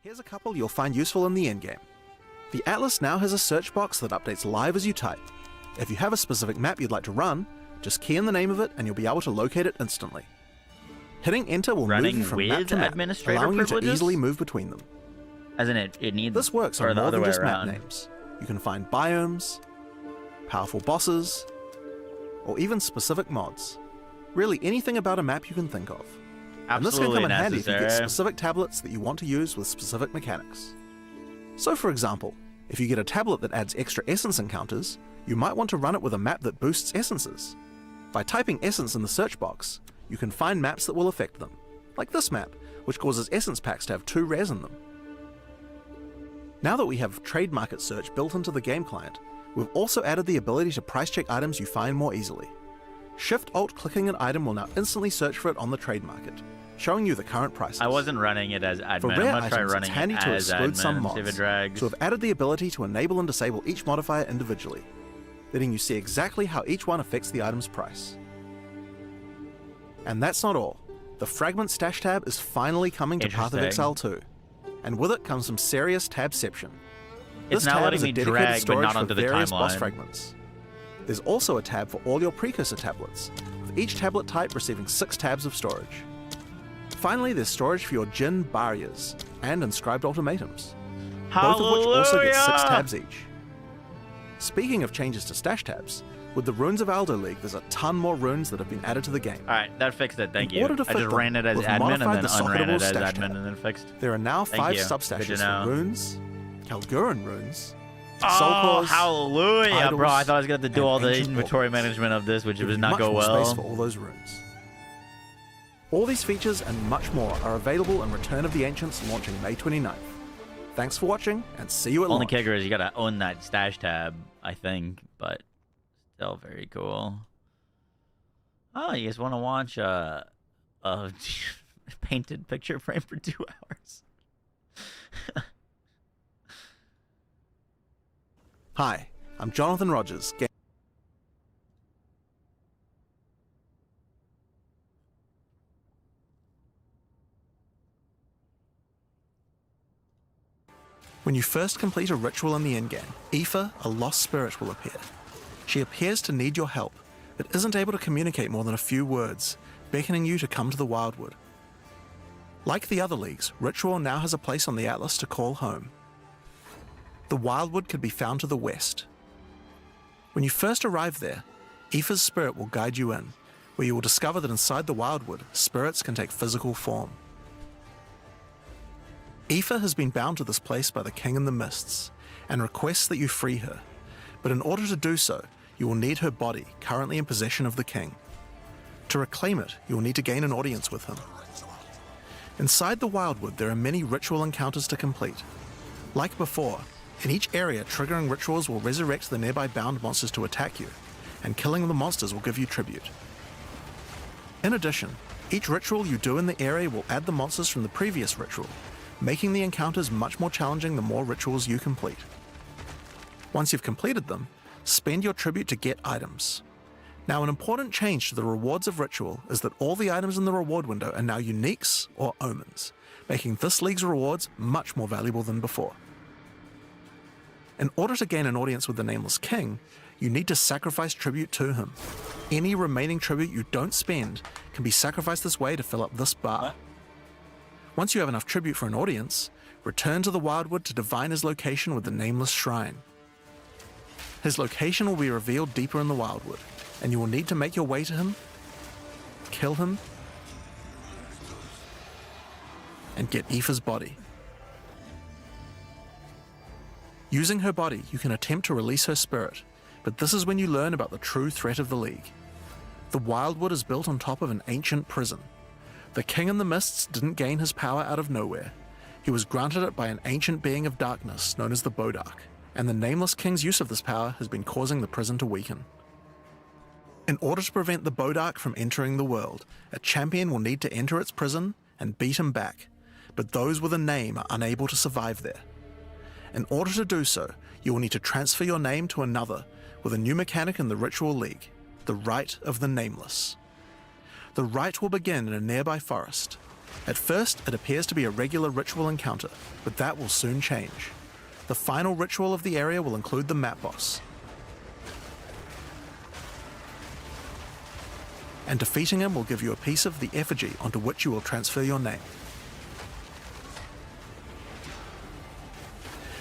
Here's a couple you'll find useful in the endgame. The Atlas now has a search box that updates live as you type. If you have a specific map you'd like to run, just key in the name of it and you'll be able to locate it instantly. Hitting enter will move you from map to map, allowing you to easily move between them. As in it needs this works on more than just map names. You can find biomes, powerful bosses, or even specific mods. Really anything about a map you can think of. And this can come in handy if you get specific tablets that you want to use with specific mechanics. So for example, if you get a tablet that adds extra essence encounters, you might want to run it with a map that boosts essences. By typing essence in the search box, you can find maps that will affect them, like this map, which causes essence packs to have 2 rares in them. Now that we have trade market search built into the game client, we've also added the ability to price check items you find more easily. Shift-Alt clicking an item will now instantly search for it on the trade market, showing you the current prices. I wasn't running it as admin. For rare I'm gonna try items, running it's handy it to as exclude admin, some see if it mods, drags. so we've added the ability to enable and disable each modifier individually, letting you see exactly how each one affects the item's price. And that's not all. The Fragment Stash tab is finally coming to Path of Exile 2, and with it comes some serious tabception. It's This now tab letting is a me dedicated drag, but storage not for onto the various boss timeline. fragments. There's also a tab for all your precursor tablets, with each tablet type receiving 6 tabs of storage. Finally, there's storage for your Jinn barriers and inscribed ultimatums, both of which also get 6 tabs each. Speaking of changes to stash tabs, with the Runes of Aldo League, there's a ton more runes that have been added to the game. Alright, that fixed it, thank In you. order to I fit just them, ran it as we've admin and modified then the unran it socketable as stash admin tab. and then fixed. There are now Thank 5 you. substashes Good to know. for runes, Kalguran runes, Oh, soul cores, hallelujah, idols, bro. I thought I was going to have to do and all the ancient inventory portals. management of this, which Give does you not much go more well. space for all those runes. All these features and much more are available in Return of the Ancients launching May 29th. Thanks for watching, and see you at Only launch. kicker is you gotta own that stash tab, I think, but still very cool. Oh, you guys want to watch a painted picture frame for 2 hours? Hi, I'm Jonathan Rogers. When you first complete a ritual in the endgame, Aoife, a lost spirit, will appear. She appears to need your help, but isn't able to communicate more than a few words, beckoning you to come to the Wildwood. Like the other leagues, Ritual now has a place on the Atlas to call home. The Wildwood can be found to the west. When you first arrive there, Aoife's spirit will guide you in, where you will discover that inside the Wildwood, spirits can take physical form. Aoife has been bound to this place by the King in the Mists, and requests that you free her, but in order to do so, you will need her body, currently in possession of the King. To reclaim it, you will need to gain an audience with him. Inside the Wildwood, there are many ritual encounters to complete. Like before, in each area, triggering rituals will resurrect the nearby bound monsters to attack you, and killing the monsters will give you tribute. In addition, each ritual you do in the area will add the monsters from the previous ritual, making the encounters much more challenging the more rituals you complete. Once you've completed them, spend your tribute to get items. Now, an important change to the rewards of Ritual is that all the items in the reward window are now uniques or omens, making this league's rewards much more valuable than before. In order to gain an audience with the Nameless King, you need to sacrifice tribute to him. Any remaining tribute you don't spend can be sacrificed this way to fill up this bar. Once you have enough tribute for an audience, return to the Wildwood to divine his location with the Nameless Shrine. His location will be revealed deeper in the Wildwood, and you will need to make your way to him, kill him, and get Aoife's body. Using her body, you can attempt to release her spirit, but this is when you learn about the true threat of the League. The Wildwood is built on top of an ancient prison. The King in the Mists didn't gain his power out of nowhere. He was granted it by an ancient being of darkness known as the Bodark, and the Nameless King's use of this power has been causing the prison to weaken. In order to prevent the Bodark from entering the world, a champion will need to enter its prison and beat him back, but those with a name are unable to survive there. In order to do so, you will need to transfer your name to another with a new mechanic in the Ritual League, the Rite of the Nameless. The rite will begin in a nearby forest. At first, it appears to be a regular ritual encounter, but that will soon change. The final ritual of the area will include the map boss, and defeating him will give you a piece of the effigy onto which you will transfer your name.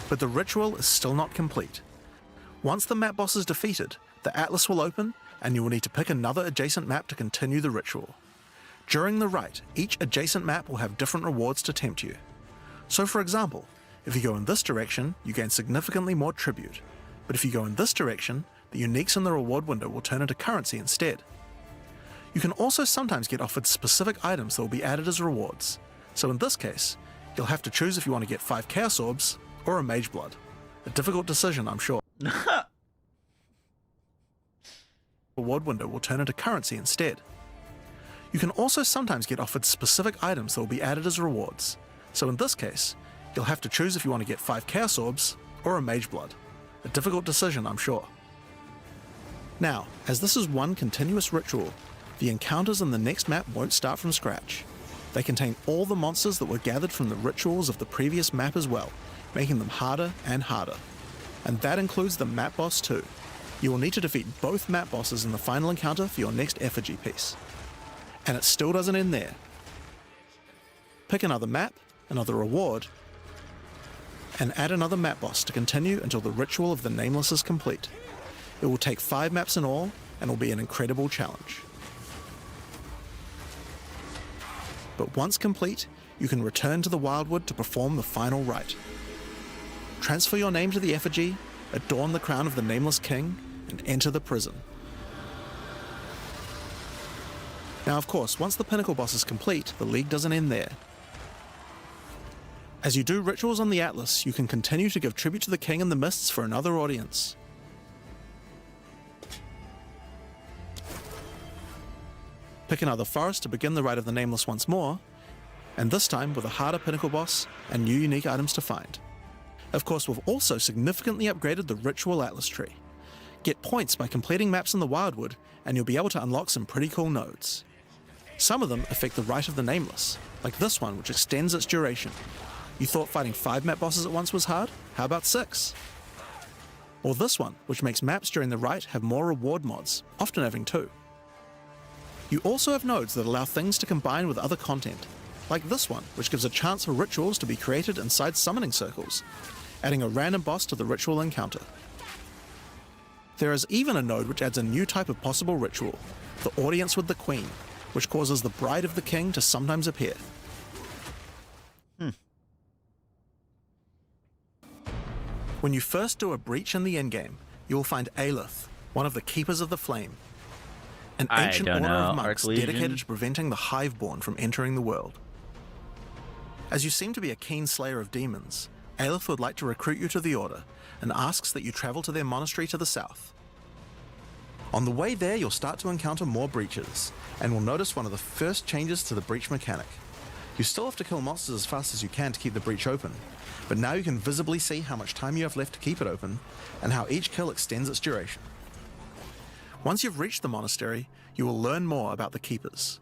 But the ritual is still not complete. Once the map boss is defeated, the atlas will open, and you will need to pick another adjacent map to continue the ritual. During the rite, each adjacent map will have different rewards to tempt you. So for example, if you go in this direction, you gain significantly more tribute, but if you go in this direction, the uniques in the reward window will turn into currency instead. You can also sometimes get offered specific items that will be added as rewards, so in this case, you'll have to choose if you want to get 5 Chaos Orbs or a Mage Blood. A difficult decision, I'm sure. Reward window will turn into currency instead. You can also sometimes get offered specific items that will be added as rewards, so in this case, you'll have to choose if you want to get 5 Chaos Orbs or a Mage Blood. A difficult decision, I'm sure. Now, as this is one continuous ritual, the encounters in the next map won't start from scratch. They contain all the monsters that were gathered from the rituals of the previous map as well, making them harder and harder. And that includes the map boss too. You will need to defeat both map bosses in the final encounter for your next effigy piece. And it still doesn't end there. Pick another map, another reward, and add another map boss to continue until the ritual of the Nameless is complete. It will take 5 maps in all, and will be an incredible challenge. But once complete, you can return to the Wildwood to perform the final rite. Transfer your name to the effigy, adorn the crown of the Nameless King, and enter the prison. Now of course, once the Pinnacle boss is complete, the League doesn't end there. As you do rituals on the Atlas, you can continue to give tribute to the King in the Mists for another audience. Pick another forest to begin the Rite of the Nameless once more, and this time with a harder Pinnacle boss and new unique items to find. Of course, we've also significantly upgraded the Ritual Atlas tree. Get points by completing maps in the Wildwood, and you'll be able to unlock some pretty cool nodes. Some of them affect the Rite of the Nameless, like this one which extends its duration. You thought fighting 5 map bosses at once was hard? How about 6? Or this one, which makes maps during the Rite have more reward mods, often having 2. You also have nodes that allow things to combine with other content, like this one, which gives a chance for rituals to be created inside summoning circles, adding a random boss to the ritual encounter. There is even a node which adds a new type of possible ritual, the Audience with the Queen, which causes the Bride of the King to sometimes appear. When you first do a breach in the endgame, you will find Aelith, one of the Keepers of the Flame, an ancient order of monks dedicated to preventing the Hiveborn from entering the world. As you seem to be a keen slayer of demons, Aelith would like to recruit you to the Order and asks that you travel to their monastery to the south. On the way there, you'll start to encounter more breaches, and will notice one of the first changes to the breach mechanic. You still have to kill monsters as fast as you can to keep the breach open, but now you can visibly see how much time you have left to keep it open, and how each kill extends its duration. Once you've reached the monastery, you will learn more about the Keepers.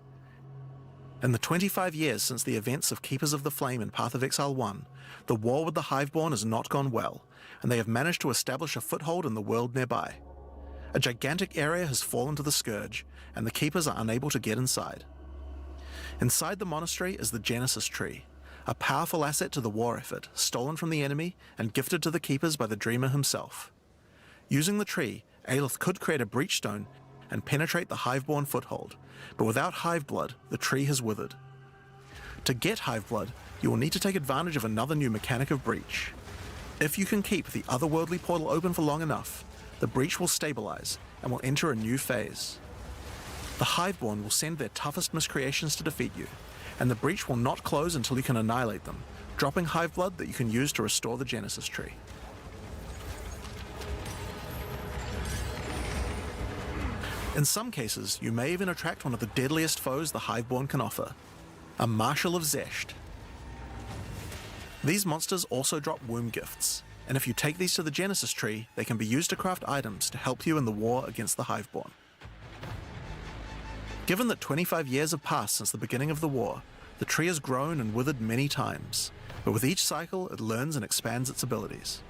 In the 25 years since the events of Keepers of the Flame in Path of Exile 1, the war with the Hiveborn has not gone well, and they have managed to establish a foothold in the world nearby. A gigantic area has fallen to the Scourge, and the Keepers are unable to get inside. Inside the monastery is the Genesis Tree, a powerful asset to the war effort, stolen from the enemy and gifted to the Keepers by the Dreamer himself. Using the tree, Aelith could create a breachstone and penetrate the Hiveborn foothold, but without Hive Blood, the tree has withered. To get Hive Blood, you will need to take advantage of another new mechanic of breach. If you can keep the otherworldly portal open for long enough, the breach will stabilize and will enter a new phase. The Hiveborn will send their toughest miscreations to defeat you, and the breach will not close until you can annihilate them, dropping Hive Blood that you can use to restore the Genesis Tree. In some cases, you may even attract one of the deadliest foes the Hiveborn can offer, a Marshal of Zesht. These monsters also drop womb gifts, and if you take these to the Genesis Tree, they can be used to craft items to help you in the war against the Hiveborn. Given that 25 years have passed since the beginning of the war, the tree has grown and withered many times, but with each cycle it learns and expands its abilities.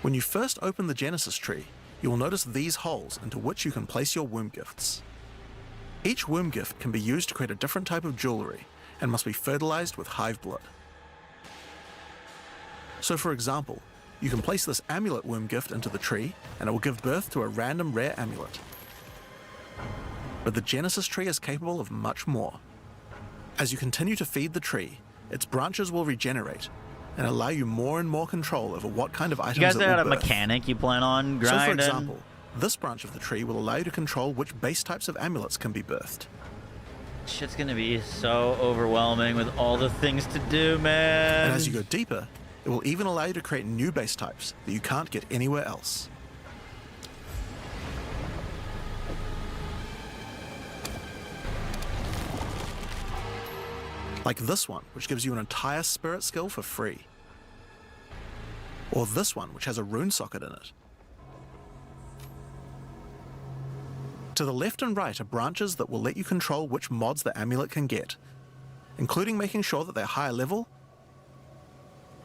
When you first open the Genesis Tree, you will notice these holes into which you can place your womb gifts. Each womb gift can be used to create a different type of jewelry and must be fertilized with Hive Blood. So for example, you can place this amulet womb gift into the tree and it will give birth to a random rare amulet. But the Genesis Tree is capable of much more. As you continue to feed the tree, its branches will regenerate and allow you more and more control over what kind of items it will birth. You guys got a mechanic you plan on grinding? So for example, this branch of the tree will allow you to control which base types of amulets can be birthed. Shit's gonna be so overwhelming with all the things to do, man. And as you go deeper, it will even allow you to create new base types that you can't get anywhere else. Like this one, which gives you an entire spirit skill for free. Or this one, which has a rune socket in it. To the left and right are branches that will let you control which mods the amulet can get, including making sure that they're higher level,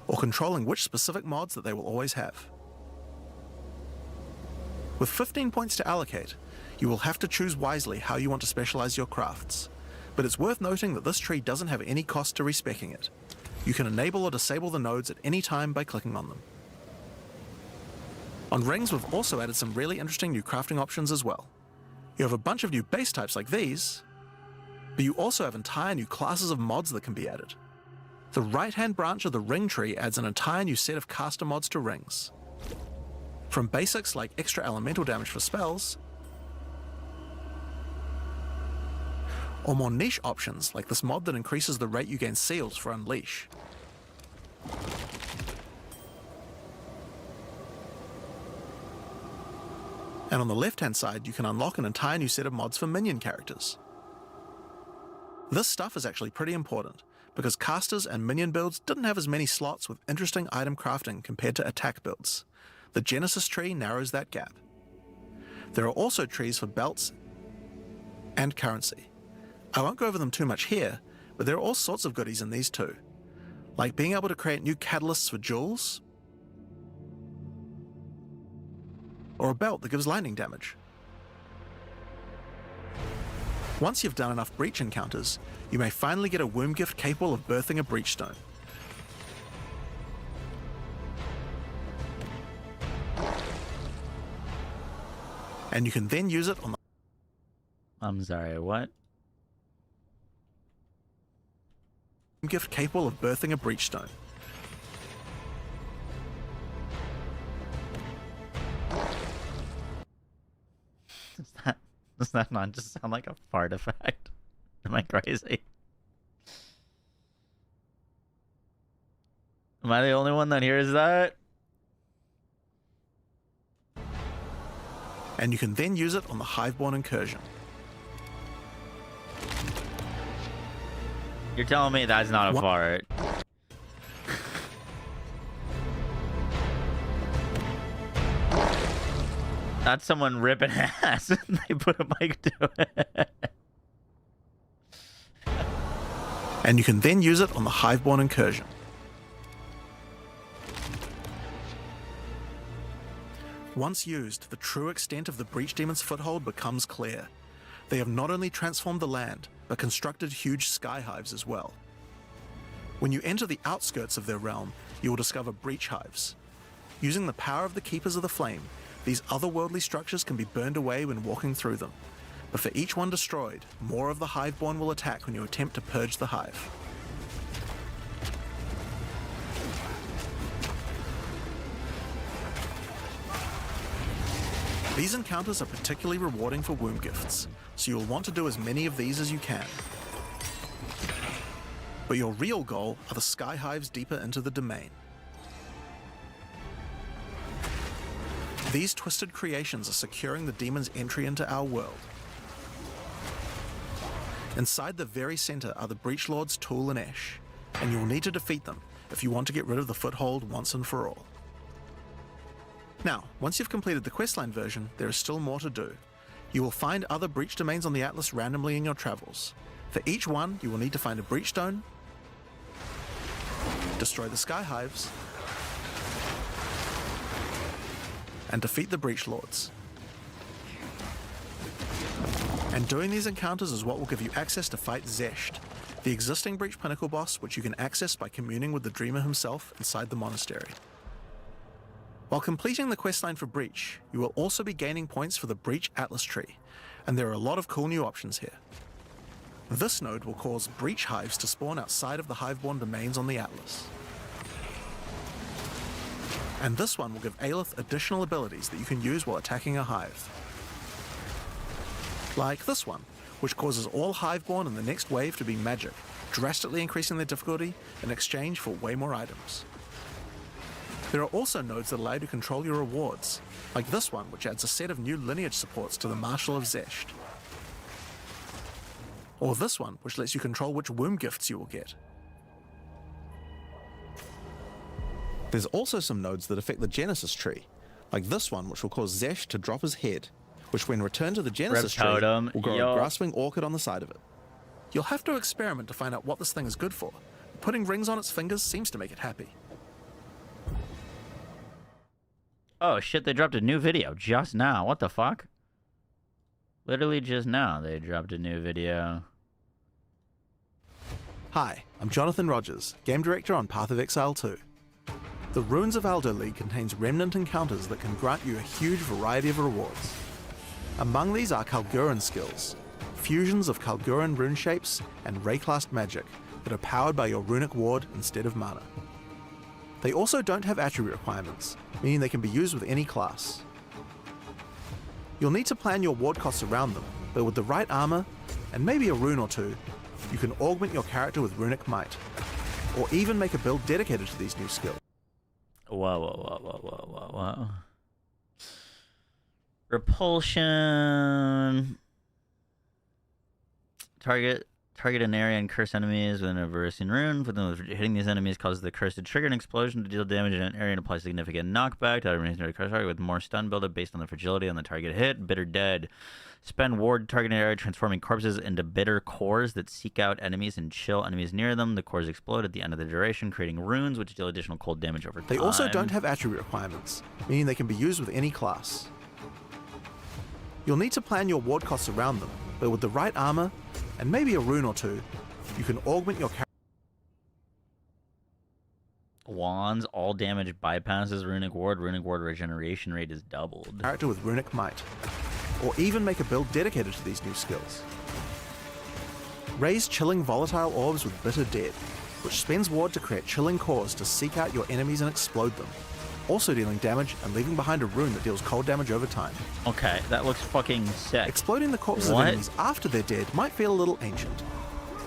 or controlling which specific mods that they will always have. With 15 points to allocate, you will have to choose wisely how you want to specialize your crafts. But it's worth noting that this tree doesn't have any cost to respecking it. You can enable or disable the nodes at any time by clicking on them. On rings, we've also added some really interesting new crafting options as well. You have a bunch of new base types like these, but you also have entire new classes of mods that can be added. The right-hand branch of the ring tree adds an entire new set of caster mods to rings. From basics like extra elemental damage for spells, or more niche options like this mod that increases the rate you gain seals for Unleash. And on the left-hand side, you can unlock an entire new set of mods for minion characters. This stuff is actually pretty important, because casters and minion builds didn't have as many slots with interesting item crafting compared to attack builds. The Genesis Tree narrows that gap. There are also trees for belts and currency. I won't go over them too much here, but there are all sorts of goodies in these too, like being able to create new catalysts for jewels, or a belt that gives lightning damage. Once you've done enough breach encounters, you may finally get a womb gift capable of birthing a breachstone. And you can then use it on the... I'm sorry, what? Gift capable of birthing a breachstone. Does that not just sound like a fart effect? Am I crazy? Am I the only one that hears that? And you can then use it on the Hiveborn incursion. You're telling me that's not a fart? That's someone ripping ass and they put a mic to it. And you can then use it on the Hiveborn incursion. Once used, the true extent of the Breach Demon's foothold becomes clear. They have not only transformed the land, but constructed huge sky hives as well. When you enter the outskirts of their realm, you will discover breach hives. Using the power of the Keepers of the Flame, these otherworldly structures can be burned away when walking through them. But for each one destroyed, more of the Hiveborn will attack when you attempt to purge the hive. These encounters are particularly rewarding for womb gifts, so you'll want to do as many of these as you can. But your real goal are the sky hives deeper into the domain. These twisted creations are securing the demon's entry into our world. Inside the very center are the Breach Lords Tool and Ash, and you will need to defeat them if you want to get rid of the foothold once and for all. Now, once you've completed the questline version, there is still more to do. You will find other breach domains on the Atlas randomly in your travels. For each one, you will need to find a breach stone, destroy the sky hives, and defeat the Breach Lords. And doing these encounters is what will give you access to fight Zesht, the existing Breach Pinnacle boss, which you can access by communing with the Dreamer himself inside the monastery. While completing the questline for Breach, you will also be gaining points for the Breach Atlas tree, and there are a lot of cool new options here. This node will cause breach hives to spawn outside of the Hiveborn domains on the Atlas. And this one will give Aelith additional abilities that you can use while attacking a hive. Like this one, which causes all Hiveborn in the next wave to be magic, drastically increasing their difficulty in exchange for way more items. There are also nodes that allow you to control your rewards, like this one, which adds a set of new lineage supports to the Marshal of Zesht. Or this one, which lets you control which womb gifts you will get. There's also some nodes that affect the Genesis tree, like this one, which will cause Zesht to drop his head, which when returned to the Genesis tree will grow a grasping orchid on the side of it. You'll have to experiment to find out what this thing is good for. Putting rings on its fingers seems to make it happy. Oh shit, they dropped a new video just now. What the fuck? Literally just now they dropped a new video. Hi, I'm Jonathan Rogers, Game Director on Path of Exile 2. The Ruins of Alderley contains remnant encounters that can grant you a huge variety of rewards. Among these are Kalguran skills, fusions of Kalguran rune shapes and Rayclast magic that are powered by your runic ward instead of mana. They also don't have attribute requirements, meaning they can be used with any class. You'll need to plan your ward costs around them, but with the right armor, and maybe a rune or two, you can augment your character with runic might, or even make a build dedicated to these new skills. Whoa. Repulsion. Target an area and curse enemies with an reversing rune. Hitting these enemies causes the curse to trigger an explosion to deal damage in an area and apply significant knockback to other target with more stun buildup based on the fragility on the target hit. Bitter Dead. Spend ward targeting area, transforming corpses into bitter cores that seek out enemies and chill enemies near them. The cores explode at the end of the duration, creating runes which deal additional cold damage over time. They also don't have attribute requirements, meaning they can be used with any class. You'll need to plan your ward costs around them, but with the right armor, and maybe a rune or two, you can augment your character. Wands, all damage bypasses runic ward regeneration rate is doubled. Character with runic might, or even make a build dedicated to these new skills. Raise chilling volatile orbs with Bitter Dead, which spends ward to create chilling cores to seek out your enemies and explode them, also dealing damage and leaving behind a rune that deals cold damage over time. Okay, that looks fucking sick. Exploding the corpses of enemies after they're dead might feel a little ancient.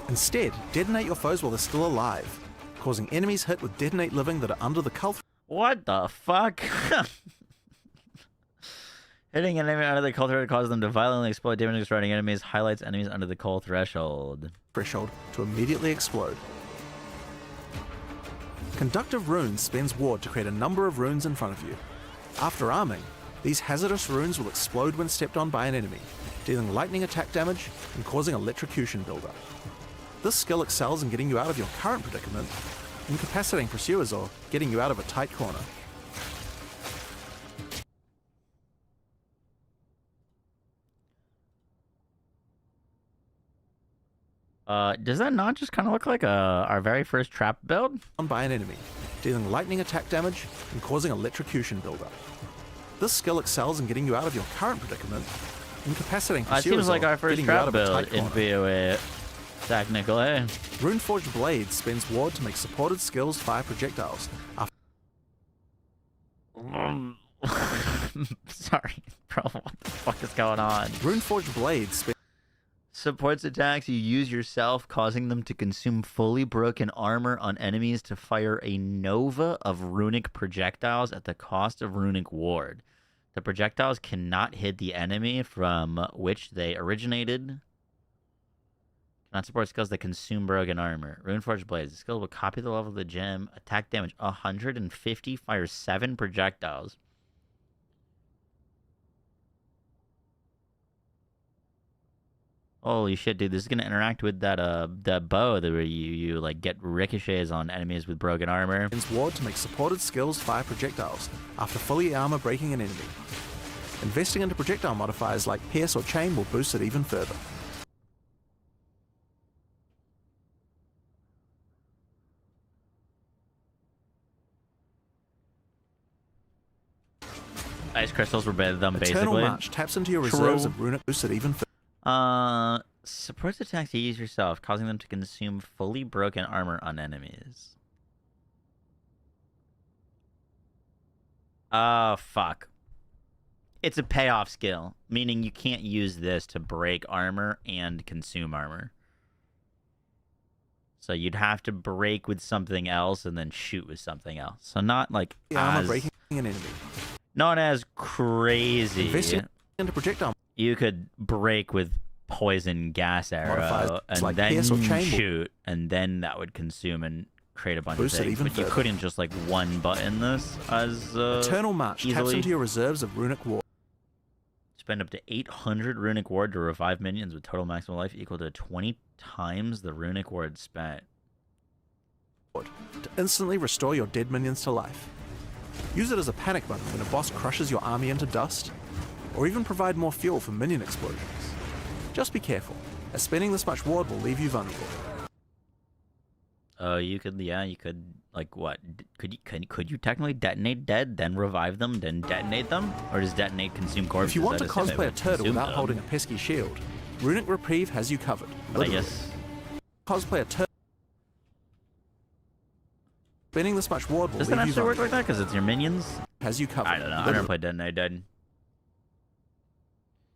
Instead, detonate your foes while they're still alive, causing enemies hit with detonate living that are under the cult. What the fuck? Hitting an enemy under the coal threshold causes them to violently explode, damaging surrounding enemies, highlights enemies under the coal threshold. Threshold to immediately explode. Conductive Runes spends ward to create a number of runes in front of you. After arming, these hazardous runes will explode when stepped on by an enemy, dealing lightning attack damage and causing electrocution buildup. This skill excels in getting you out of your current predicament, incapacitating pursuers or getting you out of a tight corner. Does that not just kind of look like our very first trap build? On by an enemy, dealing lightning attack damage and causing electrocution buildup. This skill excels in getting you out of your current predicament, incapacitating pursuers. It seems like our first trap build in VOE. BOE, technically. Runeforged Blades spends ward to make supported skills fire projectiles. Sorry, bro, what the fuck is going on? Runeforged Blades supports attacks you use yourself, causing them to consume fully broken armor on enemies to fire a nova of runic projectiles at the cost of runic ward. The projectiles cannot hit the enemy from which they originated. Cannot support skills that consume broken armor. Runeforged Blades. The skill will copy the level of the gem. Attack damage 150. Fires 7 projectiles. Holy shit, dude! This is gonna interact with that bow that where you like get ricochets on enemies with broken armor. Ward to make supported skills fire projectiles after fully armor breaking an enemy. Investing into projectile modifiers like Pierce or Chain will boost it even further. Ice crystals were better than basically. Eternal March taps into your reserves of runic, boost it even further. Supports attacks you use yourself, causing them to consume fully broken armor on enemies. Fuck. It's a payoff skill, meaning you can't use this to break armor and consume armor. So you'd have to break with something else and then shoot with something else. So not like armor breaking an enemy. Not as crazy. Investing into projectile. You could break with poison gas arrow and like then chain shoot, and then that would consume and create a bunch of things. But you couldn't just like one button this as Eternal March easily. Taps into your reserves of runic ward. Spend up to 800 runic ward to revive minions with total maximum life equal to 20 times the runic ward spent. To instantly restore your dead minions to life. Use it as a panic button when a boss crushes your army into dust, or even provide more fuel for minion explosions. Just be careful, as spending this much ward will leave you vulnerable. You could, like what? Could you technically detonate dead, then revive them, then detonate them? Or does detonate consume corpses? If you want to cosplay a turtle without holding a pesky shield, Runic Reprieve has you covered. But I guess cosplay a turtle. Spending this much ward will does leave that you actually work like that? Because it's your minions? Has you covered. I don't know. I never played Detonate Dead.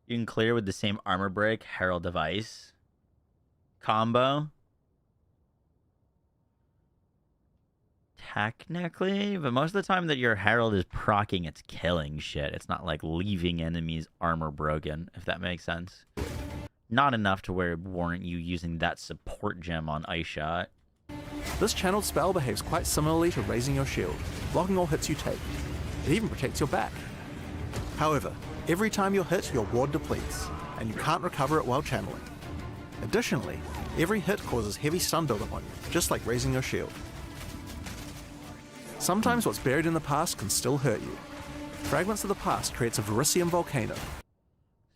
You can clear with the same armor break, Herald of Ice combo. Technically, but most of the time that your Herald is proccing, it's killing shit. It's not like leaving enemies armor broken, if that makes sense. Not enough to where it warrant you using that support gem on Ice Shot. This channeled spell behaves quite similarly to raising your shield, blocking all hits you take. It even protects your back. However, every time you're hit, your ward depletes, and you can't recover it while channeling. Additionally, every hit causes heavy stun buildup on you, just like raising your shield. Sometimes what's buried in the past can still hurt you. Fragments of the Past creates a Verisium volcano.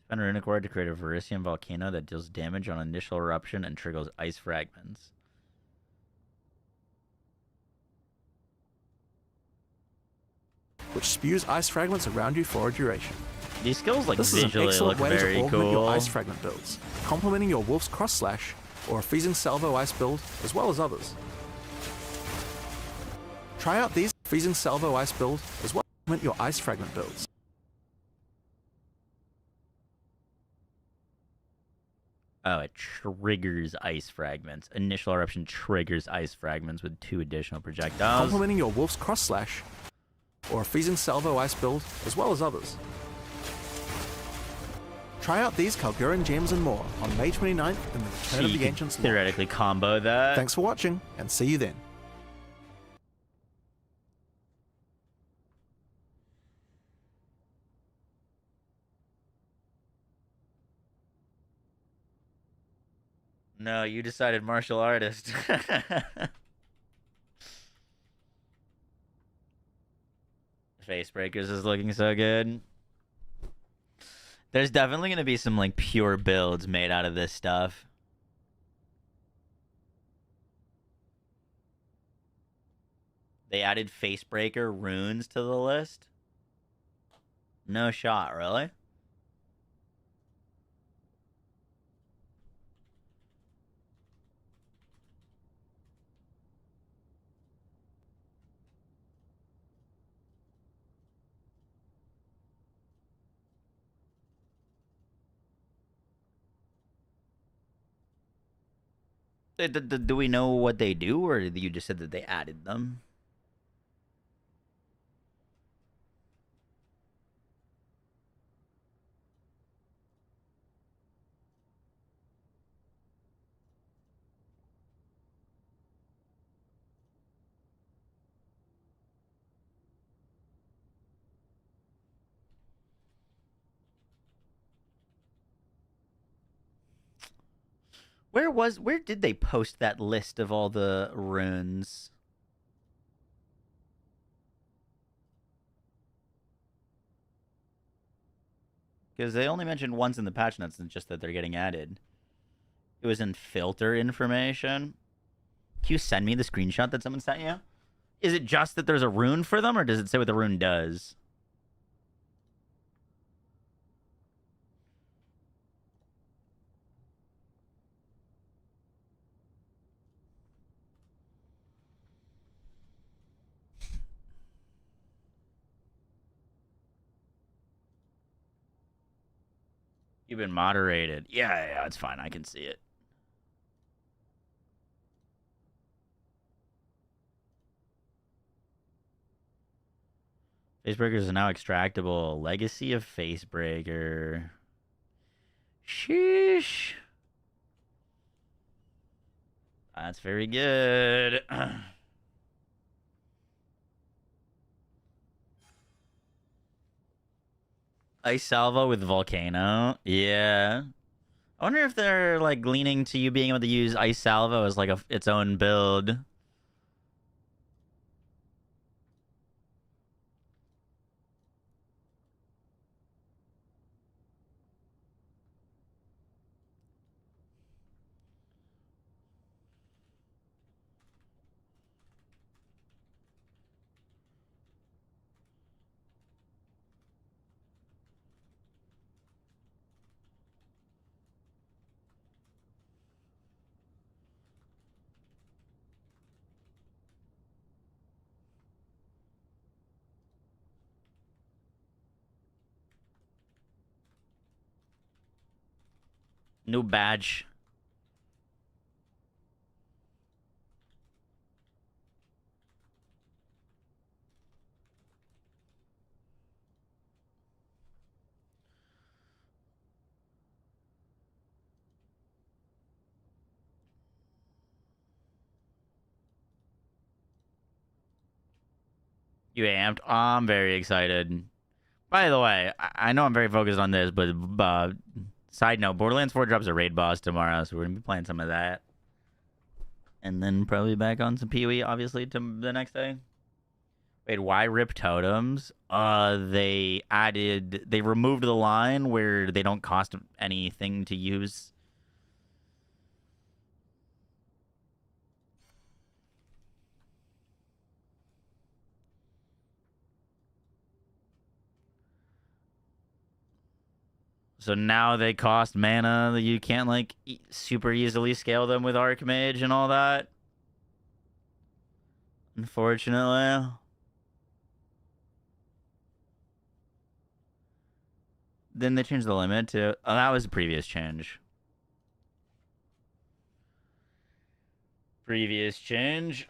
Spend a runic word to create a Verisium volcano that deals damage on initial eruption and triggers ice fragments. Which spews ice fragments around you for a duration. These skills like this visually is an excellent look way very to augment cool. your ice fragment builds, complementing your Wolf's Cross Slash or a Feazing Salvo ice build, as well as others. Try out these Feazing Salvo ice build as well as augment your ice fragment builds. Oh, it triggers ice fragments. Initial eruption triggers ice fragments with 2 additional projectiles. Complementing your Wolf's Cross Slash or a Feazing Salvo ice build, as well as others. Try out these Kalguran gems and more on May 29th in the Return So of you the can Ancients lore. theoretically combo that. Thanks for watching, and see you then. No, you decided martial artist. Face Breakers is looking so good. There's definitely going to be some like pure builds made out of this stuff. They added Facebreaker runes to the list. No shot, really? Do we know what they do, or you just said that they added them? Where did they post that list of all the runes? Because they only mentioned once in the patch notes, and just that they're getting added. It was in filter information. Can you send me the screenshot that someone sent you? Is it just that there's a rune for them, or does it say what the rune does? You've been moderated. Yeah, it's fine. I can see it. Facebreakers are now extractable. Legacy of Facebreaker. Sheesh. That's very good. Ice Salvo with Volcano. Yeah. I wonder if they're like leaning to you being able to use Ice Salvo as like its own build. New badge. You amped? Oh, I'm very excited. By the way, I know I'm very focused on this, but side note, Borderlands 4 drops a raid boss tomorrow, so we're going to be playing some of that. And then probably back on some PoE, obviously, to the next day. Wait, why rip totems? They removed the line where they don't cost anything to use. So now they cost mana that you can't like super easily scale them with Archmage and all that. Unfortunately. Then they changed the limit to... Oh, that was a previous change. Previous change.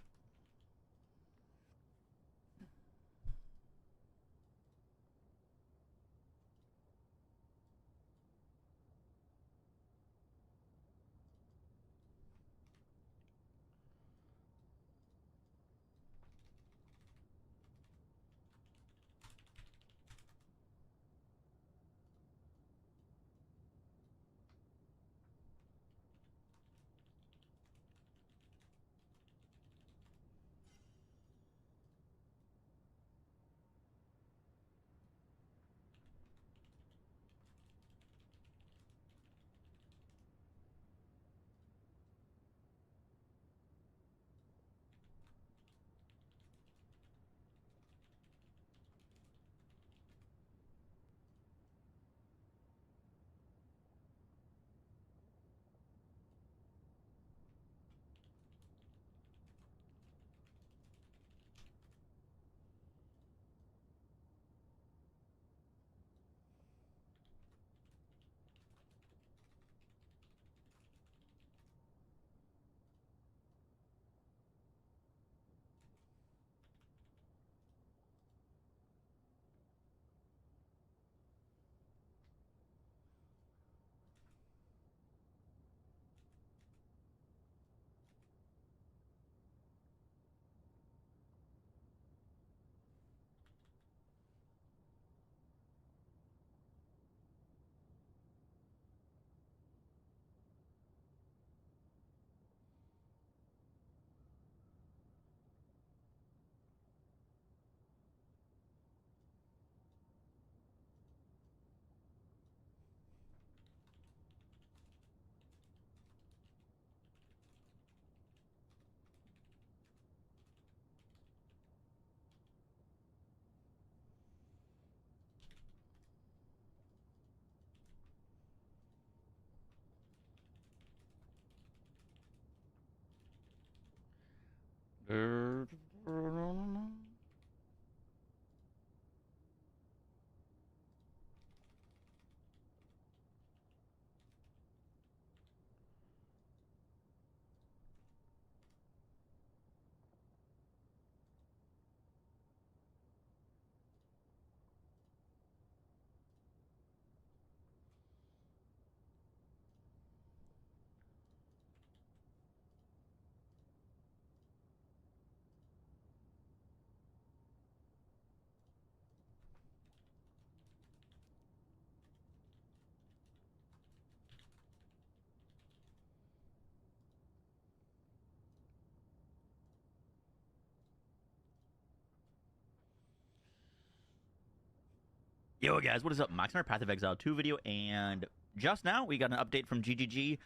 Yo guys, what is up? Max on our Path of Exile 2 video, and just now we got an update from GGG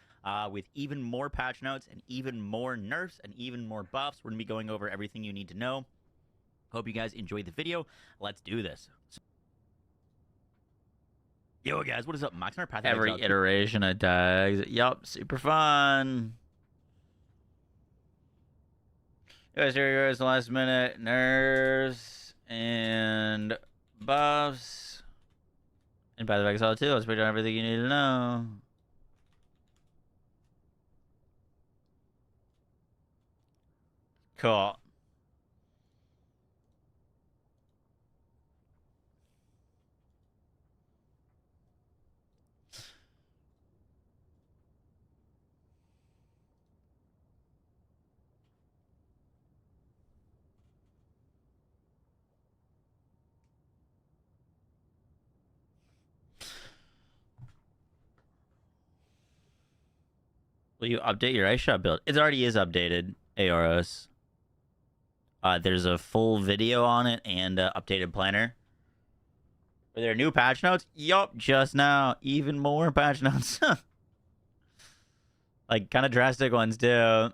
with even more patch notes and even more nerfs and even more buffs. We're going to be going over everything you need to know. Hope you guys enjoyed the video. Let's do this. Yo guys, what is up? Max on our Path of Exile 2. Every iteration of tags. Yup, super fun. You guys, here you guys, last minute nerfs and buffs. And by the way, Exile 2, let's break down everything you need to know. Cool. Will you update your ice shot build? It already is updated, Aoros. There's a full video on it and updated planner. Are there new patch notes? Yup, just now. Even more patch notes. Like, kind of drastic ones, too.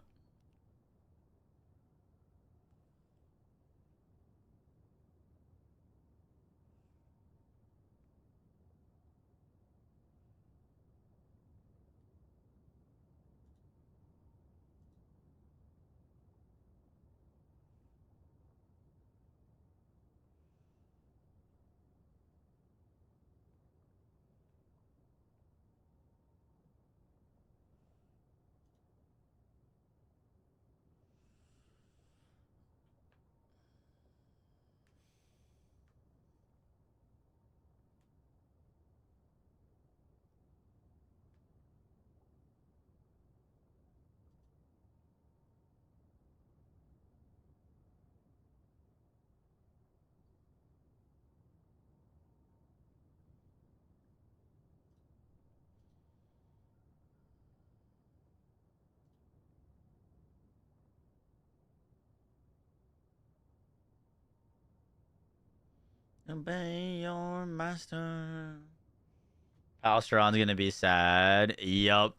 Obey your master. Alstron's gonna be sad. Yup.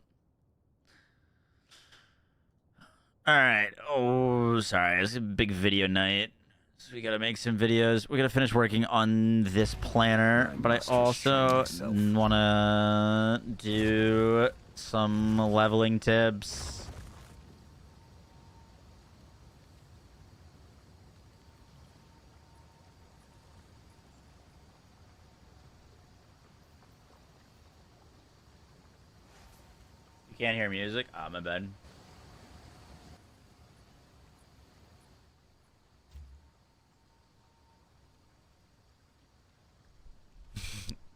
Alright. Oh, sorry. It's a big video night. So we gotta make some videos. We gotta finish working on this planner. But I also wanna do some leveling tips. You can't hear music? Ah, my bad.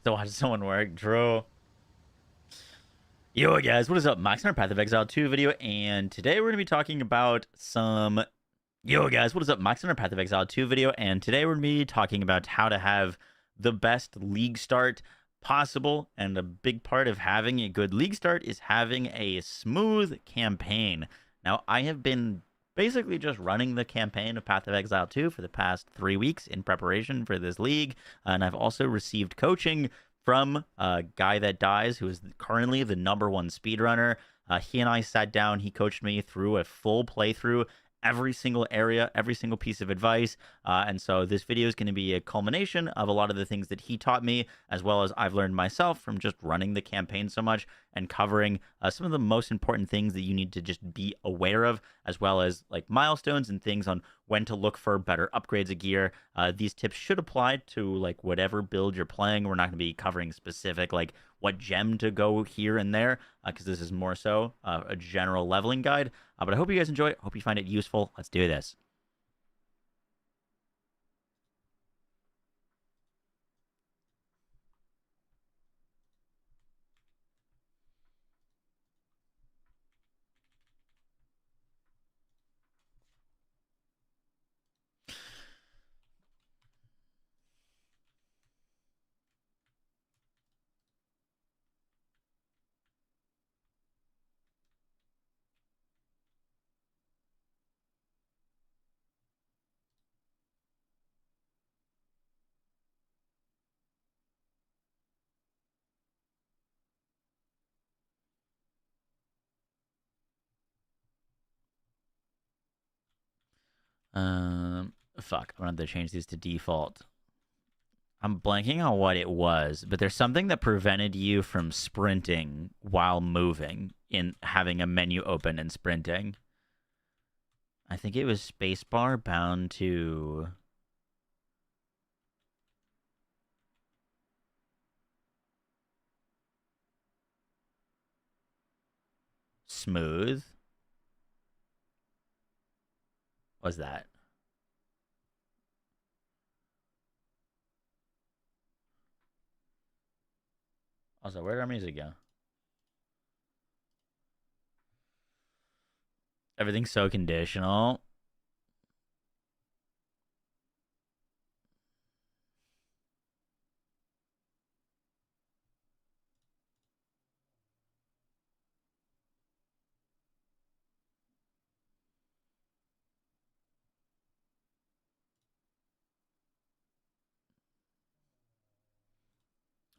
So watch someone work. Drew. Yo guys, what is up? Max on our Path of Exile 2 video, and today we're going to be talking about some... Yo guys, what is up? Max on our Path of Exile 2 video, and today we're going to be talking about how to have the best league start possible, and a big part of having a good league start is having a smooth campaign. Now, I have been basically just running the campaign of Path of Exile 2 for the past 3 weeks in preparation for this league, and I've also received coaching from a guy that dies, who is currently the #1 speedrunner. He and I sat down, he coached me through a full playthrough, every single area, every single piece of advice. And so this video is going to be a culmination of a lot of the things that he taught me, as well as I've learned myself from just running the campaign so much and covering some of the most important things that you need to just be aware of, as well as like milestones and things on when to look for better upgrades of gear. These tips should apply to like whatever build you're playing. We're not going to be covering specific like what gem to go here and there, because this is more so a general leveling guide. But I hope you guys enjoy it. Hope you find it useful. Let's do this. Fuck. I'm gonna have to change these to default. I'm blanking on what it was, but there's something that prevented you from sprinting while moving in having a menu open and sprinting. I think it was spacebar bound to smooth. What's that? Also, where did our music go? Everything's so conditional.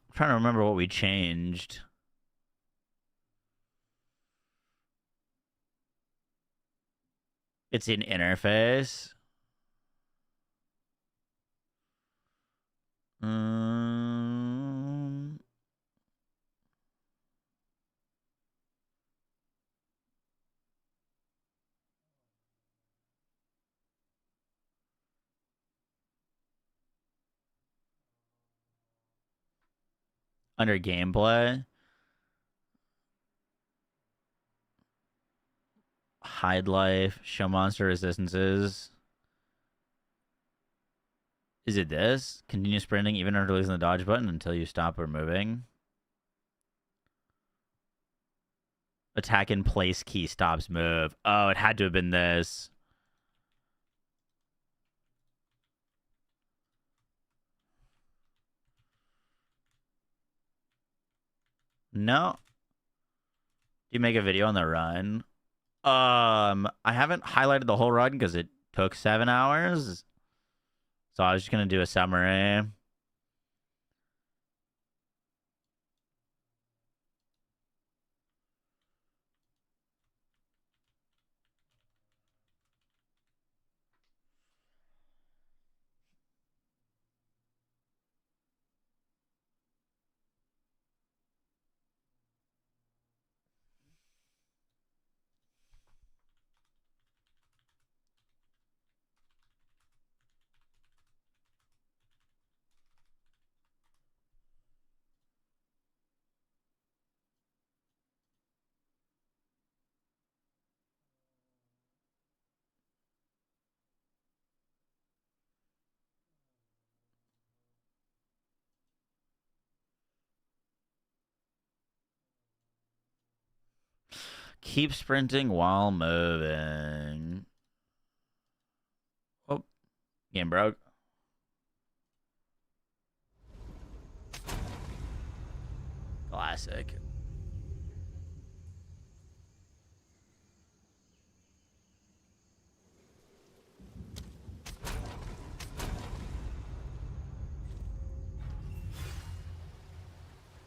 I'm trying to remember what we changed. It's in interface. Under gameplay. Hide life. Show monster resistances. Is it this? Continue sprinting even after losing the dodge button until you stop or moving. Attack in place key stops move. Oh, it had to have been this. No. Do you make a video on the run? I haven't highlighted the whole run because it took 7 hours. So I was just going to do a summary. Keep sprinting while moving. Oh, game broke. Classic.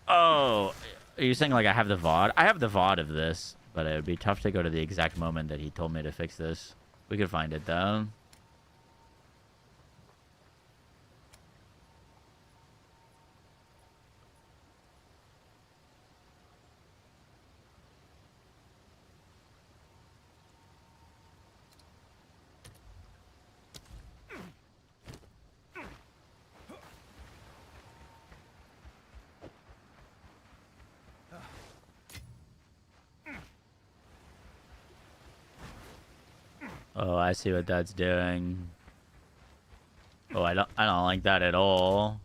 Oh, are you saying like I have the VOD? I have the VOD of this, but it would be tough to go to the exact moment that he told me to fix this. We could find it though. Oh, I see what that's doing. Oh, I don't like that at all.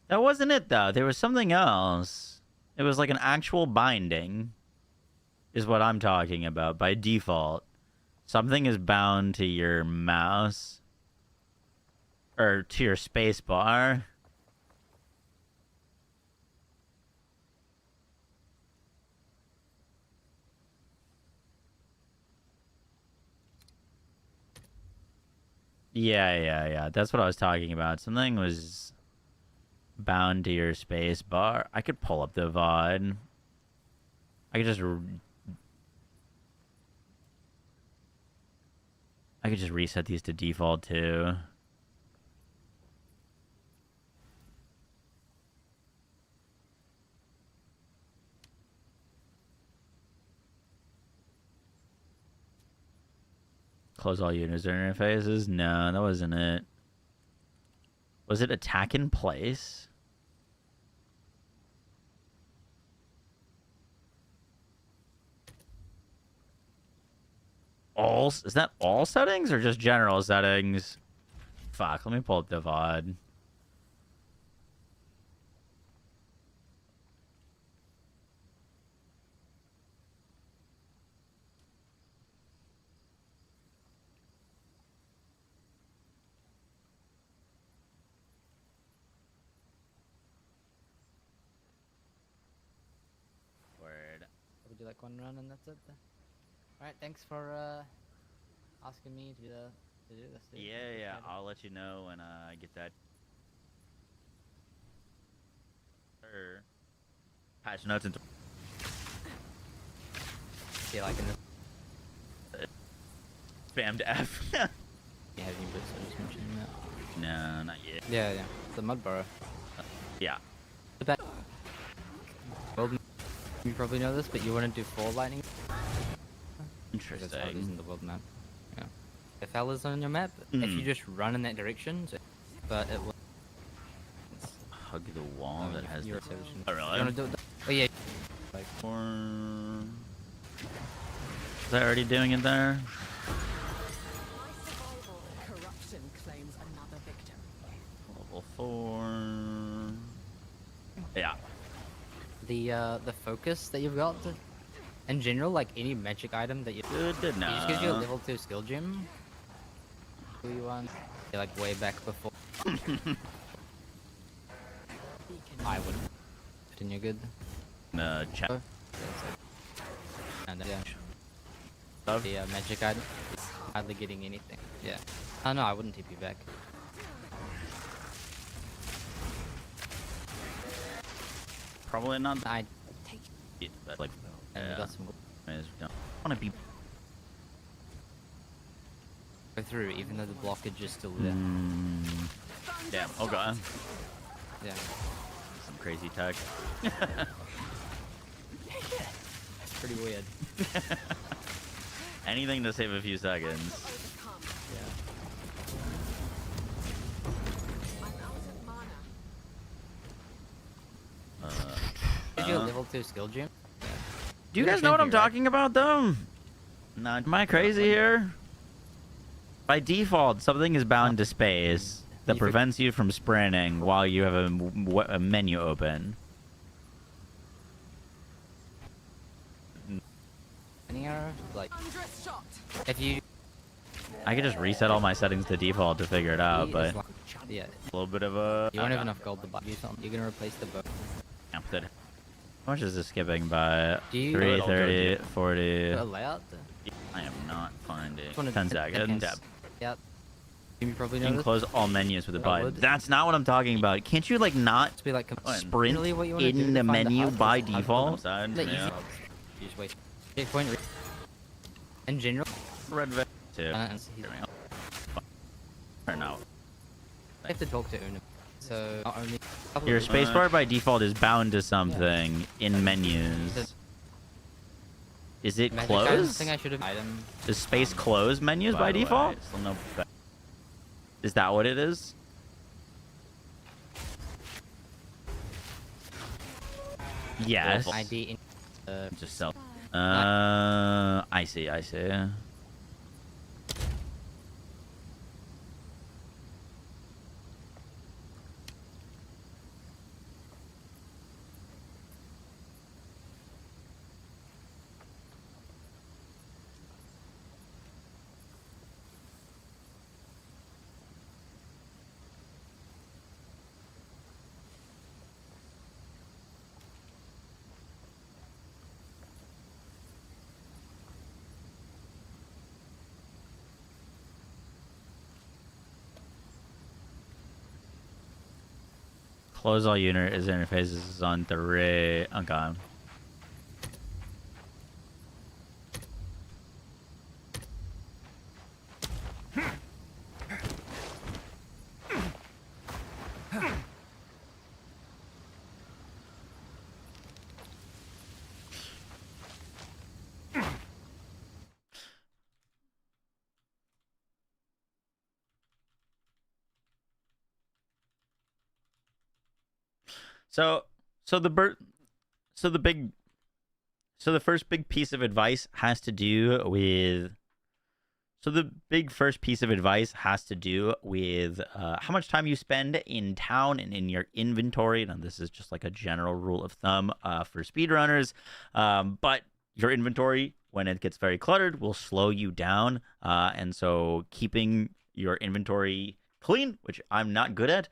That wasn't it though. There was something else. It was like an actual binding is what I'm talking about by default. Something is bound to your mouse or to your space bar. Yeah. That's what I was talking about. Something was bound to your space bar. I could pull up the VOD. I could could just reset these to default too. Close all user interfaces? No, that wasn't it. Was it attack in place? Is that all settings or just general settings? Fuck, let me pull up the VOD. Word. Would you like one run and that's it? Alright, thanks for asking me to do this. Dude. Yeah, I'll let you know when I get that. Patch notes into. Yeah, like in this. Spammed F. Yeah, have you been just mentioning that? No, not yet. Yeah. The mud burrow. Yeah. The back. Well, you probably know this, but you want to do 4 lightning. Interesting. That's how it is in the world map. Yeah. If L is on your map, if you just run in that direction, but it will hug the wall that has the... Oh, really? You wanna do it? Oh, yeah. Like... Is that already doing it there? Corruption claims another victim. Level 4... Yeah. The focus that you've got, in general, like any magic item that you... It just gives you a level 2 skill gem. Who you want? Yeah, like way back before. I would. Continue good. Chat. And yeah. The magic item. Hardly getting anything. Yeah. Oh no, I wouldn't TP back. Probably not. I take it, but like, and we got some. I don't want to be. Go through, even though the blockage is still there. Damn. Oh god. Yeah. Some crazy tech. It's pretty weird. Anything to save a few seconds. Did you a level 2 skill gem? Do you guys know what I'm talking about, though? Nah, am I crazy here? By default, something is bound to space that prevents you from sprinting while you have a menu open. Like, if you... I could just reset all my settings to default to figure it out, but... Yeah. A little bit of a... You won't have enough gold to buy something. You're gonna replace the bow. How much is this skipping by? 3, 30, 40... A layout? I am not finding... 10 10 seconds. Yep. You probably know You can this? close all menus with a button. That's not what I'm talking about. Can't you, like, not sprint in the menu by default? You just wait. Checkpoint. In general. Red vet. Too. Or no. I have to talk to Una. So not only Your spacebar by default is bound to something in menus. Is it closed? I should have Does space close menus by default? Is that what it is? Yes. ID Just self. I see. Close all unit is interfaces is on 3. Okay. So so the bir- so the big so the first big piece of advice has to do with So the big first piece of advice has to do with how much time you spend in town and in your inventory. Now, this is just like a general rule of thumb for speedrunners, but your inventory, when it gets very cluttered, will slow you down. And so keeping your inventory clean, which I'm not good at,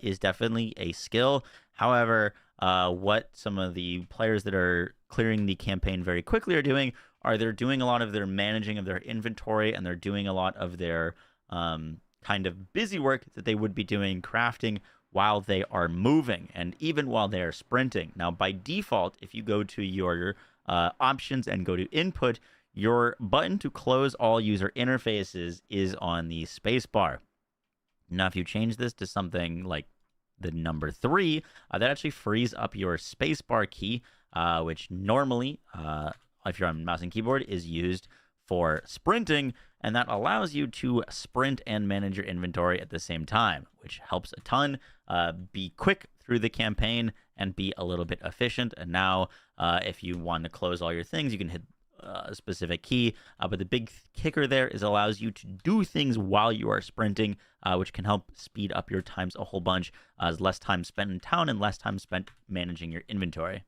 is definitely a skill. However, what some of the players that are clearing the campaign very quickly are doing are they're doing a lot of their managing of their inventory, and they're doing a lot of their kind of busy work that they would be doing crafting while they are moving and even while they are sprinting. Now, by default, if you go to your options and go to input, your button to close all user interfaces is on the space bar. Now, if you change this to something like the number 3, that actually frees up your spacebar key, which normally, if you're on mouse and keyboard, is used for sprinting, and that allows you to sprint and manage your inventory at the same time, which helps a ton. Be quick through the campaign and be a little bit efficient. And now, if you want to close all your things, you can hit a specific key, but the big kicker there is allows you to do things while you are sprinting, which can help speed up your times a whole bunch, as less time spent in town and less time spent managing your inventory.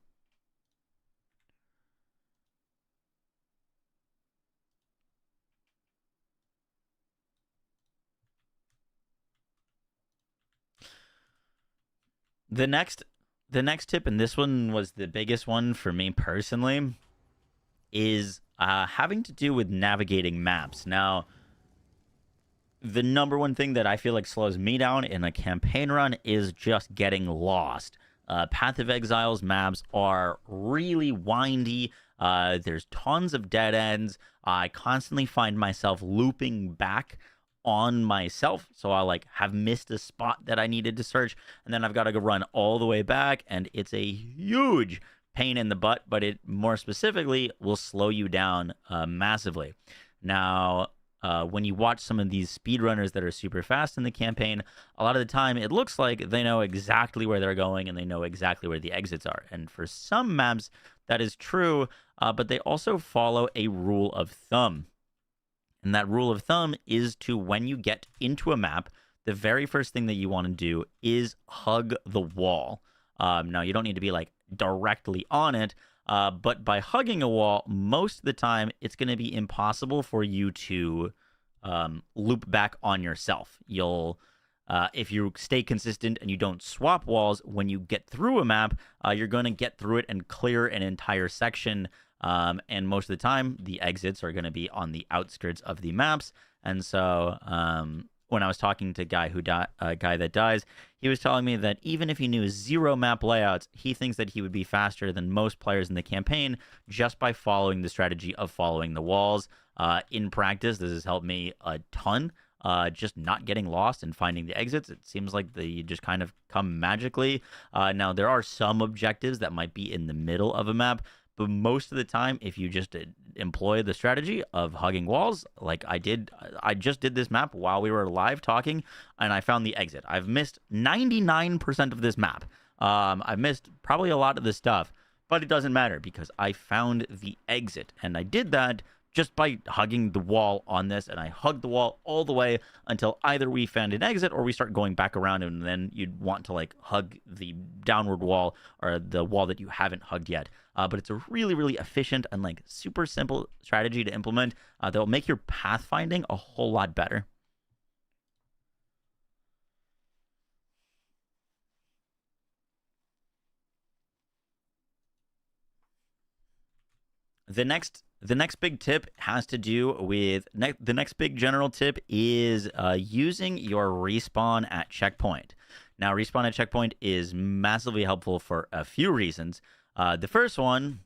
The next tip, and this one was the biggest one for me personally, is having to do with navigating maps. Now, the number one thing that I feel like slows me down in a campaign run is just getting lost. Path of Exile's maps are really windy. There's tons of dead ends. I constantly find myself looping back on myself, so I'll like have missed a spot that I needed to search, and then I've got to go run all the way back, and it's a huge pain in the butt, but it more specifically will slow you down massively. Now, when you watch some of these speedrunners that are super fast in the campaign, a lot of the time it looks like they know exactly where they're going and they know exactly where the exits are. And for some maps, that is true, but they also follow a rule of thumb. And that rule of thumb is to, when you get into a map, the very first thing that you want to do is hug the wall. Now, you don't need to be like directly on it, but by hugging a wall, most of the time, it's going to be impossible for you to loop back on yourself. You'll, if you stay consistent and you don't swap walls, when you get through a map, you're going to get through it and clear an entire section. And most of the time, the exits are going to be on the outskirts of the maps. And so, when I was talking to a guy that dies, he was telling me that even if he knew 0 map layouts, he thinks that he would be faster than most players in the campaign just by following the strategy of following the walls. In practice, this has helped me a ton. Just not getting lost and finding the exits. It seems like they just kind of come magically. Now, there are some objectives that might be in the middle of a map, but most of the time, if you just employ the strategy of hugging walls, like I just did this map while we were live talking, and I found the exit. I've missed 99% of this map. I've missed probably a lot of this stuff, but it doesn't matter because I found the exit, and I did that just by hugging the wall on this, and I hugged the wall all the way until either we found an exit or we start going back around, and then you'd want to like hug the downward wall or the wall that you haven't hugged yet. But it's a really, really efficient and like super simple strategy to implement that will make your pathfinding a whole lot better. The next big tip has to do with the next big general tip is using your respawn at checkpoint. Now, respawn at checkpoint is massively helpful for a few reasons. The first one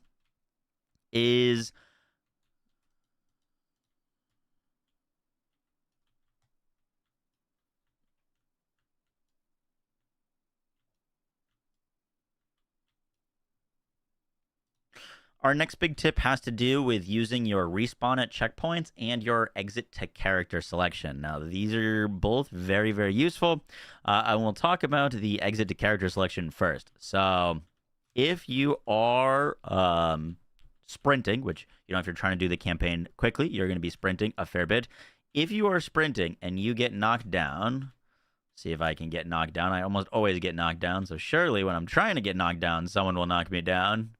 is Our next big tip has to do with using your respawn at checkpoints and your exit to character selection. Now, these are both very, very useful. I will talk about the exit to character selection first. So, if you are sprinting, which, you know, if you're trying to do the campaign quickly, you're going to be sprinting a fair bit. If you are sprinting and you get knocked down, see if I can get knocked down. I almost always get knocked down. So, surely when I'm trying to get knocked down, someone will knock me down.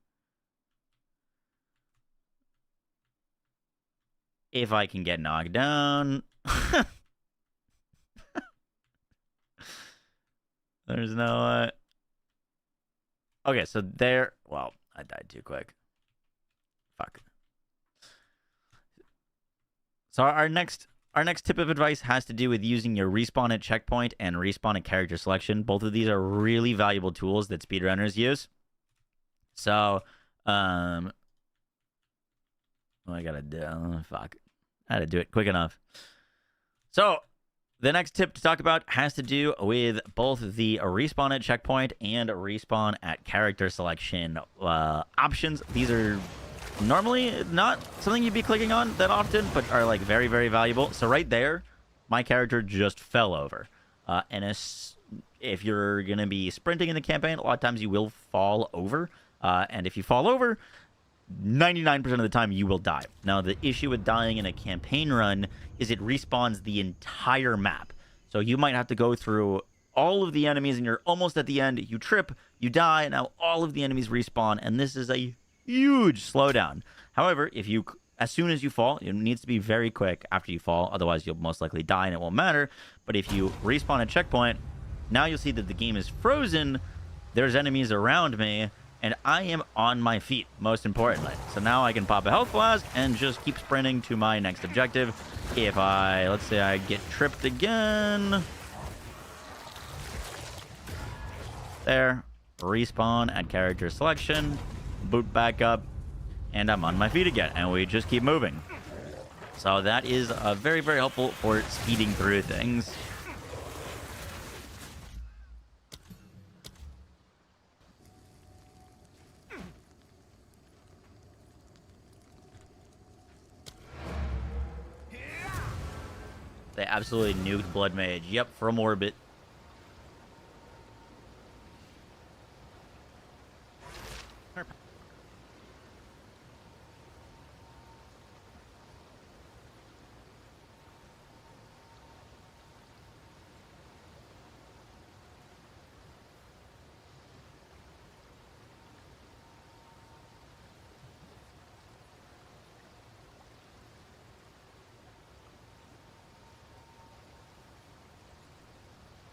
If I can get knocked down. There's no... Okay, so there... Well, I died too quick. Fuck. So our next tip of advice has to do with using your respawn at checkpoint and respawn at character selection. Both of these are really valuable tools that speedrunners use. So, what I gotta do? Fuck. I had to do it quick enough. So, the next tip to talk about has to do with both the respawn at checkpoint and respawn at character selection options. These are normally not something you'd be clicking on that often, but are like very, very valuable. So right there, my character just fell over. And if you're going to be sprinting in the campaign, a lot of times you will fall over. And if you fall over, 99% of the time you will die. Now, the issue with dying in a campaign run is it respawns the entire map. So you might have to go through all of the enemies and you're almost at the end. You trip, you die, and now all of the enemies respawn, and this is a huge slowdown. However, as soon as you fall, it needs to be very quick after you fall, otherwise you'll most likely die and it won't matter. But if you respawn a checkpoint, now you'll see that the game is frozen, there's enemies around me, and I am on my feet, most importantly. So now I can pop a health flask and just keep sprinting to my next objective. If let's say I get tripped again. There. Respawn at character selection. Boot back up. And I'm on my feet again. And we just keep moving. So that is very, very helpful for speeding through things. They absolutely nuked Blood Mage. Yep, from orbit.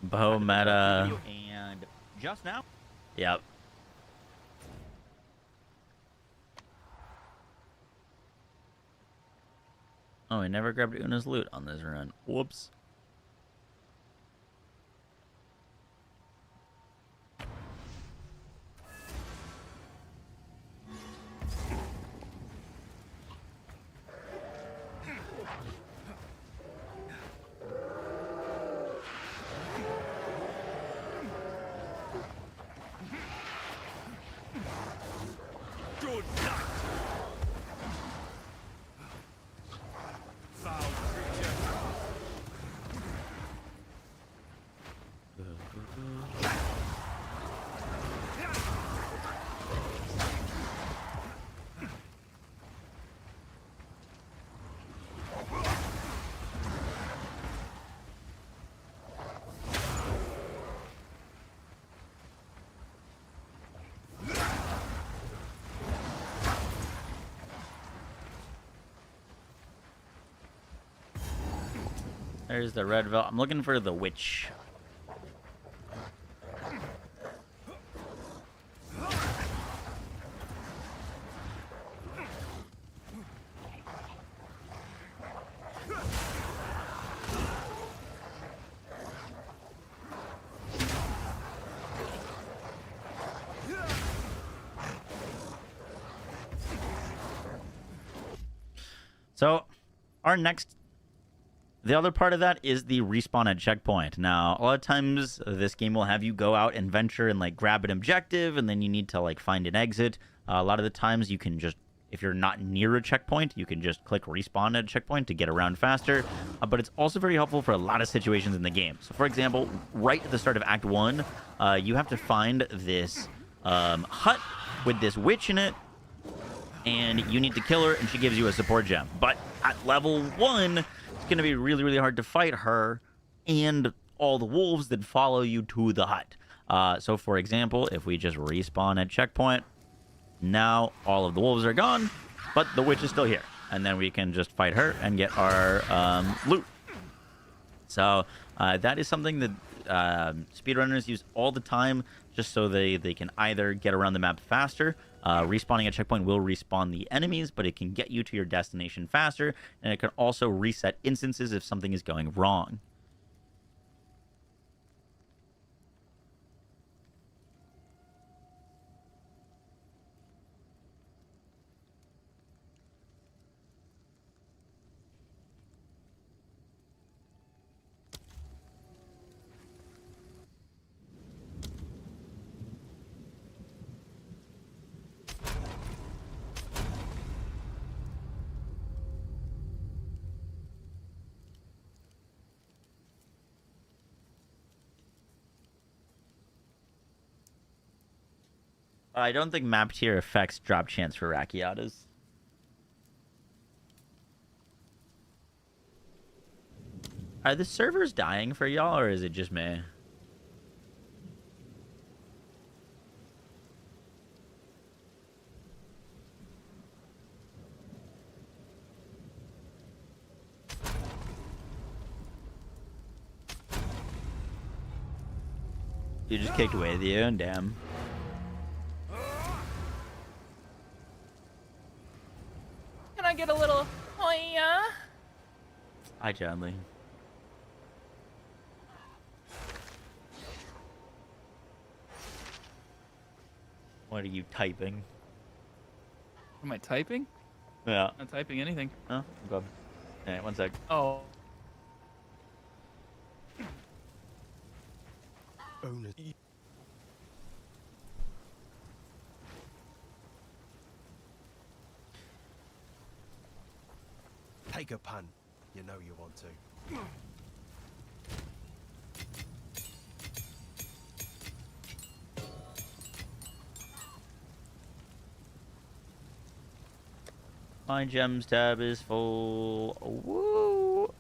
Bow meta. And just now? Yep. Oh, I never grabbed Una's loot on this run. Whoops. There's the red velvet. I'm looking for the witch. So, the other part of that is the respawn at checkpoint. Now, a lot of times this game will have you go out and venture and like grab an objective, and then you need to like find an exit. A lot of the times you can just, if you're not near a checkpoint, you can just click respawn at a checkpoint to get around faster. But it's also very helpful for a lot of situations in the game. So, for example, right at the start of Act 1, you have to find this hut with this witch in it, and you need to kill her, and she gives you a support gem. But at level 1, it's going to be really, really hard to fight her and all the wolves that follow you to the hut. So, for example, if we just respawn at checkpoint, now all of the wolves are gone, but the witch is still here. And then we can just fight her and get our loot. So that is something that speedrunners use all the time, just so they can either get around the map faster. Respawning at checkpoint will respawn the enemies, but it can get you to your destination faster, and it can also reset instances if something is going wrong. I don't think map tier affects drop chance for Rakiatas. Are the servers dying for y'all, or is it just me? You just kicked with you, and damn. Can I get a little, oh yeah? Hi, Johnley. What are you typing? Am I typing? Yeah. I'm not typing anything. Oh, go. Alright, one sec. Oh. Take a pun. You know you want to. My gems tab is full. Woo!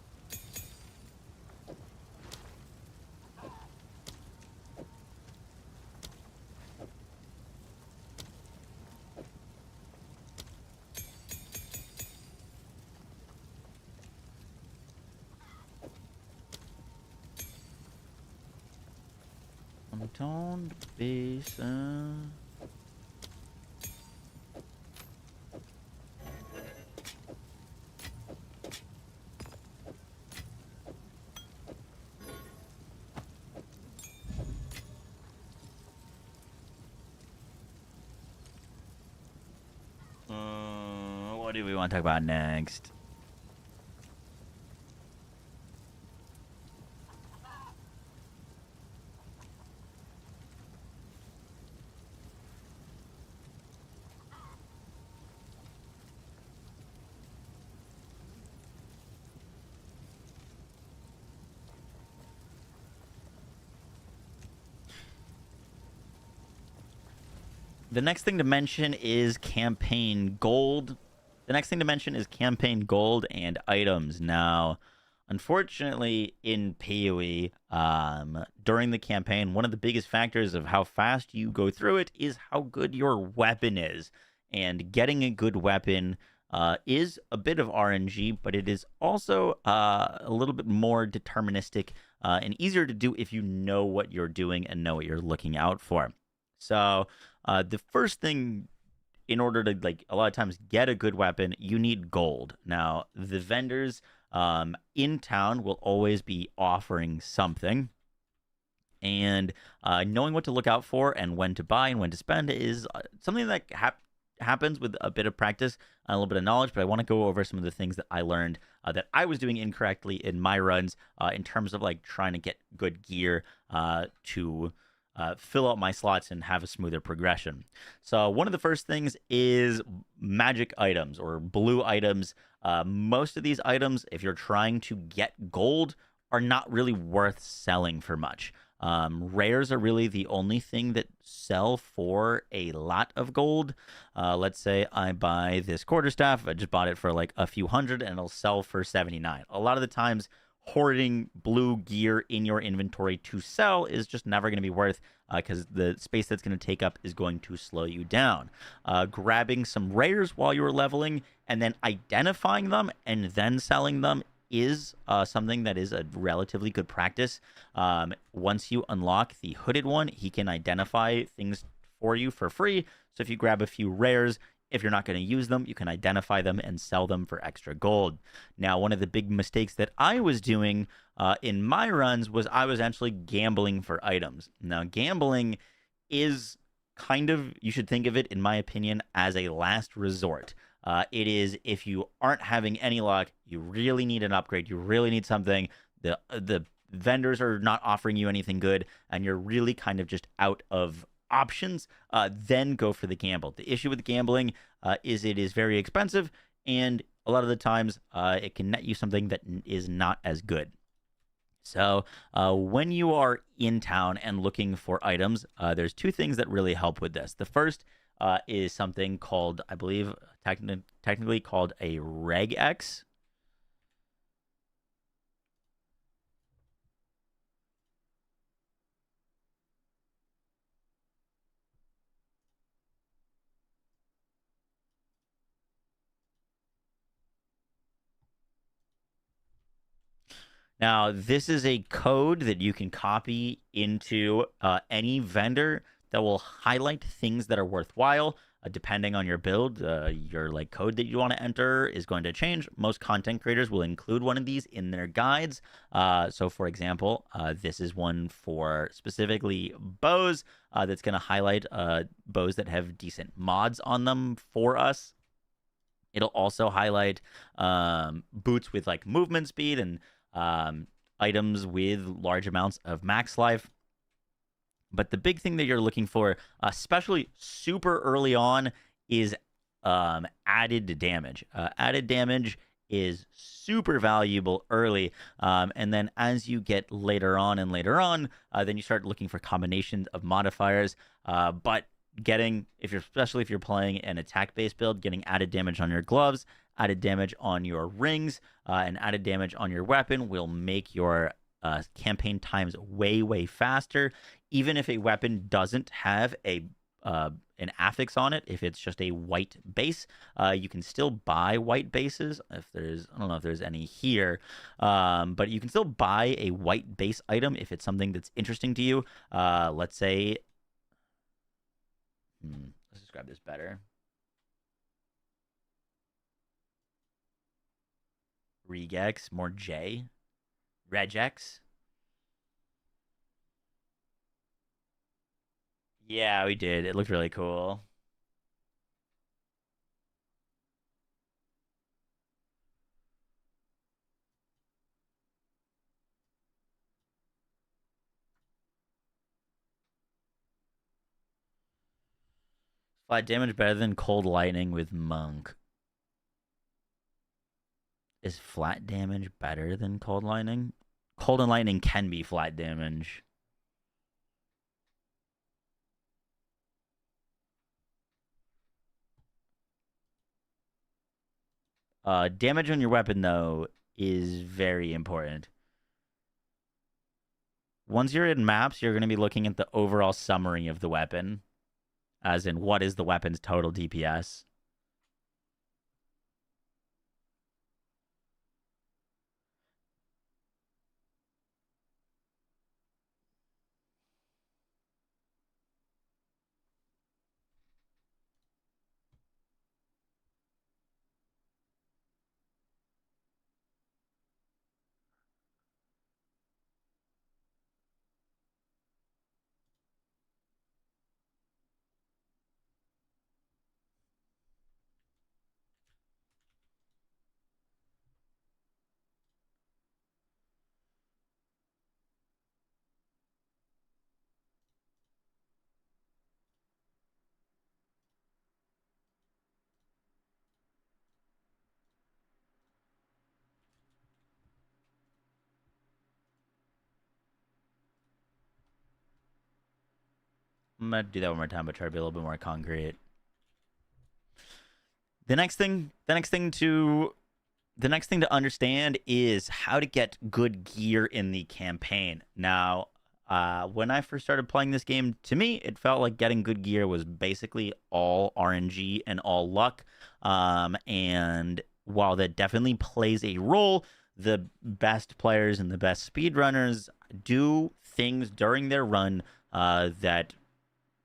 Toned basin. What do we want to talk about next? The next thing to mention is campaign gold. And items. Now, unfortunately, in PoE, during the campaign, one of the biggest factors of how fast you go through it is how good your weapon is. And getting a good weapon is a bit of RNG, but it is also a little bit more deterministic and easier to do if you know what you're doing and know what you're looking out for. So the first thing, in order to, like, a lot of times get a good weapon, you need gold. Now, the vendors in town will always be offering something. And knowing what to look out for and when to buy and when to spend is something that happens with a bit of practice and a little bit of knowledge. But I want to go over some of the things that I learned that I was doing incorrectly in my runs in terms of, like, trying to get good gear to fill out my slots and have a smoother progression. So one of the first things is magic items or blue items. Most of these items, if you're trying to get gold, are not really worth selling for much. Rares are really the only thing that sell for a lot of gold. Let's say I buy this quarterstaff. I just bought it for like a few hundred and it'll sell for 79. A lot of the times, hoarding blue gear in your inventory to sell is just never going to be worth because the space that's going to take up is going to slow you down. Grabbing some rares while you're leveling and then identifying them and then selling them is something that is a relatively good practice. Once you unlock the hooded one, he can identify things for you for free. So if you grab a few rares, if you're not going to use them, you can identify them and sell them for extra gold. Now, one of the big mistakes that I was doing in my runs was I was actually gambling for items. Now, gambling is kind of, you should think of it, in my opinion, as a last resort. It is if you aren't having any luck, you really need an upgrade, you really need something, the vendors are not offering you anything good, and you're really kind of just out of options, then go for the gamble. The issue with gambling is it is very expensive, and a lot of the times it can net you something that is not as good. So when you are in town and looking for items, there's two things that really help with this. The first is something called, I believe, technically called a regex. Now, this is a code that you can copy into any vendor that will highlight things that are worthwhile. Depending on your build, your like code that you want to enter is going to change. Most content creators will include one of these in their guides. So, for example, this is one for specifically bows that's going to highlight bows that have decent mods on them for us. It'll also highlight boots with like movement speed and items with large amounts of max life. But the big thing that you're looking for, especially super early on, is added damage. Added damage is super valuable early. And then as you get later on, then you start looking for combinations of modifiers. But getting, especially if you're playing an attack-based build, getting added damage on your gloves, added damage on your rings, and added damage on your weapon will make your campaign times way faster. Even if a weapon doesn't have an affix on it, if it's just a white base, you can still buy white bases. If there's, I don't know if there's any here, but you can still buy a white base item if it's something that's interesting to you. Let's say, let's describe this better. Regex, more J. Regex. Yeah, we did. It looked really cool. Flat damage better than cold lightning with monk. Is flat damage better than cold lightning? Cold and lightning can be flat damage. Damage on your weapon, though, is very important. Once you're in maps, you're going to be looking at the overall summary of the weapon, as in what is the weapon's total DPS. I'm gonna do that one more time, but try to be a little bit more concrete. The next thing to understand is how to get good gear in the campaign. Now, when I first started playing this game, to me, it felt like getting good gear was basically all RNG and all luck. And while that definitely plays a role, the best players and the best speedrunners do things during their run that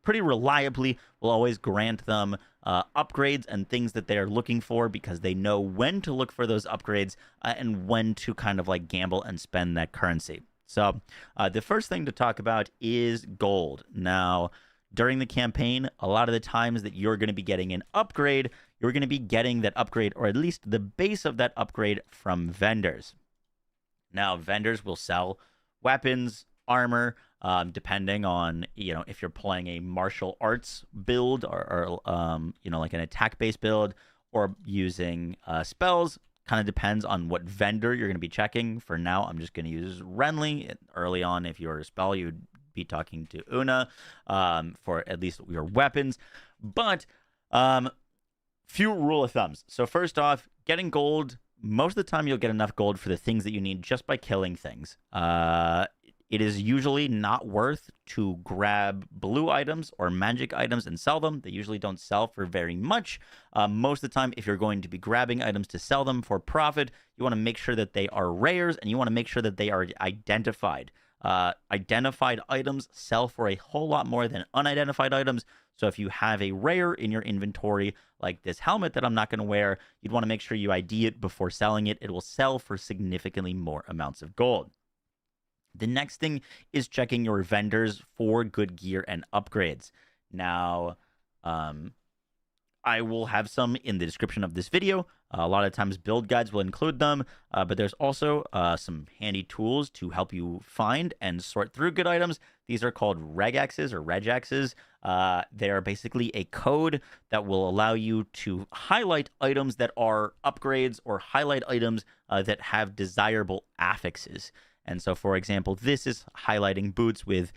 pretty reliably will always grant them upgrades and things that they are looking for, because they know when to look for those upgrades and when to kind of like gamble and spend that currency. So the first thing to talk about is gold. Now, during the campaign, a lot of the times that you're going to be getting an upgrade, you're going to be getting that upgrade, or at least the base of that upgrade, from vendors. Now, vendors will sell weapons, armor, depending on, if you're playing a martial arts build or like an attack-based build, or using spells. Kind of depends on what vendor you're going to be checking. For now, I'm just going to use Renly. Early on, if you were a spell, you'd be talking to Una for at least your weapons. But few rule of thumbs. So first off, getting gold, most of the time you'll get enough gold for the things that you need just by killing things. It is usually not worth to grab blue items or magic items and sell them. They usually don't sell for very much. Most of the time, if you're going to be grabbing items to sell them for profit, you want to make sure that they are rares, and you want to make sure that they are identified. Identified items sell for a whole lot more than unidentified items. So if you have a rare in your inventory, like this helmet that I'm not going to wear, you'd want to make sure you ID it before selling it. It will sell for significantly more amounts of gold. The next thing is checking your vendors for good gear and upgrades. Now, I will have some in the description of this video. A lot of times build guides will include them, but there's also some handy tools to help you find and sort through good items. These are called regexes or regexes. They are basically a code that will allow you to highlight items that are upgrades, or highlight items that have desirable affixes. And so, for example, this is highlighting boots with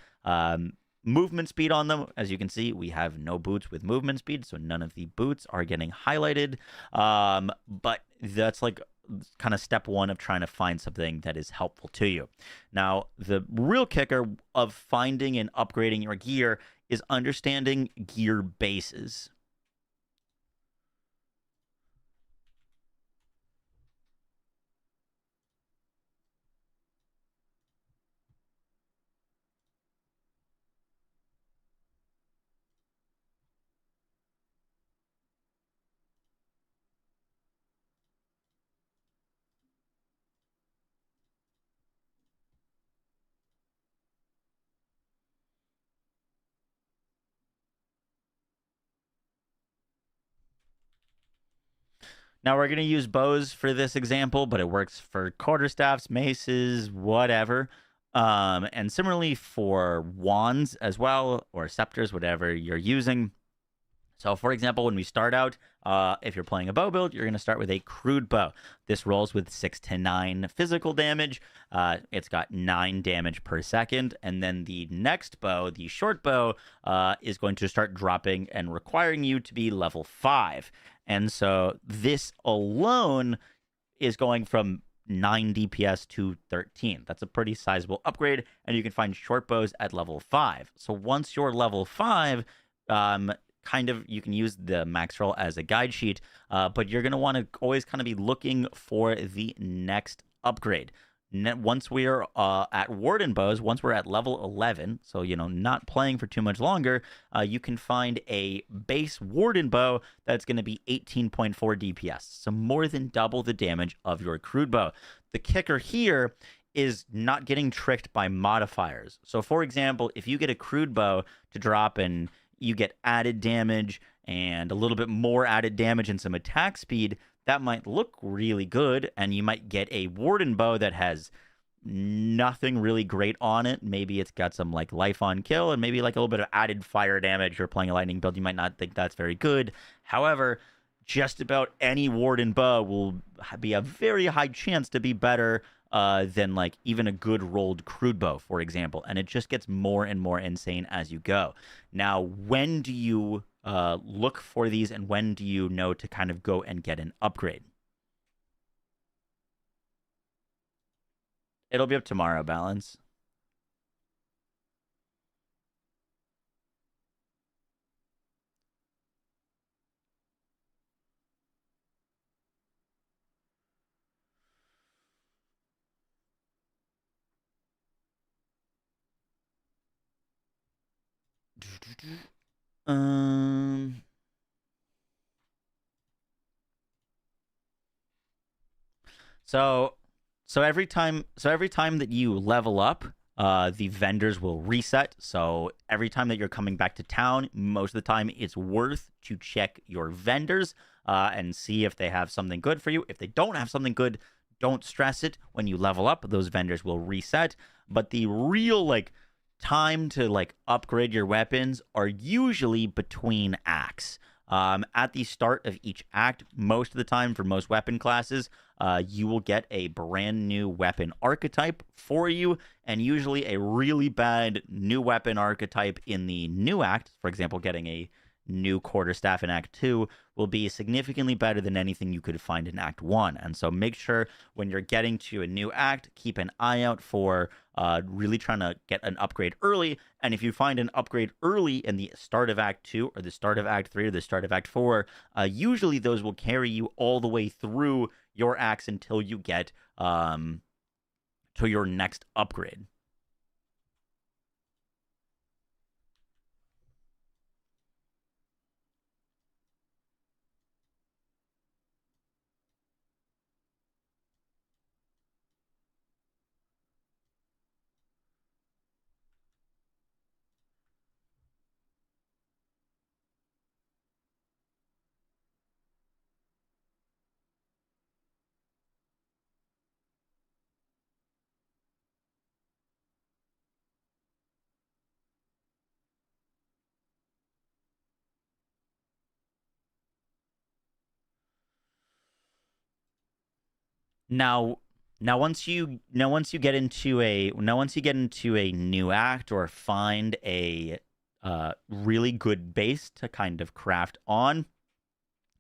movement speed on them. As you can see, we have no boots with movement speed, so none of the boots are getting highlighted. But that's like kind of step one of trying to find something that is helpful to you. Now, the real kicker of finding and upgrading your gear is understanding gear bases. Now, we're going to use bows for this example, but it works for quarterstaffs, maces, whatever. And similarly for wands as well, or scepters, whatever you're using. So, for example, when we start out, if you're playing a bow build, you're going to start with a crude bow. This rolls with 6 to 9 physical damage. It's got 9 damage per second. And then the next bow, the short bow, is going to start dropping and requiring you to be level 5. And so this alone is going from 9 DPS to 13. That's a pretty sizable upgrade, and you can find short bows at level 5. So once you're level 5, you can use the max roll as a guide sheet, but you're going to want to always kind of be looking for the next upgrade. Once we're at Warden Bows, once we're at level 11, so, not playing for too much longer, you can find a base Warden Bow that's going to be 18.4 DPS, so more than double the damage of your crude bow. The kicker here is not getting tricked by modifiers. So, for example, if you get a crude bow to drop and you get added damage and a little bit more added damage and some attack speed, that might look really good, and you might get a Warden Bow that has nothing really great on it. Maybe it's got some like life on kill and maybe like a little bit of added fire damage. You're playing a lightning build, you might not think that's very good. However, just about any Warden Bow will be a very high chance to be better than like even a good rolled crude bow, for example. And it just gets more and more insane as you go. Now, when do you look for these, and when do you know to kind of go and get an upgrade? It'll be up tomorrow, Balance. Um. So every time that you level up, the vendors will reset. So every time that you're coming back to town, most of the time it's worth to check your vendors and see if they have something good for you. If they don't have something good, don't stress it. When you level up, those vendors will reset. But the real like time to like upgrade your weapons are usually between acts. At the start of each act, most of the time for most weapon classes, you will get a brand new weapon archetype for you, and usually a really bad new weapon archetype in the new act, for example, getting a new quarterstaff in Act 2, will be significantly better than anything you could find in Act 1. And so make sure when you're getting to a new act, keep an eye out for really trying to get an upgrade early. And if you find an upgrade early in the start of Act 2 or the start of Act 3 or the start of Act 4, usually those will carry you all the way through your acts until you get to your next upgrade. Now once you get into a new act or find a really good base to kind of craft on,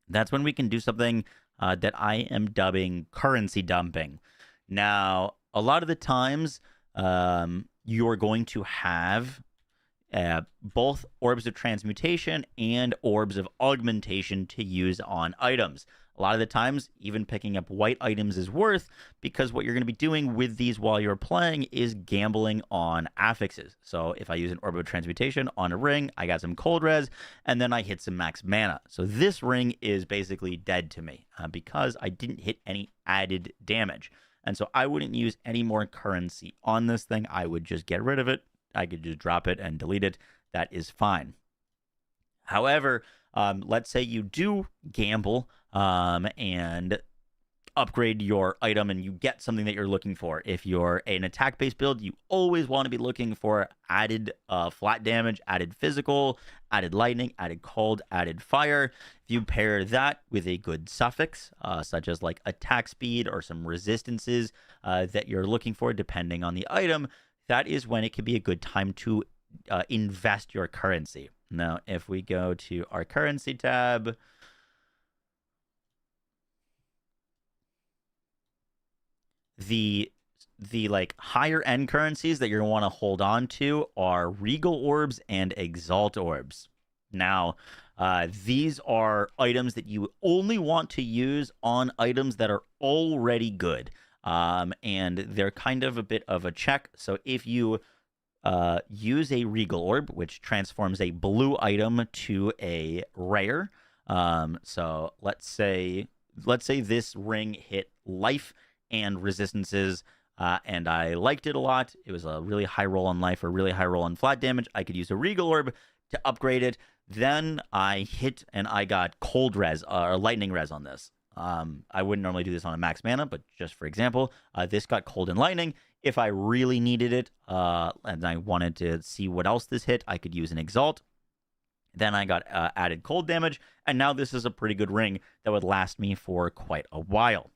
that's when we can do something that I am dubbing currency dumping. Now, a lot of the times, you're going to have both orbs of transmutation and orbs of augmentation to use on items. A lot of the times, even picking up white items is worth, because what you're going to be doing with these while you're playing is gambling on affixes. So if I use an orb of transmutation on a ring, I got some cold res, and then I hit some max mana. So this ring is basically dead to me because I didn't hit any added damage. And so I wouldn't use any more currency on this thing. I would just get rid of it. I could just drop it and delete it. That is fine. However, let's say you do gamble and upgrade your item and you get something that you're looking for. If you're an attack-based build, you always want to be looking for added flat damage, added physical, added lightning, added cold, added fire. If you pair that with a good suffix, such as like attack speed or some resistances that you're looking for depending on the item, that is when it can be a good time to invest your currency. Now, if we go to our currency tab, the like higher end currencies that you're going to want to hold on to are Regal Orbs and Exalt Orbs. Now, these are items that you only want to use on items that are already good. And they're kind of a bit of a check. So if you use a Regal Orb, which transforms a blue item to a rare, so let's say this ring hit life and resistances, and I liked it a lot. It was a really high roll on life or really high roll on flat damage. I could use a Regal Orb to upgrade it. Then I hit and I got cold res or lightning res on this. I wouldn't normally do this on a max mana, but just for example, this got cold and lightning. If I really needed it and I wanted to see what else this hit, I could use an Exalt. Then I got added cold damage, and now this is a pretty good ring that would last me for quite a while.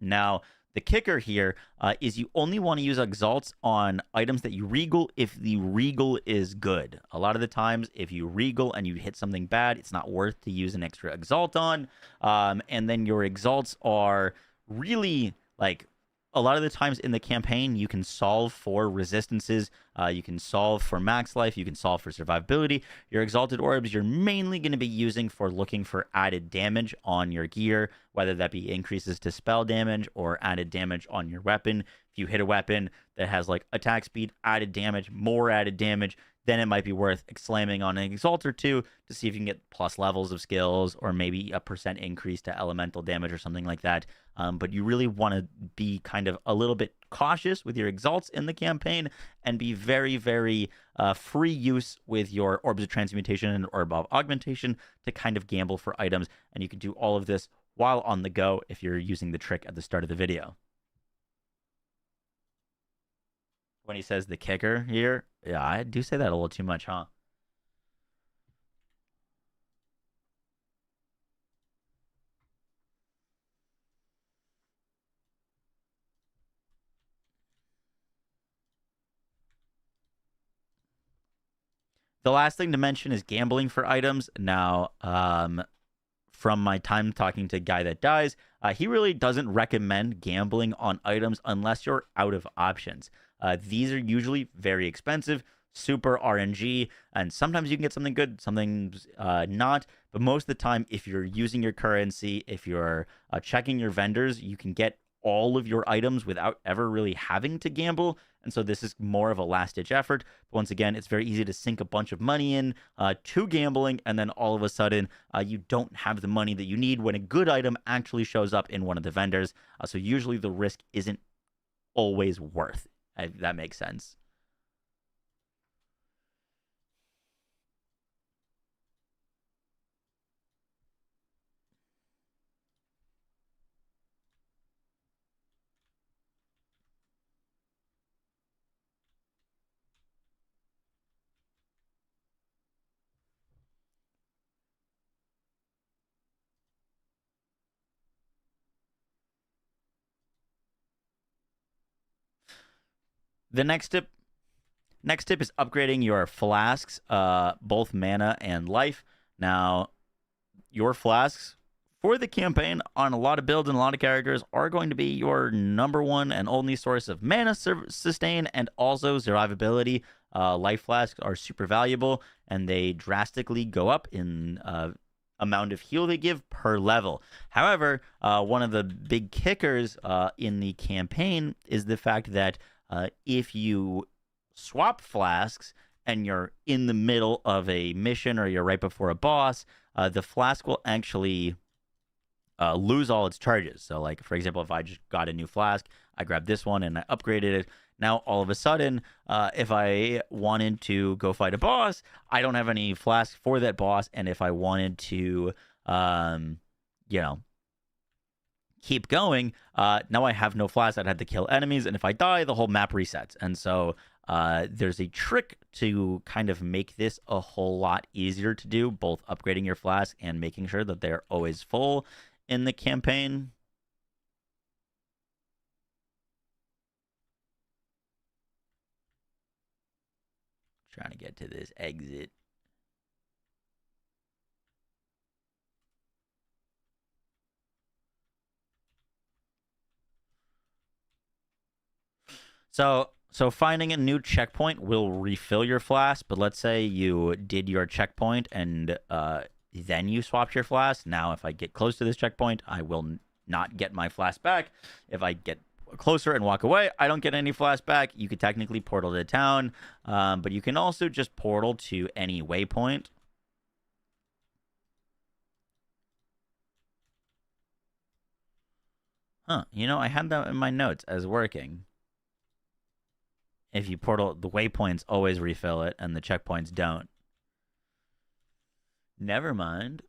Now, The kicker here is you only want to use exalts on items that you regal if the regal is good. A lot of the times, if you regal and you hit something bad, it's not worth to use an extra exalt on. And then your exalts are really like a lot of the times in the campaign, you can solve for resistances, you can solve for max life, you can solve for survivability. Your exalted orbs, you're mainly going to be using for looking for added damage on your gear, whether that be increases to spell damage or added damage on your weapon. If you hit a weapon that has like attack speed, added damage, more added damage, then it might be worth slamming on an exalt or two to see if you can get plus levels of skills or maybe a % increase to elemental damage or something like that. But you really want to be kind of a little bit cautious with your exalts in the campaign and be very, very free use with your orbs of transmutation and orb of augmentation to kind of gamble for items. And you can do all of this while on the go if you're using the trick at the start of the video. When he says the kicker here, yeah, I do say that a little too much, huh? The last thing to mention is gambling for items. Now, from my time talking to a guy that dies, he really doesn't recommend gambling on items unless you're out of options. These are usually very expensive, super RNG, and sometimes you can get something good, sometimes not. But most of the time, if you're using your currency, if you're checking your vendors, you can get all of your items without ever really having to gamble. And so this is more of a last-ditch effort. But once again, it's very easy to sink a bunch of money in to gambling, and then all of a sudden, you don't have the money that you need when a good item actually shows up in one of the vendors. So usually the risk isn't always worth it. If that makes sense. The next tip is upgrading your flasks, both mana and life. Now, your flasks for the campaign on a lot of builds and a lot of characters are going to be your number one and only source of mana sustain and also survivability. Life flasks are super valuable and they drastically go up in amount of heal they give per level. However, one of the big kickers in the campaign is the fact that if you swap flasks and you're in the middle of a mission or you're right before a boss, the flask will actually lose all its charges. So like, for example, if I just got a new flask, I grabbed this one and I upgraded it. Now, all of a sudden, if I wanted to go fight a boss, I don't have any flasks for that boss. And if I wanted to, keep going, now I have no flasks. I'd have to kill enemies. And if I die, the whole map resets. And so there's a trick to kind of make this a whole lot easier to do, both upgrading your flask and making sure that they're always full in the campaign. Trying to get to this exit. So finding a new checkpoint will refill your flask, but let's say you did your checkpoint and then you swapped your flask. Now, if I get close to this checkpoint, I will not get my flask back. If I get closer and walk away, I don't get any flask back. You could technically portal to town, but you can also just portal to any waypoint. Huh, I had that in my notes as working. If you portal, the waypoints always refill it, and the checkpoints don't. Never mind.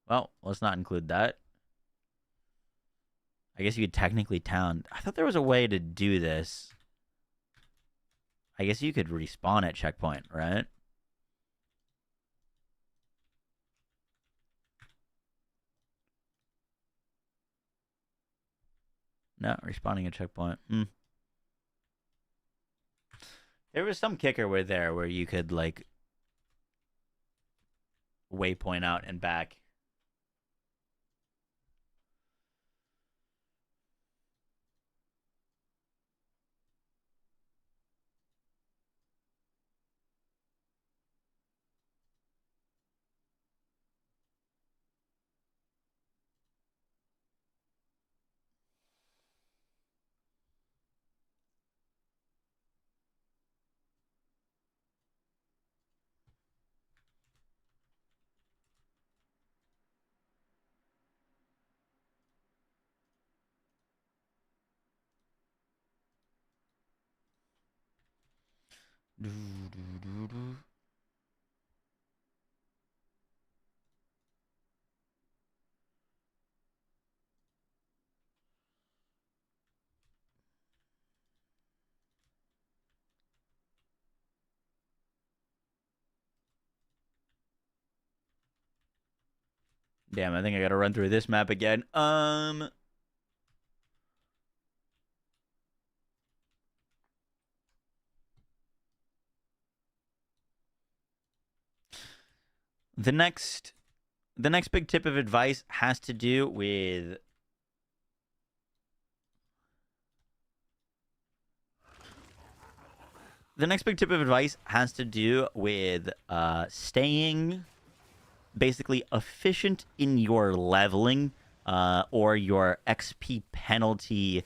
Well, let's not include that. I guess you could technically town. I thought there was a way to do this. I guess you could respawn at checkpoint, right? No, respawning a checkpoint. There was some kicker where you could like waypoint out and back. Damn, I think I gotta run through this map again. The next big tip of advice has to do with staying basically efficient in your leveling or your XP penalty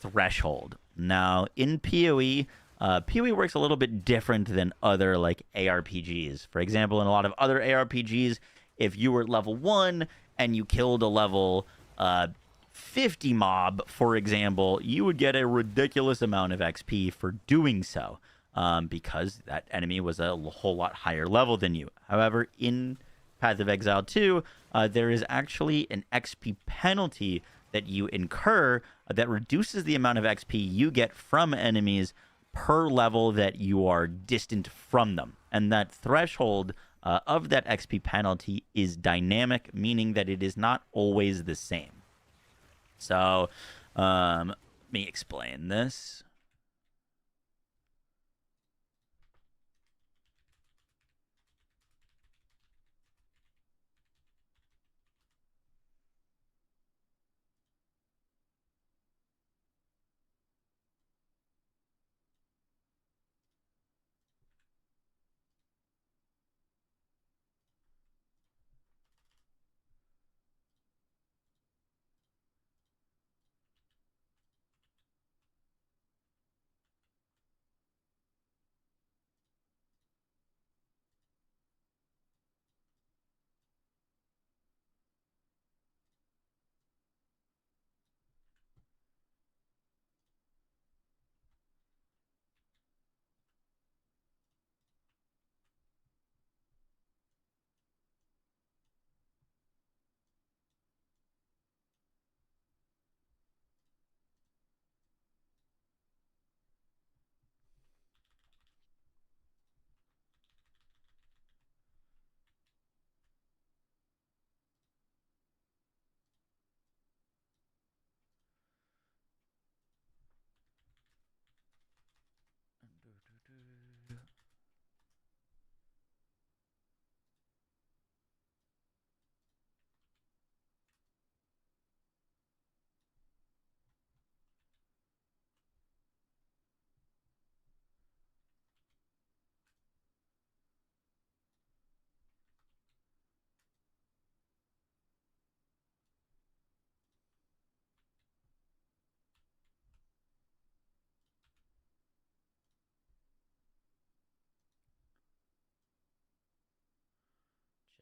threshold. Now, in PoE, PoE works a little bit different than other like ARPGs. For example, in a lot of other ARPGs, if you were level 1 and you killed a level 50 mob, for example, you would get a ridiculous amount of XP for doing so because that enemy was a whole lot higher level than you. However, in Path of Exile 2, there is actually an XP penalty that you incur that reduces the amount of XP you get from enemies per level that you are distant from them. And that threshold of that XP penalty is dynamic, meaning that it is not always the same. So, let me explain this.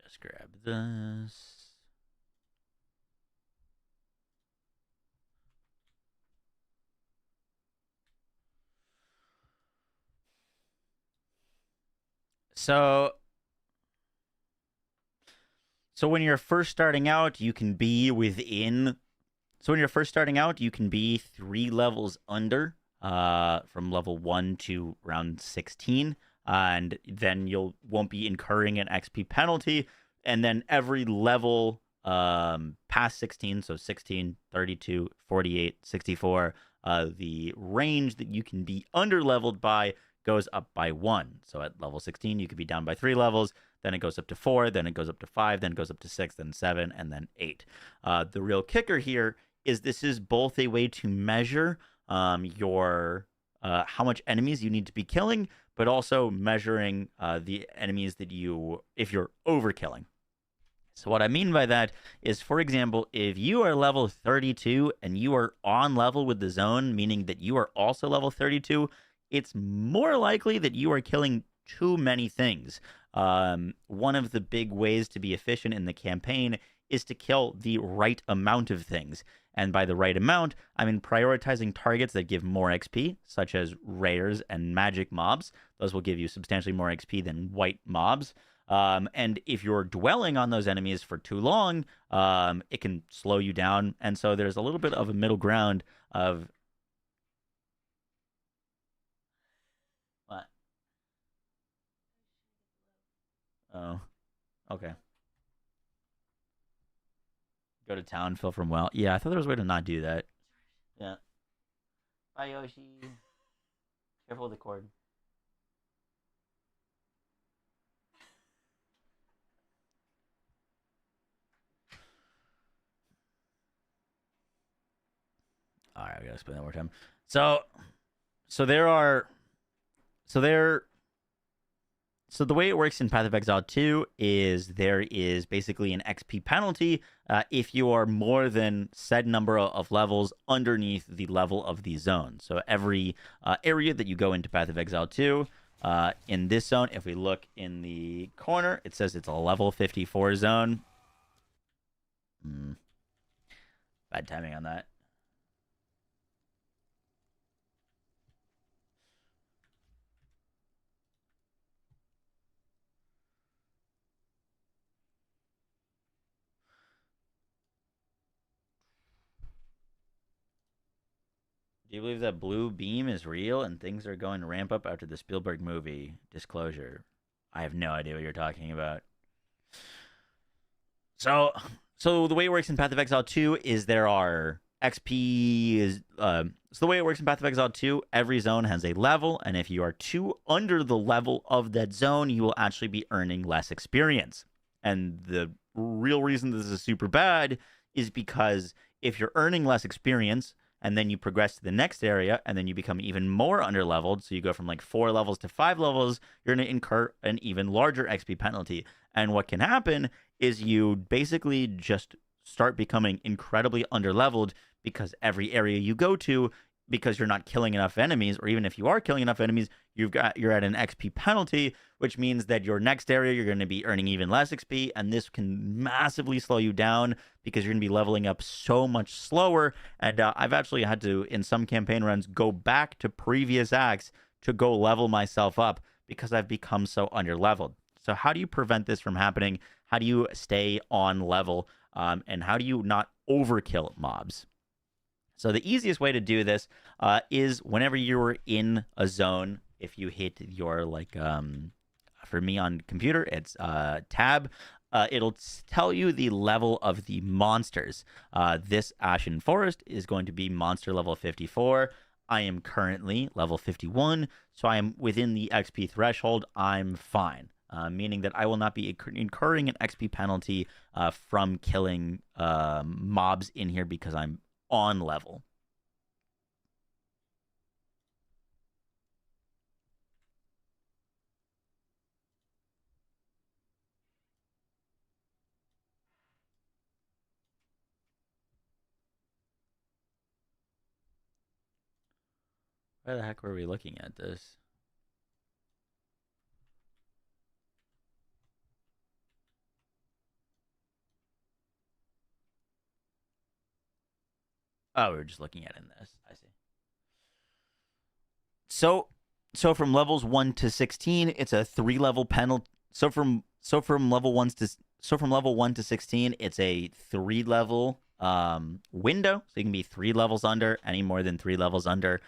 Just grab this. So when you're first starting out, you can be within. So when you're first starting out, you can be 3 levels under, from level 1 to round 16, and then won't be incurring an XP penalty. And then every level past 16, so 16, 32, 48, 64, the range that you can be under-leveled by goes up by 1. So at level 16, you could be down by 3 levels, then it goes up to 4, then it goes up to 5, then it goes up to 6, then 7, and then 8. The real kicker here is this is both a way to measure your how much enemies you need to be killing, but also measuring the enemies that if you're overkilling. So what I mean by that is, for example, if you are level 32 and you are on level with the zone, meaning that you are also level 32, it's more likely that you are killing too many things. One of the big ways to be efficient in the campaign is to kill the right amount of things. And by the right amount, I mean prioritizing targets that give more XP, such as rares and magic mobs. Those will give you substantially more XP than white mobs. And if you're dwelling on those enemies for too long, it can slow you down. And so there's a little bit of a middle ground of... What? Oh, okay. Go to town, fill from well. Yeah, I thought there was a way to not do that. Yeah. Bye, Yoshi. Careful with the cord. All right, we gotta explain that one more time. So the way it works in Path of Exile 2 is there is basically an XP penalty if you are more than said number of levels underneath the level of the zone. So every area that you go into Path of Exile 2, in this zone, if we look in the corner, it says it's a level 54 zone. Bad timing on that. Do you believe that blue beam is real and things are going to ramp up after the Spielberg movie? Disclosure. I have no idea what you're talking about. So the way it works in Path of Exile 2 is there are XP. So the way it works in Path of Exile 2, every zone has a level, and if you are too under the level of that zone, you will actually be earning less experience. And the real reason this is super bad is because if you're earning less experience, and then you progress to the next area, and then you become even more underleveled, so you go from like 4 levels to 5 levels, you're going to incur an even larger XP penalty. And what can happen is you basically just start becoming incredibly underleveled because every area you go to, because you're not killing enough enemies, or even if you are killing enough enemies, you're at an XP penalty, which means that your next area you're going to be earning even less XP, and this can massively slow you down because you're going to be leveling up so much slower. And I've actually had to, in some campaign runs, go back to previous acts to go level myself up because I've become so underleveled. So how do you prevent this from happening? How do you stay on level? And how do you not overkill mobs? So the easiest way to do this is whenever you're in a zone, if you hit your, like, for me on computer, it's tab, it'll tell you the level of the monsters. This Ashen Forest is going to be monster level 54. I am currently level 51, so I am within the XP threshold. I'm fine, meaning that I will not be incurring an XP penalty from killing mobs in here because I'm on level. Where the heck were we looking at this? Oh, we were just looking at it in this. I see. So from levels 1 to 16, it's a 3-level penalty. So from level 1 to 16, it's a 3-level window. So you can be 3 levels under. Any more than 3 levels under,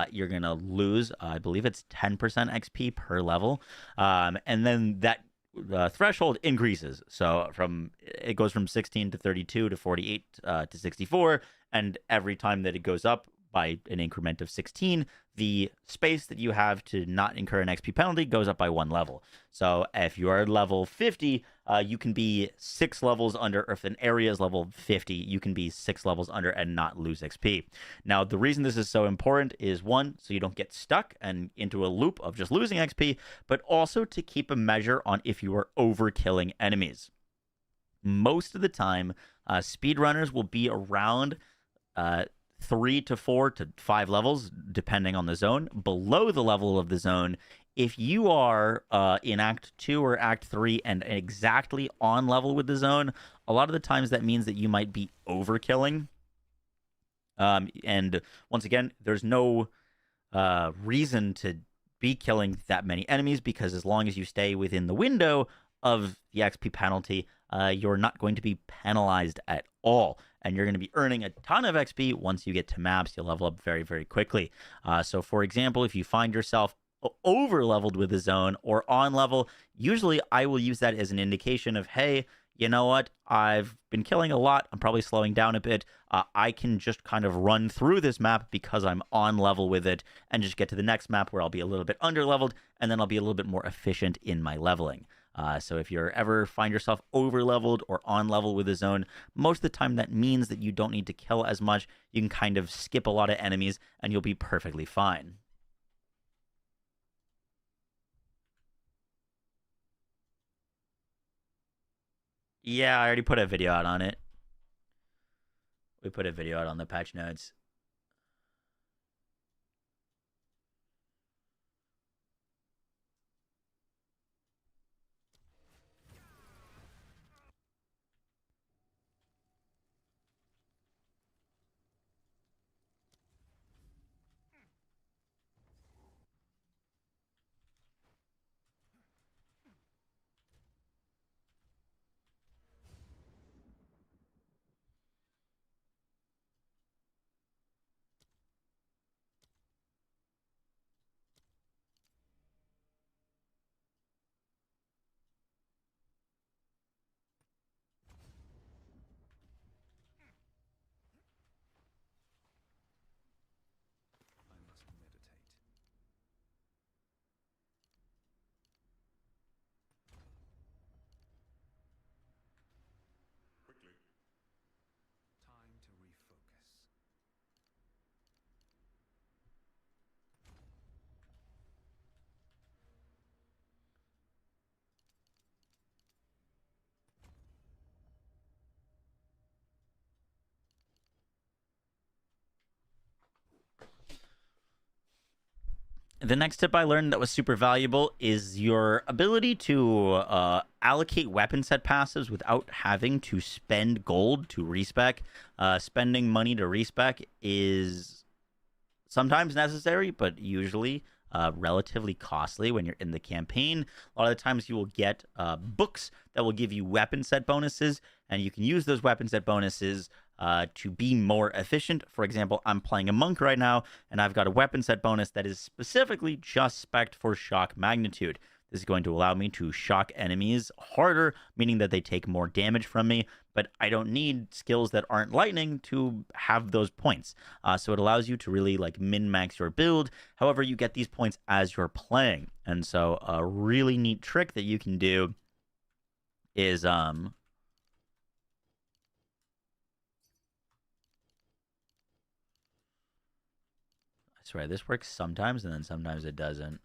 you're gonna lose. I believe it's 10% XP per level. And then that threshold increases. So it goes from 16 to 32 to 48 to 64, and every time that it goes up by an increment of 16, the space that you have to not incur an XP penalty goes up by 1 level. So if you are level 50, you can be 6 levels under, or if an area is level 50, you can be 6 levels under and not lose XP. Now, the reason this is so important is, 1, so you don't get stuck and into a loop of just losing XP, but also to keep a measure on if you are overkilling enemies. Most of the time, speedrunners will be around 3 to 4 to 5 levels, depending on the zone. Below the level of the zone, if you are in Act 2 or Act 3 and exactly on level with the zone, a lot of the times that means that you might be overkilling. And once again, there's no reason to be killing that many enemies, because as long as you stay within the window of the XP penalty, you're not going to be penalized at all. And you're going to be earning a ton of XP once you get to maps. You'll level up very, very quickly. So, for example, if you find yourself over-leveled with the zone or on level, usually I will use that as an indication of, hey, you know what? I've been killing a lot. I'm probably slowing down a bit. I can just kind of run through this map because I'm on level with it, and just get to the next map where I'll be a little bit under-leveled, and then I'll be a little bit more efficient in my leveling. So if you ever find yourself over-leveled or on level with a zone, most of the time that means that you don't need to kill as much. You can kind of skip a lot of enemies, and you'll be perfectly fine. Yeah, I already put a video out on it. We put a video out on the patch notes. The next tip I learned that was super valuable is your ability to allocate weapon set passives without having to spend gold to respec. Spending money to respec is sometimes necessary, but usually relatively costly when you're in the campaign. A lot of the times you will get books that will give you weapon set bonuses, and you can use those weapon set bonuses to be more efficient. For example, I'm playing a monk right now, and I've got a weapon set bonus that is specifically just spec'd for shock magnitude. This is going to allow me to shock enemies harder, meaning that they take more damage from me, but I don't need skills that aren't lightning to have those points. So it allows you to really like min-max your build. However, you get these points as you're playing. And so a really neat trick that you can do is I swear, this works sometimes, and then sometimes it doesn't.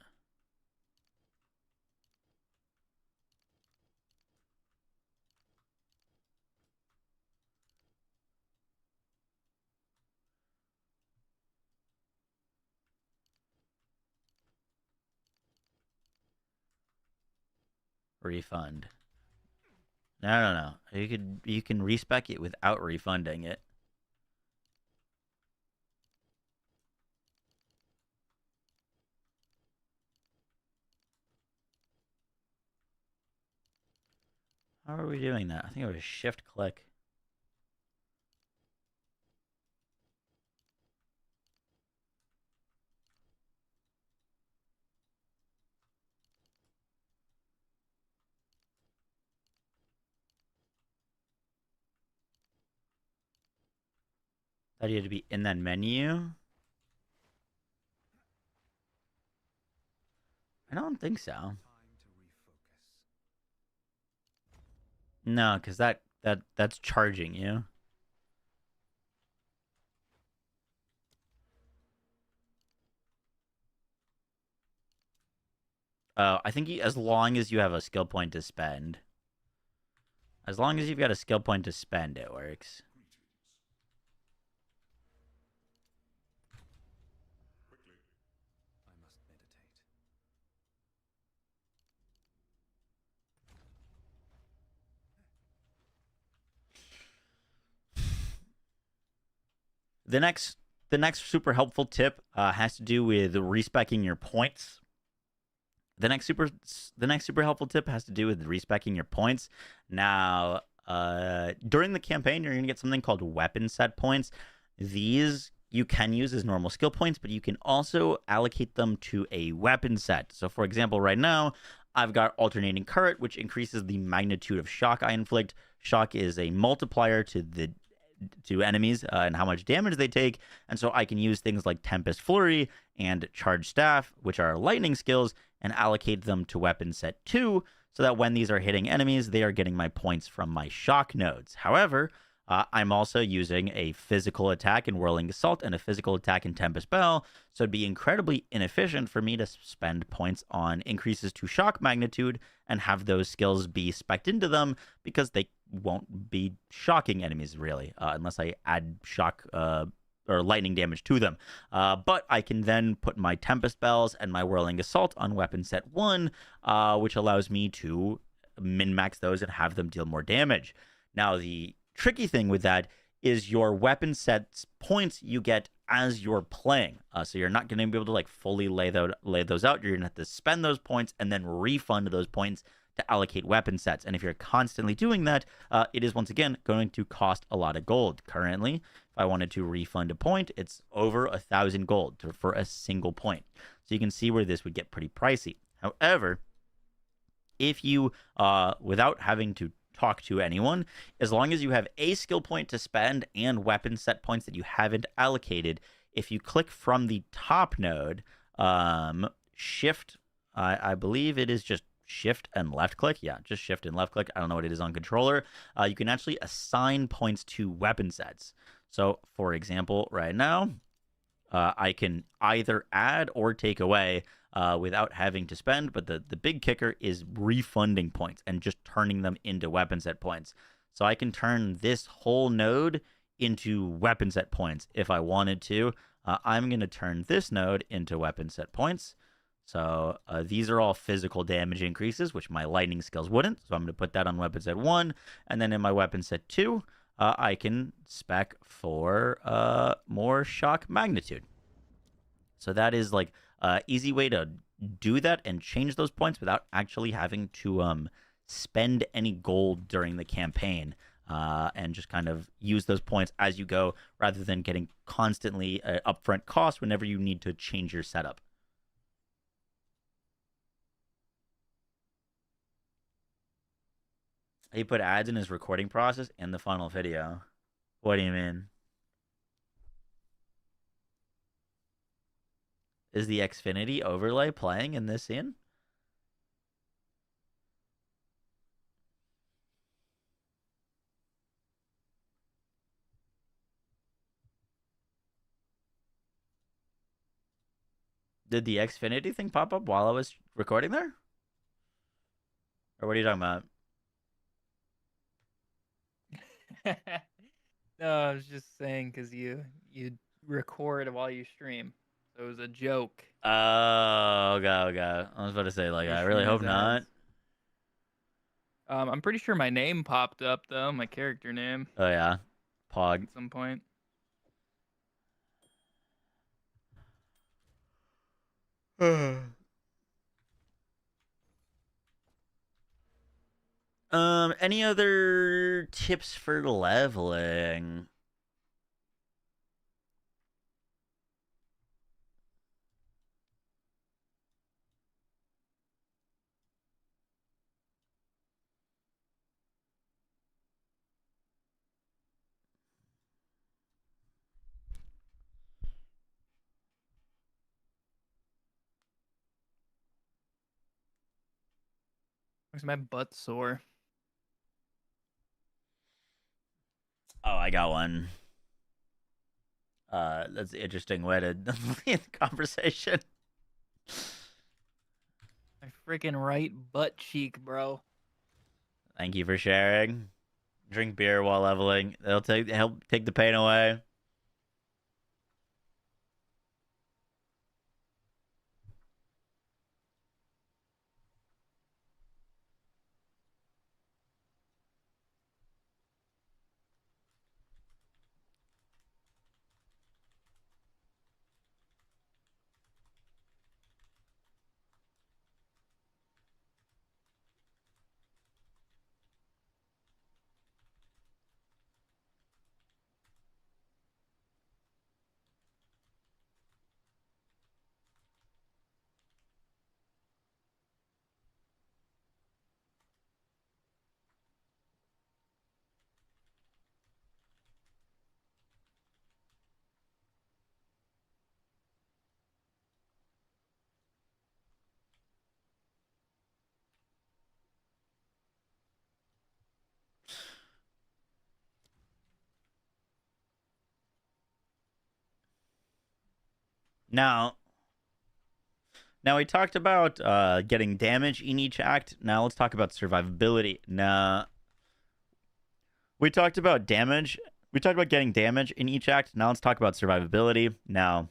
Refund. No. You can respec it without refunding it. How are we doing that? I think it was shift click. That you had to be in that menu. I don't think so. No, because that's charging you. I think as long as you have a skill point to spend. As long as you've got a skill point to spend, it works. The next super helpful tip has to do with respecking your points. The next super helpful tip has to do with respecking your points. Now, during the campaign, you're gonna get something called weapon set points. These you can use as normal skill points, but you can also allocate them to a weapon set. So, for example, right now, I've got alternating current, which increases the magnitude of shock I inflict. Shock is a multiplier to enemies and how much damage they take, and so I can use things like Tempest Flurry and Charge Staff, which are lightning skills, and allocate them to weapon set 2, so that when these are hitting enemies, they are getting my points from my shock nodes. However, I'm also using a physical attack in Whirling Assault and a physical attack in Tempest Bell, so it'd be incredibly inefficient for me to spend points on increases to shock magnitude and have those skills be spec'd into them, because they won't be shocking enemies, really, unless I add shock or lightning damage to them. But I can then put my Tempest Bells and my Whirling Assault on weapon set 1, which allows me to min-max those and have them deal more damage. Now, the tricky thing with that is your weapon sets points you get as you're playing. So you're not going to be able to like fully lay those out. You're going to have to spend those points and then refund those points to allocate weapon sets. And if you're constantly doing that, it is once again going to cost a lot of gold. Currently, if I wanted to refund a point, it's over 1,000 gold for a single point. So you can see where this would get pretty pricey. However, if you, without having to talk to anyone, as long as you have a skill point to spend and weapon set points that you haven't allocated, if you click from the top node, shift, I believe it is just shift and left click. Yeah, just shift and left click. I don't know what it is on controller. You can actually assign points to weapon sets. So, for example, right now, I can either add or take away without having to spend, but the big kicker is refunding points and just turning them into weapon set points. So I can turn this whole node into weapon set points if I wanted to. I'm going to turn this node into weapon set points. So these are all physical damage increases, which my lightning skills wouldn't. So I'm going to put that on weapon set 1. And then in my weapon set 2, I can spec for more shock magnitude. So that is like an easy way to do that and change those points without actually having to spend any gold during the campaign. And just kind of use those points as you go, rather than getting constantly upfront cost whenever you need to change your setup. He put ads in his recording process in the final video. What do you mean? Is the Xfinity overlay playing in this scene? Did the Xfinity thing pop up while I was recording there? Or what are you talking about? No, I was just saying because you record while you stream. So it was a joke. Oh, okay. I was about to say, like, I really hope not. I'm pretty sure my name popped up, though. My character name. Oh, yeah. Pog. At some point. Any other tips for leveling? Makes my butt sore. Oh, I got one. That's an interesting way to lead the conversation. My freaking right butt cheek, bro. Thank you for sharing. Drink beer while leveling. It'll help take the pain away. Now we talked about getting damage in each act. Now let's talk about survivability. We talked about damage. We talked about getting damage in each act. Now let's talk about survivability. Now,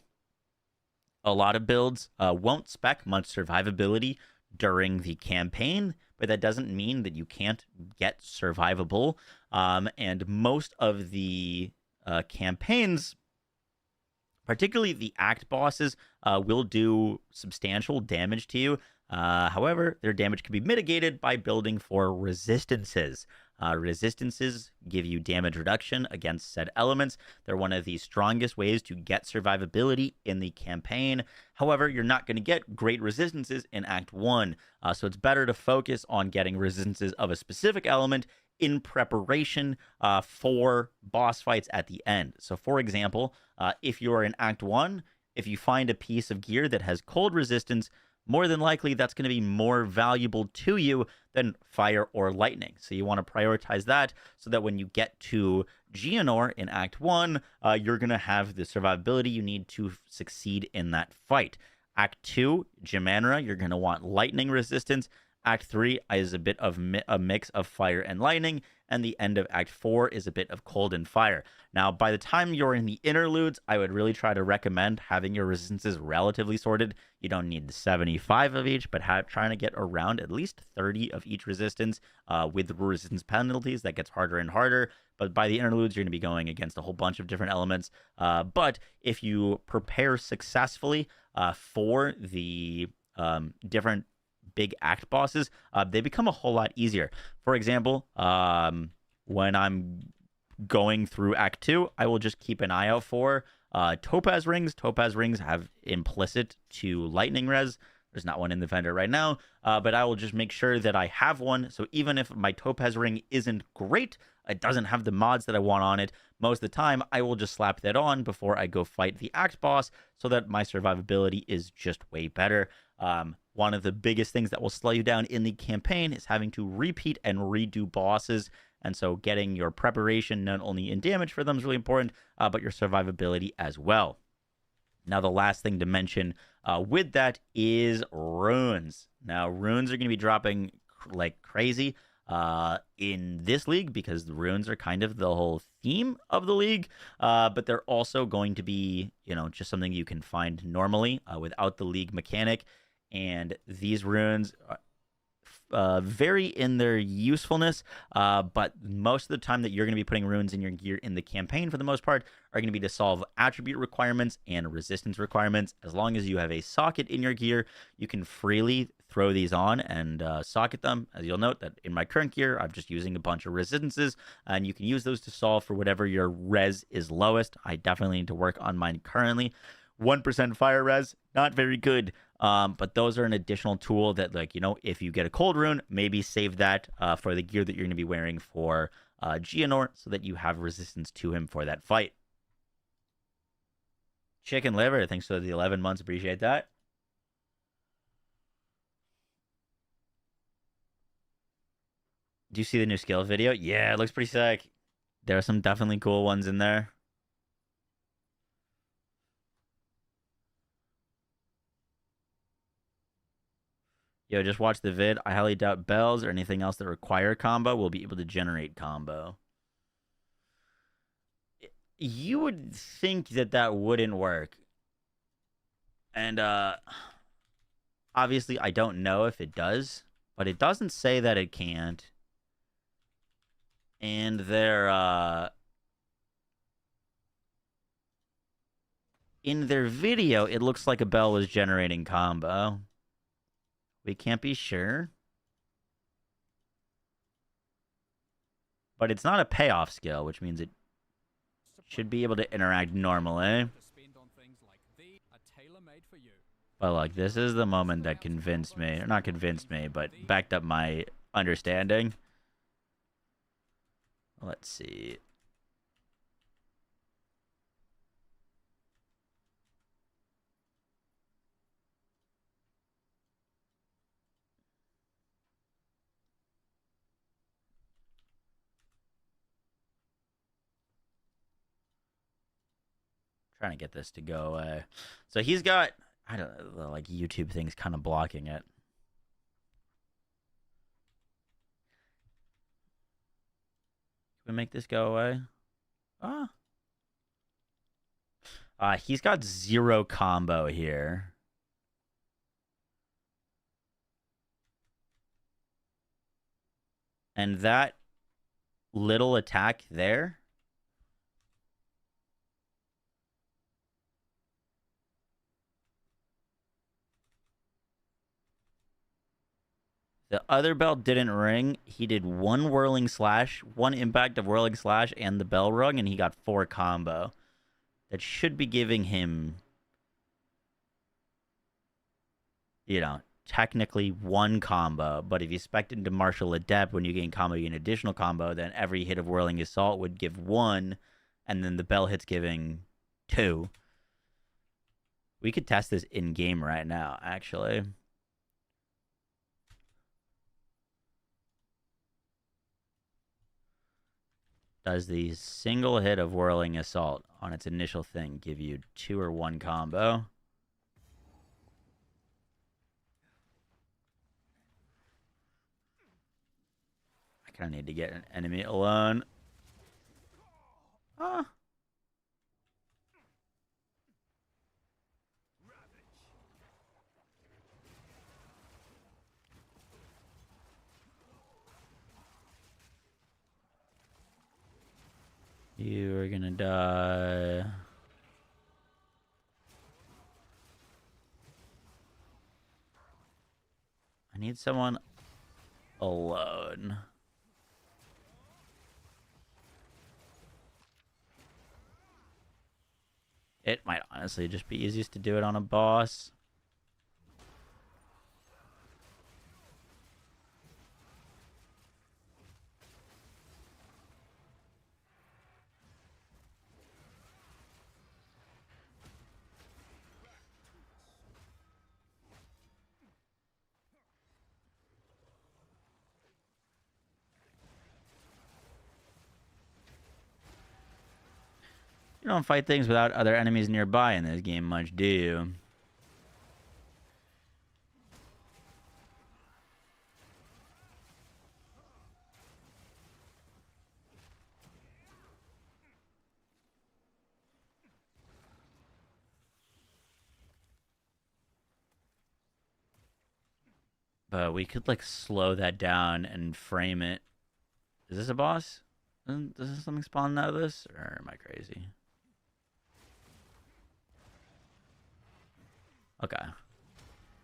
a lot of builds won't spec much survivability during the campaign, but that doesn't mean that you can't get survivable. And most of the campaigns, particularly the act bosses, will do substantial damage to you. However, their damage can be mitigated by building for resistances. Resistances give you damage reduction against said elements. They're one of the strongest ways to get survivability in the campaign. However, you're not going to get great resistances in Act 1, so it's better to focus on getting resistances of a specific element in preparation for boss fights at the end. So, for example, if you are in Act 1, if you find a piece of gear that has cold resistance, more than likely that's going to be more valuable to you than fire or lightning. So you want to prioritize that so that when you get to Geonor in Act 1, you're going to have the survivability you need to succeed in that fight. Act 2, Gemanra, you're going to want lightning resistance. Act 3 is a bit of a mix of fire and lightning, and the end of Act 4 is a bit of cold and fire. Now, by the time you're in the interludes, I would really try to recommend having your resistances relatively sorted. You don't need the 75 of each, but trying to get around at least 30 of each resistance with resistance penalties. That gets harder and harder, but by the interludes, you're going to be going against a whole bunch of different elements. But if you prepare successfully for the different big act bosses, they become a whole lot easier. For example, when I'm going through Act 2, I will just keep an eye out for topaz rings. Topaz rings have implicit to lightning res. There's not one in the vendor right now, but I will just make sure that I have one. So even if my topaz ring isn't great, it doesn't have the mods that I want on it, most of the time I will just slap that on before I go fight the axe boss so that my survivability is just way better. One of the biggest things that will slow you down in the campaign is having to repeat and redo bosses. And so getting your preparation not only in damage for them is really important, but your survivability as well. Now, the last thing to mention with that is runes. Now, runes are going to be dropping like crazy in this league because the runes are kind of the whole theme of the league, but they're also going to be, just something you can find normally without the league mechanic. And these runes vary in their usefulness, but most of the time that you're going to be putting runes in your gear in the campaign, for the most part, are going to be to solve attribute requirements and resistance requirements. As long as you have a socket in your gear, you can freely throw these on and socket them. As you'll note that in my current gear, I'm just using a bunch of resistances, and you can use those to solve for whatever your res is lowest. I definitely need to work on mine currently. 1% fire res, not very good. But those are an additional tool that, if you get a cold rune, maybe save that for the gear that you're going to be wearing for Geonor so that you have resistance to him for that fight. Chicken liver, thanks for the 11 months. Appreciate that. Do you see the new skill video? Yeah, it looks pretty sick. There are some definitely cool ones in there. Yo, just watch the vid. I highly doubt bells or anything else that require combo will be able to generate combo. You would think that that wouldn't work. And obviously I don't know if it does, but it doesn't say that it can't. And in their video, it looks like a bell was generating combo. We can't be sure. But it's not a payoff skill, which means it should be able to interact normally. But like, this is the moment that convinced me, or not convinced me, but backed up my understanding. Let's see. Trying to get this to go away. So he's got, I don't know, like YouTube things kind of blocking it. Can we make this go away? He's got 0 combo here. And that little attack there, the other bell didn't ring. He did 1 whirling slash, 1 impact of whirling slash, and the bell rung, and he got 4 combo. That should be giving him, you know, technically 1 combo. But if you spec into Martial Adept, when you gain combo, you gain additional combo, then every hit of Whirling Assault would give 1, and then the bell hit's giving 2. We could test this in-game right now, actually. Does the single hit of Whirling Assault on its initial thing give you 2 or 1 combo? I kind of need to get an enemy alone. You are gonna die. I need someone alone. It might honestly just be easiest to do it on a boss. You don't fight things without other enemies nearby in this game much, do you? But we could like slow that down and frame it. Is this a boss? Does something spawn out of this? Or am I crazy? Okay.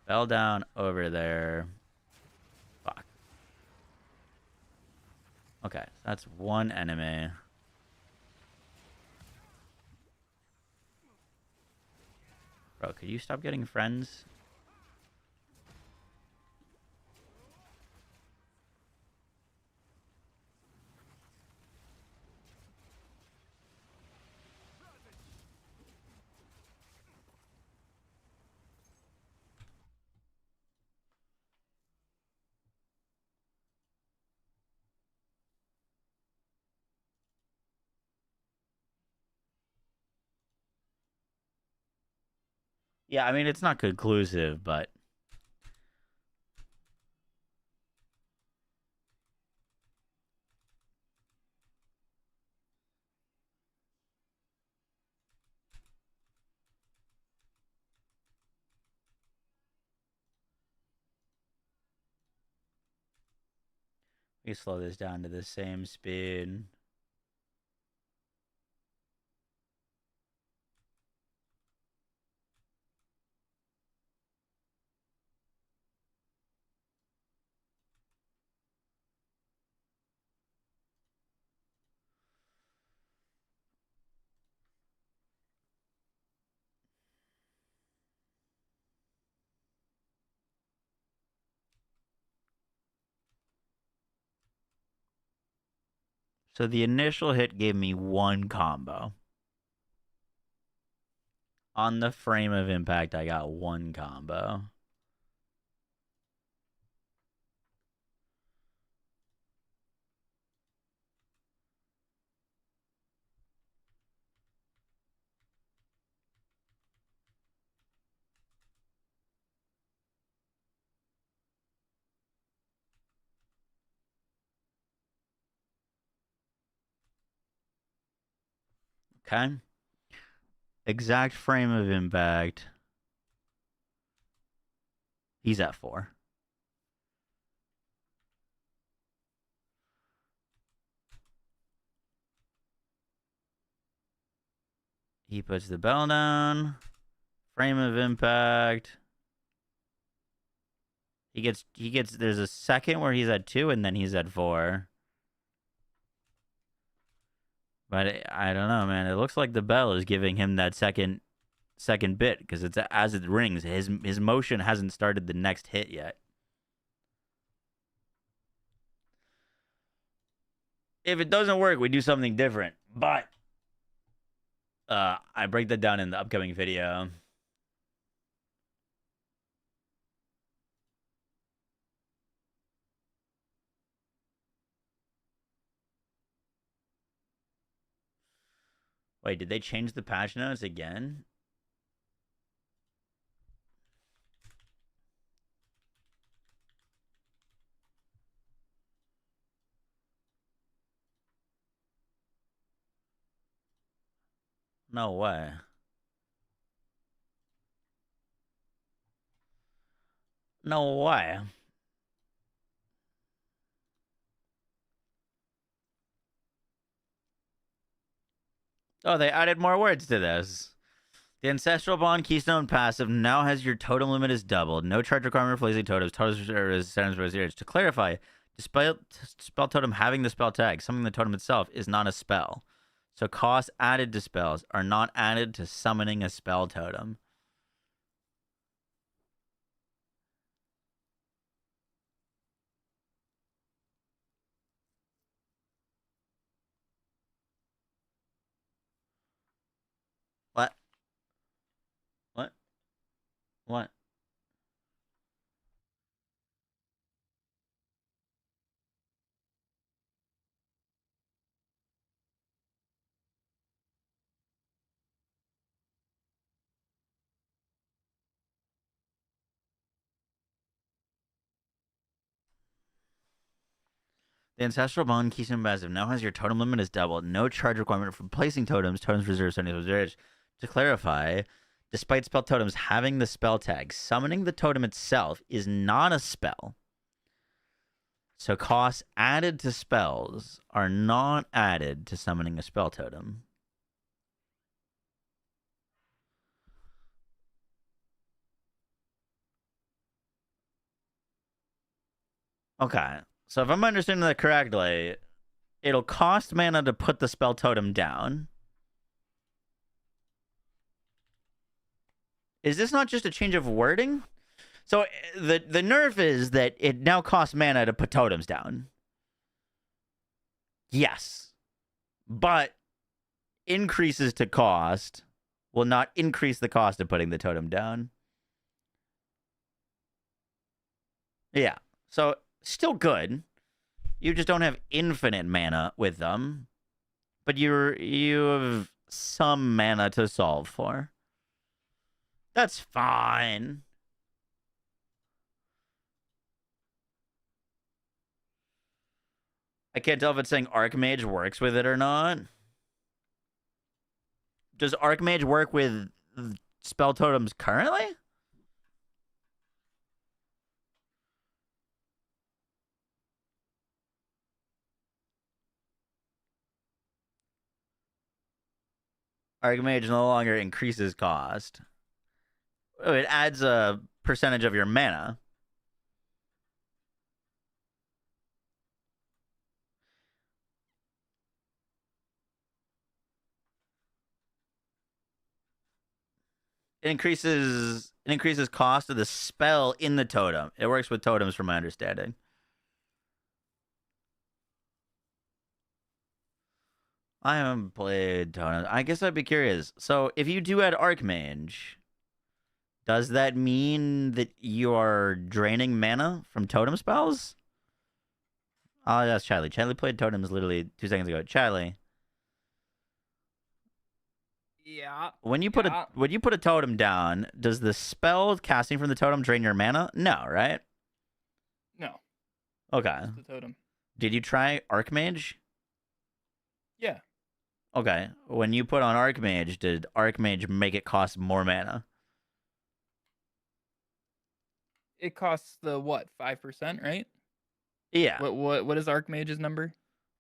Fell down over there. Fuck. Okay, that's 1 enemy. Bro, could you stop getting friends? Yeah, I mean, it's not conclusive, but... We slow this down to the same speed. So the initial hit gave me 1 combo. On the frame of impact, I got 1 combo. Okay. Exact frame of impact. He's at 4. He puts the bell down. Frame of impact. He gets, there's a second where he's at 2 and then he's at 4. But I don't know, man. It looks like the bell is giving him that second bit because it's as it rings. His motion hasn't started the next hit yet. If it doesn't work, we do something different. But I break that down in the upcoming video. Wait, did they change the patch notes again? No way. No way. Oh, they added more words to this. The Ancestral Bond Keystone passive now has your totem limit is doubled. No charge requirement for lazy totems. Totems is to clarify, despite spell totem having the spell tag, summoning the totem itself is not a spell. So costs added to spells are not added to summoning a spell totem. What? What? What? The Ancestral Bond Keystone passive now has your totem limit is doubled. No charge requirement for placing totems. Totems reserve 70%. To clarify, despite spell totems having the spell tag, summoning the totem itself is not a spell. So costs added to spells are not added to summoning a spell totem. Okay. So if I'm understanding that correctly, it'll cost mana to put the spell totem down. Is this not just a change of wording? So the nerf is that it now costs mana to put totems down. Yes. But increases to cost will not increase the cost of putting the totem down. Yeah. So still good. You just don't have infinite mana with them. But you have some mana to solve for. That's fine. I can't tell if it's saying Archmage works with it or not. Does Archmage work with spell totems currently? Archmage no longer increases cost. Oh, it adds a percentage of your mana. It increases cost of the spell in the totem. It works with totems from my understanding. I haven't played totems. I guess I'd be curious. So if you do add Archmage, does that mean that you are draining mana from totem spells? Oh, that's Charlie. Charlie played totems literally 2 seconds ago. Charlie. Yeah. When you put a totem down, does the spell casting from the totem drain your mana? No, right? No. Okay. Just the totem. Did you try Archmage? Yeah. Okay. When you put on Archmage, did Archmage make it cost more mana? It costs the what, 5%, right? Yeah. What is Archmage's number?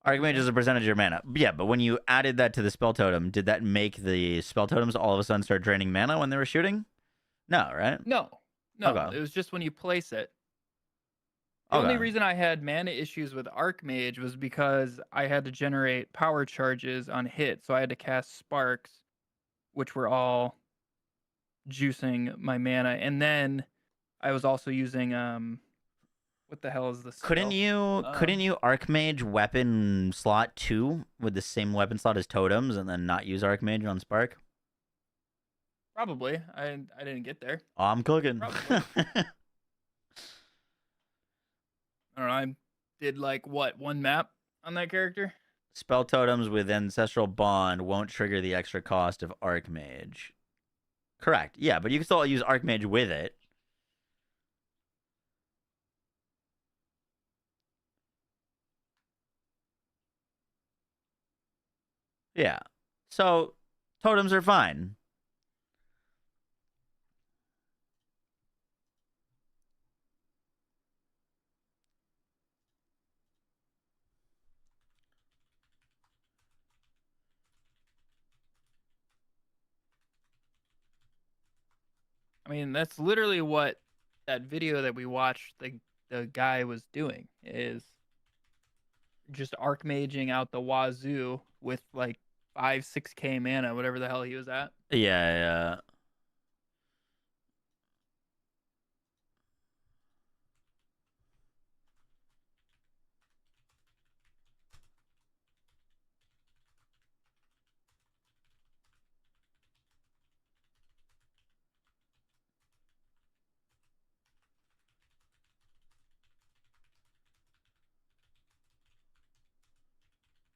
Archmage is a percentage of your mana. Yeah, but when you added that to the spell totem, did that make the spell totems all of a sudden start draining mana when they were shooting? No, right? No. Okay. It was just when you place it. The Okay. only reason I had mana issues with Archmage was because I had to generate power charges on hit, so I had to cast sparks, which were all juicing my mana, and then I was also using what the hell is this? Couldn't you Archmage weapon slot 2 with the same weapon slot as totems and then not use Archmage on Spark? Probably. I didn't get there. Oh, I'm cooking. I don't know. I did like what, 1 map on that character? Spell totems with Ancestral Bond won't trigger the extra cost of Archmage. Correct. Yeah, but you can still use Archmage with it. Yeah. So, totems are fine. I mean, that's literally what that video that we watched the guy was doing, is just Archmaging out the wazoo with like 5-6k mana, whatever the hell he was at. Yeah.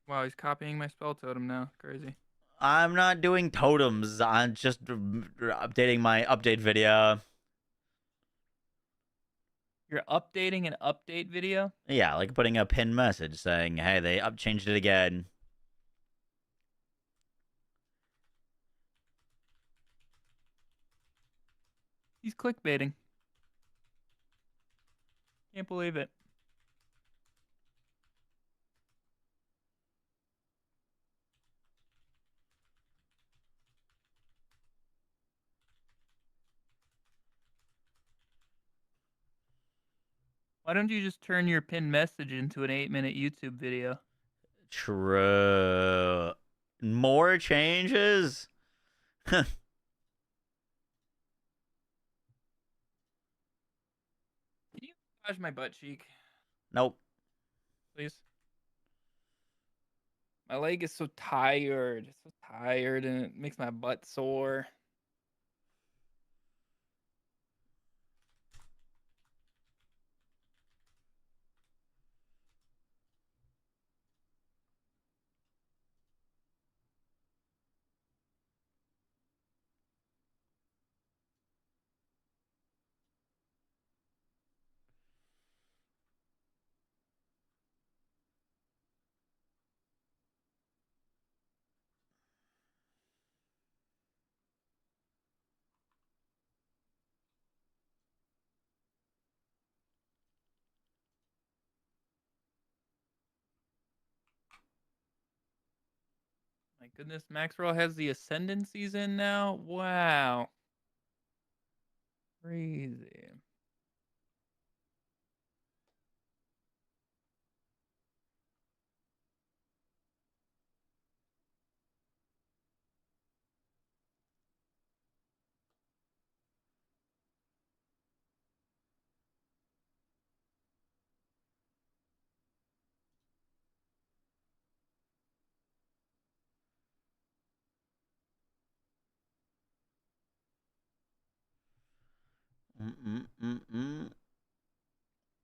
Wow, he's copying my spell totem now. Crazy. I'm not doing totems. I'm just updating my update video. You're updating an update video? Yeah, like putting a pinned message saying, hey, they changed it again. He's clickbaiting. Can't believe it. Why don't you just turn your pinned message into an 8-minute YouTube video? True. More changes? Can you massage my butt cheek, Nope. please? My leg is so tired. It's so tired and it makes my butt sore. My goodness, Maxwell has the Ascendancies in now? Wow. Crazy.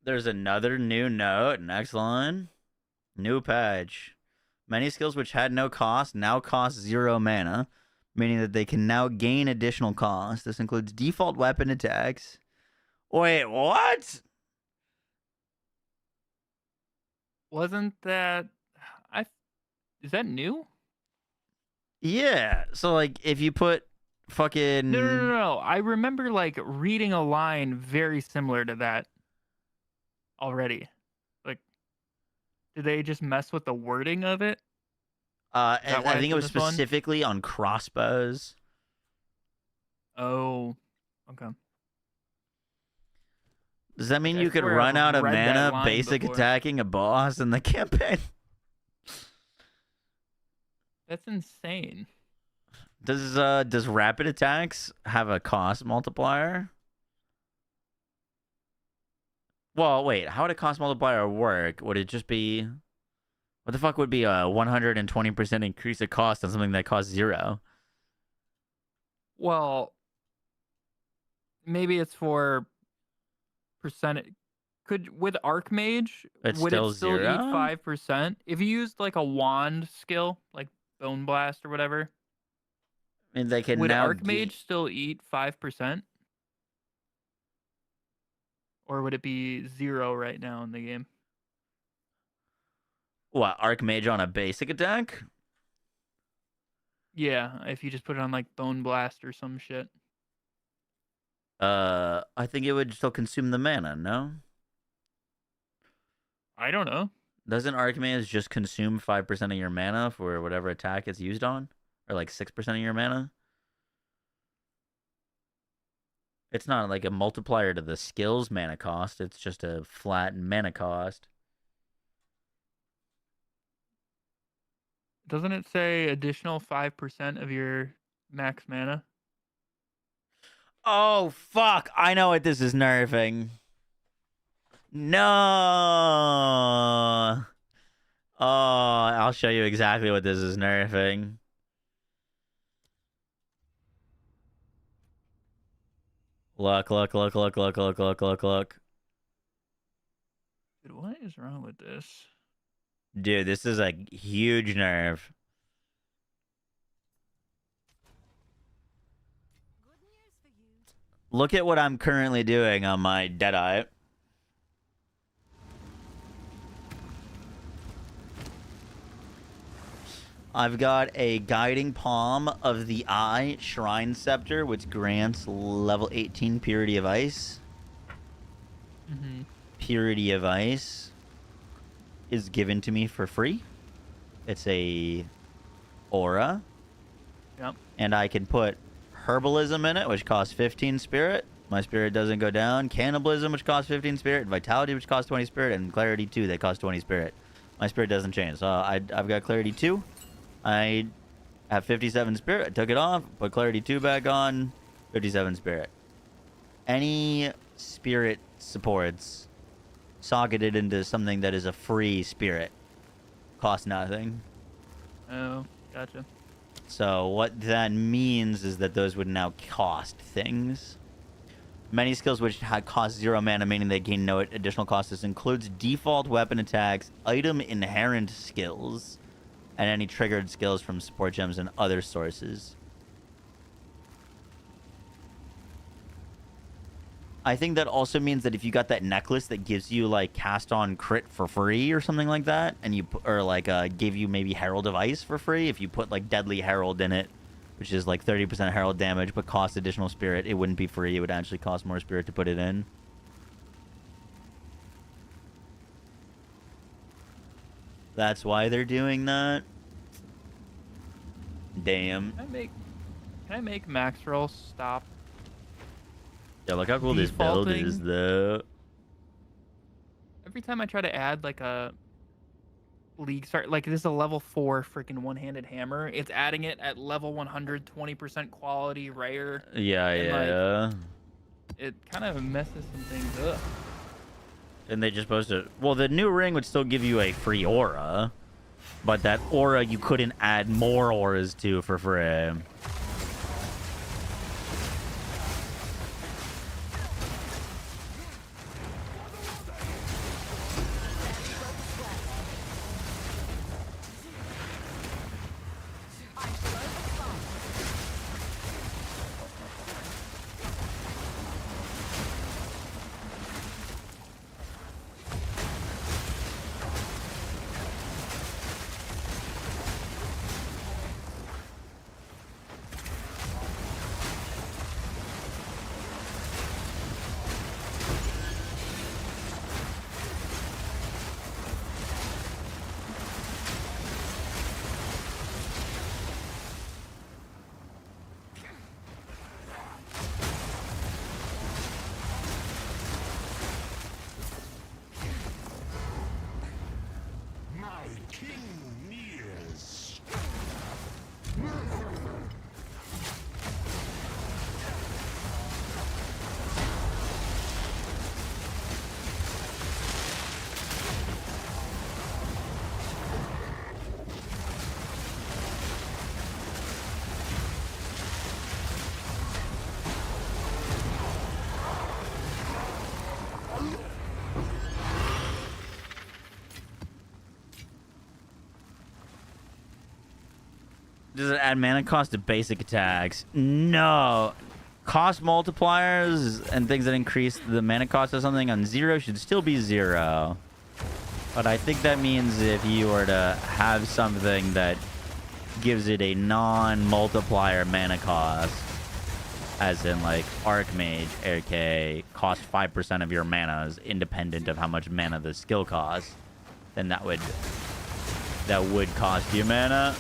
There's another new note. Next line. New patch. Many skills which had no cost now cost 0 mana, meaning that they can now gain additional cost. This includes default weapon attacks. Wait, what? Wasn't that... Is that new? Yeah. So, like, if you put fucking... No. I remember, like, reading a line very similar to that already. Like, did they just mess with the wording of it? And I think it was specifically on crossbows. Oh, okay. Does that mean you could run out of mana basic attacking a boss in the campaign? That's insane. Does rapid attacks have a cost multiplier? Well, wait, how would a cost multiplier work? Would it just be... What the fuck would be a 120% increase of cost on something that costs 0? Well, maybe it's for percentage. With Archmage, would it still eat 5%? If you used like a wand skill, like Bone Blast or whatever, I mean, they can would now Archmage still eat 5%? Or would it be 0 right now in the game? What, Archmage on a basic attack? Yeah, if you just put it on like Bone Blast or some shit. I think it would still consume the mana, no? I don't know. Doesn't Archmage just consume 5% of your mana for whatever attack it's used on? Or like 6% of your mana? It's not like a multiplier to the skill's mana cost. It's just a flat mana cost. Doesn't it say additional 5% of your max mana? Oh, fuck. I know what this is nerfing. No. Oh, I'll show you exactly what this is nerfing. Look. Dude, what is wrong with this? Dude, this is a huge nerf. Look at what I'm currently doing on my Deadeye. I've got a Guiding Palm of the Eye Shrine Scepter, which grants level 18 Purity of Ice. Purity of Ice is given to me for free. It's a aura. Yep. And I can put Herbalism in it, which costs 15 spirit. My spirit doesn't go down. Cannibalism, which costs 15 spirit. Vitality, which costs 20 spirit. And Clarity 2, that costs 20 spirit. My spirit doesn't change. So I've got Clarity 2. I have 57 spirit. I took it off. Put Clarity 2 back on. 57 spirit. Any spirit supports socketed into something that is a free spirit. Cost nothing. Oh, gotcha. So what that means is that those would now cost things. Many skills which cost 0 mana, meaning they gain no additional cost. This includes default weapon attacks, item inherent skills, and any triggered skills from support gems and other sources. I think that also means that if you got that necklace that gives you like cast on crit for free or something like that, and you or like gave you maybe Herald of Ice for free, if you put like Deadly Herald in it, which is like 30% Herald damage but costs additional spirit, it wouldn't be free. It would actually cost more spirit to put it in. That's why they're doing that. Damn. Can I make max roll stop? Yeah, look how cool this build Defaulting. is, though. Every time I try to add like a league start, like this is a level 4 freaking one-handed hammer. It's adding it at level 100, 20% quality, rare. Yeah, and, yeah. Like, it kind of messes some things up. And they just supposed to... Well, the new ring would still give you a free aura. But that aura you couldn't add more auras to for free. Does it add mana cost to basic attacks? No. Cost multipliers and things that increase the mana cost of something on 0 should still be 0. But I think that means if you were to have something that gives it a non-multiplier mana cost, as in like Archmage, AK, cost 5% of your mana is independent of how much mana the skill costs, then that would cost you mana.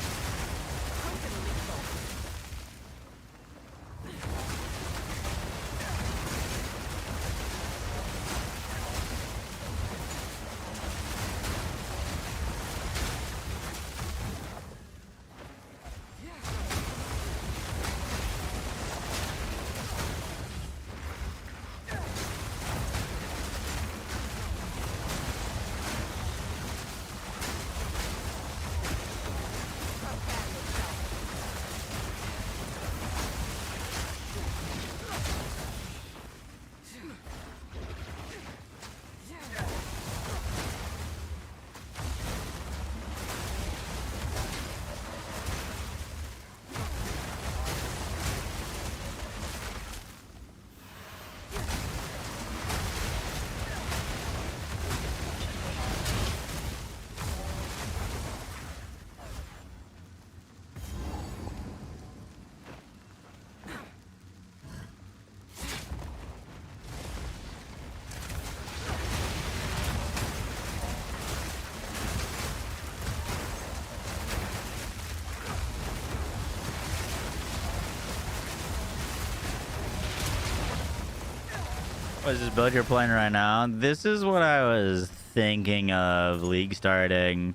What is this build you're playing right now? This is what I was thinking of league starting.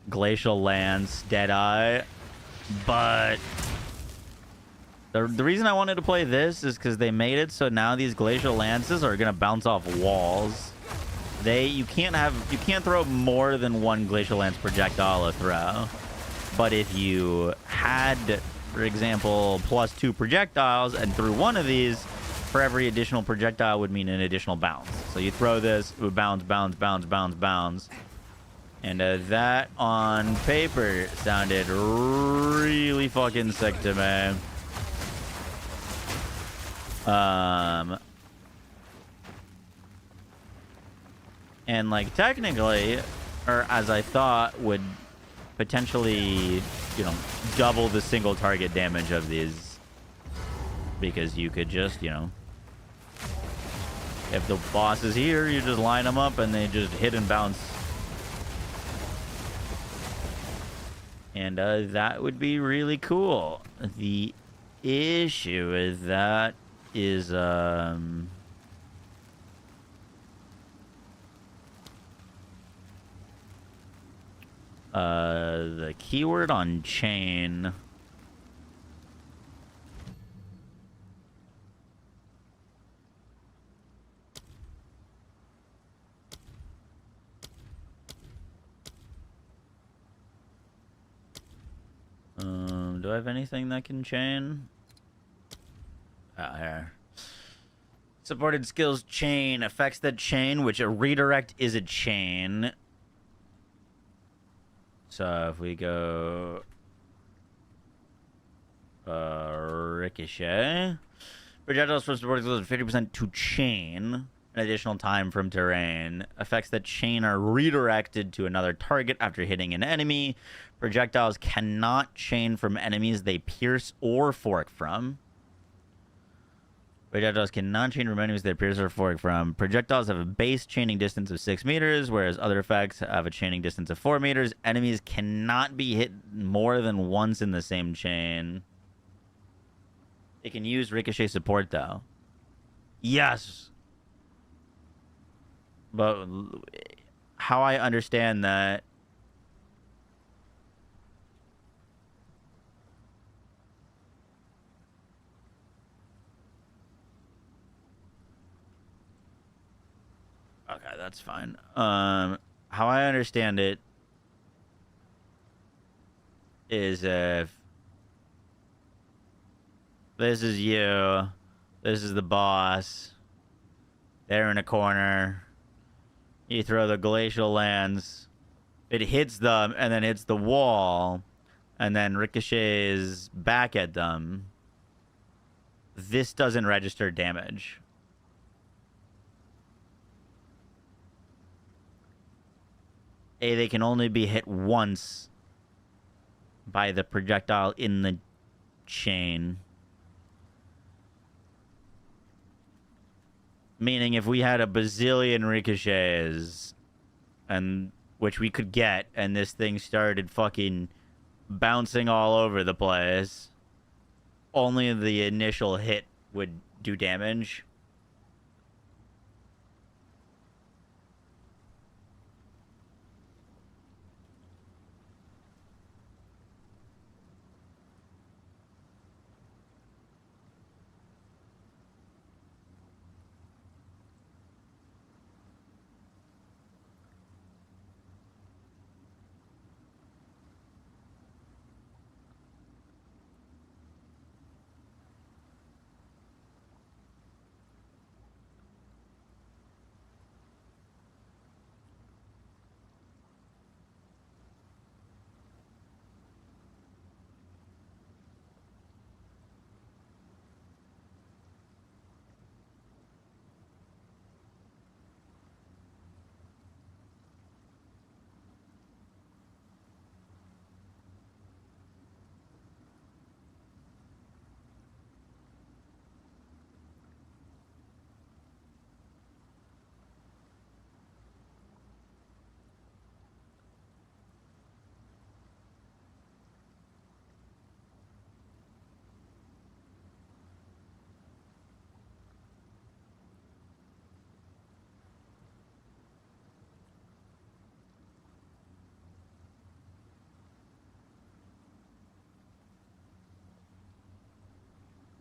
Glacial Lance, Deadeye. But the reason I wanted to play this is because they made it so now these Glacial Lances are gonna bounce off walls. You can't throw more than one Glacial Lance projectile a throw. But if you had, for example, +2 projectiles and threw one of these, for every additional projectile would mean an additional bounce. So you throw this, it would bounce, bounce, bounce, bounce, bounce. And that on paper sounded really fucking sick to me. And like technically, or as I thought, would potentially, you know, double the single target damage of these, because you could just, you know, if the boss is here, you just line them up and they just hit and bounce. And that would be really cool. The issue with that is the keyword on chain. Do I have anything that can chain? Here. Supported skills chain affects that chain, which a redirect is a chain. So if we go ricochet, projectiles from supported skills 50% to chain. An additional time from terrain. Effects that chain are redirected to another target after hitting an enemy. Projectiles cannot chain from enemies they pierce or fork from. Projectiles cannot chain from enemies they pierce or fork from. Projectiles have a base chaining distance of 6 meters, whereas other effects have a chaining distance of 4 meters. Enemies cannot be hit more than once in the same chain. It can use ricochet support, though. Yes! But how I understand that... Okay, that's fine. How I understand it is if this is you, this is the boss, they're in a corner, you throw the glacial lance, it hits them and then hits the wall, and then ricochets back at them. This doesn't register damage. They can only be hit once by the projectile in the chain. Meaning if we had a bazillion ricochets, and which we could get, and this thing started fucking bouncing all over the place, only the initial hit would do damage.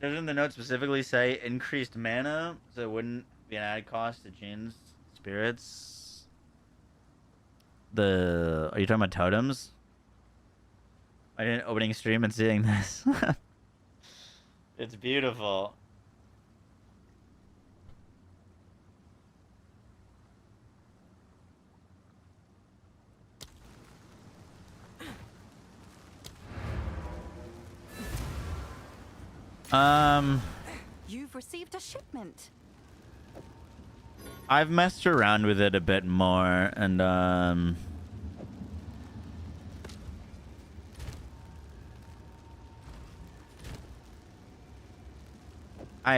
Doesn't the note specifically say increased mana, so it wouldn't be an added cost to Jin's spirits? Are you talking about totems? I didn't opening stream and seeing this. It's beautiful. You've received a shipment. I've messed around with it a bit more, and I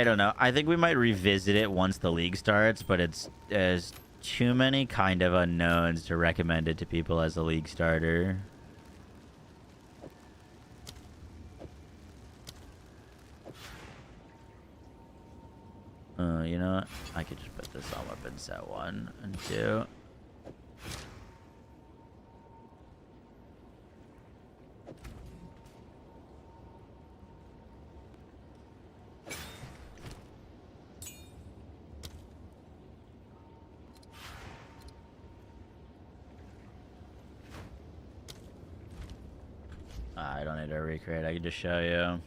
don't know. I think we might revisit it once the league starts, but there's too many kind of unknowns to recommend it to people as a league starter. You know what? I could just put this on weapon set 1 and 2. I don't need to recreate. I can just show you.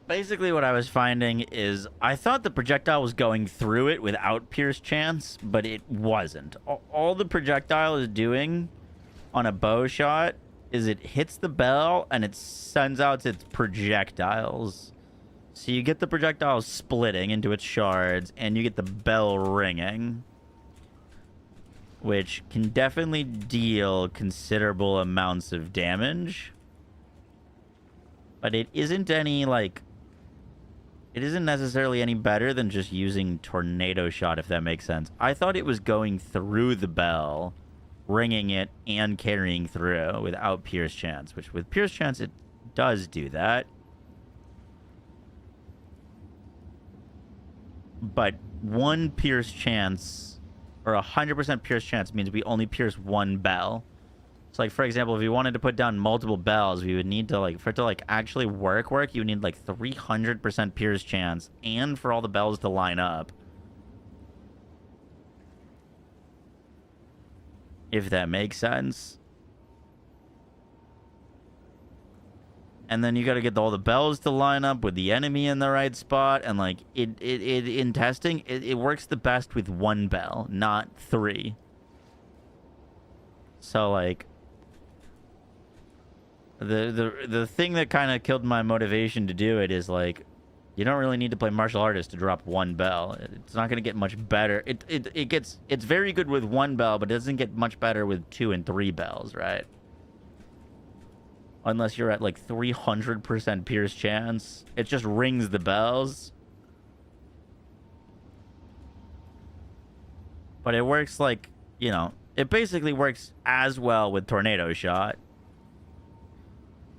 Basically what I was finding is I thought the projectile was going through it without pierce chance, but it wasn't. All the projectile is doing on a bow shot is it hits the bell and it sends out its projectiles. So you get the projectiles splitting into its shards and you get the bell ringing, which can definitely deal considerable amounts of damage. But it isn't any, like... It isn't necessarily any better than just using Tornado Shot, if that makes sense. I thought it was going through the bell, ringing it, and carrying through without Pierce Chance, which with Pierce Chance, it does do that. But 1 Pierce Chance, or 100% Pierce Chance, means we only pierce 1 bell. So, like, for example, if you wanted to put down multiple bells, we would need to, like, for it to, like, actually work, you would need, like, 300% Pierce Chance, and for all the bells to line up. If that makes sense. And then you gotta get all the bells to line up with the enemy in the right spot, and, like, in testing, it works the best with 1 bell, not 3. So, like... The thing that kind of killed my motivation to do it is, like, you don't really need to play martial artist to drop 1 bell. It's not going to get much better. It's very good with 1 bell, but it doesn't get much better with 2 and 3 bells, right? Unless you're at, like, 300% pierce chance. It just rings the bells. But it works, like, you know, it basically works as well with Tornado Shot.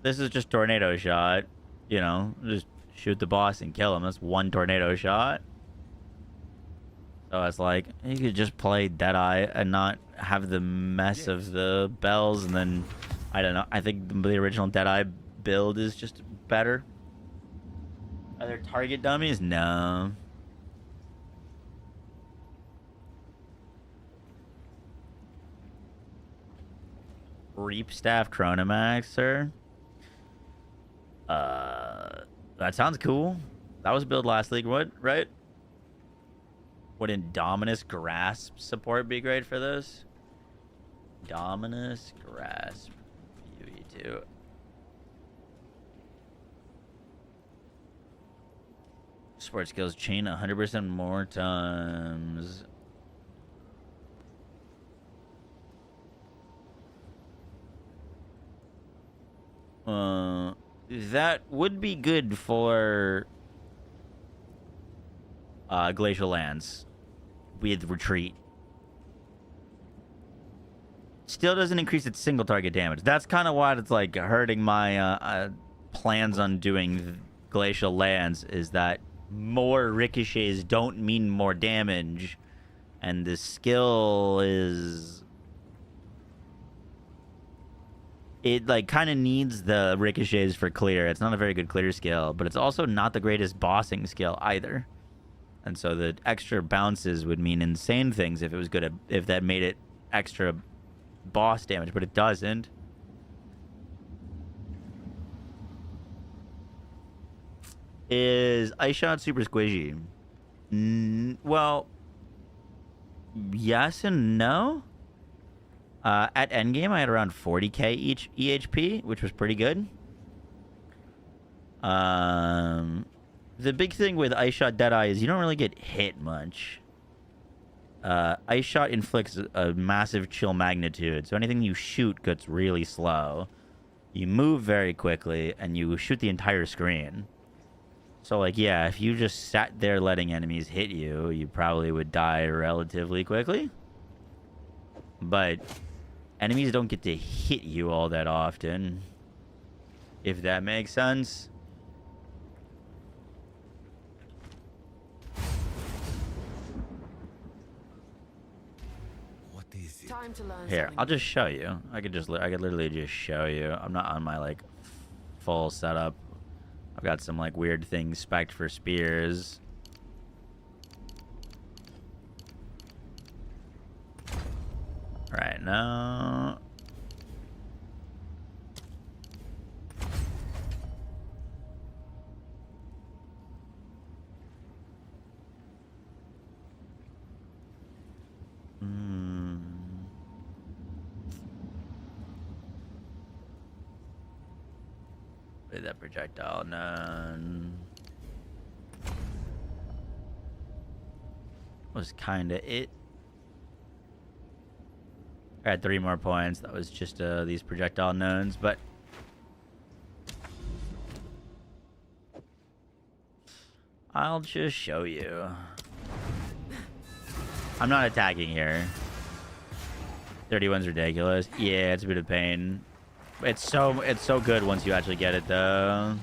This is just Tornado Shot, you know, just shoot the boss and kill him. That's 1 Tornado Shot. So it's like, you could just play Deadeye and not have the mess of the bells, and then, I don't know, I think the original Deadeye build is just better. Are there target dummies? No. Reap Staff Chronomaxer. That sounds cool. That was build last league, what, right? Would Indominus Grasp support be great for this? Indominus Grasp. UV2. Support skills chain 100% more times. That would be good for Glacial Lands with Retreat. Still doesn't increase its single target damage. That's kind of why it's like hurting my plans on doing Glacial Lands, is that more ricochets don't mean more damage. And the skill is... It, like, kind of needs the ricochets for clear. It's not a very good clear skill, but it's also not the greatest bossing skill either. And so the extra bounces would mean insane things if it was good at, if that made it extra boss damage, but it doesn't. Is Ice Shot super squishy? Well, yes and no. At endgame, I had around 40k each EHP, which was pretty good. The big thing with Ice Shot Deadeye is you don't really get hit much. Ice Shot inflicts a massive chill magnitude, so anything you shoot gets really slow. You move very quickly, and you shoot the entire screen. So, like, yeah, if you just sat there letting enemies hit you, you probably would die relatively quickly. But enemies don't get to hit you all that often, if that makes sense. Time to learn Here, something I'll just show you. I could literally just show you. I'm not on my, like, full setup. I've got some, like, weird things spec'd for spears. Right now. That projectile, none. Was kind of it. I had 3 more points. That was just these projectile knowns, but I'll just show you. I'm not attacking here. 31's ridiculous. Yeah, it's a bit of pain. It's so good once you actually get it, though.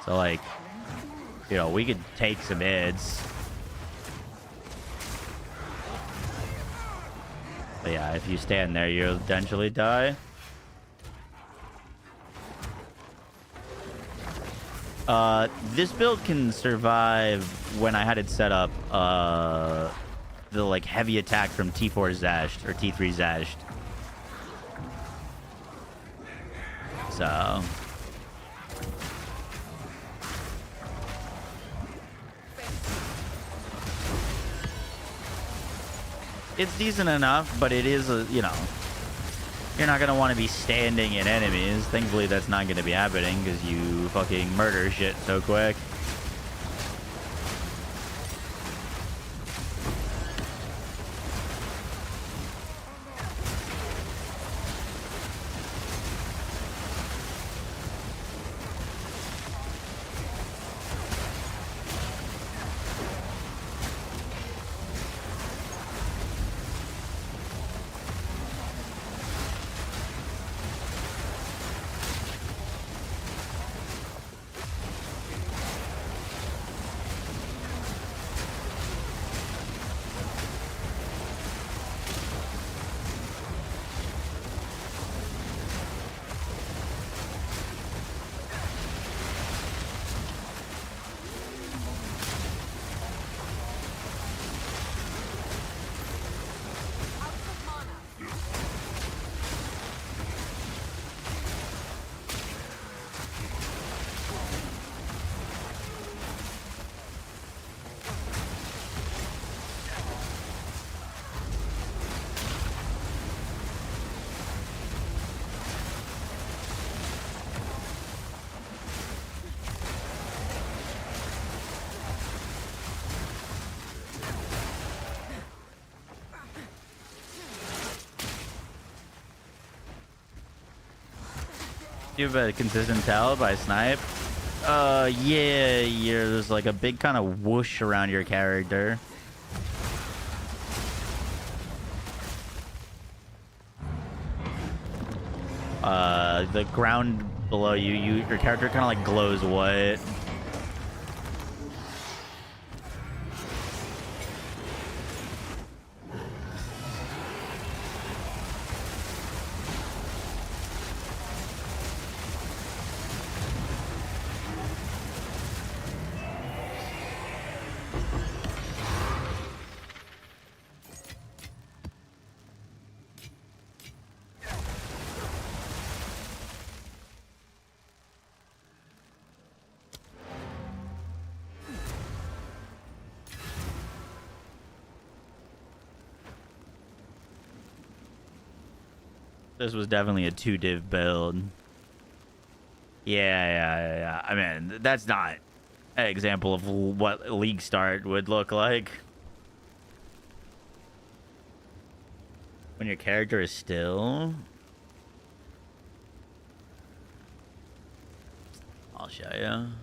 So, like, you know, we could take some hits. But yeah, if you stand there, you'll eventually die. This build can survive when I had it set up, the, like, heavy attack from T4 Zashed, or T3 Zashed. So... it's decent enough, but it is, you know... You're not going to want to be standing in enemies. Thankfully, that's not going to be happening because you fucking murder shit so quick. You have a consistent tell by snipe? Yeah, there's like a big kind of whoosh around your character. The ground below you, your character kind of like glows white. This was definitely a 2-div build. Yeah. I mean, that's not an example of what League Start would look like. When your character is still... I'll show you.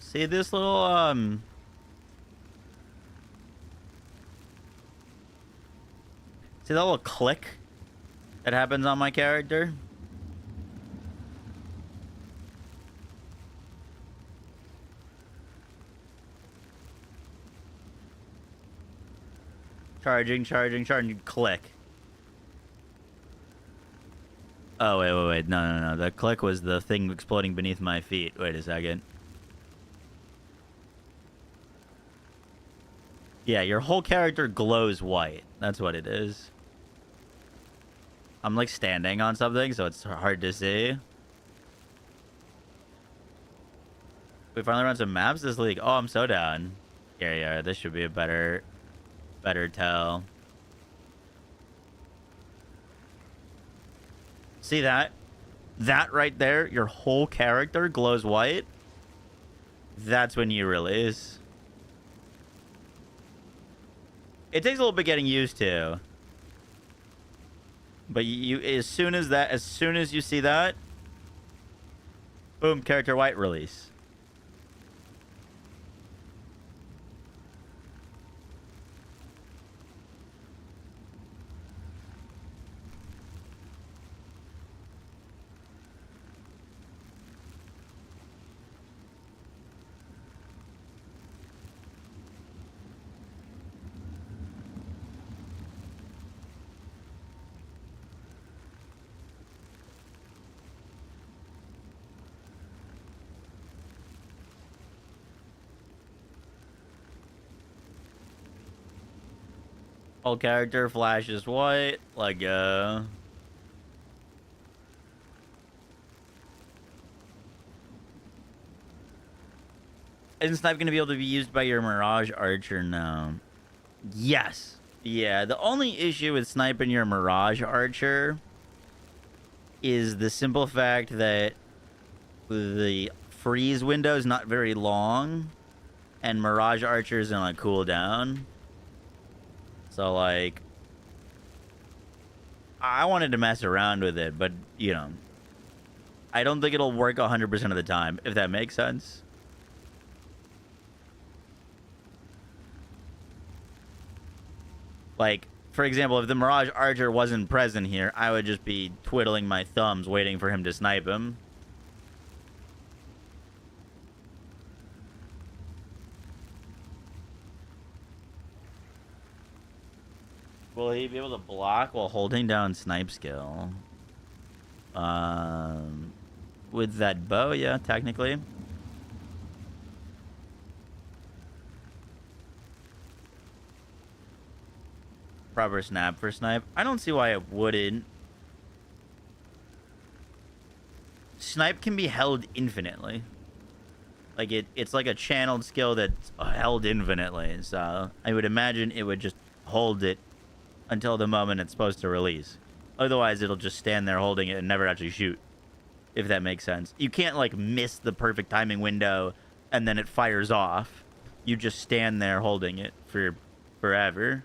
See this little, see that little click that happens on my character? Charging, click. Oh, wait. No. The click was the thing exploding beneath my feet. Wait a second. Yeah, your whole character glows white. That's what it is. I'm like standing on something, so it's hard to see. We finally run some maps this league. Oh, I'm so down. Yeah. This should be a better tell. See that? That right there, your whole character glows white. That's when you release. It takes a little bit getting used to. But as soon as you see that, boom, character white release. Whole character flashes white. Like, Isn't Snipe going to be able to be used by your Mirage Archer now? Yes. Yeah, the only issue with sniping your Mirage Archer is the simple fact that the freeze window is not very long, and Mirage Archer is on a cooldown. So, like, I wanted to mess around with it, but, you know, I don't think it'll work 100% of the time, if that makes sense. Like, for example, if the Mirage Archer wasn't present here, I would just be twiddling my thumbs waiting for him to snipe him. Will he be able to block while holding down snipe skill? With that bow, yeah, technically. Proper snap for snipe. I don't see why it wouldn't. Snipe can be held infinitely. Like it's like a channeled skill that's held infinitely. So I would imagine it would just hold it until the moment it's supposed to release. Otherwise, it'll just stand there holding it and never actually shoot. If that makes sense. You can't, like, miss the perfect timing window and then it fires off. You just stand there holding it for forever.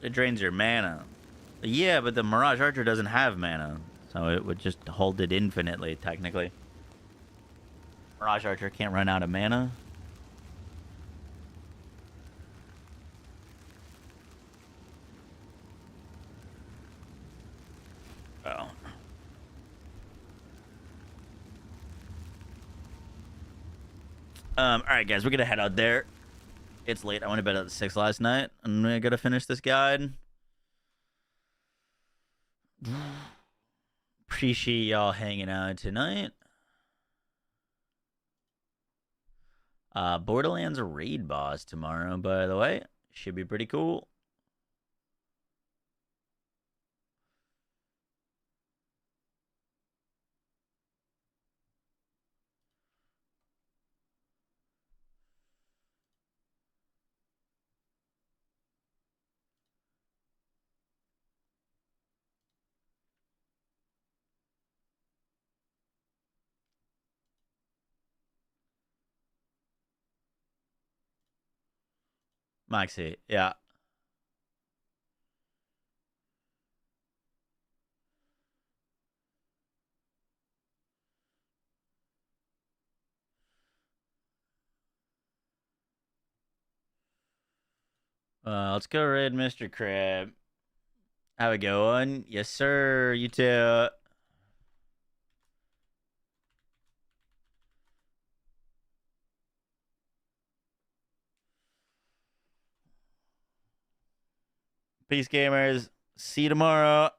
It drains your mana. Yeah, but the Mirage Archer doesn't have mana, so it would just hold it infinitely, technically. Mirage Archer can't run out of mana. Oh. All right, guys, we're gonna head out there. It's late. I went to bed at 6 last night. I'm gonna gotta finish this guide. Appreciate y'all hanging out tonight. Borderlands raid boss tomorrow, by the way. Should be pretty cool. Maxi, yeah. Let's go raid Mr. Crab. How it going? Yes, sir. You too. Peace, gamers. See you tomorrow.